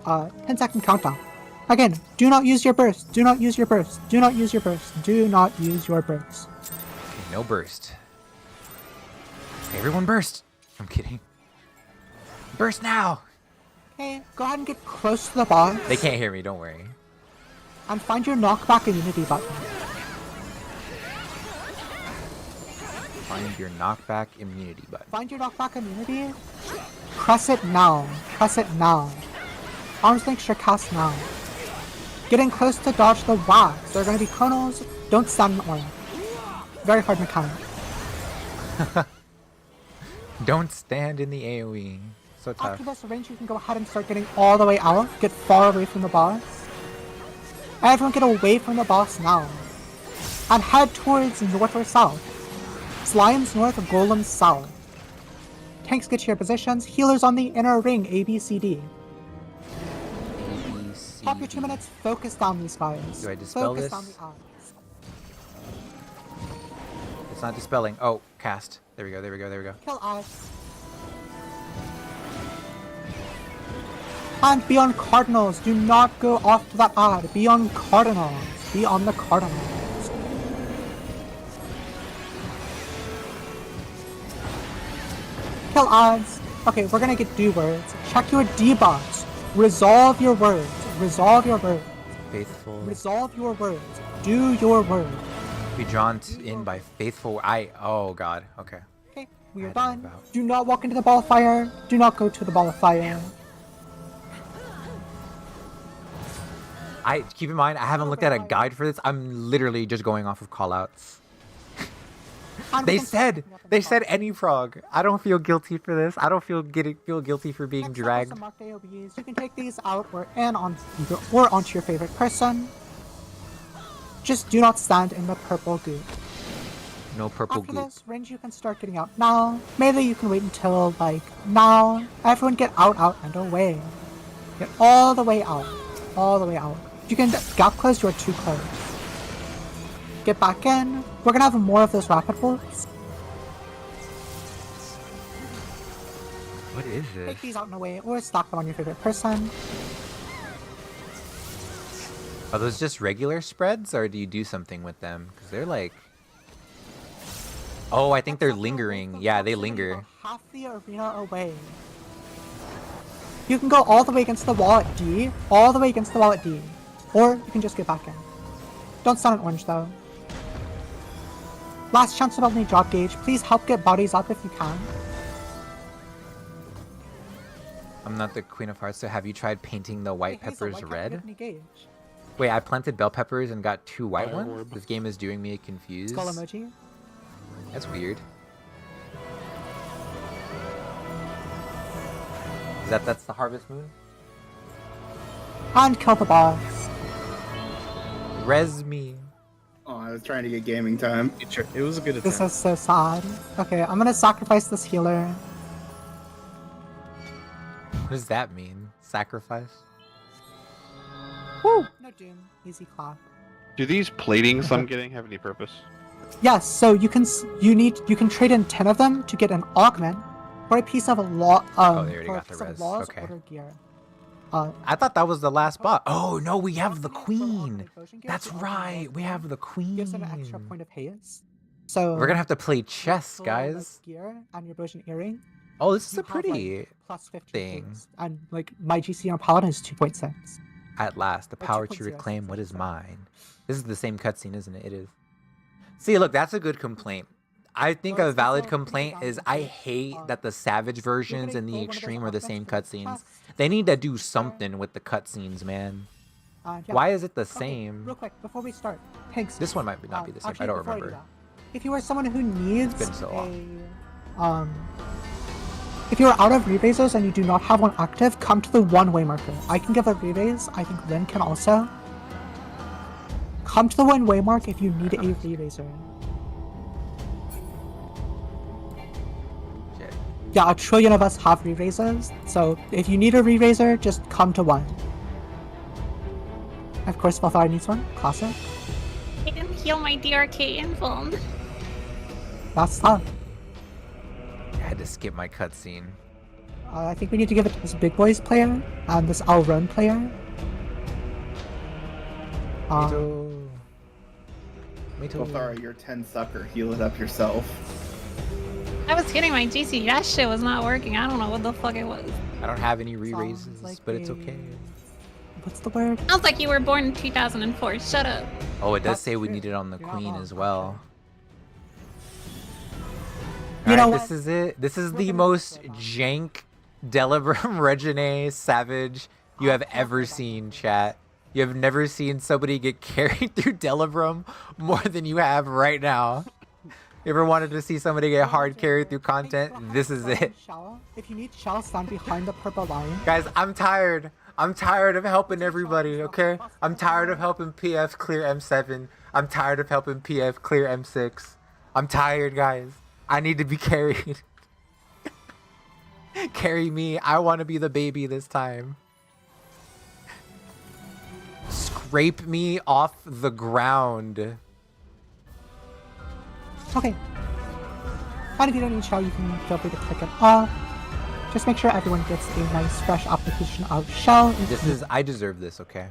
10-second countdown. Again, do not use your burst. Do not use your burst. Do not use your burst. Do not use your burst. Okay, no burst. Everyone burst. I'm kidding. Burst now. Okay, go ahead and get close to the boss. They can't hear me, don't worry. And find your knockback immunity button. Find your knockback immunity button. Find your knockback immunity. Press it now. Press it now. Arms length sure cast now. Getting close to dodge the wax. There are going to be kernels. Don't stand in oil. Very hard mechanic. Don't stand in the AoE. So tough. After this range, you can go ahead and start getting all the way out. Get far away from the boss. Everyone get away from the boss now. And head towards north or south. Slimes north, golems south. Tanks get to your positions. Healers on the inner ring, A, B, C, D. Pop your 2 minutes, focus down these guys. Do I dispel focus this? Down the odds. It's not dispelling. Oh, cast. There we go, there we go, there we go. Kill eyes. And be on cardinals. Do not go off to that odd. Be on cardinals. Be on the cardinals. Kill odds. Okay, we're gonna get do words. Check your debuffs. Resolve your words. Resolve your words. Faithful. Resolve your words. Do your words. Be drawn in by faithful. Oh god. Okay. Okay, we are done. Do not walk into the ball of fire. Do not go to the ball of fire. I keep in mind I haven't looked at a guide for this. I'm literally just going off of callouts. They said any frog. I don't feel guilty for this. I don't feel guilty for being dragged. You can take these out or onto your favorite person. Just do not stand in the purple goo. No purple After goo. this range, you can start getting out now. Maybe you can wait until like now. Everyone get out and away. Get all the way out. All the way out. You can gap close, you are too close. Get back in. We're gonna have more of those rapid bolts. What is this? Take these out and away, or stack them on your favorite person. Are those just regular spreads, or do you do something with them? Because they're like... Oh, I think they're lingering. Yeah, they linger. Half the arena away. You can go all the way against the wall at D, all the way against the wall at D. Or you can just get back in. Don't stand in orange though. Last chance to only drop gauge. Please help get bodies up if you can. I'm not the Queen of Hearts, so have you tried painting the white peppers red? Gauge. Wait, I planted bell peppers and got 2 white ones? This game is doing me confused. Skull emoji. That's weird. That's the harvest moon? And kill the boss. Res me. Oh, I was trying to get gaming time. It was a good attempt. This is so sad. Okay, I'm gonna sacrifice this healer. What does that mean? Sacrifice? Woo! No doom. Easy clap. Do these platings I'm getting have any purpose? Yes, so you can trade in 10 of them to get an augment or a piece of a law Oh, they already or a got the piece of res. law's Okay. order gear. I thought that was the last bot. Oh no, we have the queen. That's right, we have the queen. Gives an extra point of haste. So We're gonna have to play chess, so, guys. Like, gear and your Bosian earring. Oh, this is you a pretty have, like, plus 50 thing. haste. And like my GC on Paladin is 2.6. At last, the Or power to 2.0, reclaim what is mine. This is the same cutscene, isn't it? It is. See, look, that's a good complaint. I think a valid complaint is I hate that the Savage versions and the Extreme are the same cutscenes. They need to do something with the cutscenes, man. Yeah. Why is it the Okay, same? real quick, before we start, Pigs. This one might not be the same. Actually, I don't before do remember. that, if you are someone who needs It's been so long. if you're out of re-raisers and you do not have one active, come to the one-way marker. I can give a re-raise. I think Lynn can also. Come to the one-way mark if you need a re-raiser. Yeah, a trillion of us have re-raisers, so if you need a re-raiser, just come to one. Of course, Valthar needs one. Classic. I didn't heal my DRK invuln. That's tough. I had to skip my cutscene. I think we need to give it to this Big Boys player and this Alrun player. Me too. Balthara, you're 10 sucker. Heal it up yourself. I was hitting my GC. That shit was not working. I don't know what the fuck it was. I don't have any re-raises, but it's okay. What's the word? Sounds like you were born in 2004. Shut up. Oh, it does say we need it on the queen as well. You know Alright, what? this is it. This is the most jank Delubrum Reginae Savage you have ever seen, chat. You have never seen somebody get carried through Delubrum more than you have right now. You ever wanted to see somebody get hard carried through content? This is it. If you need Shell, stand behind the purple line. Guys, I'm tired. I'm tired of helping everybody, okay? I'm tired of helping PF clear M7. I'm tired of helping PF clear M6. I'm tired, guys. I need to be carried. Carry me. I want to be the baby this time. Scrape me off the ground. Okay. And if you don't need Shell, you can feel free to click it off. Just make sure everyone gets a nice fresh application of Shell. I deserve this, okay?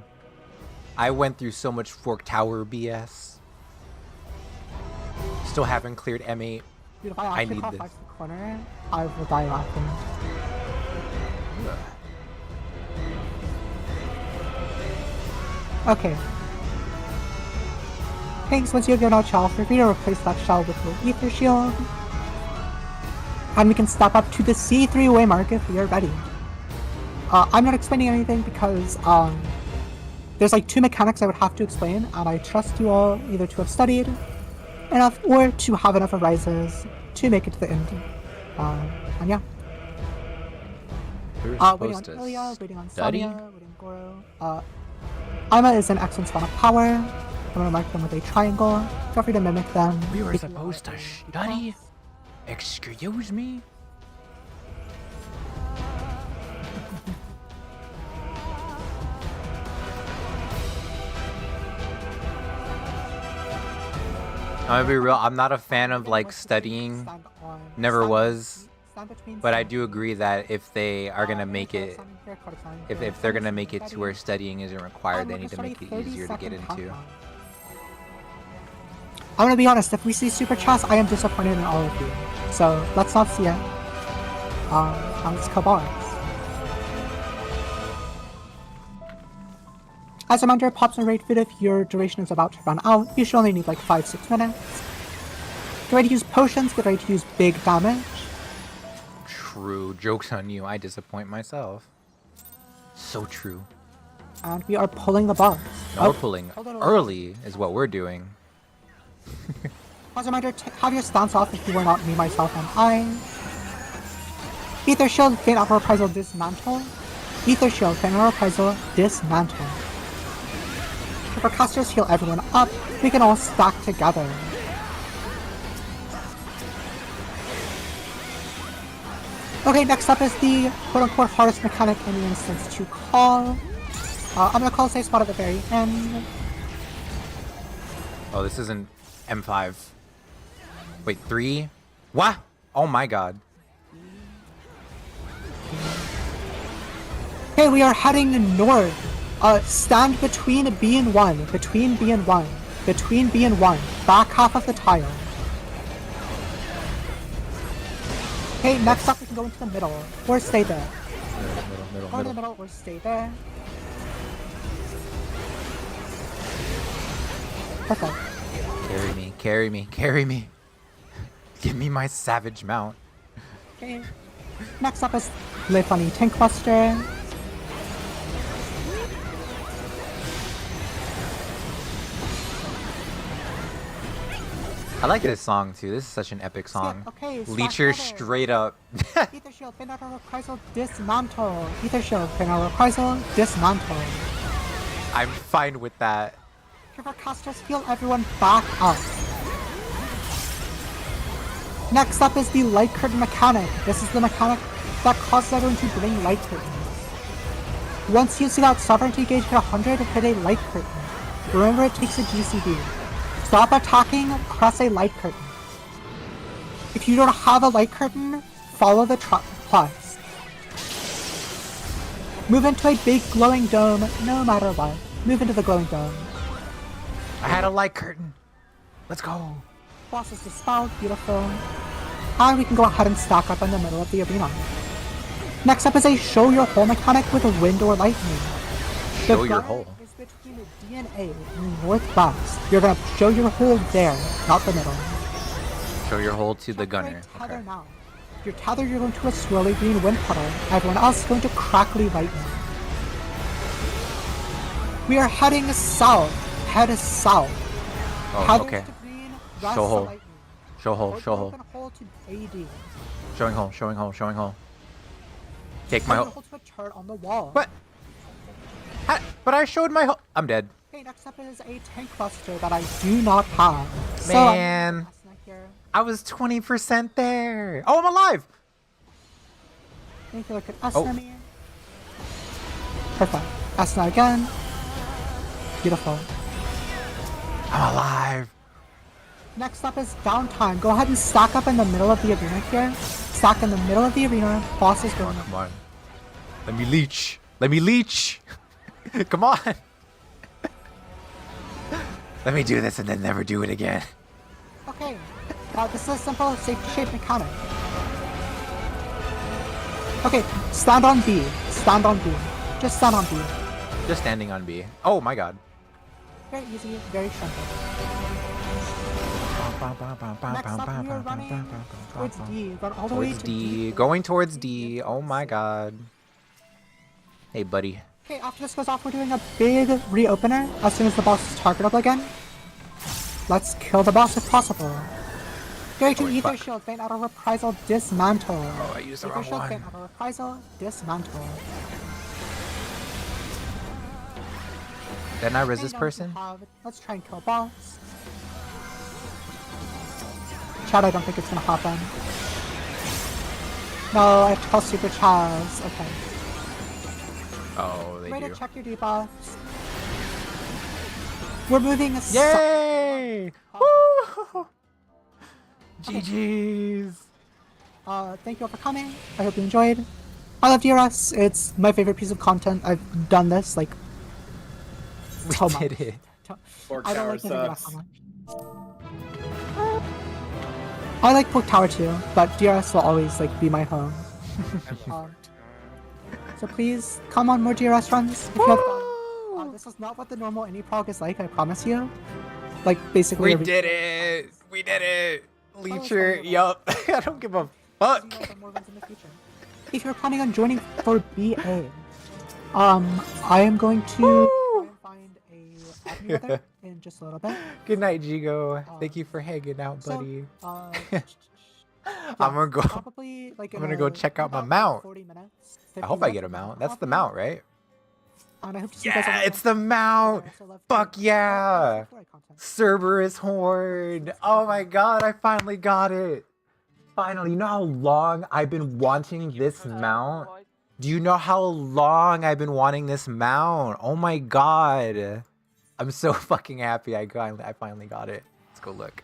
I went through so much Fork Tower BS. Still haven't cleared M8. Dude, if I I actually need call this. 5 to the corner, I will die laughing. Okay. Thanks, once you have given out Shell, feel free to replace that Shell with your Ether Shield. And we can step up to the C3 waymark if we are ready. I'm not explaining anything because there's like 2 mechanics I would have to explain, and I trust you all either to have studied enough or to have enough arises to make it to the end. And yeah. Waiting on Ilya, waiting on Sonya, waiting on Goro. Ima is an excellent spawn of power. I'm gonna mark them with a triangle. Feel free to mimic them. We were supposed to study? Excuse me? I'm gonna be real, I'm not a fan of like studying. Never was. But I do agree that if they are gonna make it, if they're gonna make it to where studying isn't required, they need to make it easier to get into. I'm gonna be honest, if we see Super Chess, I am disappointed in all of you. So, let's not see it. Let's kill boss. As a reminder, pops and raid food if your duration is about to run out. You should only need like 5-6 minutes. Get ready to use potions, get ready to use big damage. True. Joke's on you. I disappoint myself. So true. And we are pulling the boss. We're pulling early is what we're doing. As a reminder, have your stance off if you were not me, myself, and I. Ether Shield, Feint of Reprisal, Dismantle. Ether Shield, Feint of Reprisal, Dismantle. If our casters heal everyone up, we can all stack together. Okay, next up is the quote-unquote hardest mechanic in the instance to call. I'm gonna call safe spot at the very end. Oh, this isn't M5. Wait, 3? What? Oh my god. Okay, we are heading north. Stand between B and 1. Between B and 1. Between B and 1. Back half of the tile. Okay, next up we can go into the middle. Or stay there. Go to the middle or stay there. Perfect. Carry me, carry me, carry me. Give me my savage mount. Okay. Next up is Live Funny Tank Buster. I like this song too. This is such an epic song. Okay, Leecher straight up. Ether Shield, Feint of Reprisal, Dismantle. Ether Shield, Feint of Reprisal, Dismantle. I'm fine with that. Give our casters heal everyone back up. Next up is the light curtain mechanic. This is the mechanic that causes everyone to bring light curtains. Once you see that sovereignty gauge hit 100, hit a light curtain. Remember, it takes a GCD. Stop attacking, press a light curtain. If you don't have a light curtain, follow the plus. Move into a big glowing dome, no matter what. Move into the glowing dome. I had a light curtain. Let's go. Boss is dispelled, beautiful. And we can go ahead and stack up in the middle of the arena. Next up is a show your hole mechanic with a wind or lightning. Show your hole. Is between the D and A in the northwest. You're gonna show your hole there, not the middle. Show your hole to the gunner. Tether Okay. now. If you're tethered, you're going to a swirly green wind puddle. Everyone else is going to crackly lightning. We are heading south. Head south. Oh, Tether okay. to green, Show rest to hole. lightning. Show hole. Or Show hole. open hole to AD. Showing hole. Showing hole. Showing hole. Take my Open hole. hole to a turret on the wall. What? But I showed my hole. I'm dead. Okay, next up is a tank buster that I do not have. Man. So, here. I was 20% there. Oh, I'm alive. Thank you, look at Oh. Esna me. Perfect. Esna again. Beautiful. I'm alive. Next up is downtime. Go ahead and stack up in the middle of the arena here. Stack in the middle of the arena. Boss is going. Come on. Let me leech. Let me leech. Come on. Let me do this and then never do it again. Okay. This is a simple safety shape mechanic. Okay, stand on B. Stand on B. Just stand on B. Just standing on B. Oh my god. Very easy, very simple. Next up, we are running towards D. Run all the way Towards to D. Going towards D. Oh my god. Hey, buddy. Okay, after this goes off, we're doing a big reopener as soon as the boss is targetable again. Let's kill the boss if possible. Go to Ether Shield, Faint Out of Reprisal, Dismantle. Oh, I used the Ether wrong Shield, one. Faint Out of Reprisal, Dismantle. Didn't I res Okay, this now we person? have- Let's try and kill a boss. Chad, I don't think it's gonna happen. No, I have to call Super Chaz. Okay. Oh, they Way do. to check your debuffs. We're moving a Yay! Woo! GG's. Thank you all for coming. I hope you enjoyed. I love DRS. It's my favorite piece of content. I've done this like We so much. did it. I don't like moving DRS so much. I like Pork Tower too, but DRS will always like be my home. So please come on more DRS runs if you have fun. This is not what the normal indie prog is like, I promise you. Like basically We every- did it. We did it. Leecher. Yup. I don't give a fuck. If you're planning on joining for BA, I am going to try and find a avenue with it in just a little bit. Good night, Jigo. Thank you for hanging out, buddy. Yeah, I'm gonna go. Probably like I'm in gonna go check out my mount. 40 minutes. I hope I get a mount. That's the mount, right? And I hope to see you guys Yeah, on it's the mount. Fuck yeah. Cerberus horn. Oh my god, I finally got it. Finally, you know how long I've been wanting this mount? Do you know how long I've been wanting this mount? Oh my god. I'm so fucking happy I finally got it. Let's go look.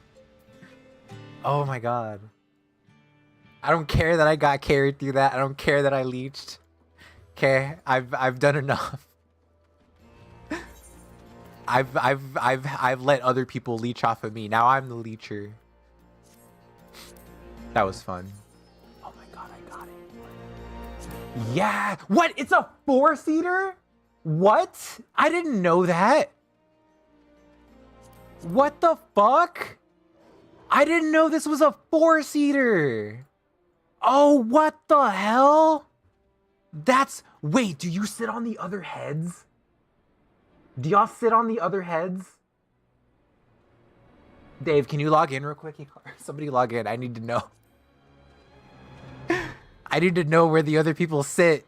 Oh my god. I don't care that I got carried through that. I don't care that I leeched. Okay, I've done enough. I've let other people leech off of me. Now I'm the leecher. That was fun. Oh my god, I got it. Yeah. What? It's a 4-seater? What? I didn't know that. What the fuck? I didn't know this was a 4-seater. Oh, what the hell? Wait, do you sit on the other heads? Do y'all sit on the other heads? Dave, can you log in real quick? Somebody log in. I need to know. I need to know where the other people sit.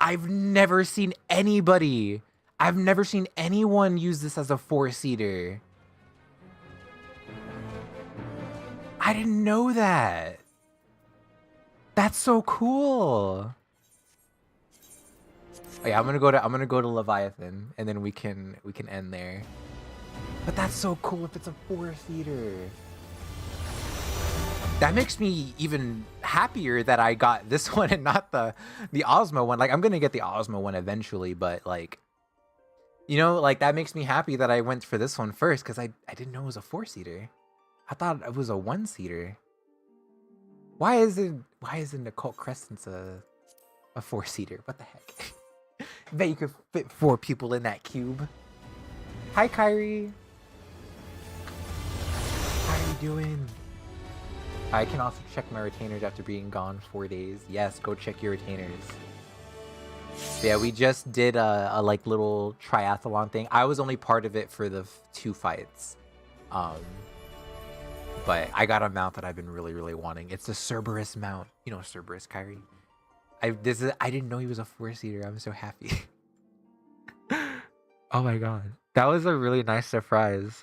I've never seen anybody. I've never seen anyone use this as a 4-seater. I didn't know that. That's so cool. Oh, yeah, I'm gonna go to Leviathan, and then we can end there. But that's so cool if it's a 4-seater. That makes me even happier that I got this one and not the Osmo one. Like, I'm gonna get the Osmo one eventually, but like, you know, like that makes me happy that I went for this one first because I didn't know it was a 4-seater. I thought it was a 1-seater. Why is it Occult Crescent's a 4-seater? What the heck? I bet you could fit 4 people in that cube. Hi, Kyrie. How are you doing? I can also check my retainers after being gone 4 days. Yes, go check your retainers. Yeah, we just did a like little triathlon thing. I was only part of it for the 2 fights. But I got a mount that I've been really wanting. It's the Cerberus mount. You know Cerberus, Kyrie. I didn't know he was a 4-seater. I'm so happy. Oh my god. That was a really nice surprise.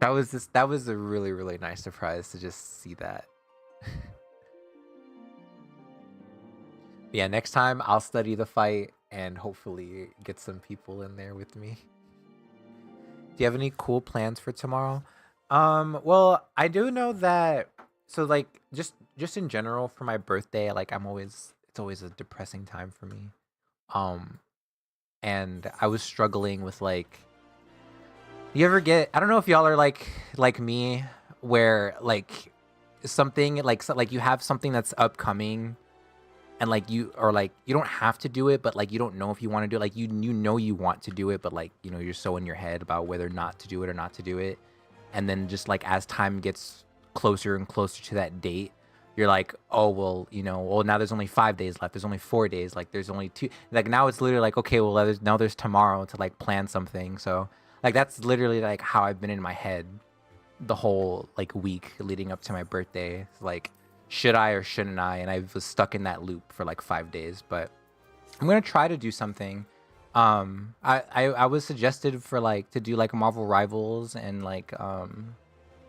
That was a really nice surprise to just see that. Yeah, next time I'll study the fight and hopefully get some people in there with me. Do you have any cool plans for tomorrow? Well, I do know that, so like just in general for my birthday, like it's always a depressing time for me. And I was struggling with like, you ever get, I don't know if y'all are like me, where like something like you have something that's upcoming and like you don't have to do it, but like you don't know if you want to do it. Like you know you want to do it, but like, you know, you're so in your head about whether not to do it or not to do it. And then just like as time gets closer and closer to that date, you're like, oh, well, you know, well, now there's only 5 days left. There's only 4 days. Like there's only 2. Like now it's literally like, okay, well, there's tomorrow to like plan something. So like that's literally like how I've been in my head the whole like week leading up to my birthday. It's like, should I or shouldn't I? And I was stuck in that loop for like 5 days. But I'm gonna try to do something. I was suggested for like to do like Marvel Rivals and like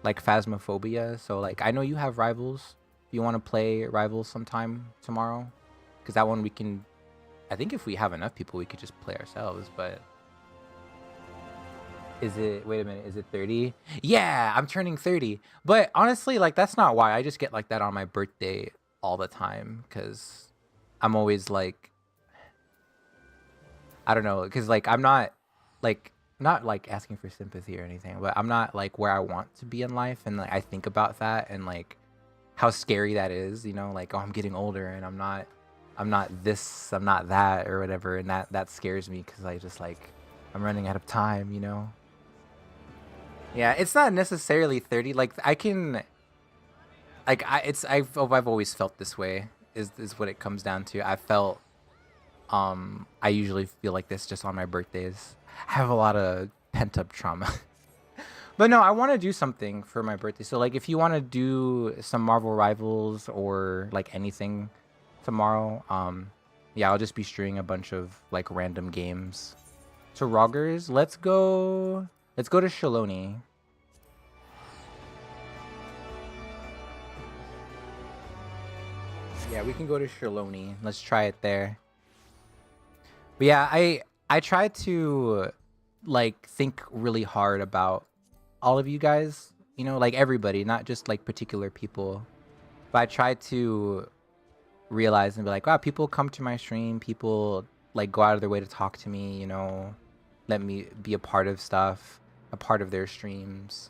Phasmophobia. So like I know you have Rivals. If you want to play Rivals sometime tomorrow, because that one we can. I think if we have enough people, we could just play ourselves. But is it? Wait a minute. Is it 30? Yeah, I'm turning 30. But honestly, like that's not why. I just get like that on my birthday all the time because I'm always like. I don't know, because like I'm not like asking for sympathy or anything, but I'm not like where I want to be in life, and like I think about that and like how scary that is, you know, like, oh, I'm getting older and I'm not this, I'm not that or whatever, and that scares me because I just like I'm running out of time, you know. Yeah, it's not necessarily 30. Like I can, like I've always felt this way. Is what it comes down to. I felt. I usually feel like this just on my birthdays. I have a lot of pent-up trauma. But no, I want to do something for my birthday. So like if you want to do some Marvel Rivals or like anything tomorrow, yeah, I'll just be streaming a bunch of like random games. So Roggers, let's go to Shaloni. Yeah, we can go to Shaloni. Let's try it there. But yeah, I try to like think really hard about all of you guys, you know, like everybody, not just like particular people. But I try to realize and be like, wow, people come to my stream, people like go out of their way to talk to me, you know, let me be a part of stuff, a part of their streams.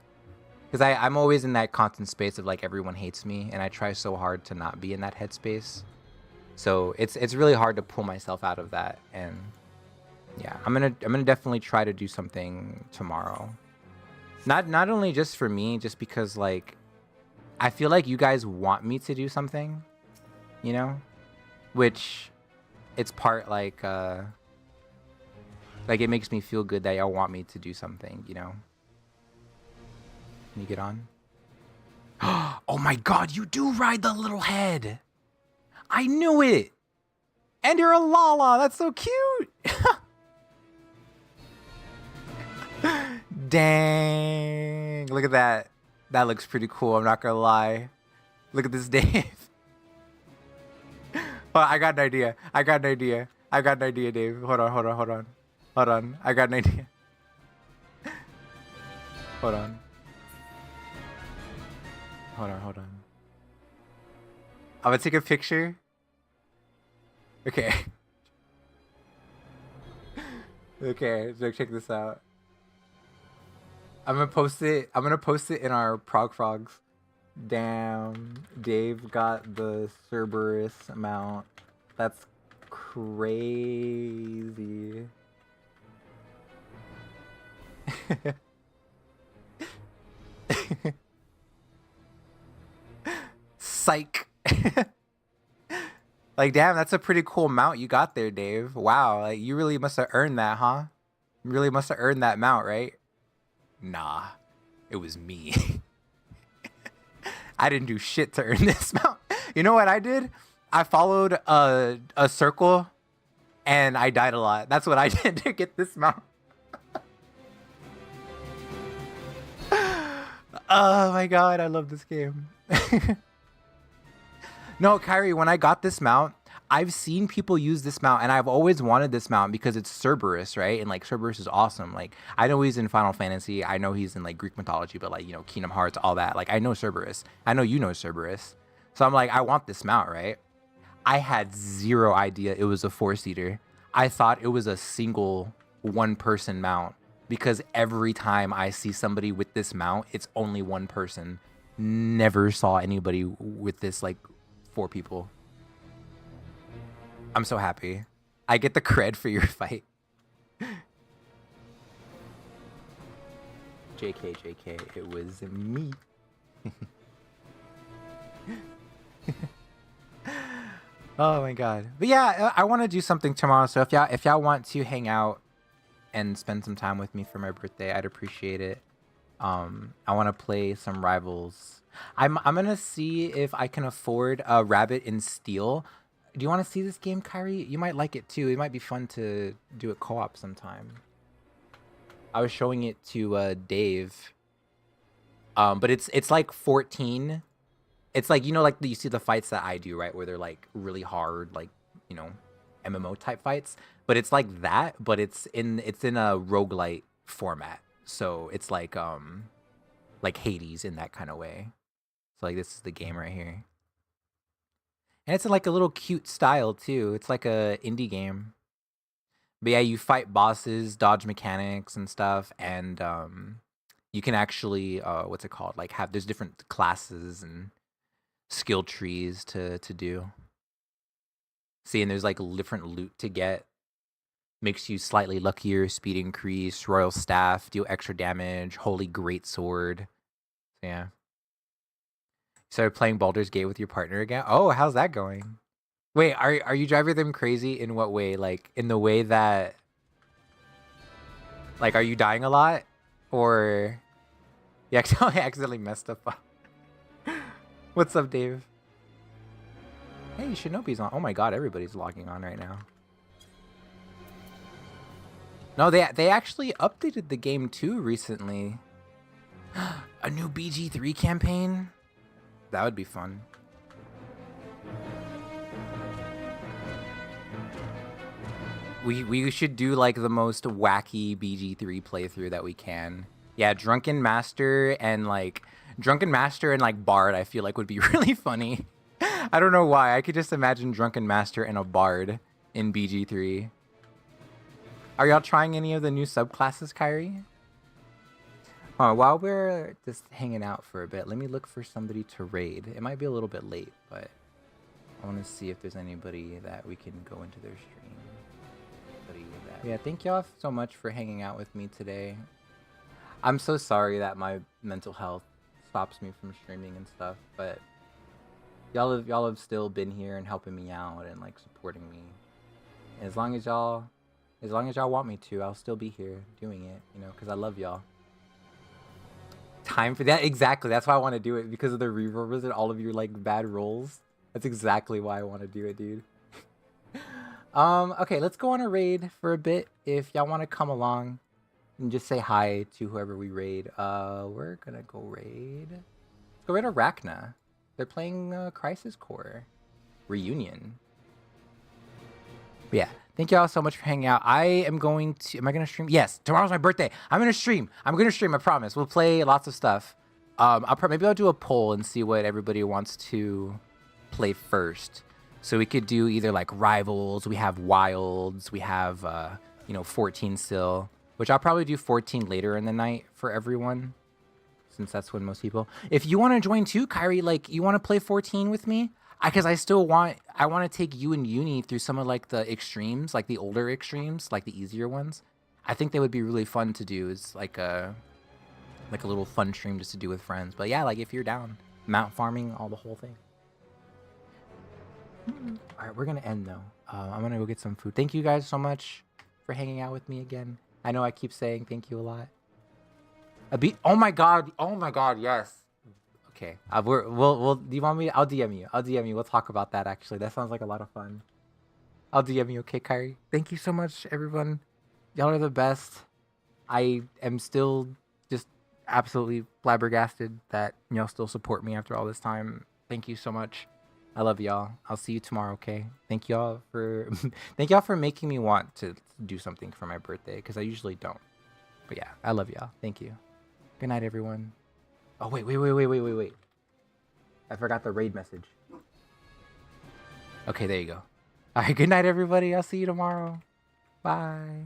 Because I'm always in that constant space of like everyone hates me, and I try so hard to not be in that headspace. So it's really hard to pull myself out of that, and yeah, I'm gonna definitely try to do something tomorrow. Not only just for me, just because like I feel like you guys want me to do something, you know, which it's part like it makes me feel good that y'all want me to do something, you know. Can you get on? Oh my god, you do ride the little head! I knew it! And you're a Lala! That's so cute! Dang! Look at that. That looks pretty cool, I'm not gonna lie. Look at this Dave. Oh, I got an idea. I got an idea, Dave. Hold on. I got an idea. Hold on. I'm gonna take a picture. Okay. Okay, so check this out. I'm gonna post it in our Prog Frogs. Damn, Dave got the Cerberus mount. That's crazy. Psych. Like, damn, that's a pretty cool mount you got there, Dave. Wow, like, you really must have earned that, huh? You really must have earned that mount, right? Nah, it was me. I didn't do shit to earn this mount. You know what I did? I followed a circle, and I died a lot. That's what I did to get this mount. Oh my god, I love this game. No, Kyrie, when I got this mount, I've seen people use this mount, and I've always wanted this mount because it's Cerberus, right? And like Cerberus is awesome. Like, I know he's in Final Fantasy, I know he's in like Greek mythology, but like, you know, Kingdom Hearts, all that. Like, I know Cerberus. I know you know Cerberus. So I'm like, I want this mount, right? I had zero idea it was a 4-seater. I thought it was a single one-person mount because every time I see somebody with this mount, it's only one person. Never saw anybody with this like 4 people. I'm so happy. I get the cred for your fight. JK, it was me. Oh my god. But yeah, I want to do something tomorrow, so if y'all want to hang out and spend some time with me for my birthday, I'd appreciate it. I want to play some Rivals. I'm gonna see if I can afford a Rabbit in Steel. Do you want to see this game, Kyrie? You might like it too. It might be fun to do it co-op sometime. I was showing it to Dave. But it's like 14. It's like, you know, like you see the fights that I do, right? Where they're like really hard, like, you know, MMO type fights. But it's like that, but it's in a roguelite format. So it's like Hades in that kind of way. So like this is the game right here. And it's in like a little cute style too. It's like a indie game. But yeah, you fight bosses, dodge mechanics and stuff, and you can actually what's it called? Like there's different classes and skill trees to do. See, and there's like different loot to get. Makes you slightly luckier, speed increase, royal staff, deal extra damage, holy great sword. So yeah. Started playing Baldur's Gate with your partner again? Oh, how's that going? Wait, are you driving them crazy in what way? Like in the way that, like, are you dying a lot? Or you accidentally messed up? What's up, Dave? Hey, Shinobi's on. Oh my god, everybody's logging on right now. No, they actually updated the game too recently. A new BG3 campaign? That would be fun. We should do like the most wacky BG3 playthrough that we can. Yeah, Drunken Master and like Bard I feel like would be really funny. I don't know why. I could just imagine Drunken Master and a Bard in BG3. Are y'all trying any of the new subclasses, Kyrie? While we're just hanging out for a bit, let me look for somebody to raid. It might be a little bit late, but I want to see if there's anybody that we can go into their stream. Yeah, thank y'all so much for hanging out with me today. I'm so sorry that my mental health stops me from streaming and stuff, but y'all have still been here and helping me out and like supporting me. As long as y'all want me to, I'll still be here doing it, you know, because I love y'all. Time for that? Exactly. That's why I want to do it, because of the reverbers and all of your like bad rolls. That's exactly why I want to do it, dude. Okay, let's go on a raid for a bit if y'all want to come along. And just say hi to whoever we raid. We're gonna go raid. Let's go raid Arachna. They're playing Crisis Core Reunion. But yeah, thank you all so much for hanging out. I am going to. Am I gonna stream? Yes, tomorrow's my birthday. I'm gonna stream. I promise. We'll play lots of stuff. Maybe I'll do a poll and see what everybody wants to play first. So we could do either like Rivals. We have Wilds. We have 14 still. Which I'll probably do 14 later in the night for everyone, since that's when most people. If you want to join too, Kyrie, like you want to play 14 with me, because I want to take you and Uni through some of like the extremes, like the older extremes, like the easier ones. I think they would be really fun to do. Is like a little fun stream just to do with friends. But yeah, like if you're down, mount farming, all the whole thing. All right, we're gonna end though. I'm gonna go get some food. Thank you guys so much for hanging out with me again. I know I keep saying thank you a lot. Oh my god, yes. Okay, we'll. Do you want me? I'll DM you. We'll talk about that. Actually, that sounds like a lot of fun. I'll DM you. Okay, Kyrie. Thank you so much, everyone. Y'all are the best. I am still just absolutely flabbergasted that y'all still support me after all this time. Thank you so much. I love y'all. I'll see you tomorrow, okay? Thank y'all for making me want to do something for my birthday, because I usually don't. But yeah, I love y'all. Thank you. Good night, everyone. Oh, wait. I forgot the raid message. Okay, there you go. All right, good night, everybody. I'll see you tomorrow. Bye.